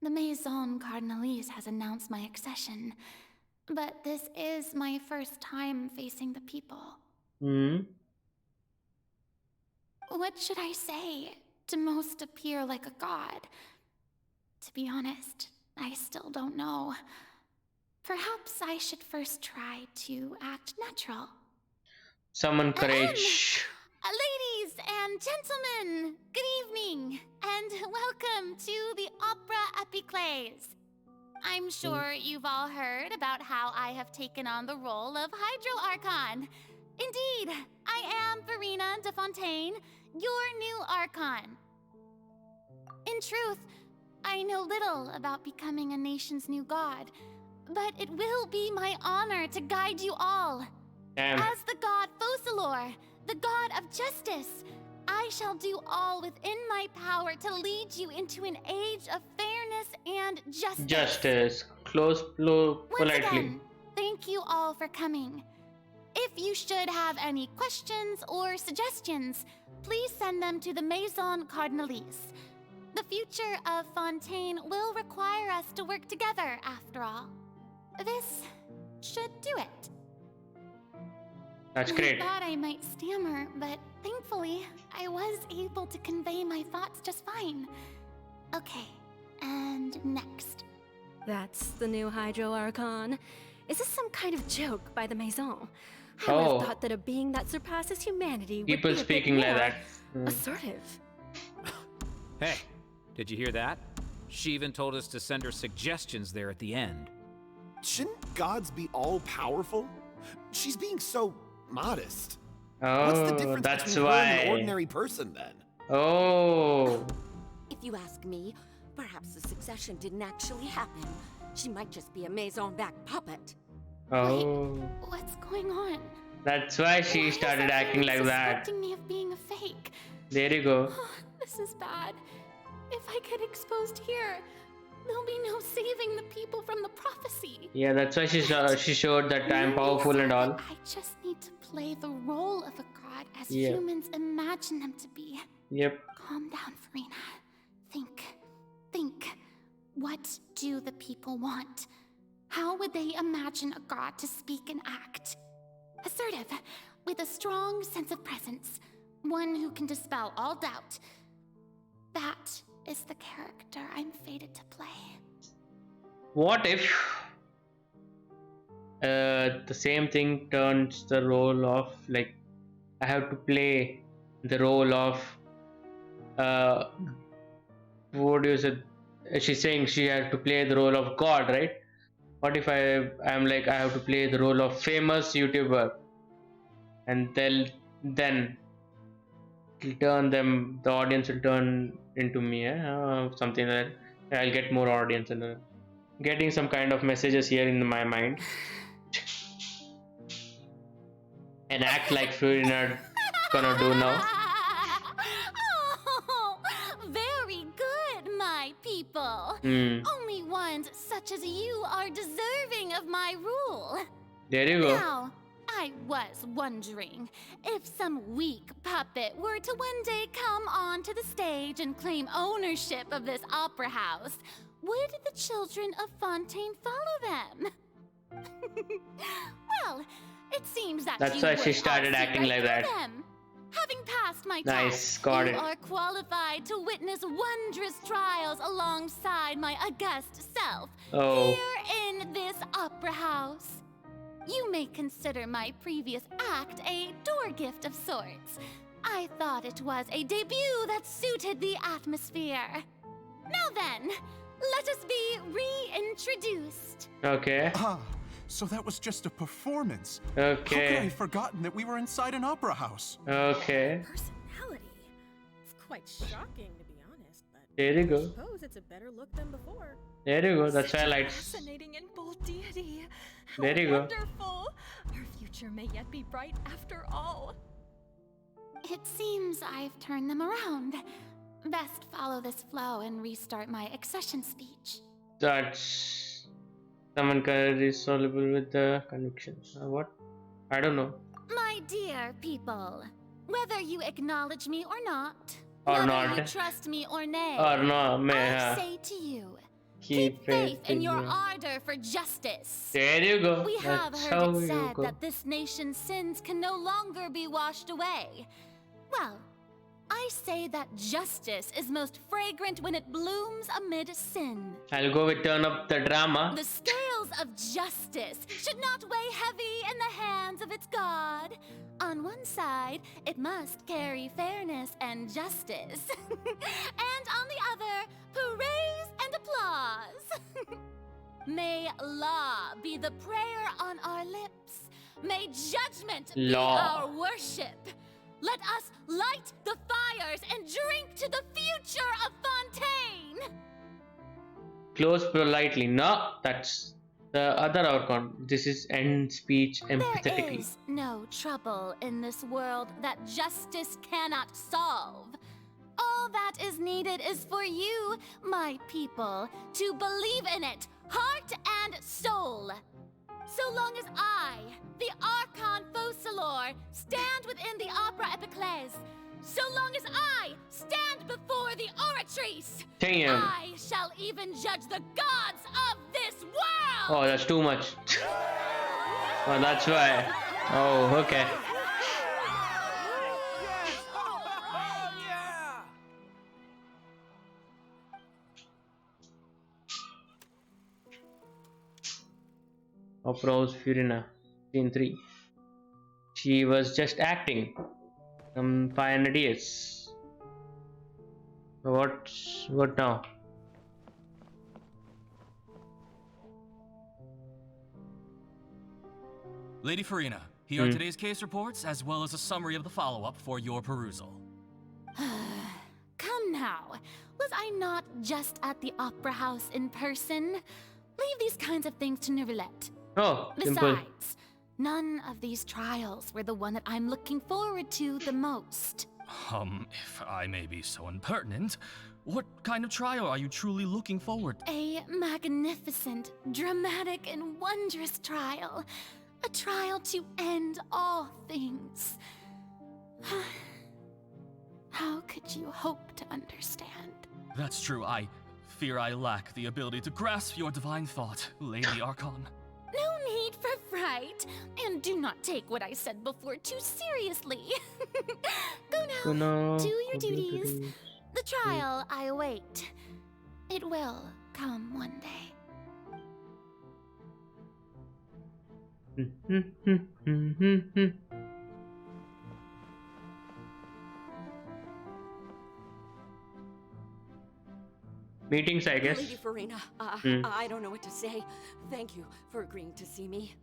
The Maison Cardinalise has announced my accession, but this is my first time facing the people. What should I say to most appear like a god? To be honest, I still don't know. Perhaps I should first try to act natural. Summon courage. Ladies and gentlemen, good evening, and welcome to the Opera Epiclese. I'm sure you've all heard about how I have taken on the role of Hydro Archon. Indeed, I am FURINA de Fontaine, your new Archon. In truth, I know little about becoming a nation's new god, but it will be my honor to guide you all. As the god Focalor, the god of justice, I shall do all within my power to lead you into an age of fairness and justice. Justice. Close politely. Once again, thank thank you all for coming. If you should have any questions or suggestions, please send them to the Maison Cardinalise. The future of Fontaine will require us to work together, after all. This should do it. That's great. I thought I might stammer, but thankfully, I was able to convey my thoughts just fine. Okay, and next. That's the new Hydro Archon. Is this some kind of joke by the Maison? I would have thought that a being that surpasses humanity would People be speaking like that. assertive. Hey, did you hear that? She even told us to send her suggestions there at the end. Shouldn't gods be all-powerful? She's being so modest. Oh, what's the difference that's between her why. and an ordinary person, then? Oh. If you ask me, perhaps the succession didn't actually happen. She might just be a Maison-back puppet. Oh. Wait, what's going on? That's why she started acting like that. Suspecting me of being a fake. There you go. Oh, this is bad. If I get exposed here, there'll be no saving the people from the prophecy. Yeah, that's why she showed that I'm powerful and all. I just need to play the role of a god as Yeah. humans imagine them to be. Yep. Calm down, FURINA. Think. What do the people want? How would they imagine a god to speak and act? Assertive, with a strong sense of presence. One who can dispel all doubt. That is the character I'm fated to play. What if the same thing turns the role of, like, I have to play the role of what do you say? She's saying she has to play the role of God, right? What if I'm like, I have to play the role of famous YouTuber, and then it'll turn them, the audience will turn into me, something that I'll get more audience, and getting some kind of messages here in my mind, and act like FURINA gonna do now. Oh, very good, my people. Only ones such as you are deserving of my rule. There you go. Now, I was wondering if some weak puppet were to one day come onto the stage and claim ownership of this opera house, would the children of Fontaine follow them? Well, it seems that That's you why she would started all see acting right like through that. them. Having passed my Nice, test, got you it. are qualified to witness wondrous trials alongside my august self Oh. here in this opera house. You may consider my previous act a door gift of sorts. I thought it was a debut that suited the atmosphere. Now then, let us be reintroduced. Okay. Ah, so that was just a performance. Okay. How could I have forgotten that we were inside an opera house? Okay. Personality. It's quite shocking, to be honest, but There you go. I suppose it's a better look than before. There you go. That's why I like. Fascinating and bold deity. How There you go. wonderful. Our future may yet be bright after all. It seems I've turned them around. Best follow this flow and restart my accession speech. That's someone irresolvable with the convictions. What? I don't know. My dear people, whether you acknowledge me or not, Or whether not. you trust me or nay, Or no, may I ha. say to you, Keep faith in your you. ardor for justice. There you go. We have That's heard how it you said go. that this nation's sins can no longer be washed away. Well, I say that justice is most fragrant when it blooms amid sin. I'll go with turn up the drama. The scales of justice should not weigh heavy in the hands of its God. On one side, it must carry fairness and justice. And on the other, praise and applause. May law be the prayer on our lips. May judgment be Law. our worship. Let us light the fires and drink to the future of Fontaine. Close politely. No, that's the other Archon. This is end speech There empathetically. is no trouble in this world that justice cannot solve. All that is needed is for you, my people, to believe in it, heart and soul. So long as I, the Archon Focalor, stand within the Opera Epiclese, so long as I stand before the Oratrice, Damn. I shall even judge the gods of this world! Oh, that's too much. Oh, that's why. Oh, okay. Opera's Furina, Scene 3. She was just acting. 500 years. What now? Lady Furina, here are today's case reports, as well as a summary of the follow-up for your perusal. Come now, was I not just at the Opera House in person? Leave these kinds of things to Neuvillette. Oh, simple. Besides, none of these trials were the one that I'm looking forward to the most. If I may be so impertinent, what kind of trial are you truly looking forward to? A magnificent, dramatic, and wondrous trial. A trial to end all things. How could you hope to understand? That's true. I fear I lack the ability to grasp your divine thought, Lady Archon. No need for fright, and do not take what I said before too seriously. Go now, do your duties. The trial I await. It will come one day. Meetings, I guess. Lady Furina, I don't know what to say. Thank you for agreeing to see me.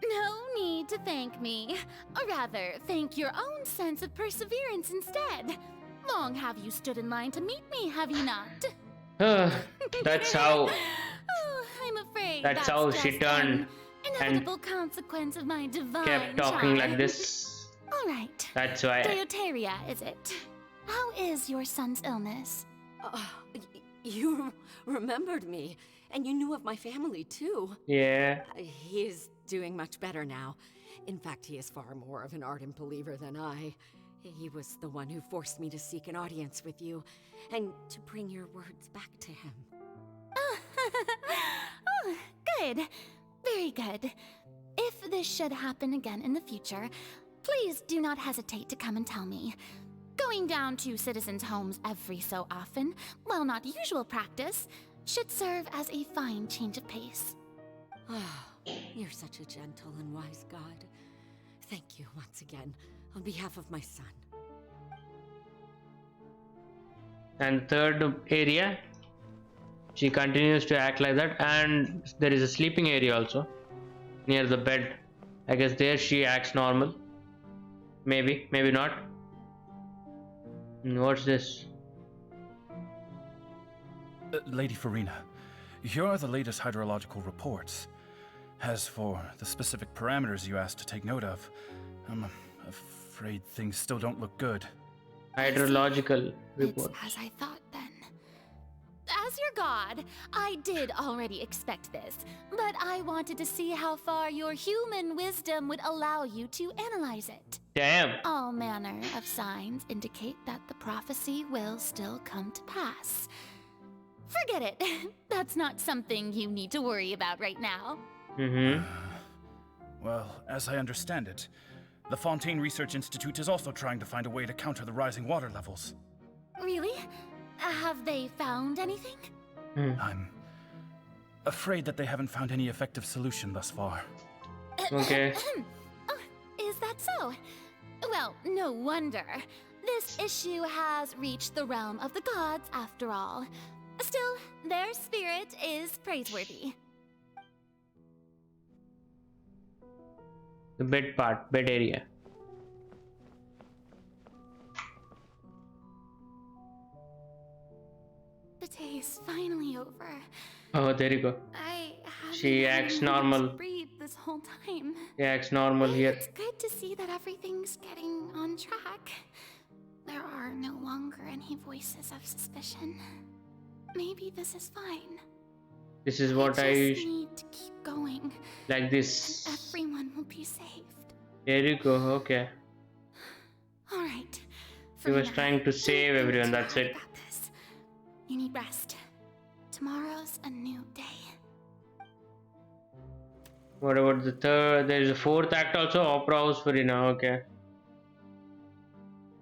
No need to thank me. Or rather, thank your own sense of perseverance instead. Long have you stood in line to meet me, have you not? That's how. Oh, I'm afraid That's how she turned inevitable consequence of my divine kept talking charm. like this. All right. That's why. Deuteria, is it? How is your son's illness? You remembered me, and you knew of my family too. Yeah. He is doing much better now. In fact, he is far more of an ardent believer than I. He was the one who forced me to seek an audience with you, and to bring your words back to him. Oh, good. Very good. If this should happen again in the future, please do not hesitate to come and tell me. Going down to citizens' homes every so often, while not usual practice, should serve as a fine change of pace. You're such a gentle and wise God. Thank you once again, on behalf of my son. And third area, she continues to act like that, and there is a sleeping area also near the bed. I guess there she acts normal. Maybe not. What's this? Lady Furina, here are the latest hydrological reports. As for the specific parameters you asked to take note of, I'm afraid things still don't look good. Hydrological report. It's as I thought then. As your god, I did already expect this, but I wanted to see how far your human wisdom would allow you to analyze it. Damn. All manner of signs indicate that the prophecy will still come to pass. Forget it. That's not something you need to worry about right now. Well, as I understand it, the Fontaine Research Institute is also trying to find a way to counter the rising water levels. Really? Have they found anything? I'm afraid that they haven't found any effective solution thus far. Okay. Is that so? Well, no wonder. This issue has reached the realm of the gods, after all. Still, their spirit is praiseworthy. The bed area. The day is finally over. Oh, there you go. She acts normal. Breathe this whole time. She acts normal here. It's good to see that everything's getting on track. There are no longer any voices of suspicion. Maybe this is fine. This is what I just need to keep going. like this. And everyone will be saved. There you go. Okay. All right. He was Furina, trying to save don't think everyone. too That's hard it. about this. You need rest. Tomorrow's a new day. What about the third? There is a fourth act also. Opera House Furina. Okay.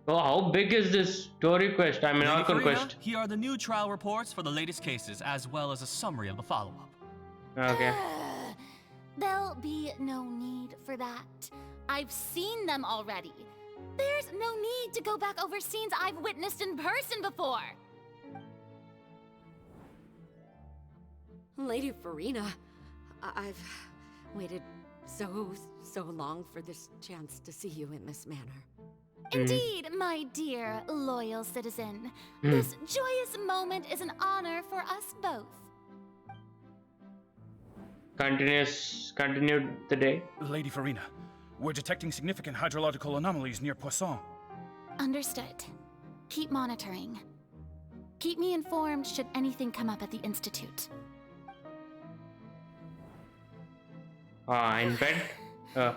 Oh, how big is this story quest? I mean, Lady Archon Furina, quest. here are the new trial reports for the latest cases, as well as a summary of the follow-up. Okay. There'll be no need for that. I've seen them already. There's no need to go back over scenes I've witnessed in person before. Lady Furina, I've waited so long for this chance to see you in this manner. Indeed, my dear, loyal citizen. This joyous moment is an honor for us both. Continued the day. Lady Furina, we're detecting significant hydrological anomalies near Poisson. Understood. Keep monitoring. Keep me informed should anything come up at the Institute. In bed? I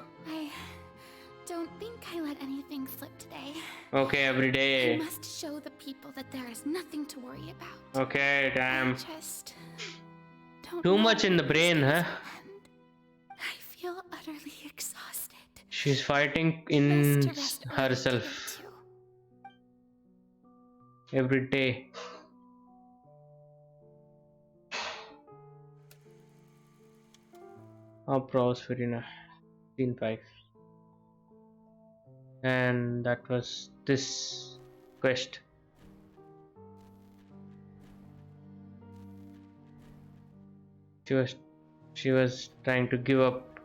don't think I let anything slip today. Okay, every day. I must show the people that there is nothing to worry about. Okay, damn. I just don't Too know much in the brain, huh? I feel utterly exhausted. She's fighting in herself. Every day. Opera Furina. Scene 5. And that was this quest. She was trying to give up.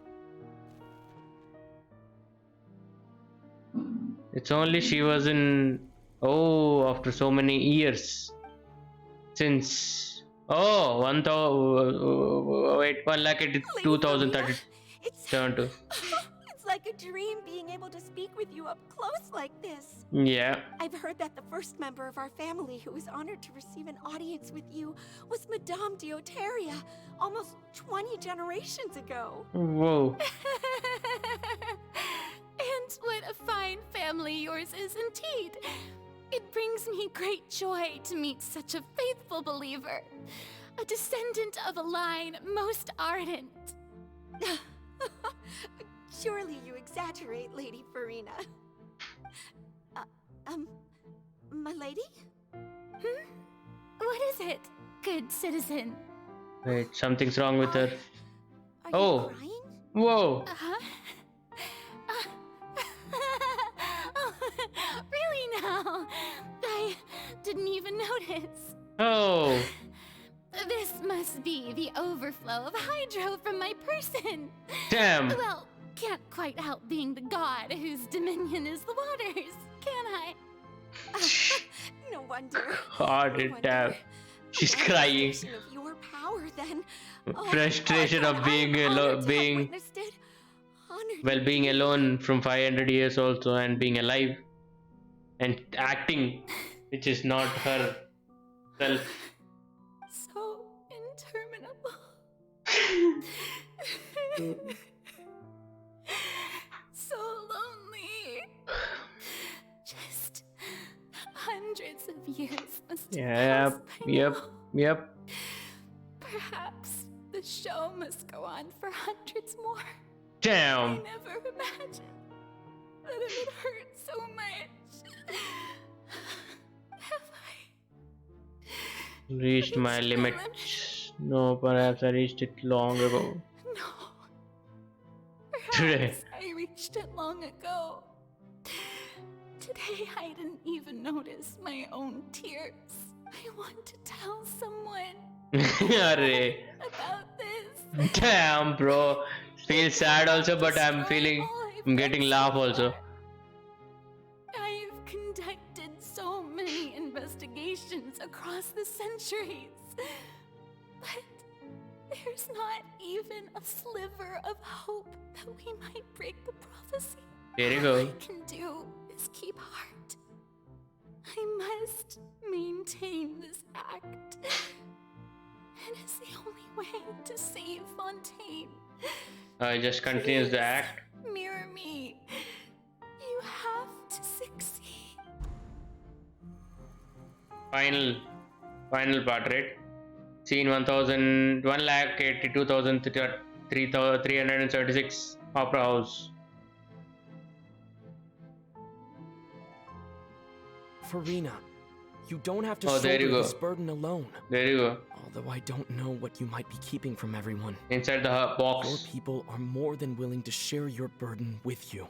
It's only she was in after so many years since 1,82,032. It's like a dream being able to speak with you up close like this. Yeah. I've heard that the first member of our family who was honored to receive an audience with you was Madame Deoteria, almost 20 generations ago. Whoa. And what a fine family yours is indeed. It brings me great joy to meet such a faithful believer, a descendant of a line most ardent. Surely you exaggerate, Lady Furina. My lady? What is it, good citizen? Wait, something's wrong with her. Oh. Whoa. Really now? I didn't even notice. Oh. This must be the overflow of hydro from my person. Damn. Well, can't quite help being the god whose dominion is the waters, can I? No wonder. Damn. She's crying. Of your power, then. Frustration of being alone, being alone from 500 years also, and being alive and acting, which is not her self. So interminable. So lonely. Just hundreds of years must pass by now. Yep. Perhaps the show must go on for hundreds more. Damn. I never imagined that it would hurt so much. Have Reached my limit. No, perhaps I reached it long ago. No. Today. I reached it long ago. Today I didn't even notice my own tears. I want to tell someone about this. Damn, bro. Feel sad also, but I'm getting laugh also. I've conducted so many investigations across the centuries, but there's not even a sliver of hope that we might break the prophecy. There you go. All I can do is keep heart. I must maintain this act. It is the only way to save Fontaine. It just continues the act. Mirror me. You have to succeed. Final part, right? Scene 1,82,376 Opera House. Furina, you don't have to Oh, there you shoulder go. this burden alone. There you go. Although I don't know what you might be keeping from everyone. Inside the box. Your people are more than willing to share your burden with you.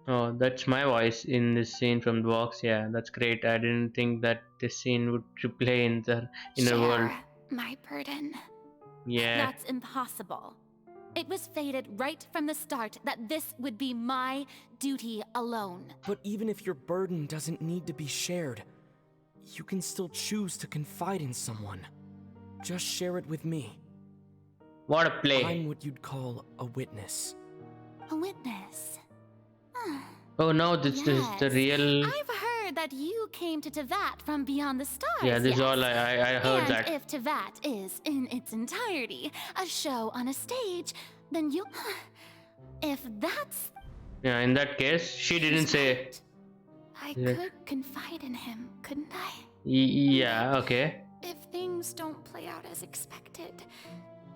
Oh, that's my voice in this scene from the box. Yeah, that's great. I didn't think that this scene would replay in a world. Share my burden. Yeah. That's impossible. It was fated right from the start that this would be my duty alone. But even if your burden doesn't need to be shared, you can still choose to confide in someone. Just share it with me. What a play. I'm what you'd call a witness. A witness? Oh no, this is the real... I've heard that you came to Tevat from beyond the stars. Yeah, this is all I heard and that. If Tevat is, in its entirety, a show on a stage, then you... If that's... Yeah, in that case, she didn't say... I could confide in him, couldn't I? Yeah, okay. If things don't play out as expected,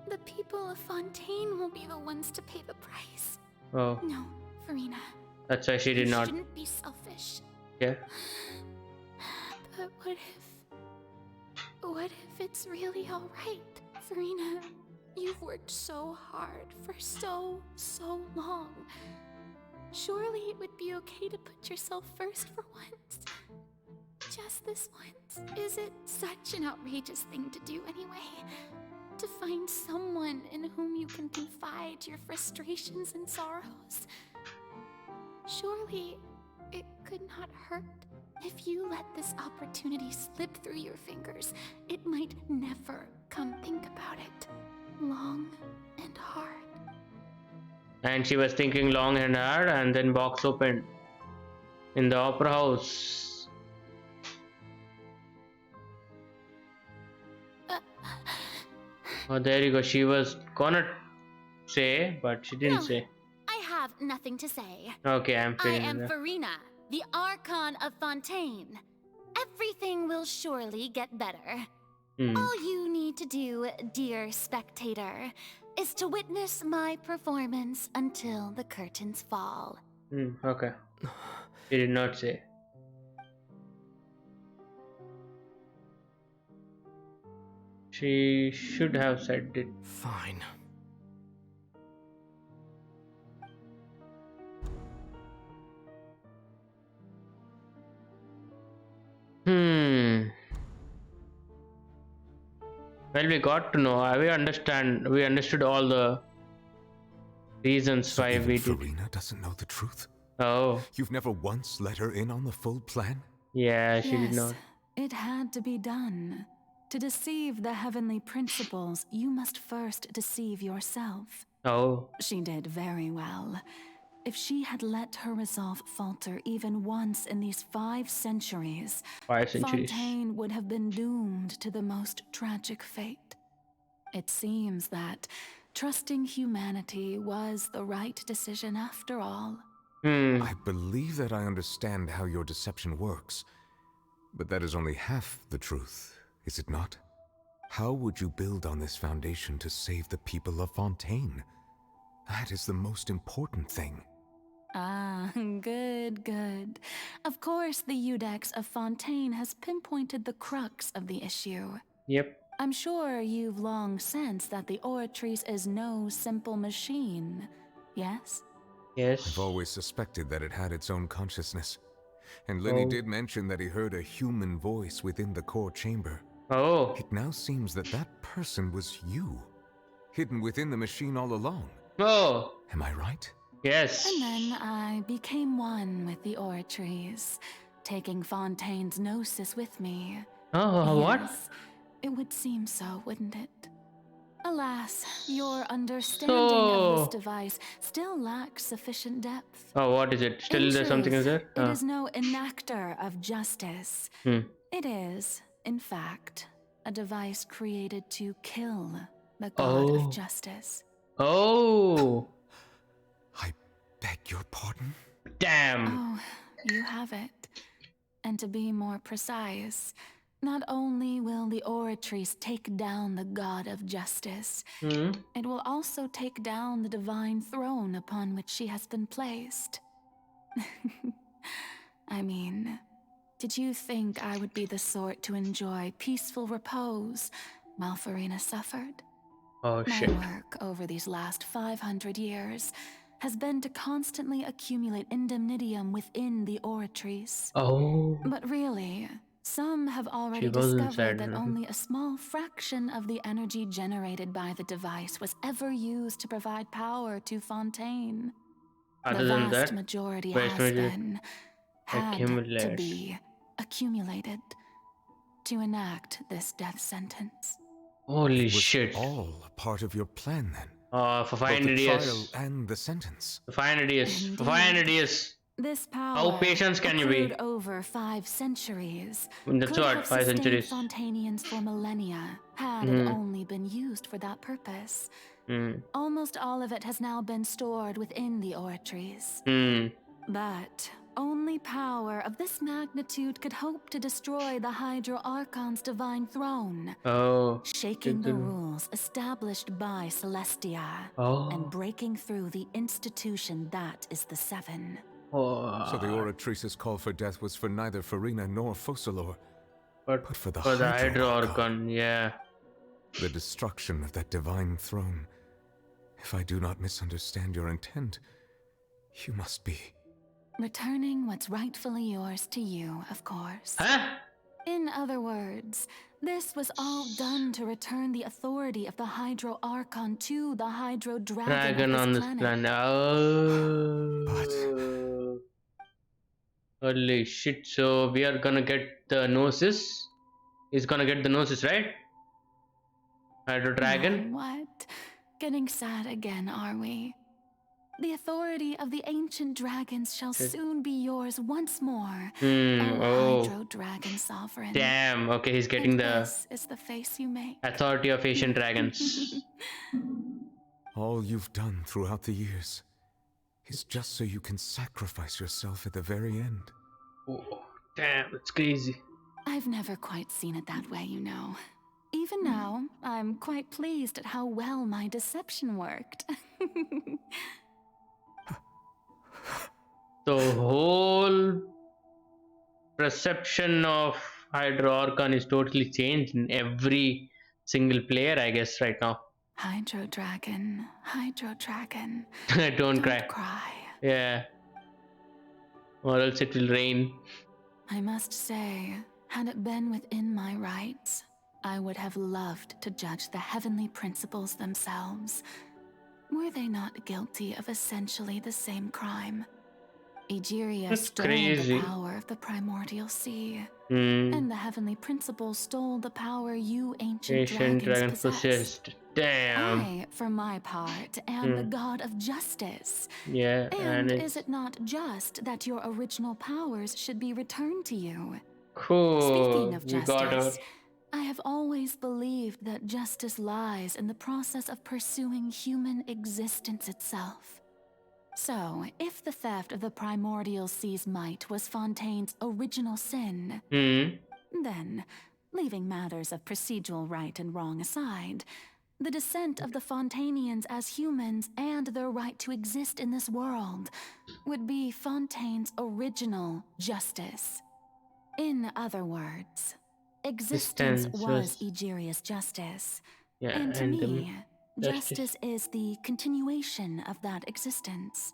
the people of Fontaine will be the ones to pay the price. Oh. No, Furina. That's why she did not. You shouldn't be selfish. Yeah. But what if it's really alright, Furina? You've worked so hard for so long. Surely it would be okay to put yourself first for once. Just this once. Is it such an outrageous thing to do anyway? To find someone in whom you can confide your frustrations and sorrows? Surely it could not hurt. If you let this opportunity slip through your fingers, it might never come think about it. Long and hard. And she was thinking long and hard, and then box opened in the opera house. Oh, there you go. She was gonna say, but she didn't say. I have nothing to say. Okay, I'm I feeling am that. Furina, the Archon of Fontaine. Everything will surely get better. All you need to do, dear spectator, is to witness my performance until the curtains fall. Okay. She did not say. She should have said it. Fine. Well, we got to know. We understood all the reasons why we did. FURINA doesn't know the truth? Oh. You've never once let her in on the full plan? Yeah, she did not. It had to be done. To deceive the heavenly principles, you must first deceive yourself. Oh. She did very well. If she had let her resolve falter even once in these 5 centuries, 5 centuries. Fontaine would have been doomed to the most tragic fate. It seems that trusting humanity was the right decision after all. I believe that I understand how your deception works, but that is only half the truth, is it not? How would you build on this foundation to save the people of Fontaine? That is the most important thing. Ah, good. Of course, the Iudex of Fontaine has pinpointed the crux of the issue. Yep. I'm sure you've long sensed that the Oratrice is no simple machine, yes? Yes. I've always suspected that it had its own consciousness. And Lenny did mention that he heard a human voice within the core chamber. Oh. It now seems that that person was you, hidden within the machine all along. Oh. Am I right? Yes. And then I became one with the Oratrice, taking Fontaine's gnosis with me. Oh, what? Yes, it would seem so, wouldn't it? Alas, your understanding of this device still lacks sufficient depth. Oh, what is it? Still there's something is there? It is no enactor of justice. It is, in fact, a device created to kill the god of justice. Oh. I beg your pardon? Damn. Oh, you have it. And to be more precise, not only will the Oratrice take down the god of justice, it will also take down the divine throne upon which she has been placed. I mean, did you think I would be the sort to enjoy peaceful repose while FURINA suffered? Oh, shit. My work over these last 500 years has been to constantly accumulate indemnitium within the Oratrice. Oh. But really, some have already discovered that only a small fraction of the energy generated by the device was ever used to provide power to Fontaine. Other The than vast that, majority had to be accumulated to enact this death sentence. Holy it was shit. All a part of your plan then. For 500 the years. trial and the sentence. For 500 years. For 500 years. This power, how patient can you be? Over 5 centuries, That's could what, have 5 centuries. Fontanians for millennia, had it only been used for that purpose. Almost all of it has now been stored within the Oratrice. But only power of this magnitude could hope to destroy the Hydro Archon's divine throne, shaking the rules established by Celestia, and breaking through the institution that is the Seven. So the Oratrice's call for death was for neither FURINA nor Focalors, but for the Hydro Archon, yeah. The destruction of that divine throne. If I do not misunderstand your intent, you must be... returning what's rightfully yours to you, of course. In other words, this was all done to return the authority of the Hydro Archon to the Hydro Dragon on this this planet. Holy shit, so we are gonna get the Gnosis? He's gonna get the Gnosis, right? Hydro Dragon? Oh, what? Getting sad again, are we? The authority of the ancient dragons shall soon be yours once more. Hydro Dragon Sovereign. Damn, okay, he's getting this is the face you make. Authority of ancient dragons. All you've done throughout the years is just so you can sacrifice yourself at the very end. Oh, damn, it's crazy. I've never quite seen it that way, you know. Even now, I'm quite pleased at how well my deception worked. The whole perception of Hydro Archon is totally changed in every single player, I guess, right now. Hydro Dragon. Don't cry. Yeah. Or else it will rain. I must say, had it been within my rights, I would have loved to judge the heavenly principles themselves. Were they not guilty of essentially the same crime? Egeria stole the power of the primordial sea, and the heavenly principles stole the power you ancient dragons possessed. Damn. I, for my part, am the god of justice. Yeah, and is it not just that your original powers should be returned to you? Cool. Speaking of justice, I have always believed that justice lies in the process of pursuing human existence itself. So, if the theft of the primordial sea's might was Fontaine's original sin, then, leaving matters of procedural right and wrong aside, the descent of the Fontanians as humans and their right to exist in this world would be Fontaine's original justice. In other words, existence was Egeria's justice, and to me, justice is the continuation of that existence.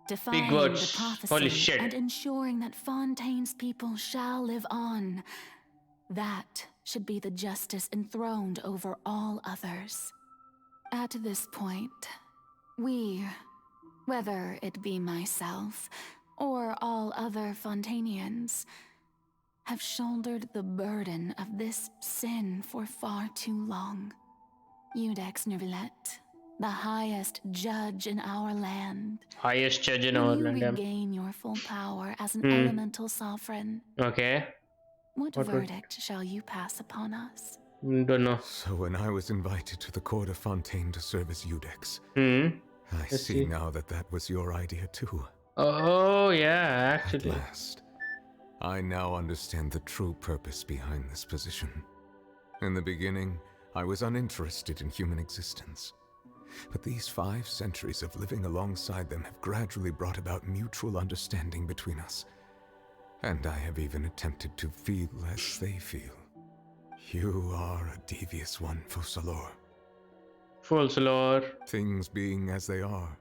Defying the prophecy and ensuring that Fontaine's people shall live on. That should be the justice enthroned over all others. At this point, we, whether it be myself or all other Fontanians, have shouldered the burden of this sin for far too long. Iudex Neuvillette, the highest judge in our land. Highest judge in our land. You regain your full power as an elemental sovereign. Okay. What verdict shall you pass upon us? Don't know. So when I was invited to the court of Fontaine to serve as Eudex, I see now that that was your idea too. Oh yeah, actually. At last, I now understand the true purpose behind this position. In the beginning, I was uninterested in human existence. But these 5 centuries of living alongside them have gradually brought about mutual understanding between us. And I have even attempted to feel as they feel. You are a devious one, Focalors. Focalors. Things being as they are,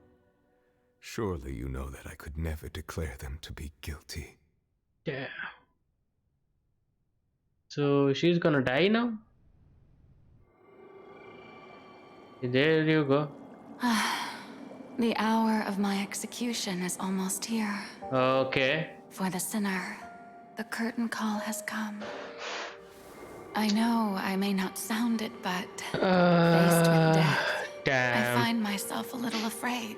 surely you know that I could never declare them to be guilty. Yeah. So she's gonna die now? There you go. The hour of my execution is almost here. Okay. For the sinner, the curtain call has come. I know I may not sound it, but faced with death, I find myself a little afraid.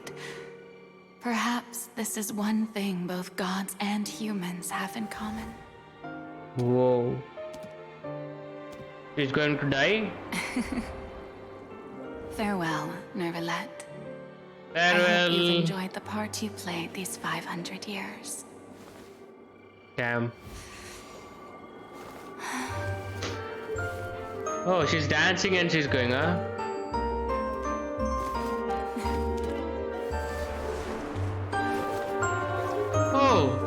Perhaps this is one thing both gods and humans have in common. Whoa. She's going to die? Farewell, Nervalette. Farewell. I hope you've enjoyed the part you played these 500 years. Damn. Oh, she's dancing and she's going, huh? Oh.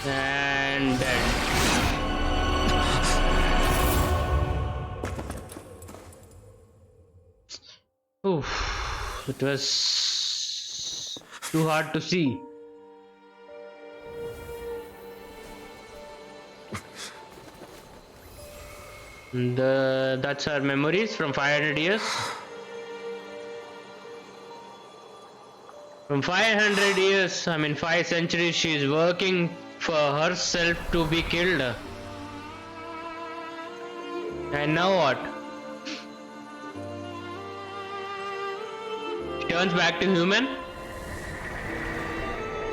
And dead. Oof, it was too hard to see. And, that's her memories from 500 years. From 500 years, I mean 5 centuries, she is working for herself to be killed. And now what? She turns back to human?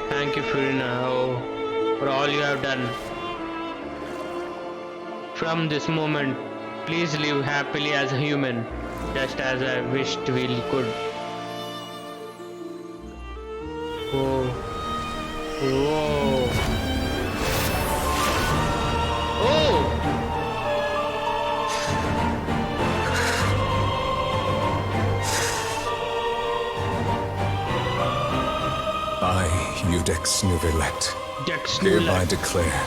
Thank you, FURINA, for all you have done. From this moment, please live happily as a human, just as I wished we could. Whoa. Whoa. Oh! I, Eudex Nervalette, hereby declare,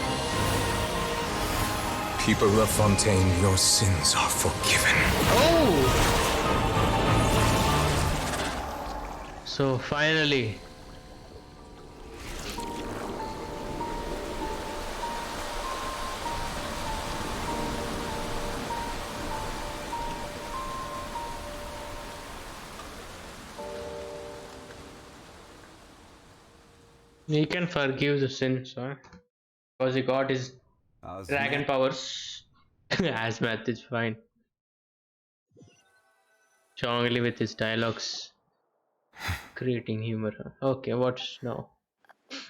people of Fontaine, your sins are forgiven. Oh! So finally. He can forgive the sins, huh? Because he got his dragon powers. Asmath is fine. Strongly with his dialogues. Creating humor. Okay, what's now?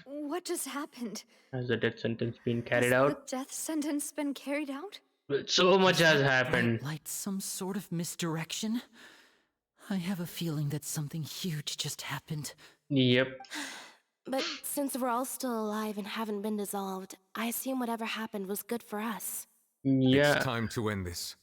What just happened? Has the death sentence been carried Has out? the death sentence been carried out? So much has happened. Like some sort of misdirection? I have a feeling that something huge just happened. Yep. But since we're all still alive and haven't been dissolved, I assume whatever happened was good for us. Yeah. It's time to end this.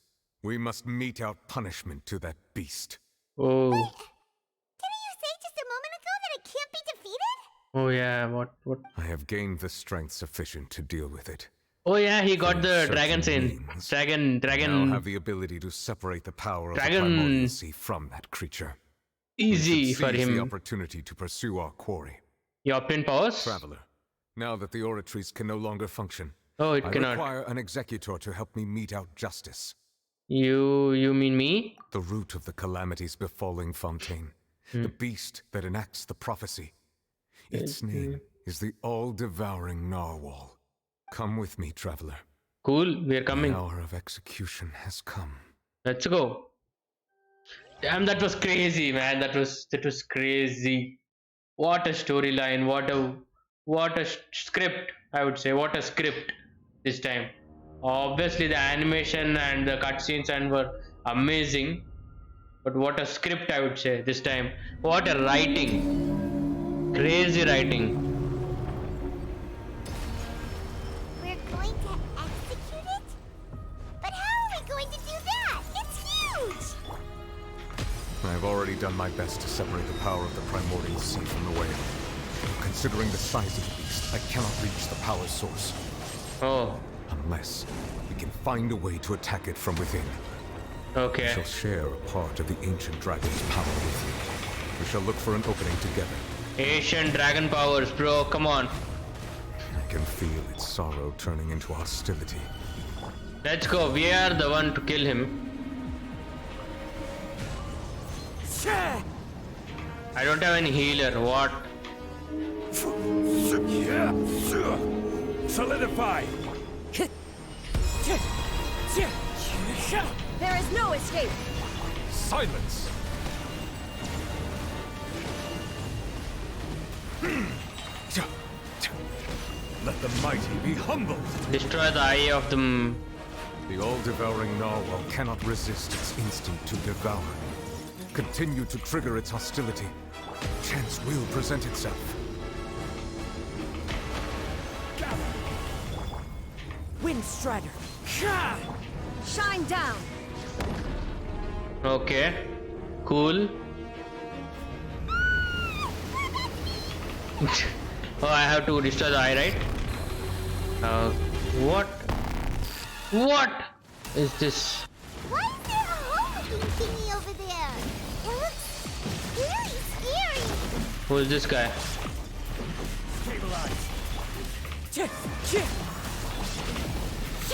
We must mete out punishment to that beast. Oh. Didn't you say just a moment ago that it can't be defeated? Oh yeah, what? I have gained the strength sufficient to deal with it. Oh yeah, he got the Through dragon certain sin. Dragon. Now have the ability to separate the power of the Dragon. primordial sea from that creature. Easy We should for seize him. the opportunity to pursue our quarry. You obtain powers? Traveler, now that the oratories can no longer function, Oh, it I cannot. require an executor to help me mete out justice. You mean me? The root of the calamities befalling Fontaine. The beast that enacts the prophecy. Its name is the all-devouring narwhal. Come with me, traveler. Cool, we are coming. The hour of execution has come. Let's go. Damn, that was crazy, man. That was crazy. What a storyline. What a script. I would say. What a script this time. Obviously, the animation and the cutscenes and were amazing. But what a script, I would say, this time. What a writing. Crazy writing. We're going to execute it? But how are we going to do that? It's huge! I've already done my best to separate the power of the primordial sea from the whale. Considering the size of the beast, I cannot reach the power source. Oh. Unless we can find a way to attack it from within. Okay. We shall share a part of the ancient dragon's power with you. We shall look for an opening together. Ancient dragon powers, bro. Come on. I can feel its sorrow turning into hostility. Let's go. We are the one to kill him. I don't have any healer. What? Solidify! There is no escape! Silence! Let the mighty be humbled! Destroy the eye of the... The all-devouring narwhal cannot resist its instinct to devour. Continue to trigger its hostility. Chance will present itself. Wind Strider! Shine down! Okay. Cool. Oh, I have to destroy the eye, right? What? What is this? Why is there a hole-looking thingy over there? It looks really scary. Who is this guy?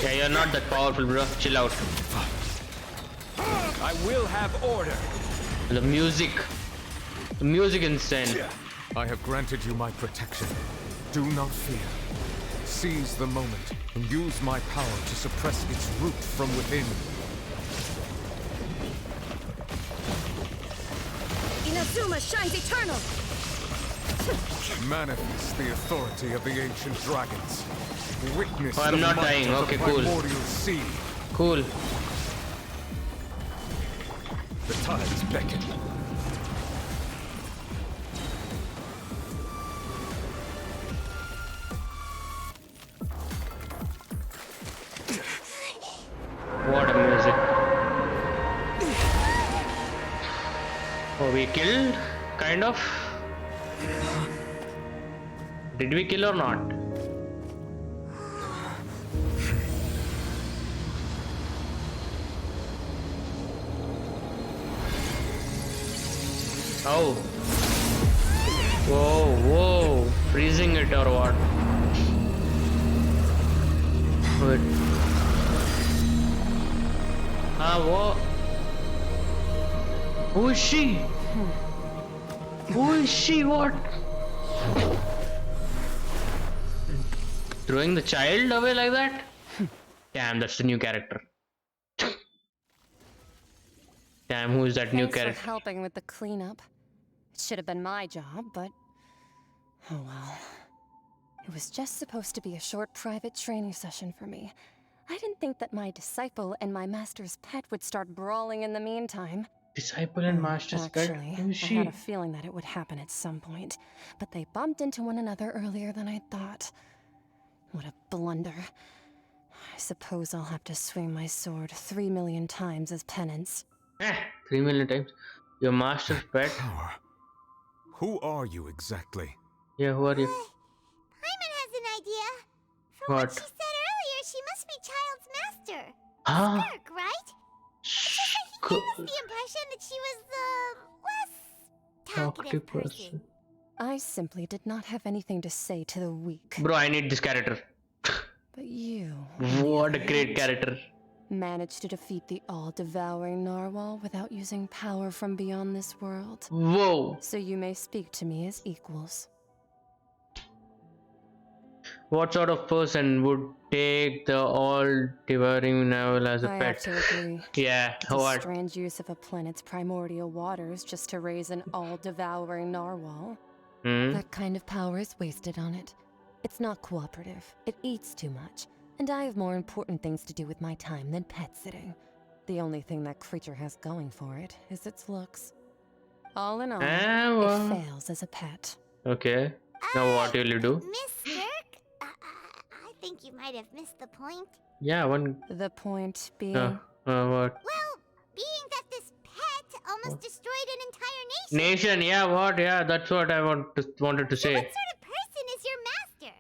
Yeah, you're not that powerful, bro. Chill out. I will have order. The music insane. I have granted you my protection. Do not fear. Seize the moment and use my power to suppress its root from within. Inazuma shines eternal! Manifest the authority of the ancient dragons. Witness I'm the not might dying. of Okay, the cool. primordial sea. Cool. The tides beckon. What a music. Oh, we killed? Kind of? Did we kill or not? Oh. Whoa, whoa. Freezing it or what? Wait. What? Who is she? Who is she? What? Throwing the child away like that? Damn, that's the new character. Damn, who is that new Thanks character? for helping with the cleanup. It should have been my job, but oh well. It was just supposed to be a short private training session for me. I didn't think that my disciple and my master's pet would start brawling in the meantime. Disciple and master's pet? Actually, Who is I she? had a feeling that it would happen at some point, but they bumped into one another earlier than I thought. What a blunder. I suppose I'll have to swing my sword 3 million times as penance. 3 million times? Your master's pet? Who are you exactly? Yeah, who are you? Paimon has an idea. From what she said earlier, she must be Child's master. Huh? Skirk, right? It's just that he gave us the impression that she was the less talkative person. I simply did not have anything to say to the weak. Bro, I need this character. But you What a great character. managed to defeat the all-devouring narwhal without using power from beyond this world. Whoa. So you may speak to me as equals. What sort of person would take the all-devouring navel as a I pet? have to agree. Yeah, It's a what? strange use of a planet's primordial waters just to raise an all-devouring narwhal. Hmm? That kind of power is wasted on it. It's not cooperative. It eats too much. And I have more important things to do with my time than pet sitting. The only thing that creature has going for it is its looks. All in all, it fails as a pet. Okay. Now what will you do? Miss Skirk? I think you might have missed the point. Yeah, one. The point being... What? Well, being that this pet almost destroyed an entire nation. Nation, yeah, what? Yeah, that's what I wanted to say. What sort of person is your master?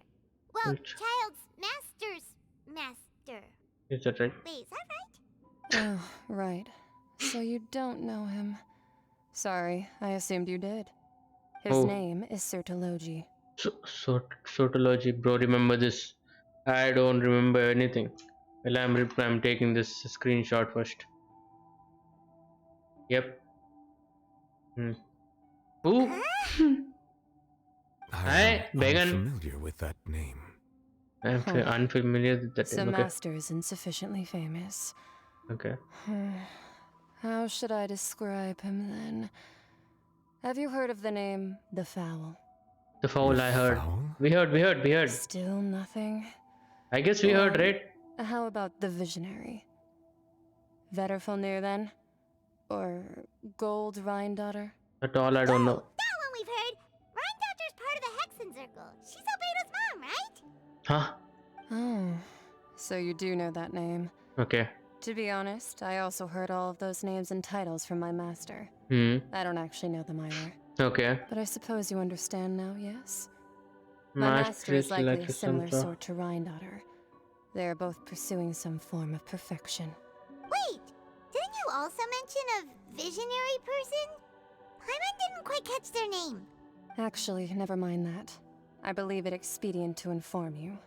Well, child's master's master. Is that right? Wait, is that right? Oh, right. So you don't know him. Sorry, I assumed you did. His name is Sertologi. Sotology, bro, remember this. I don't remember anything. Well, I'm taking this screenshot first. Yep. Who? Hi, Began. I'm familiar with that name. I'm unfamiliar with that The name. Okay. master is insufficiently famous. Okay. How should I describe him then? Have you heard of the name The Fowl? The fowl, I heard. We heard. Still nothing? I guess we heard, right? How about the Visionary? Vetterfalnir then? Or Gold Rhine-daughter? At all, I don't know. That one we've heard. Rhine-daughter's part of the Hexen Circle. She's Albedo's mom, right? Huh? Oh, so you do know that name. Okay. To be honest, I also heard all of those names and titles from my master. I don't actually know them either. Okay. But I suppose you understand now, yes? My master is likely a similar sort to Rhine-daughter. They are both pursuing some form of perfection. Wait, didn't you also mention a visionary person? Paimon didn't quite catch their name. Actually, never mind that. I believe it expedient to inform you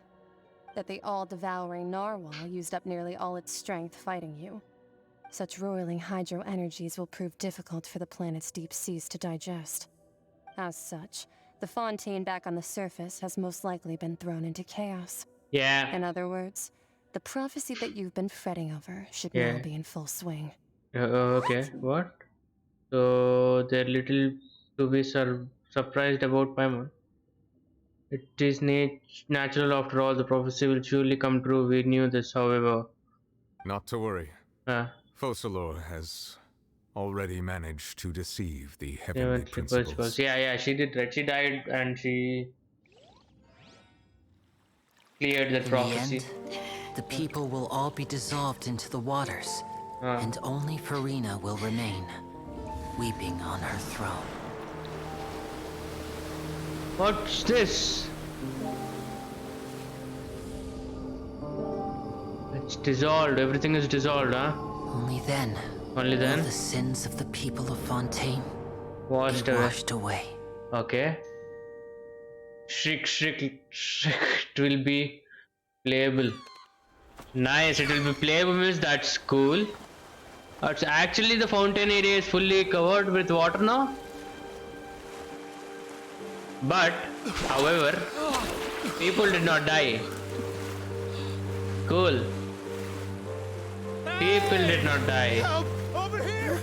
that the all-devouring narwhal used up nearly all its strength fighting you. Such roiling hydro energies will prove difficult for the planet's deep seas to digest. As such, the Fontaine back on the surface has most likely been thrown into chaos. Yeah. In other words, the prophecy that you've been fretting over should now be in full swing. Okay. What? So they're little to be surprised about Paimon. It is natural after all. The prophecy will surely come true. We knew this, however. Not to worry. Focalor has already managed to deceive the heavenly principles. Yeah, she did right. She died and she cleared that prophecy. In the end, the people will all be dissolved into the waters, and only FURINA will remain, weeping on her throne. What's this? It's dissolved. Everything is dissolved, huh? Only then will the sins of the people of Fontaine be washed away. Okay. Shriek. It will be playable. Nice. It will be playable means that's cool. It's actually the fountain area is fully covered with water now. But, however, people did not die. Cool. People did not die. Help! Over here!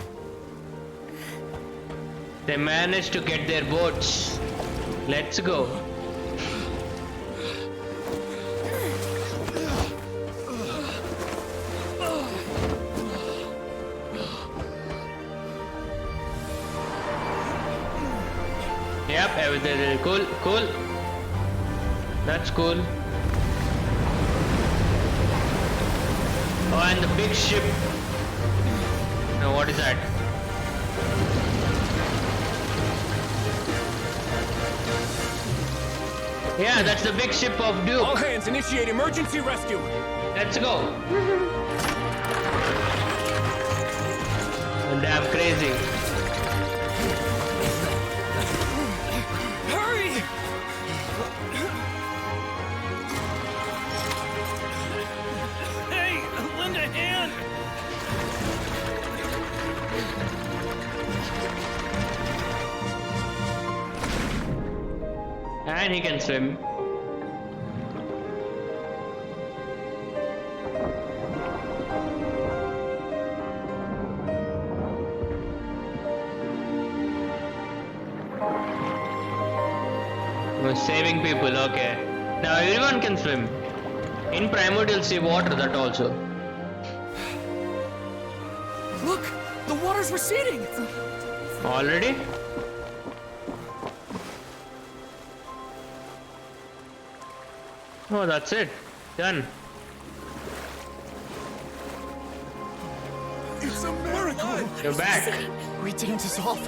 They managed to get their boats. Let's go. Yep, everything is cool. That's cool. Oh, and the big ship. Now, what is that? Yeah, that's the big ship of Duke. All hands, initiate emergency rescue. Let's go. Damn crazy. Hurry! Hey, lend a hand. And he can swim. We're saving people, okay. Now everyone can swim. In primordial sea water, that also. Look! The water's receding! Already? Oh, that's it. Done. It's a miracle! You're back. We didn't dissolve.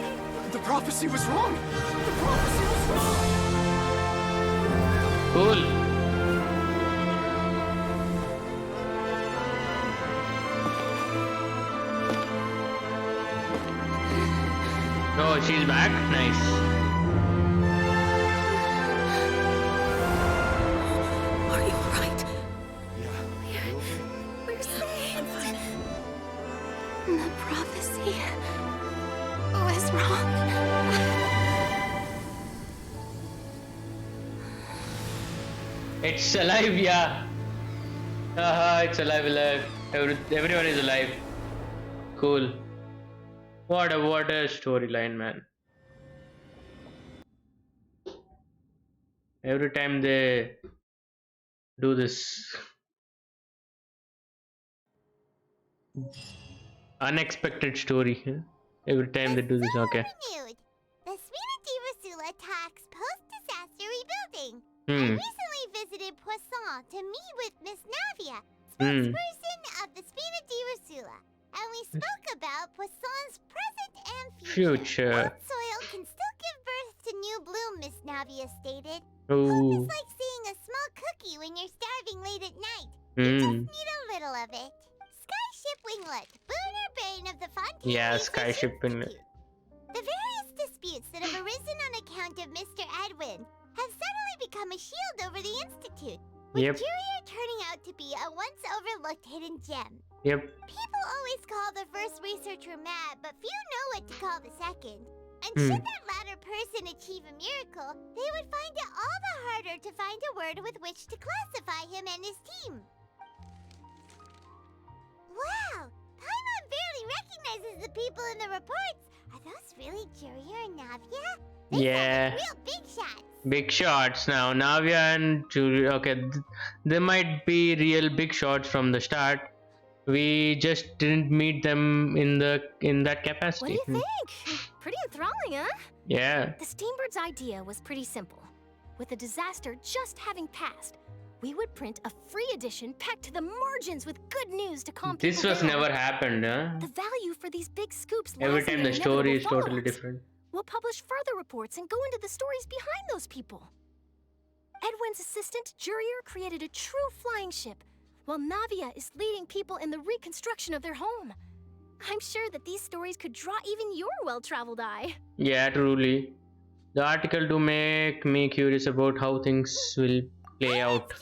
The prophecy was wrong. The prophecy was wrong. Cool. Oh, she's back? Nice. Are you alright? Yeah. We're safe. The prophecy was wrong. It's alive, yeah. Haha, it's alive. Everyone is alive. Cool. What a storyline, man. Every time they do this unexpected story, huh? Every time they do this, okay. Renewed. The Spina di Rasula talks post-disaster rebuilding. I Hmm. recently visited Poisson to meet with Miss Navia, spokesperson of the Spina di Rasula, and we spoke about Poisson's present and future. Future. Old soil can still give birth to new bloom, Miss Navia stated. Ooh. It's like seeing a small cookie when you're starving late at night. Hmm. Need a little of it. Skyship Winglet, boon or bane of the Fontaine. Yeah, Skyship Winglet. The various disputes that have arisen on account of Mr. Edwin have suddenly become a shield over the Institute, with Yep. Jurier turning out to be a once overlooked hidden gem. Yep. People always call the first researcher mad, but few know what to call the second. And Hmm. should that latter person achieve a miracle, they would find it all the harder to find a word with which to classify him and his team. Wow! Paimon barely recognizes the people in the reports. Are those really Jurier and Navia? Yeah. Real big shots. Big shots now. Navia and Julie. Okay, they might be real big shots from the start. We just didn't meet them in that capacity. What do you think? Pretty enthralling, huh? Yeah. The Steambird's idea was pretty simple. With the disaster just having passed, we would print a free edition packed to the margins with good news to calm This people was down. never happened, huh? The value for these big scoops Every lies in time their the story is inevitable totally follow-ups. different. We'll publish further reports and go into the stories behind those people. Edwin's assistant, Jurier, created a true flying ship, while Navia is leading people in the reconstruction of their home. I'm sure that these stories could draw even your well-traveled eye. Yeah, truly. The article do make me curious about how things will play out.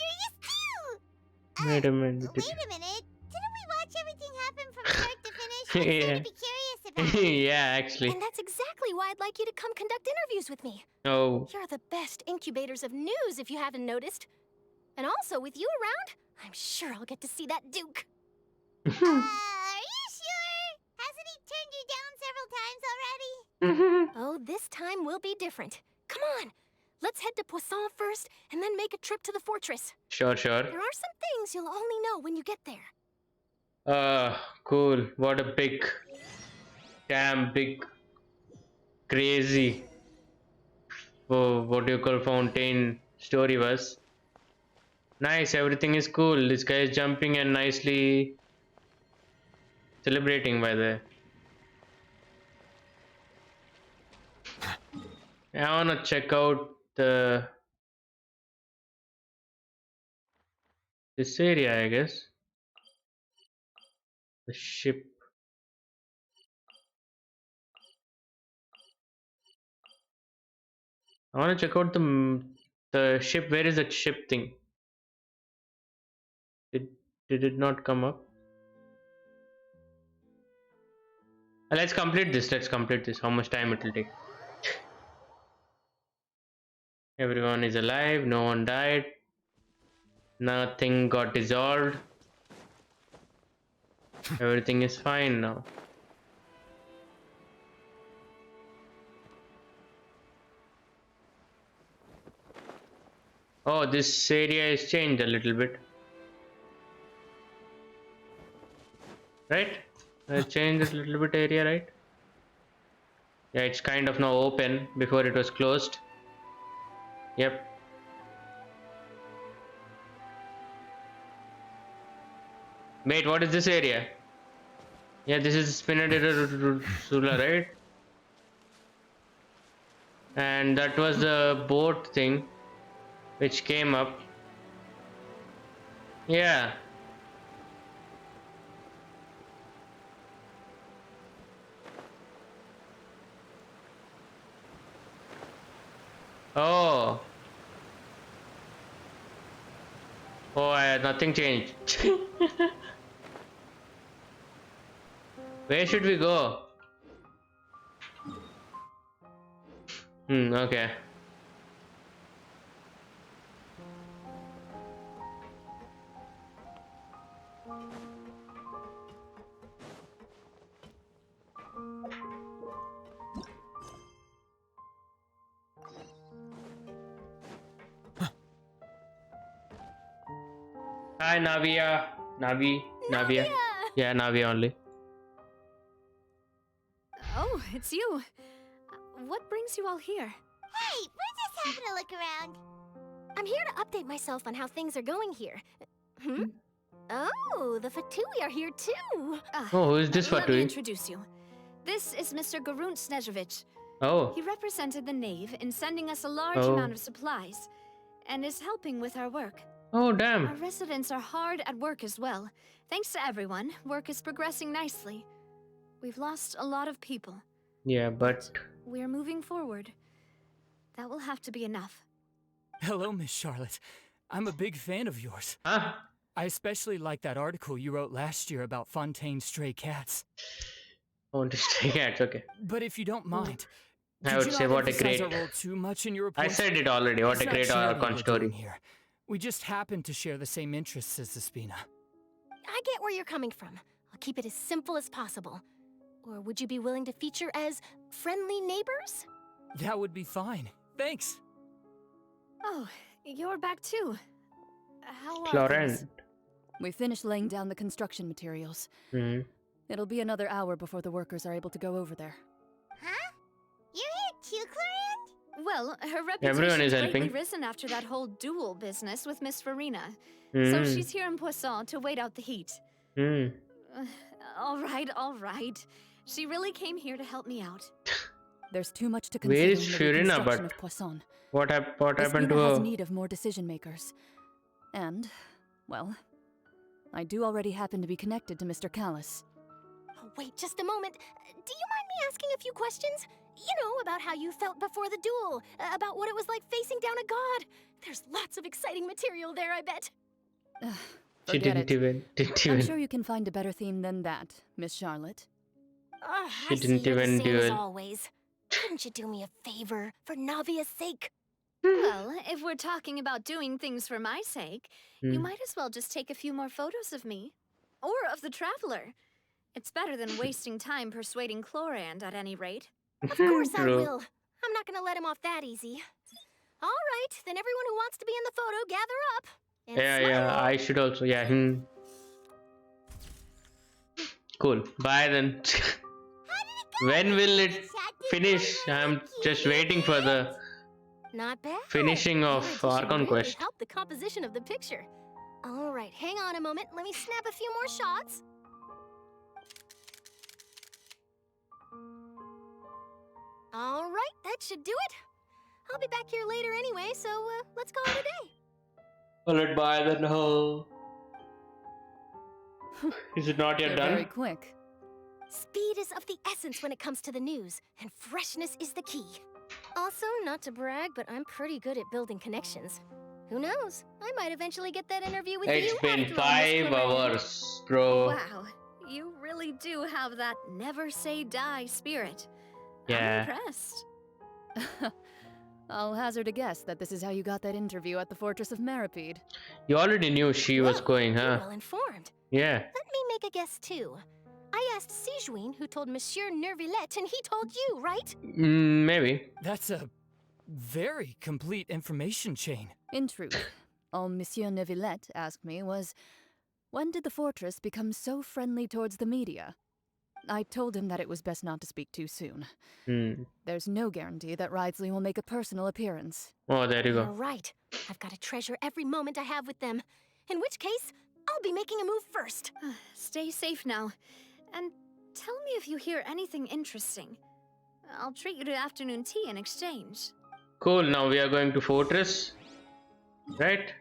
Wait a minute. Wait a minute. Didn't we watch everything happen from start to finish? Yeah. To be curious about it. Yeah, actually. And that's exactly why I'd like you to come conduct interviews with me. Oh. You're the best incubators of news, if you haven't noticed. And also, with you around, I'm sure I'll get to see that Duke. Are you sure? Hasn't he turned you down several times already? Oh, this time will be different. Come on, let's head to Poisson first, and then make a trip to the fortress. Sure. There are some things you'll only know when you get there. Cool. What a damn big, crazy, what do you call fountain story was. Nice, everything is cool. This guy is jumping and nicely celebrating by the. I wanna check out this area, I guess. The ship. I wanna check out the ship. Where is that ship thing? Did it not come up? Let's complete this. How much time it will take? Everyone is alive. No one died. Nothing got dissolved. Everything is fine now. Oh, this area is changed a little bit. Right? I changed a little bit area, right? Yeah, it's kind of now open. Before it was closed. Yep. Wait, what is this area? Yeah, this is Spinadera, right? And that was the boat thing which came up. Yeah. Oh. Oh, nothing changed. Where should we go? Okay. Hi, Navia. Navia. Yeah, Navia only. Oh, it's you. What brings you all here? Hey, we're just having a look around. I'm here to update myself on how things are going here. Oh, the Fatui are here too. Oh, who is this Let me Fatui? introduce you. This is Mr. Garunt Snezhevich. Oh. He represented the Knave in sending us a large Oh. amount of supplies, and is helping with our work. Oh, damn. Our residents are hard at work as well. Thanks to everyone, work is progressing nicely. We've lost a lot of people. Yeah, but We're moving forward. That will have to be enough. Hello, Miss Charlotte. I'm a big fan of yours. Huh? I especially like that article you wrote last year about Fontaine's stray cats. Oh, to stray cats, okay. But if you don't mind, I would say what a great. our role too much in your report? I said it already. What It's a not great charity Archon we're story. doing here. We just happen to share the same interests as the Spina. I get where you're coming from. I'll keep it as simple as possible. Or would you be willing to feature as friendly neighbors? That would be fine. Thanks. Oh, you're back too. How are Florent. things? We finished laying down the construction materials. Hmm. It'll be another hour before the workers are able to go over there. Huh? You're here too, Clarant? Well, her Everyone is reputation's greatly helping. risen after that whole duel business with Miss FURINA. So Hmm. she's here in Poisson to wait out the heat. Hmm. All right. She really came here to help me out. There's too much to Where consider is in the FURINA, reconstruction but of Poisson. what happened to Spina has her? need of more decision makers. And, well, I do already happen to be connected to Mr. Callis. Oh, wait just a moment. Do you mind me asking a few questions? You know, about how you felt before the duel, about what it was like facing down a god. There's lots of exciting material there, I bet. She Forget didn't it. even. I'm sure you can find a better theme than that, Miss Charlotte. She I see didn't you're the even same do as it. always. Couldn't you do me a favor, for Navia's sake? Well, if we're talking about doing things for my sake, you Hmm. might as well just take a few more photos of me. Or of the Traveler. It's better than wasting time persuading Chlorand at any rate. Of course I True. will. I'm not gonna let him off that easy. All right, then everyone who wants to be in the photo, gather up. And Yeah, I should also. Yeah. Hmm. Cool. Bye then. When will it finish? I'm just waiting for the Not bad. finishing of Warranty should Archon really Quest. help the composition of the picture. All right, hang on a moment. Let me snap a few more shots. All right, that should do it. I'll be back here later anyway, so let's call it a day. Followed by the no. Is it not yet They're done? very quick. Speed is of the essence when it comes to the news, and freshness is the key. Also, not to brag, but I'm pretty good at building connections. Who knows? I might eventually get that interview with you. It's been after all, Miss 5 Chlorine. hours, bro. Wow, you really do have that never say die spirit. Yeah. I'm impressed. I'll hazard a guess that this is how you got that interview at the Fortress of Meripede. You already knew she was going, huh? Well informed. Yeah. Let me make a guess too. I asked Sijuin, who told Monsieur Nervillette, and he told you, right? Maybe. That's a very complete information chain. In truth, all Monsieur Neuvillette asked me was, when did the fortress become so friendly towards the media? I told him that it was best not to speak too soon. There's no guarantee that Ridesley will make a personal appearance. Oh, there you You're go. right. I've got to treasure every moment I have with them. In which case, I'll be making a move first. Stay safe now. And tell me if you hear anything interesting. I'll treat you to afternoon tea in exchange. Cool, now we are going to fortress. Right?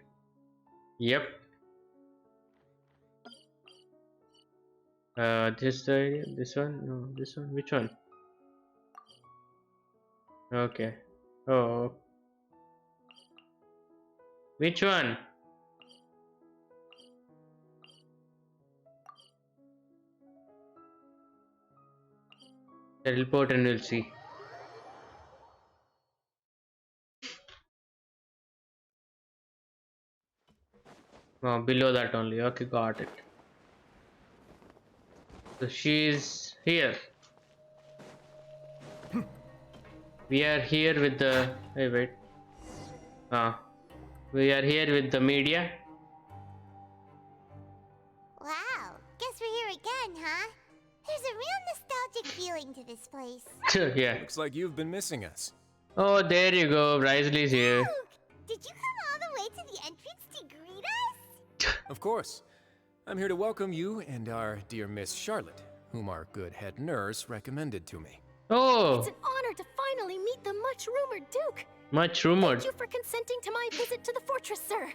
Yep. This area, this one? No, this one. Which one? Okay. Oh. Which one? Teleport and we'll see. Oh, below that only. Okay, got it. So she's here. We are here with the... Hey, wait. We are here with the media. Wow, guess we're here again, huh? There's a real nostalgic feeling to this place. Yeah. Looks like you've been missing us. Oh, there you go. Risley's here. Luke, did you come all the way to the entrance to greet us? Of course. I'm here to welcome you and our dear Miss Charlotte, whom our good head nurse recommended to me. Oh. It's an honor to finally meet the much-rumored Duke. Much rumored. Thank you for consenting to my visit to the fortress, sir.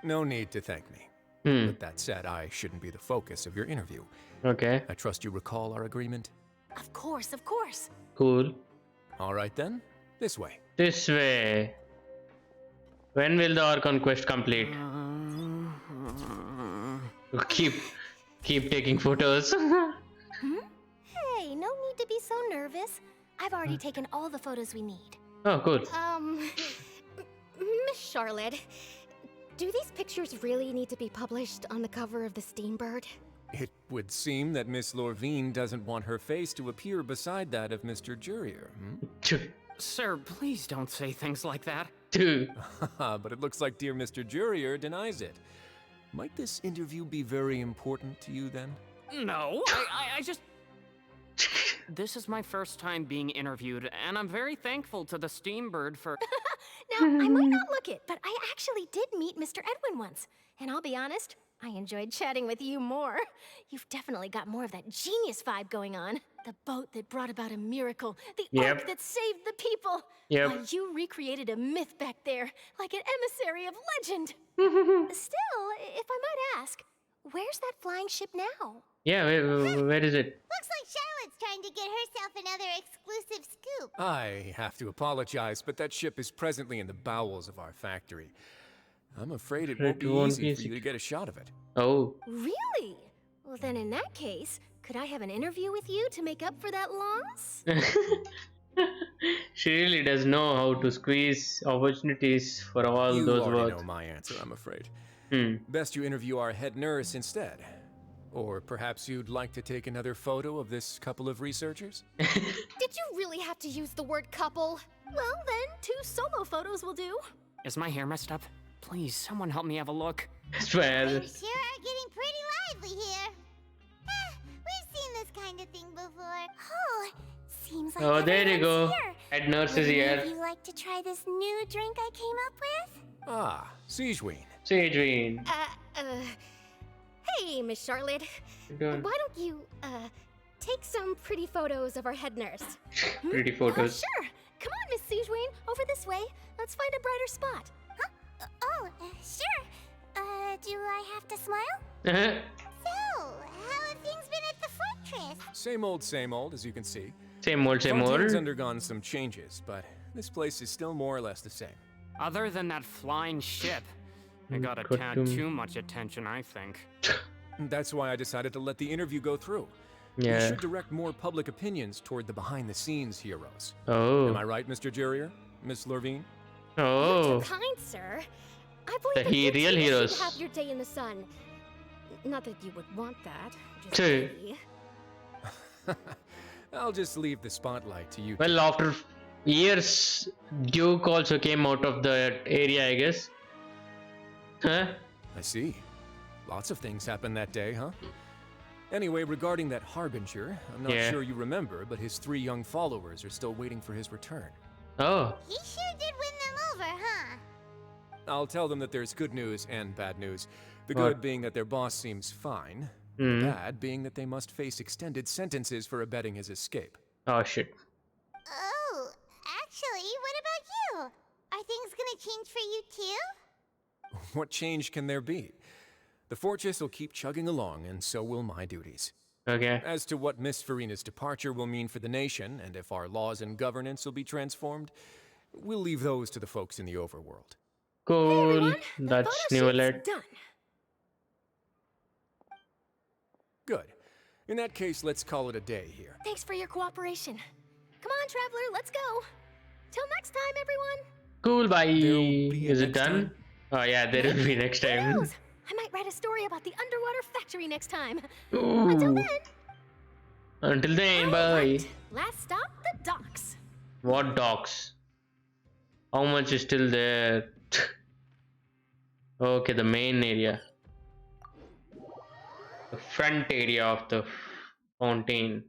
No need to thank me. But that said, I shouldn't be the focus of your interview. Okay. I trust you recall our agreement? Of course, of course. Cool. All right then, this way. This way. When will the Archon quest complete? Keep taking photos. Hey, no need to be so nervous. I've already taken all the photos we need. Oh, cool. Miss Charlotte, do these pictures really need to be published on the cover of the Steambird? It would seem that Miss Lorvine doesn't want her face to appear beside that of Mr. Jurier. Sir, please don't say things like that. But it looks like dear Mr. Jurier denies it. Might this interview be very important to you then? No, I just... This is my first time being interviewed, and I'm very thankful to the Steambird for... Now, I might not look it, but I actually did meet Mr. Edwin once. And I'll be honest, I enjoyed chatting with you more. You've definitely got more of that genius vibe going on. The boat that brought about a miracle. The ark that saved the people. Yep. You recreated a myth back there, like an emissary of legend. Still, if I might ask, where's that flying ship now? Yeah, where is it? Looks like Charlotte's trying to get herself another exclusive scoop. I have to apologize, but that ship is presently in the bowels of our factory. I'm afraid it won't be easy for you to get a shot of it. Oh. Really? Well, then in that case, could I have an interview with you to make up for that loss? She really does know how to squeeze opportunities for all you those already words. know my answer, I'm afraid. Best you interview our head nurse instead. Or perhaps you'd like to take another photo of this couple of researchers? Did you really have to use the word couple? Well, then, 2 solo photos will do. Is my hair messed up? Please, someone help me have a look. Things sure are getting pretty lively here. We've seen this kind of thing before. Oh, seems like Oh, there you go. here. Head nurse is Would here. any of you like to try this new drink I came up with? Ah, Siegeween. Siegeween. Hey, Miss Charlotte. Done. Why don't you, take some pretty photos of our head nurse? Pretty photos. Sure. Come on, Miss Siegeween. Over this way. Let's find a brighter spot. Huh? Sure. Do I have to smile? Uh-huh. So, how have things been at the fortress? Same old, as you can see. Same old. Fontaine's undergone some changes, but this place is still more or less the same. Other than that flying ship, it got a tad too much attention, I think. That's why I decided to let the interview go through. Yeah. We should direct more public opinions toward the behind-the-scenes heroes. Oh. Am I right, Mr. Jurier? Miss Lorvine? Oh. You're too kind, sir. I believe The that you real too heroes. should have your day in the sun. Not that you would want that. Just True. maybe. I'll just leave the spotlight to you. Well, after years, Duke also came out of the area, I guess. Huh? I see. Lots of things happened that day, huh? Anyway, regarding that Harbinger, I'm not sure you remember, but his 3 young followers are still waiting for his return. Oh. He sure did win them over, huh? I'll tell them that there's good news and bad news. The good being that their boss seems fine. The bad being that they must face extended sentences for abetting his escape. Oh, shit. Oh, actually, what about you? Are things gonna change for you too? What change can there be? The fortress will keep chugging along, and so will my duties. Okay. As to what Miss Furina's departure will mean for the nation, and if our laws and governance will be transformed, we'll leave those to the folks in the overworld. Cool. That's new alert. Done. Good. In that case, let's call it a day here. Thanks for your cooperation. Come on, Traveler, let's go. Till next time, everyone. Cool, bye. Is it done? Oh yeah, there will be next Who time. knows? I might write a story about the underwater factory next time. Ooh. Until then. Until then, bye. Last stop, the docks. What docks? How much is still there? Okay, the main area. The front area of the fountain.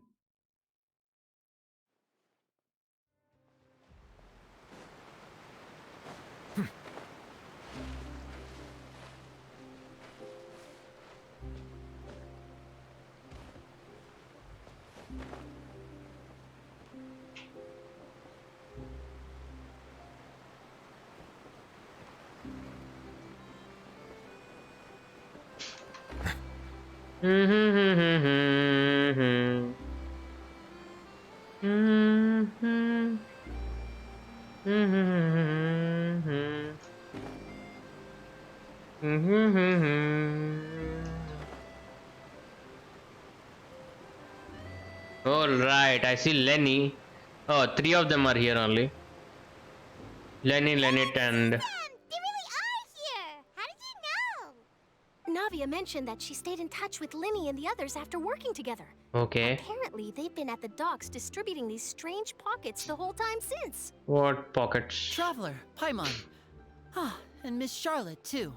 All right, I see Lenny. Oh, 3 of them are here only. Lenny, Lennit, and Navia mentioned that she stayed in touch with Linny and the others after working together. okay. Apparently, they've been at the docks distributing these strange pockets the whole time since. What pockets? Traveler, Paimon. Ah, and Miss Charlotte, too.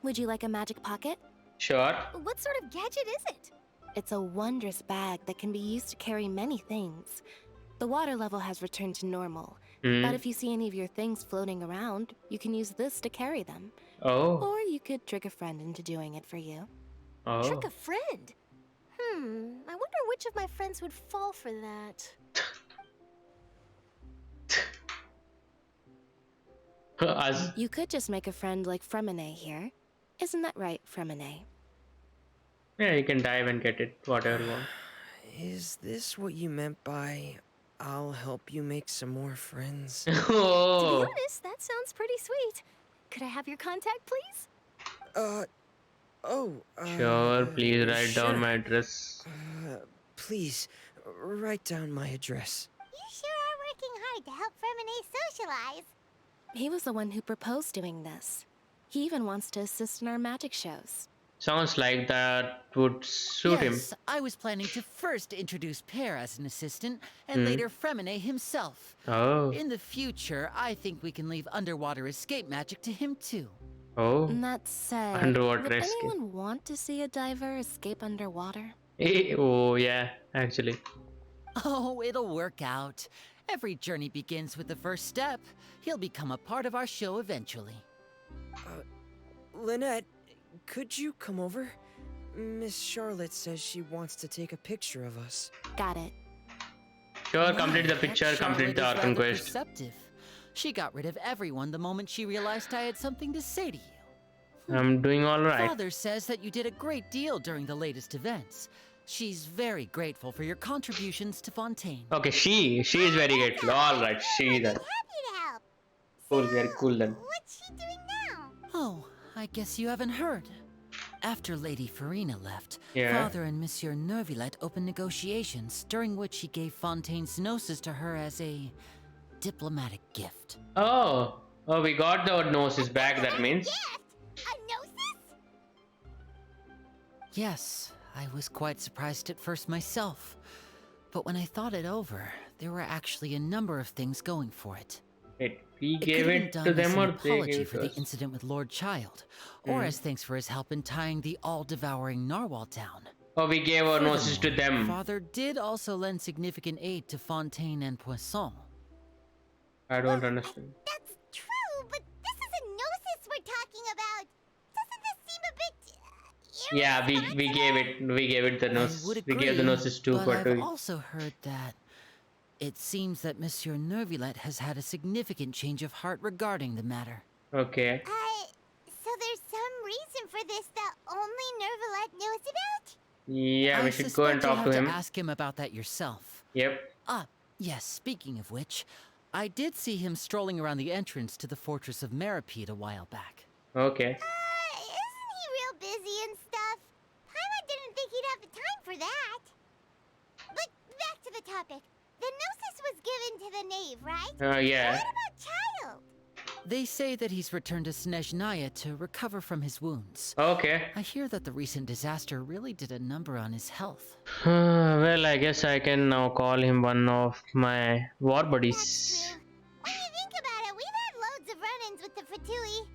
Would you like a magic pocket? Sure. What sort of gadget is it? It's a wondrous bag that can be used to carry many things. The water level has returned to normal, but if you see any of your things floating around, you can use this to carry them. Oh. Or you could trick a friend into doing it for you. Oh. Trick a friend? I wonder which of my friends would fall for that. You could just make a friend like Fremine here. Isn't that right, Fremine? Yeah, you can dive and get it, whatever you want. Is this what you meant by I'll help you make some more friends? To be Oh. honest, that sounds pretty sweet. Could I have your contact, please? Sure, please write sure. down my address. Please, write down my address. You sure are working hard to help Fremine socialize. He was the one who proposed doing this. He even wants to assist in our magic shows. Sounds like that would suit him. Yes, I was planning to first introduce Pear as an assistant, and later Fremine himself. Oh. In the future, I think we can leave underwater escape magic to him too. Oh. That said, Underwater would escape. anyone want to see a diver escape underwater? Oh, yeah, actually. Oh, it'll work out. Every journey begins with the first step. He'll become a part of our show eventually. Lynette, could you come over? Miss Charlotte says she wants to take a picture of us. Got it. Sure, complete the picture, complete the Archon quest. Perceptive. She got rid of everyone the moment she realized I had something to say to you. I'm doing alright. Father says that you did a great deal during the latest events. She's very grateful for your contributions to Fontaine. Okay, she is very grateful. Alright, she then. Cool, very cool then. What's she doing now? Oh, I guess you haven't heard. After Lady FURINA left, Yeah. Father and Monsieur Nervillet opened negotiations, during which he gave Fontaine's gnosis to her as a diplomatic gift. Oh, we got the gnosis back, that means. Yes, I was quite surprised at first myself. But when I thought it over, there were actually a number of things going for it. Wait, we It gave could have it been to done as them an or they apology gave it for to the us? incident with Lord Child, or as thanks for his help in tying the all-devouring narwhal down. Oh, we gave our gnosis to Furthermore, them. Father did also lend significant aid to Fontaine and Poisson. I don't understand. That's true, but this is a gnosis we're talking about. Doesn't this seem a bit Yeah, we gave it the I gnosis. would We agree, gave the gnosis to but I've Fatui. also heard that it seems that Monsieur Nervillet has had a significant change of heart regarding the matter. Okay. So there's some reason for this that only Nervillet knows about? Yeah, we I should go and suspect you'll talk to have him. to ask him about that yourself. Yep. Ah, yes, speaking of which, I did see him strolling around the entrance to the fortress of Meripede a while back. Okay. Isn't he real busy and stuff? Paimon didn't think he'd have the time for that. But back to the topic. The gnosis was given to the knave, right? Yeah. What about Child? They say that he's returned to Snezhnaya to recover from his wounds. Okay. I hear that the recent disaster really did a number on his health. Well, I guess I can now call him one of my war buddies. When you think about it, we've had loads of run-ins with the Fatui.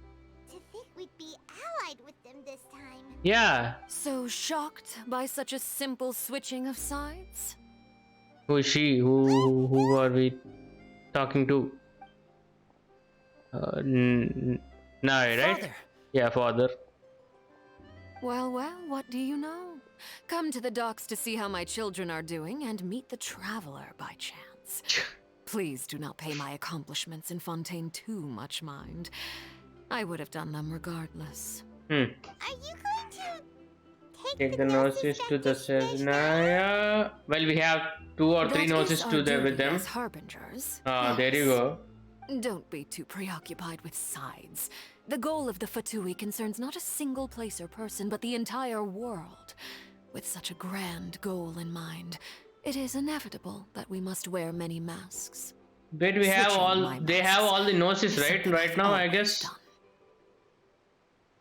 To think we'd be allied with them this time. Yeah. So shocked by such a simple switching of sides? Who is she? Who are we talking to? Nai, right? Father. Yeah, father. Well, what do you know? Come to the docks to see how my children are doing and meet the traveler by chance. Please do not pay my accomplishments in Fontaine too much mind. I would have done them regardless. Are you going to Take the gnosis to the Snezhnaya. Well, we have 2 or 3 gnosis to there with them. As harbingers. There you go. Don't be too preoccupied with sides. The goal of the Fatui concerns not a single place or person, but the entire world. With such a grand goal in mind, it is inevitable that we must wear many masks. But we have all. They have all the gnosis, right? Right now, I guess.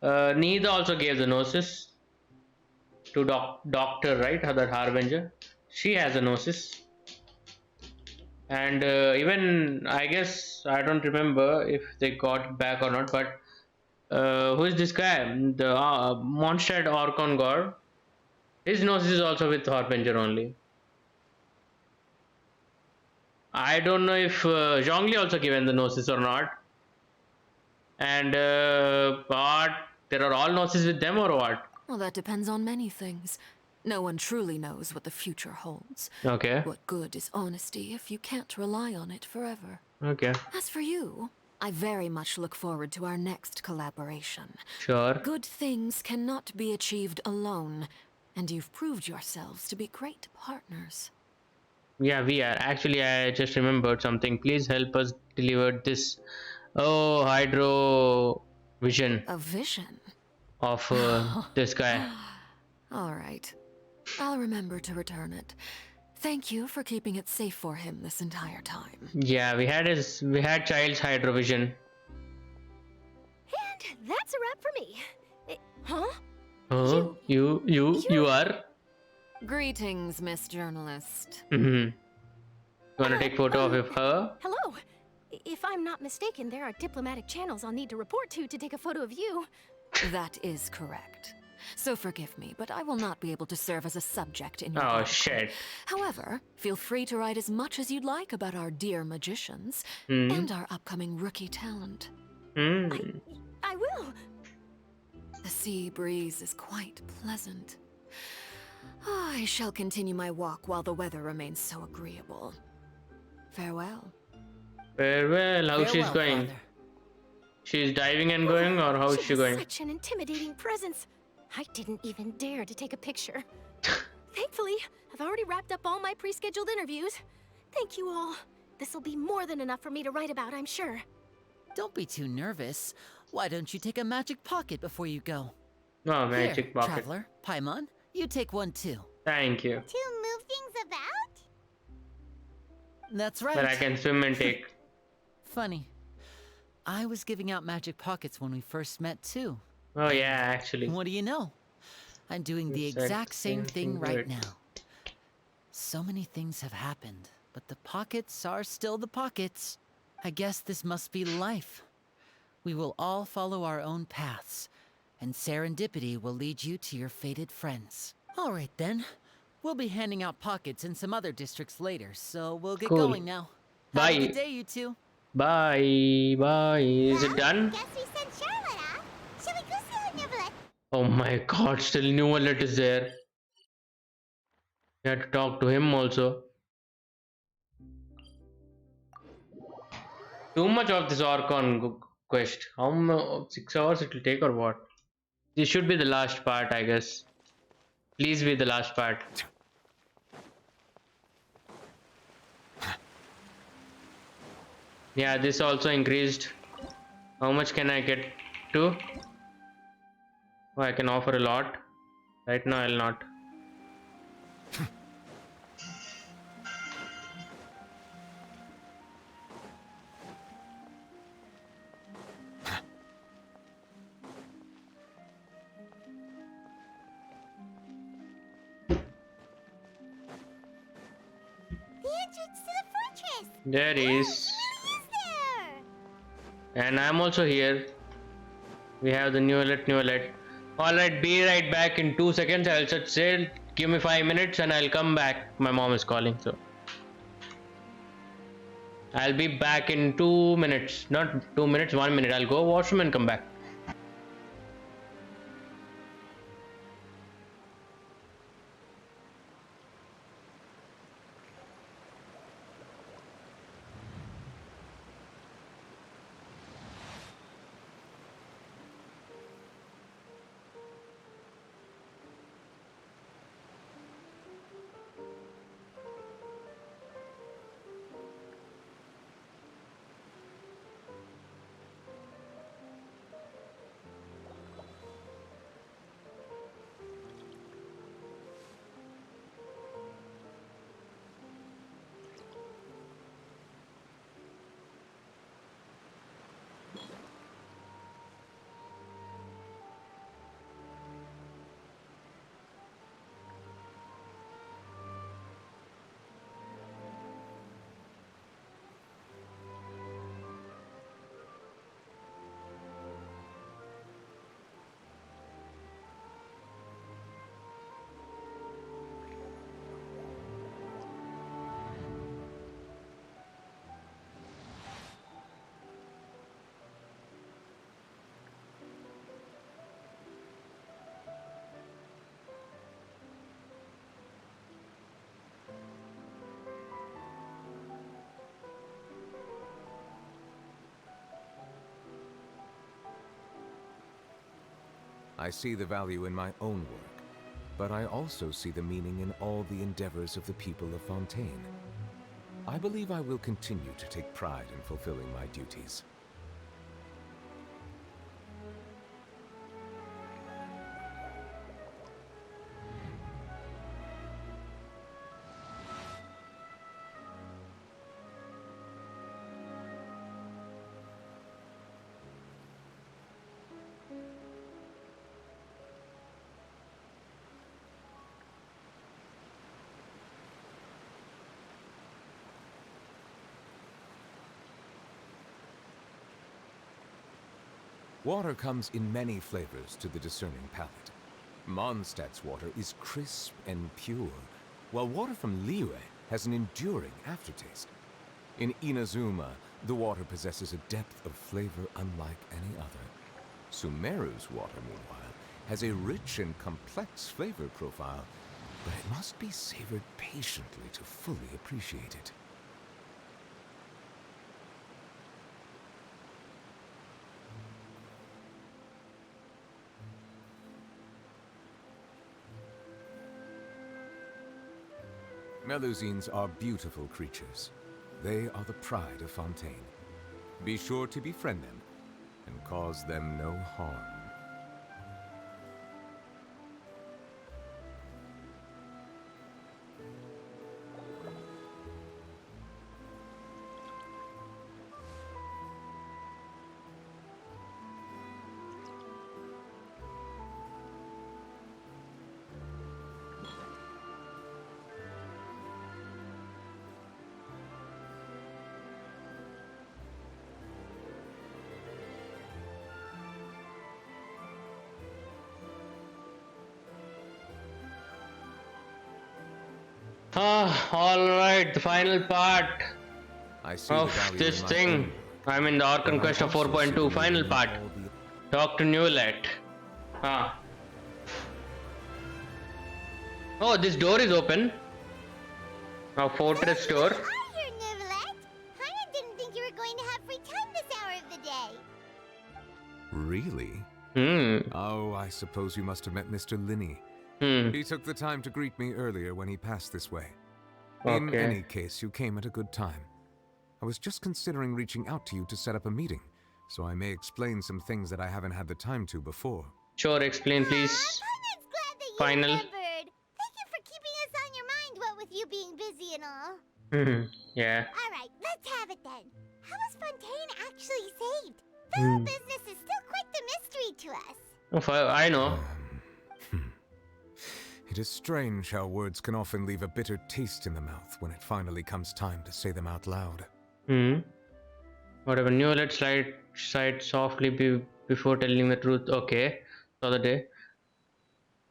Neither also gave the gnosis to doctor, right? That harbinger. She has a gnosis. And even, I guess, I don't remember if they got back or not, but who is this guy? The Mondstadt Archon god. His gnosis is also with Harbinger only. I don't know if Zhongli also given the gnosis or not. And but there are all gnosis with them or what? Well, that depends on many things. No one truly knows what the future holds. Okay. What good is honesty if you can't rely on it forever? Okay. As for you, I very much look forward to our next collaboration. Sure. Good things cannot be achieved alone, and you've proved yourselves to be great partners. Yeah, we are. Actually, I just remembered something. Please help us deliver this. Oh, hydro vision. A vision? Of this guy. All right. I'll remember to return it. Thank you for keeping it safe for him this entire time. Yeah, we had Child's hydro vision. And that's a wrap for me. Huh? Oh, you are. Greetings, Miss Journalist. You wanna take photo of her? Hello. If I'm not mistaken, there are diplomatic channels I'll need to report to take a photo of you. That is correct. So forgive me, but I will not be able to serve as a subject in your Oh article. shit. However, feel free to write as much as you'd like about our dear magicians and our upcoming rookie talent. I will. The sea breeze is quite pleasant. I shall continue my walk while the weather remains so agreeable. Farewell. Farewell. How she's going? Father. She's diving and going, or how is she going? Such an intimidating presence. I didn't even dare to take a picture. Thankfully, I've already wrapped up all my pre-scheduled interviews. Thank you all. This'll be more than enough for me to write about, I'm sure. Don't be too nervous. Why don't you take a magic pocket before you go? Oh, magic Here, pocket. Traveler, Paimon, you take one too. Thank you. To move things about? That's right. But I can swim and take. Funny. I was giving out magic pockets when we first met too. Oh yeah, actually. What do you know? I'm doing the exact same thing right now. So many things have happened, but the pockets are still the pockets. I guess this must be life. We will all follow our own paths, and serendipity will lead you to your fated friends. All right then. We'll be handing out pockets in some other districts later, so we'll get Cool. going now. Bye. Have a good day, you two. Bye. Bye. Is it done? Guess we sent Charlotte off. Shall we go see her Neverlet? Oh my god, still new wallet is there. We had to talk to him also. Too much of this Archon quest. How 6 hours it will take or what? This should be the last part, I guess. Please be the last part. Yeah, this also increased. How much can I get to? Oh, I can offer a lot. Right now I'll not. The entrance to the fortress! There is. There! And I'm also here. We have the new alert. Alright, be right back in 2 seconds. I'll just say, give me 5 minutes and I'll come back. My mom is calling, so I'll be back in 2 minutes. Not 2 minutes, 1 minute. I'll go washroom and come back. I see the value in my own work, but I also see the meaning in all the endeavors of the people of Fontaine. I believe I will continue to take pride in fulfilling my duties. Water comes in many flavors to the discerning palate. Mondstadt's water is crisp and pure, while water from Liyue has an enduring aftertaste. In Inazuma, the water possesses a depth of flavor unlike any other. Sumeru's water, meanwhile, has a rich and complex flavor profile, but it must be savored patiently to fully appreciate it. Melusines are beautiful creatures. They are the pride of Fontaine. Be sure to befriend them and cause them no harm. Alright, the final part I see of this thing. I'm in the Archon Quest of 4.2 final part. Talk to Newlet. Oh, this door is open. A fortress door. Here, Neverlet. Paimon didn't think you were going to have free time this hour of the day. Really? Oh, I suppose you must have met Mr. Linney. He took the time to greet me earlier when he passed this way. In any case, you came at a good time. I was just considering reaching out to you to set up a meeting, so I may explain some things that I haven't had the time to before. Sure, explain please. Paimon's glad that you Final. remembered. Thank you for keeping us on your mind, what with you being busy and all. Yeah. Alright, let's have it then. How was Fontaine actually saved? The whole business is still quite the mystery to us. Oh, I know. It is strange how words can often leave a bitter taste in the mouth when it finally comes time to say them out loud. Whatever. Newlet sighed softly before telling the truth. Okay. The other day.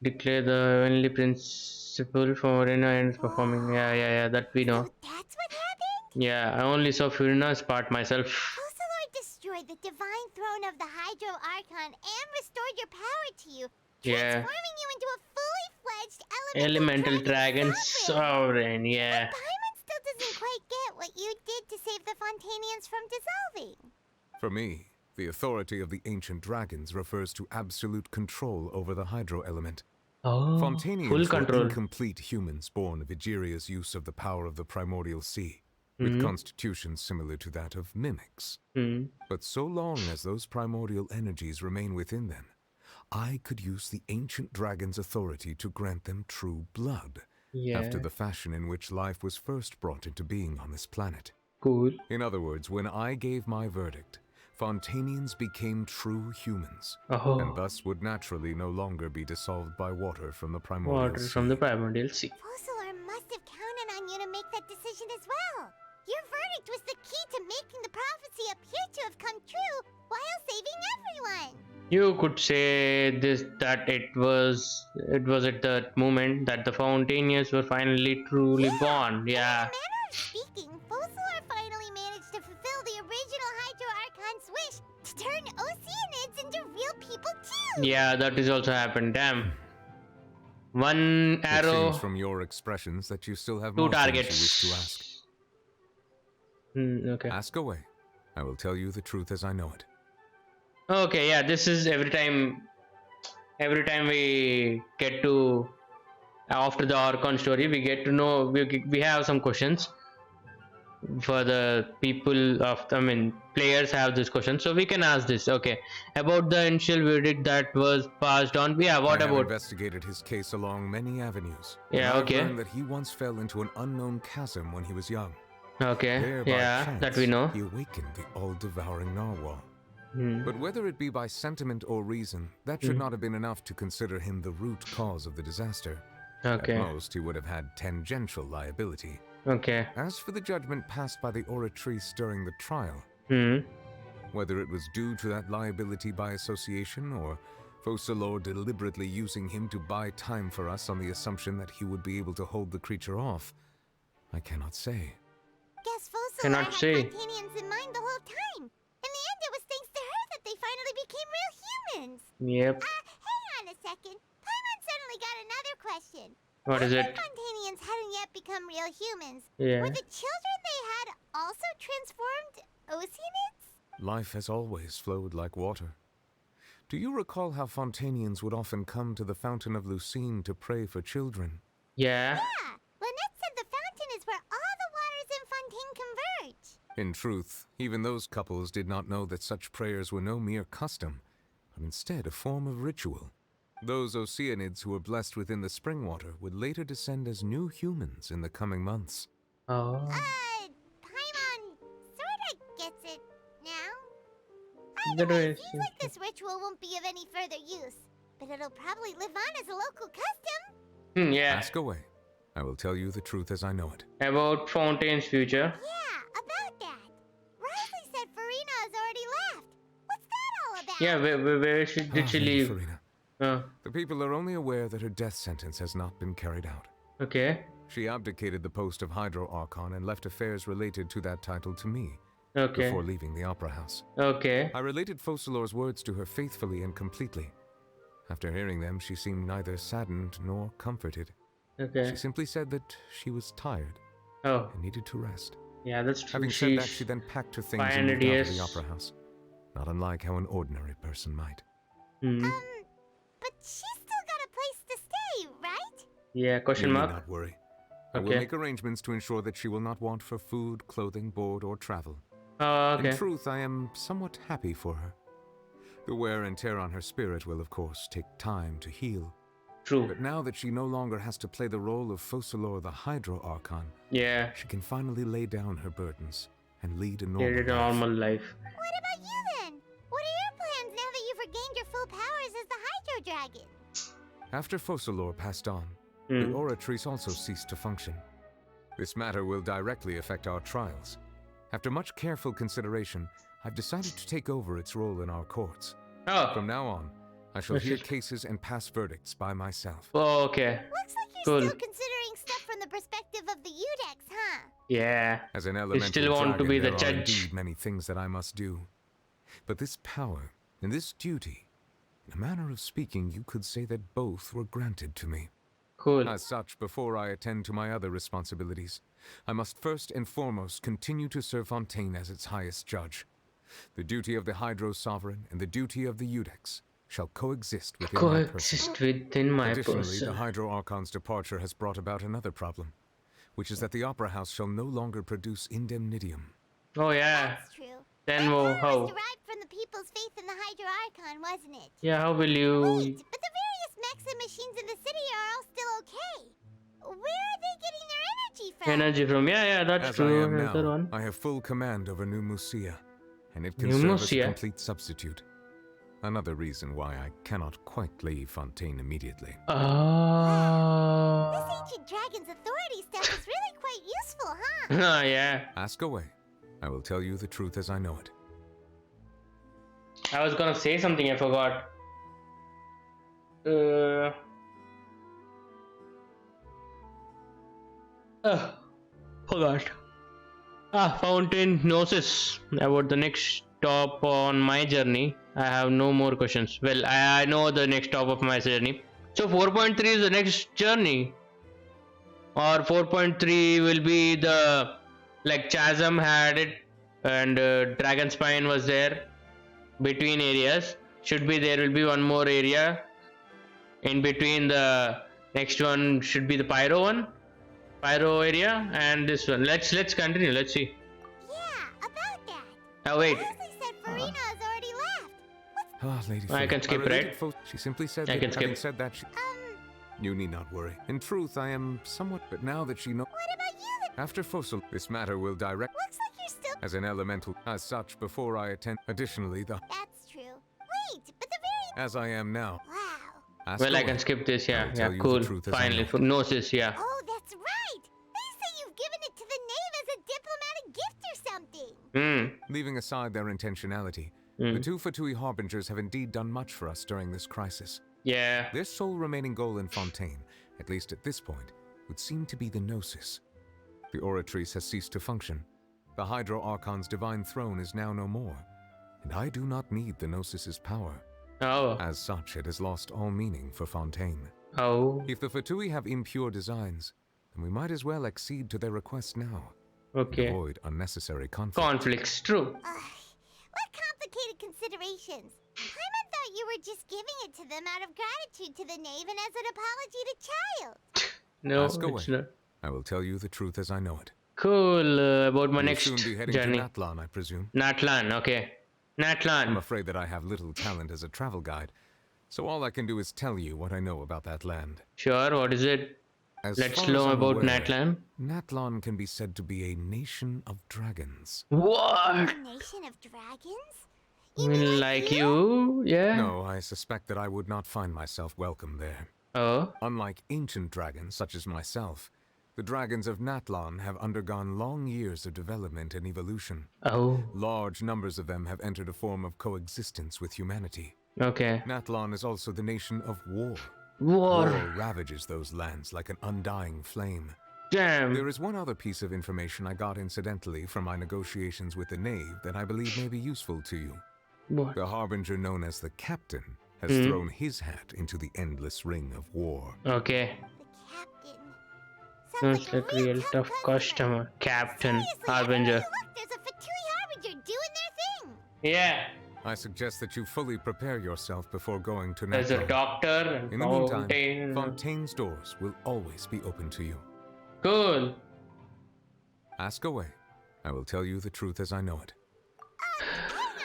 Declare the heavenly principle for FURINA and performing. Yeah. That we know. So that's what happened? Yeah, I only saw FURINA's part myself. Focalor destroyed the divine throne of the Hydro Archon and restored your power to you. Yeah. Transforming you into a fully fledged Elemental Dragon Sovereign, yeah. But Paimon still doesn't quite get what you did to save the Fontanians from dissolving. For me, the authority of the ancient dragons refers to absolute control over the hydro element. Fontanians full control. were incomplete humans born of Egeria's use of the power of the primordial sea, with constitutions similar to that of mimics. But so long as those primordial energies remain within them, I could use the ancient dragon's authority to grant them true blood, after the fashion in which life was first brought into being on this planet. Cool. In other words, when I gave my verdict, Fontanians became true humans, and thus would naturally no longer be dissolved by water from the primordial sea. Focalor must have counted on you to make that decision as well. Your verdict was the key to making the prophecy appear to have come true while saving everyone. You could say that it was at that moment that the Fontanians were finally truly born. Yeah. In a manner of speaking, Focalor finally managed to fulfill the original Hydro Archon's wish to turn Oceanids into real people too. Yeah, that is also happened. Damn. One arrow. It seems from your expressions that you still have two more targets. things you wish to ask. Okay. Ask away. I will tell you the truth as I know it. Okay, yeah, this is every time we get to after the Archon story, we get to know we have some questions for the people of players have this question, so we can ask this. Okay, about the initial verdict that was passed on. Yeah, what I about? have investigated his case along many avenues. Yeah, and okay. I've learned that he once fell into an unknown chasm when he was young. Okay, there, by yeah, chance, that we know. He awakened the all-devouring narwhal. But whether it be by sentiment or reason, that should not have been enough to consider him the root cause of the disaster. Okay. At most, he would have had tangential liability. Okay. As for the judgment passed by the oratrice during the trial, whether it was due to that liability by association or Focalor deliberately using him to buy time for us on the assumption that he would be able to hold the creature off, I cannot say. Guess Focalor Cannot had say. Fontanians in mind the whole time. In the end, it was thanks to her that they finally became real humans. Yep. Hang on a second. Paimon suddenly got another question. What is it? Fontanians hadn't yet become real humans. Yeah. Were the children they had also transformed Oceanids? Life has always flowed like water. Do you recall how Fontanians would often come to the Fountain of Lucine to pray for children? Yeah. Yeah. Lynette said the fountain is where all the waters in Fontaine converge. In truth, even those couples did not know that such prayers were no mere custom, but instead a form of ritual. Those Oceanids who were blessed within the spring water would later descend as new humans in the coming months. Oh. Paimon sorta gets it now. Either way, it seems like this ritual won't be of any further use, but it'll probably live on as a local custom. Yeah. Ask away. I will tell you the truth as I know it. About Fontaine's future. Yeah, about that. Riley said FURINA has already left. What's that all about? Yeah, where did she leave? FURINA. The people are only aware that her death sentence has not been carried out. Okay. She abdicated the post of Hydro Archon and left affairs related to that title to me. Okay. Before leaving the Opera House. Okay. I related Focalor's words to her faithfully and completely. After hearing them, she seemed neither saddened nor comforted. Okay. She simply said that she was tired. Oh. And needed to rest. Yeah, that's true. Having said that, she then packed her things and moved out of the Opera House. Not unlike how an ordinary person might. But she's still got a place to stay, right? Yeah, question mark. Do not worry. I will make arrangements to ensure that she will not want for food, clothing, board, or travel. Okay. In truth, I am somewhat happy for her. The wear and tear on her spirit will, of course, take time to heal. True. But now that she no longer has to play the role of Focalor the Hydro Archon, yeah, she can finally lay down her burdens and lead a normal life. What about you then? What are your plans now that you've regained your full powers as the Hydro Dragon? After Focalor passed on, the Oratrice also ceased to function. This matter will directly affect our trials. After much careful consideration, I've decided to take over its role in our courts. Oh. From now on, I shall hear cases and pass verdicts by myself. Oh, okay. Looks like you're still considering stuff from the perspective of the Udex, huh? Yeah. As an elemental you still want dragon, to be the there are judge. indeed many things that I must do. But this power and this duty, in a manner of speaking, you could say that both were granted to me. Cool. As such, before I attend to my other responsibilities, I must first and foremost continue to serve Fontaine as its highest judge. The duty of the Hydro Sovereign and the duty of the Udex shall coexist within my person. Additionally, the Hydro Archon's departure has brought about another problem, which is that the Opera House shall no longer produce indemnitium. Oh yeah. That's true. Then how? It was derived from the people's faith in the Hydro Archon, wasn't it? Yeah, how will you... Wait, but the various mechs and machines in the city are all still okay. Where are they getting their energy from? Energy from, yeah, that's true. I am now, I have full command over New Musia, and it can New serve as Musia? a complete substitute. Another reason why I cannot quite leave Fontaine immediately. This ancient dragon's authority stuff is really quite useful, huh? Oh, yeah. Ask away. I will tell you the truth as I know it. I was gonna say something, I forgot. Forgot. Fountain Gnosis. About the next stop on my journey. I have no more questions. Well, I know the next stop of my journey. So 4.3 is the next journey. Or 4.3 will be the... Like Chasm had it. And Dragon Spine was there. Between areas. Should be there will be one more area. In between the... Next one should be the Pyro one. Pyro area and this one. Let's continue. Let's see. Yeah, about that. Oh wait. Leslie said FURINA has already left. Lady I can skip, right? She simply said I that can having skip. said that she... You need not worry. In truth, I am somewhat... But now that she knows... What about you then? After Fossil, this matter will direct... Looks like you're still... As an elemental. As such, before I attend... Additionally, the... That's true. Wait, but the very... As I am now. Wow. Ask Well, I away. can skip this. Yeah, will yeah, tell you cool. the truth as I Finally, know for Gnosis. Yeah. Oh, that's right. They say you've given it to the knave as a diplomatic gift or something. Leaving aside their intentionality, the two Fatui Harbingers have indeed done much for us during this crisis. Yeah. Their sole remaining goal in Fontaine, at least at this point, would seem to be the Gnosis. The Oratrice has ceased to function. The Hydro Archon's divine throne is now no more, and I do not need the Gnosis's power. Oh. As such, it has lost all meaning for Fontaine. Oh. If the Fatui have impure designs, then we might as well accede to their request now. Okay. And avoid unnecessary conflict. Conflicts, true. What complicated considerations. Paimon thought you were just giving it to them out of gratitude to the knave and as an apology to Child. No, Ask away. it's not. I will tell you the truth as I know it. Cool. About my You will next soon be heading journey. to Natlan, I presume. Natlan, okay. Natlan. I'm afraid that I have little talent as a travel guide, so all I can do is tell you what I know about that land. Sure, what is it? Let's know about Natlan. Natlan can be said to be a nation of dragons. What? A nation of dragons? I mean, like you? Yeah? No, I suspect that I would not find myself welcome there. Oh? Unlike ancient dragons such as myself, the dragons of Natlan have undergone long years of development and evolution. Oh. Large numbers of them have entered a form of coexistence with humanity. Okay. Natlan is also the nation of war. War. War ravages those lands like an undying flame. Damn. There is one other piece of information I got incidentally from my negotiations with the Knave that I believe may be useful to you. What? The Harbinger known as the Captain has thrown his hat into the endless ring of war. Okay. Sounds like real tough customer. Captain. Harbinger. Look, there's a Fatui Harbinger doing their thing. Yeah. I suggest that you fully prepare yourself before going to There's a Nacon. doctor. In the meantime, Fontaine's doors will always be open to you. Cool. Ask away. I will tell you the truth as I know it. Hang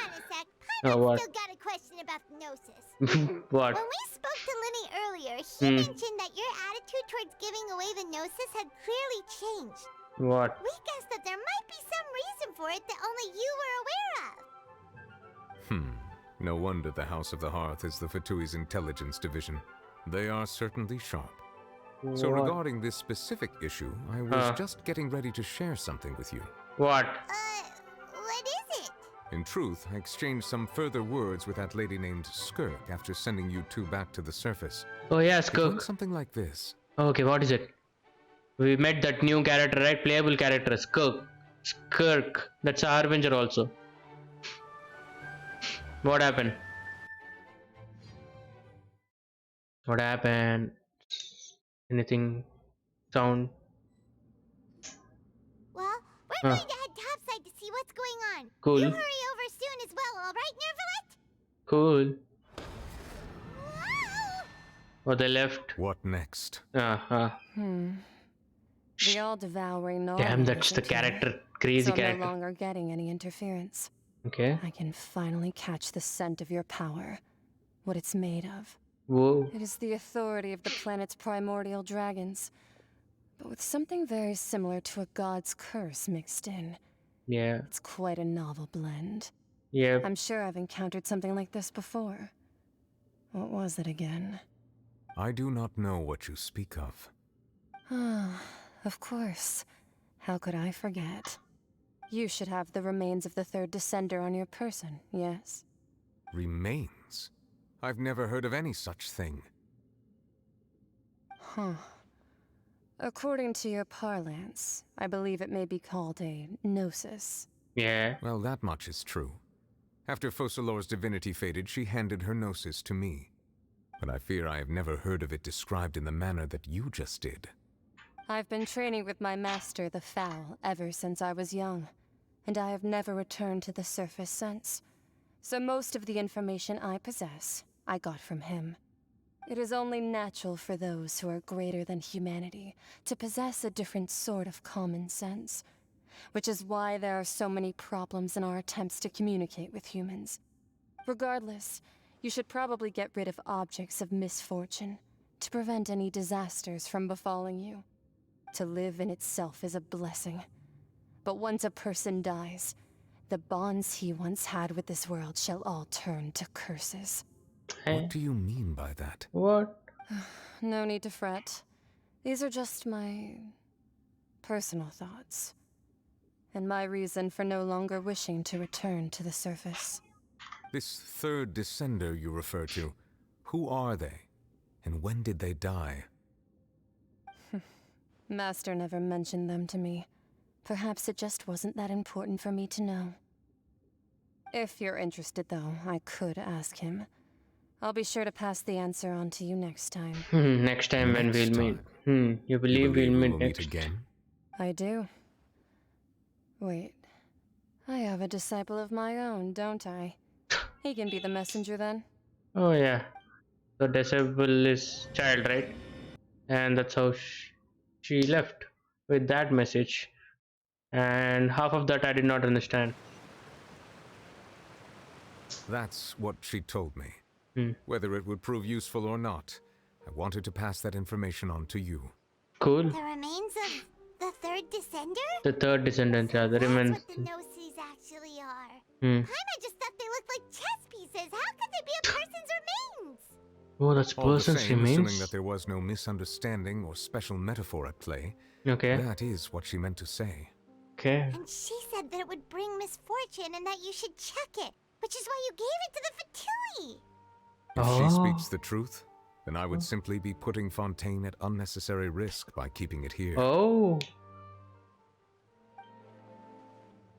on a sec. Oh, what? Still got a question about the Gnosis. What? When we spoke to Linny earlier, he mentioned that your attitude towards giving away the Gnosis had clearly changed. What? We guessed that there might be some reason for it that only you were aware of. No wonder the House of the Hearth is the Fatui's intelligence division. They are certainly sharp. So What? regarding this specific issue, I was just getting ready to share something with you. What? What is it? In truth, I exchanged some further words with that lady named Skirk after sending you two back to the surface. Oh yeah, It Skirk. went something like this. Okay, what is it? We met that new character, right? Playable character, Skirk. Skirk. That's a Harbinger also. What happened? What happened? Anything? Sound? Well, we're going to head topside to see what's going on. Cool. You hurry over soon as well, alright, Nervalet? Cool. Oh, they left. What next? Uh-huh. The all-devouring novel. Damn, that's the character. Crazy so I'm character. no longer getting any interference. Okay. I can finally catch the scent of your power. What it's made of. Whoa. It is the authority of the planet's primordial dragons. But with something very similar to a god's curse mixed in. Yeah. It's quite a novel blend. Yeah. I'm sure I've encountered something like this before. What was it again? I do not know what you speak of. Ah, of course. How could I forget? You should have the remains of the third descender on your person, yes? Remains? I've never heard of any such thing. Huh. According to your parlance, I believe it may be called a gnosis. Yeah. Well, that much is true. After Focalor's divinity faded, she handed her gnosis to me. But I fear I have never heard of it described in the manner that you just did. I've been training with my master, the Foul, ever since I was young, and I have never returned to the surface since. So most of the information I possess, I got from him. It is only natural for those who are greater than humanity to possess a different sort of common sense, which is why there are so many problems in our attempts to communicate with humans. Regardless, you should probably get rid of objects of misfortune to prevent any disasters from befalling you. To live in itself is a blessing. But once a person dies, the bonds he once had with this world shall all turn to curses. What do you mean by that? What? No need to fret. These are just my personal thoughts. And my reason for no longer wishing to return to the surface. This third descender you refer to, who are they? And when did they die? Master never mentioned them to me. Perhaps it just wasn't that important for me to know. If you're interested, though, I could ask him. I'll be sure to pass the answer on to you next time. Next time when we'll meet. You believe we'll meet next again? I do. Wait. I have a disciple of my own, don't I? He can be the messenger then. Oh yeah. The disciple is child, right? And that's how she left with that message. And half of that I did not understand. That's what she told me. Whether it would prove useful or not, I wanted to pass that information on to you. Cool. The remains of the third descender? The third descendant, yeah, the remains. That's what the Gnosis actually are. Hmm. Paimon just thought they looked like chess pieces. How could they be a person's remains? Oh, that's All the person's same, remains? assuming that there was no misunderstanding or special metaphor at play, okay. That is what she meant to say. Okay. And she said that it would bring misfortune and that you should check it, which is why you gave it to the Fatui. If she speaks the truth, then I would simply be putting Fontaine at unnecessary risk by keeping it here. Oh.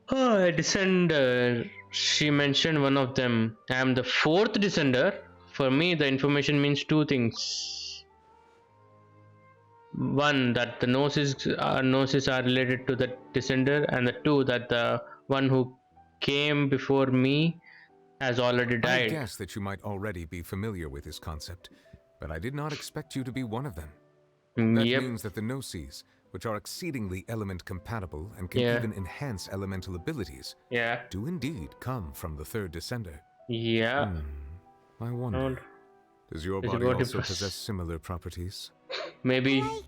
Oh, a descender. She mentioned one of them. I am the fourth descender. For me, the information means two things. One, that the noses are related to the descender, and the two, that the one who came before me has already I died. guess that you might already be familiar with this concept, but I did not expect you to be one of them. That Yep. means that the Gnosis, which are exceedingly element compatible and can Yeah. even enhance elemental abilities, Yeah. do indeed come from the third descender. Yeah. I wonder, does your Is it body about also depress- possess similar properties? Maybe. Like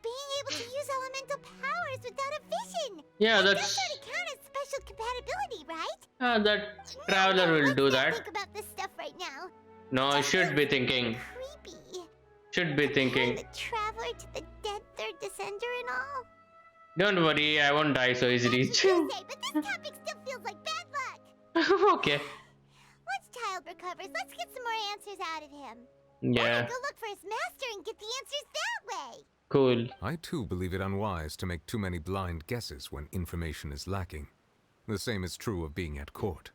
being able to use elemental powers without a vision. Yeah, That that's. does sort of count as special compatibility, right? That traveler will do that. Think about this stuff right now. No, I should be thinking. Creepy. Should be thinking. The traveler to the dead third descender and all. Don't worry, I won't die so easily. But this topic still feels like bad luck. Okay. Once Child recovers, let's get some more answers out of him. Yeah. Or go look for his master and get the answers that way. Cool. I too believe it unwise to make too many blind guesses when information is lacking. The same is true of being at court.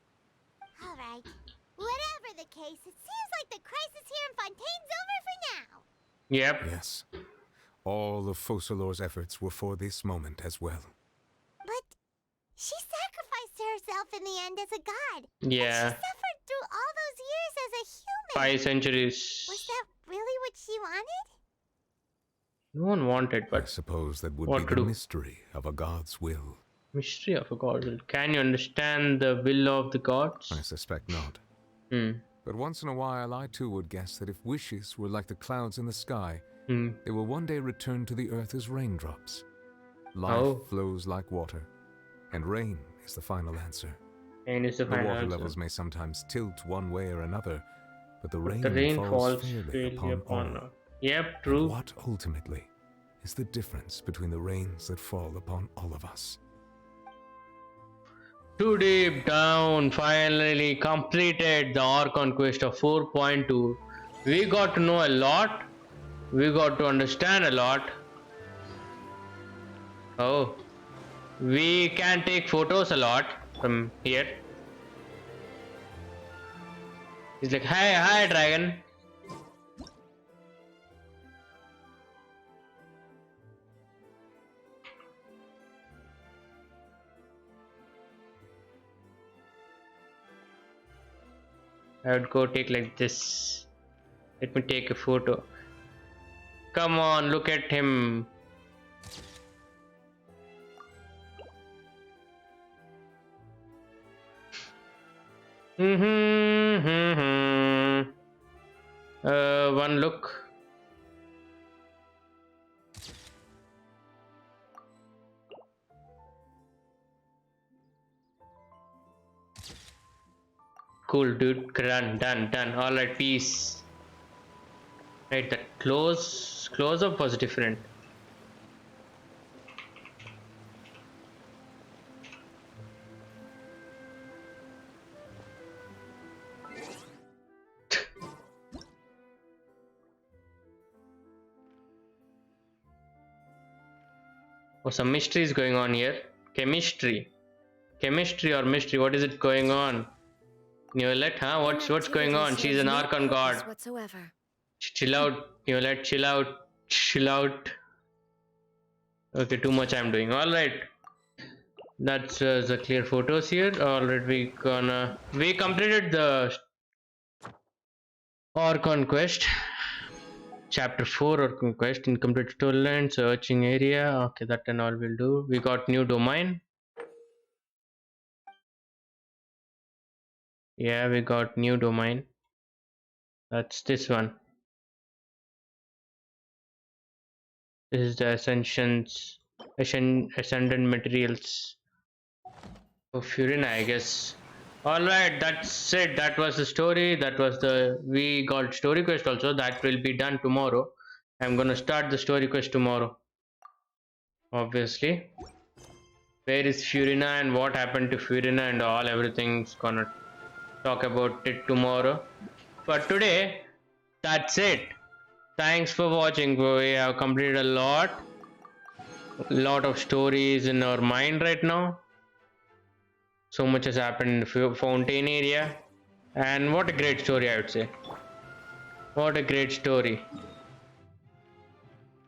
All right. Whatever the case, it seems like the crisis here in Fontaine's over for now. Yep. Yes. All of Focalor's efforts were for this moment as well. But she sacrificed herself in the end as a god. Yeah. And she suffered through all those years as a human. 5 centuries. Was that really what she wanted? No one wanted, I but suppose that would what be to the do? mystery of a god's will. Mystery of a god. Can you understand the will of the gods? I suspect not. Hmm. But once in a while, I too would guess that if wishes were like the clouds in the sky, they will one day return to the earth as raindrops. Life flows like water, and rain is the final answer. Rain is the The final water answer. levels may sometimes tilt one way or another, but the The rain, rain falls falls fairly upon all. Yep, true. And what ultimately is the difference between the rains that fall upon all of us? Too deep down, finally completed the ARCHON quest of 4.2. We got to know a lot. We got to understand a lot. Oh. We can take photos a lot from here. He's like, hi, dragon. I would go take like this. Let me take a photo. Come on, look at him. One look. Cool, dude. Done. Alright, peace. Right, that close up was different. Oh, some mystery is going on here. Chemistry or mystery? What is it going on? Neolette, huh? What's going on? She's an Archon god. Whatsoever. Chill out, Neolette. Chill out. Okay, too much I'm doing. All right. That's the clear photos here. All right, we completed the Archon quest. Chapter 4 Archon quest, incomplete storyline, searching area. Okay, that and all we'll do. We got new domain. Yeah, we got new domain. That's this one. This is the ascendant materials of FURINA, I guess. Alright, that's it. That was the story. We got story quest also. That will be done tomorrow. I'm gonna start the story quest tomorrow. Obviously. Where is FURINA and what happened to FURINA and all, everything's gonna talk about it tomorrow. But today, that's it. Thanks for watching. We have completed a lot of stories in our mind right now. So much has happened in the fountain area, and what a great story, I would say. What a great story.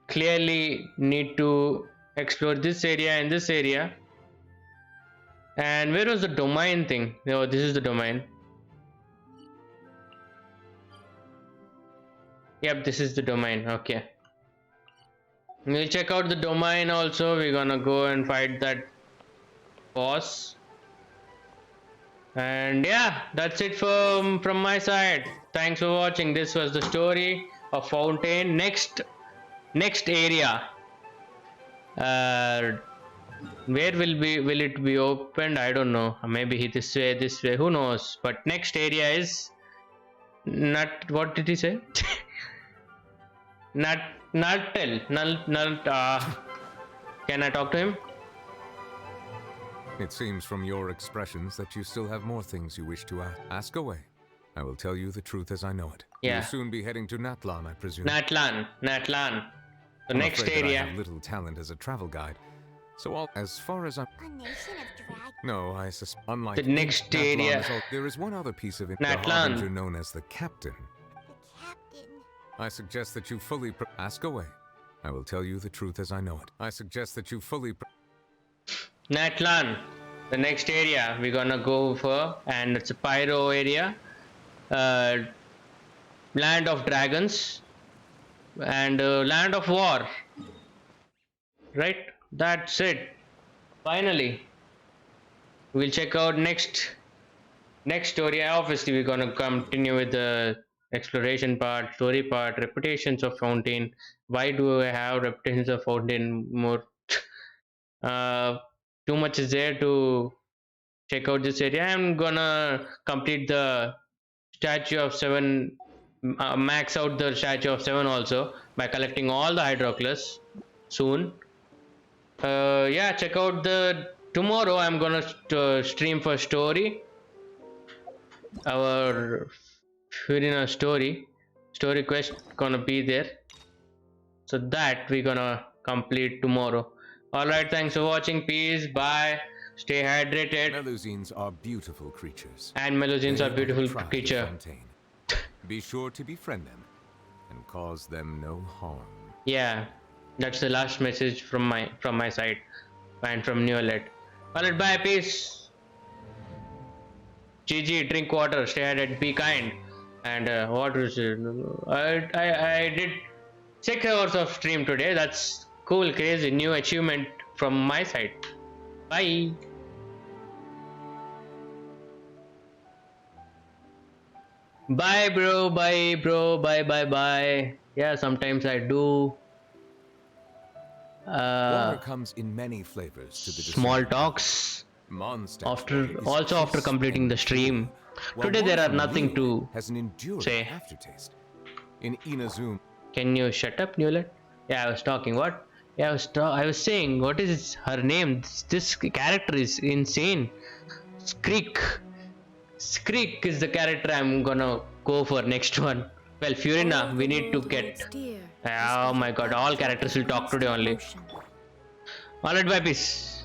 Clearly need to explore this area and this area. And where was the domain thing? No, this is the domain. Yep, this is the domain. Okay, we'll check out the domain also. We're gonna go and fight that boss. And yeah, that's it from my side. Thanks for watching. This was the story of fountain. Next area, where will it be opened? I don't know. Maybe this way, who knows. But next area is not, what did he say? Null. Can I talk to him? It seems from your expressions that you still have more things you wish to ask. Ask away. I will tell you the truth as I know it. Yeah. You'll soon be heading to Natlan, I presume. Natlan. The next area. I have little talent as a travel guide, so as far as I'm. A nation of dragons. No, I unlike the next area. There is one other piece of Natlan. The known as the Captain. The captain. I suggest that you fully ask away. I will tell you the truth as I know it. I suggest that you fully. Natlan, the next area we're gonna go for, and it's a pyro area, land of dragons, and land of war. Right? That's it. Finally, we'll check out next story. Obviously, we're gonna continue with the exploration part, story part, reputations of fountain. Why do I have reputations of fountain more? Too much is there to check out this area. I'm gonna complete the statue of 7, max out the statue of 7 also by collecting all the hydroclus soon. Yeah, check out the tomorrow. I'm gonna stream for story, our FURINA story quest gonna be there, so that we're gonna complete tomorrow. Alright, thanks for watching. Peace, bye, stay hydrated. Melusines are beautiful creatures. And Melusines are beautiful creature. Be sure to befriend them and cause them no harm. Yeah, that's the last message from my side and from Neolet. Alright, bye, peace. GG, drink water, stay hydrated, be kind. And what was it? I did 6 hours of stream today. That's cool, crazy, new achievement from my side. Bye. Bye, bro. Bye, bro. Bye, bye, bye. Yeah, sometimes I do. Water comes in many flavors to the small talks. After completing the stream. Today there are nothing to say. Aftertaste. In Inazuma. Can you shut up, Newlet? Yeah, I was talking. What? Yeah, I was saying, what is her name? This character is insane. Skreek is the character I'm gonna go for next one. Well, FURINA, we need to get. Oh my god, all characters will talk today only. Alright, bye, peace.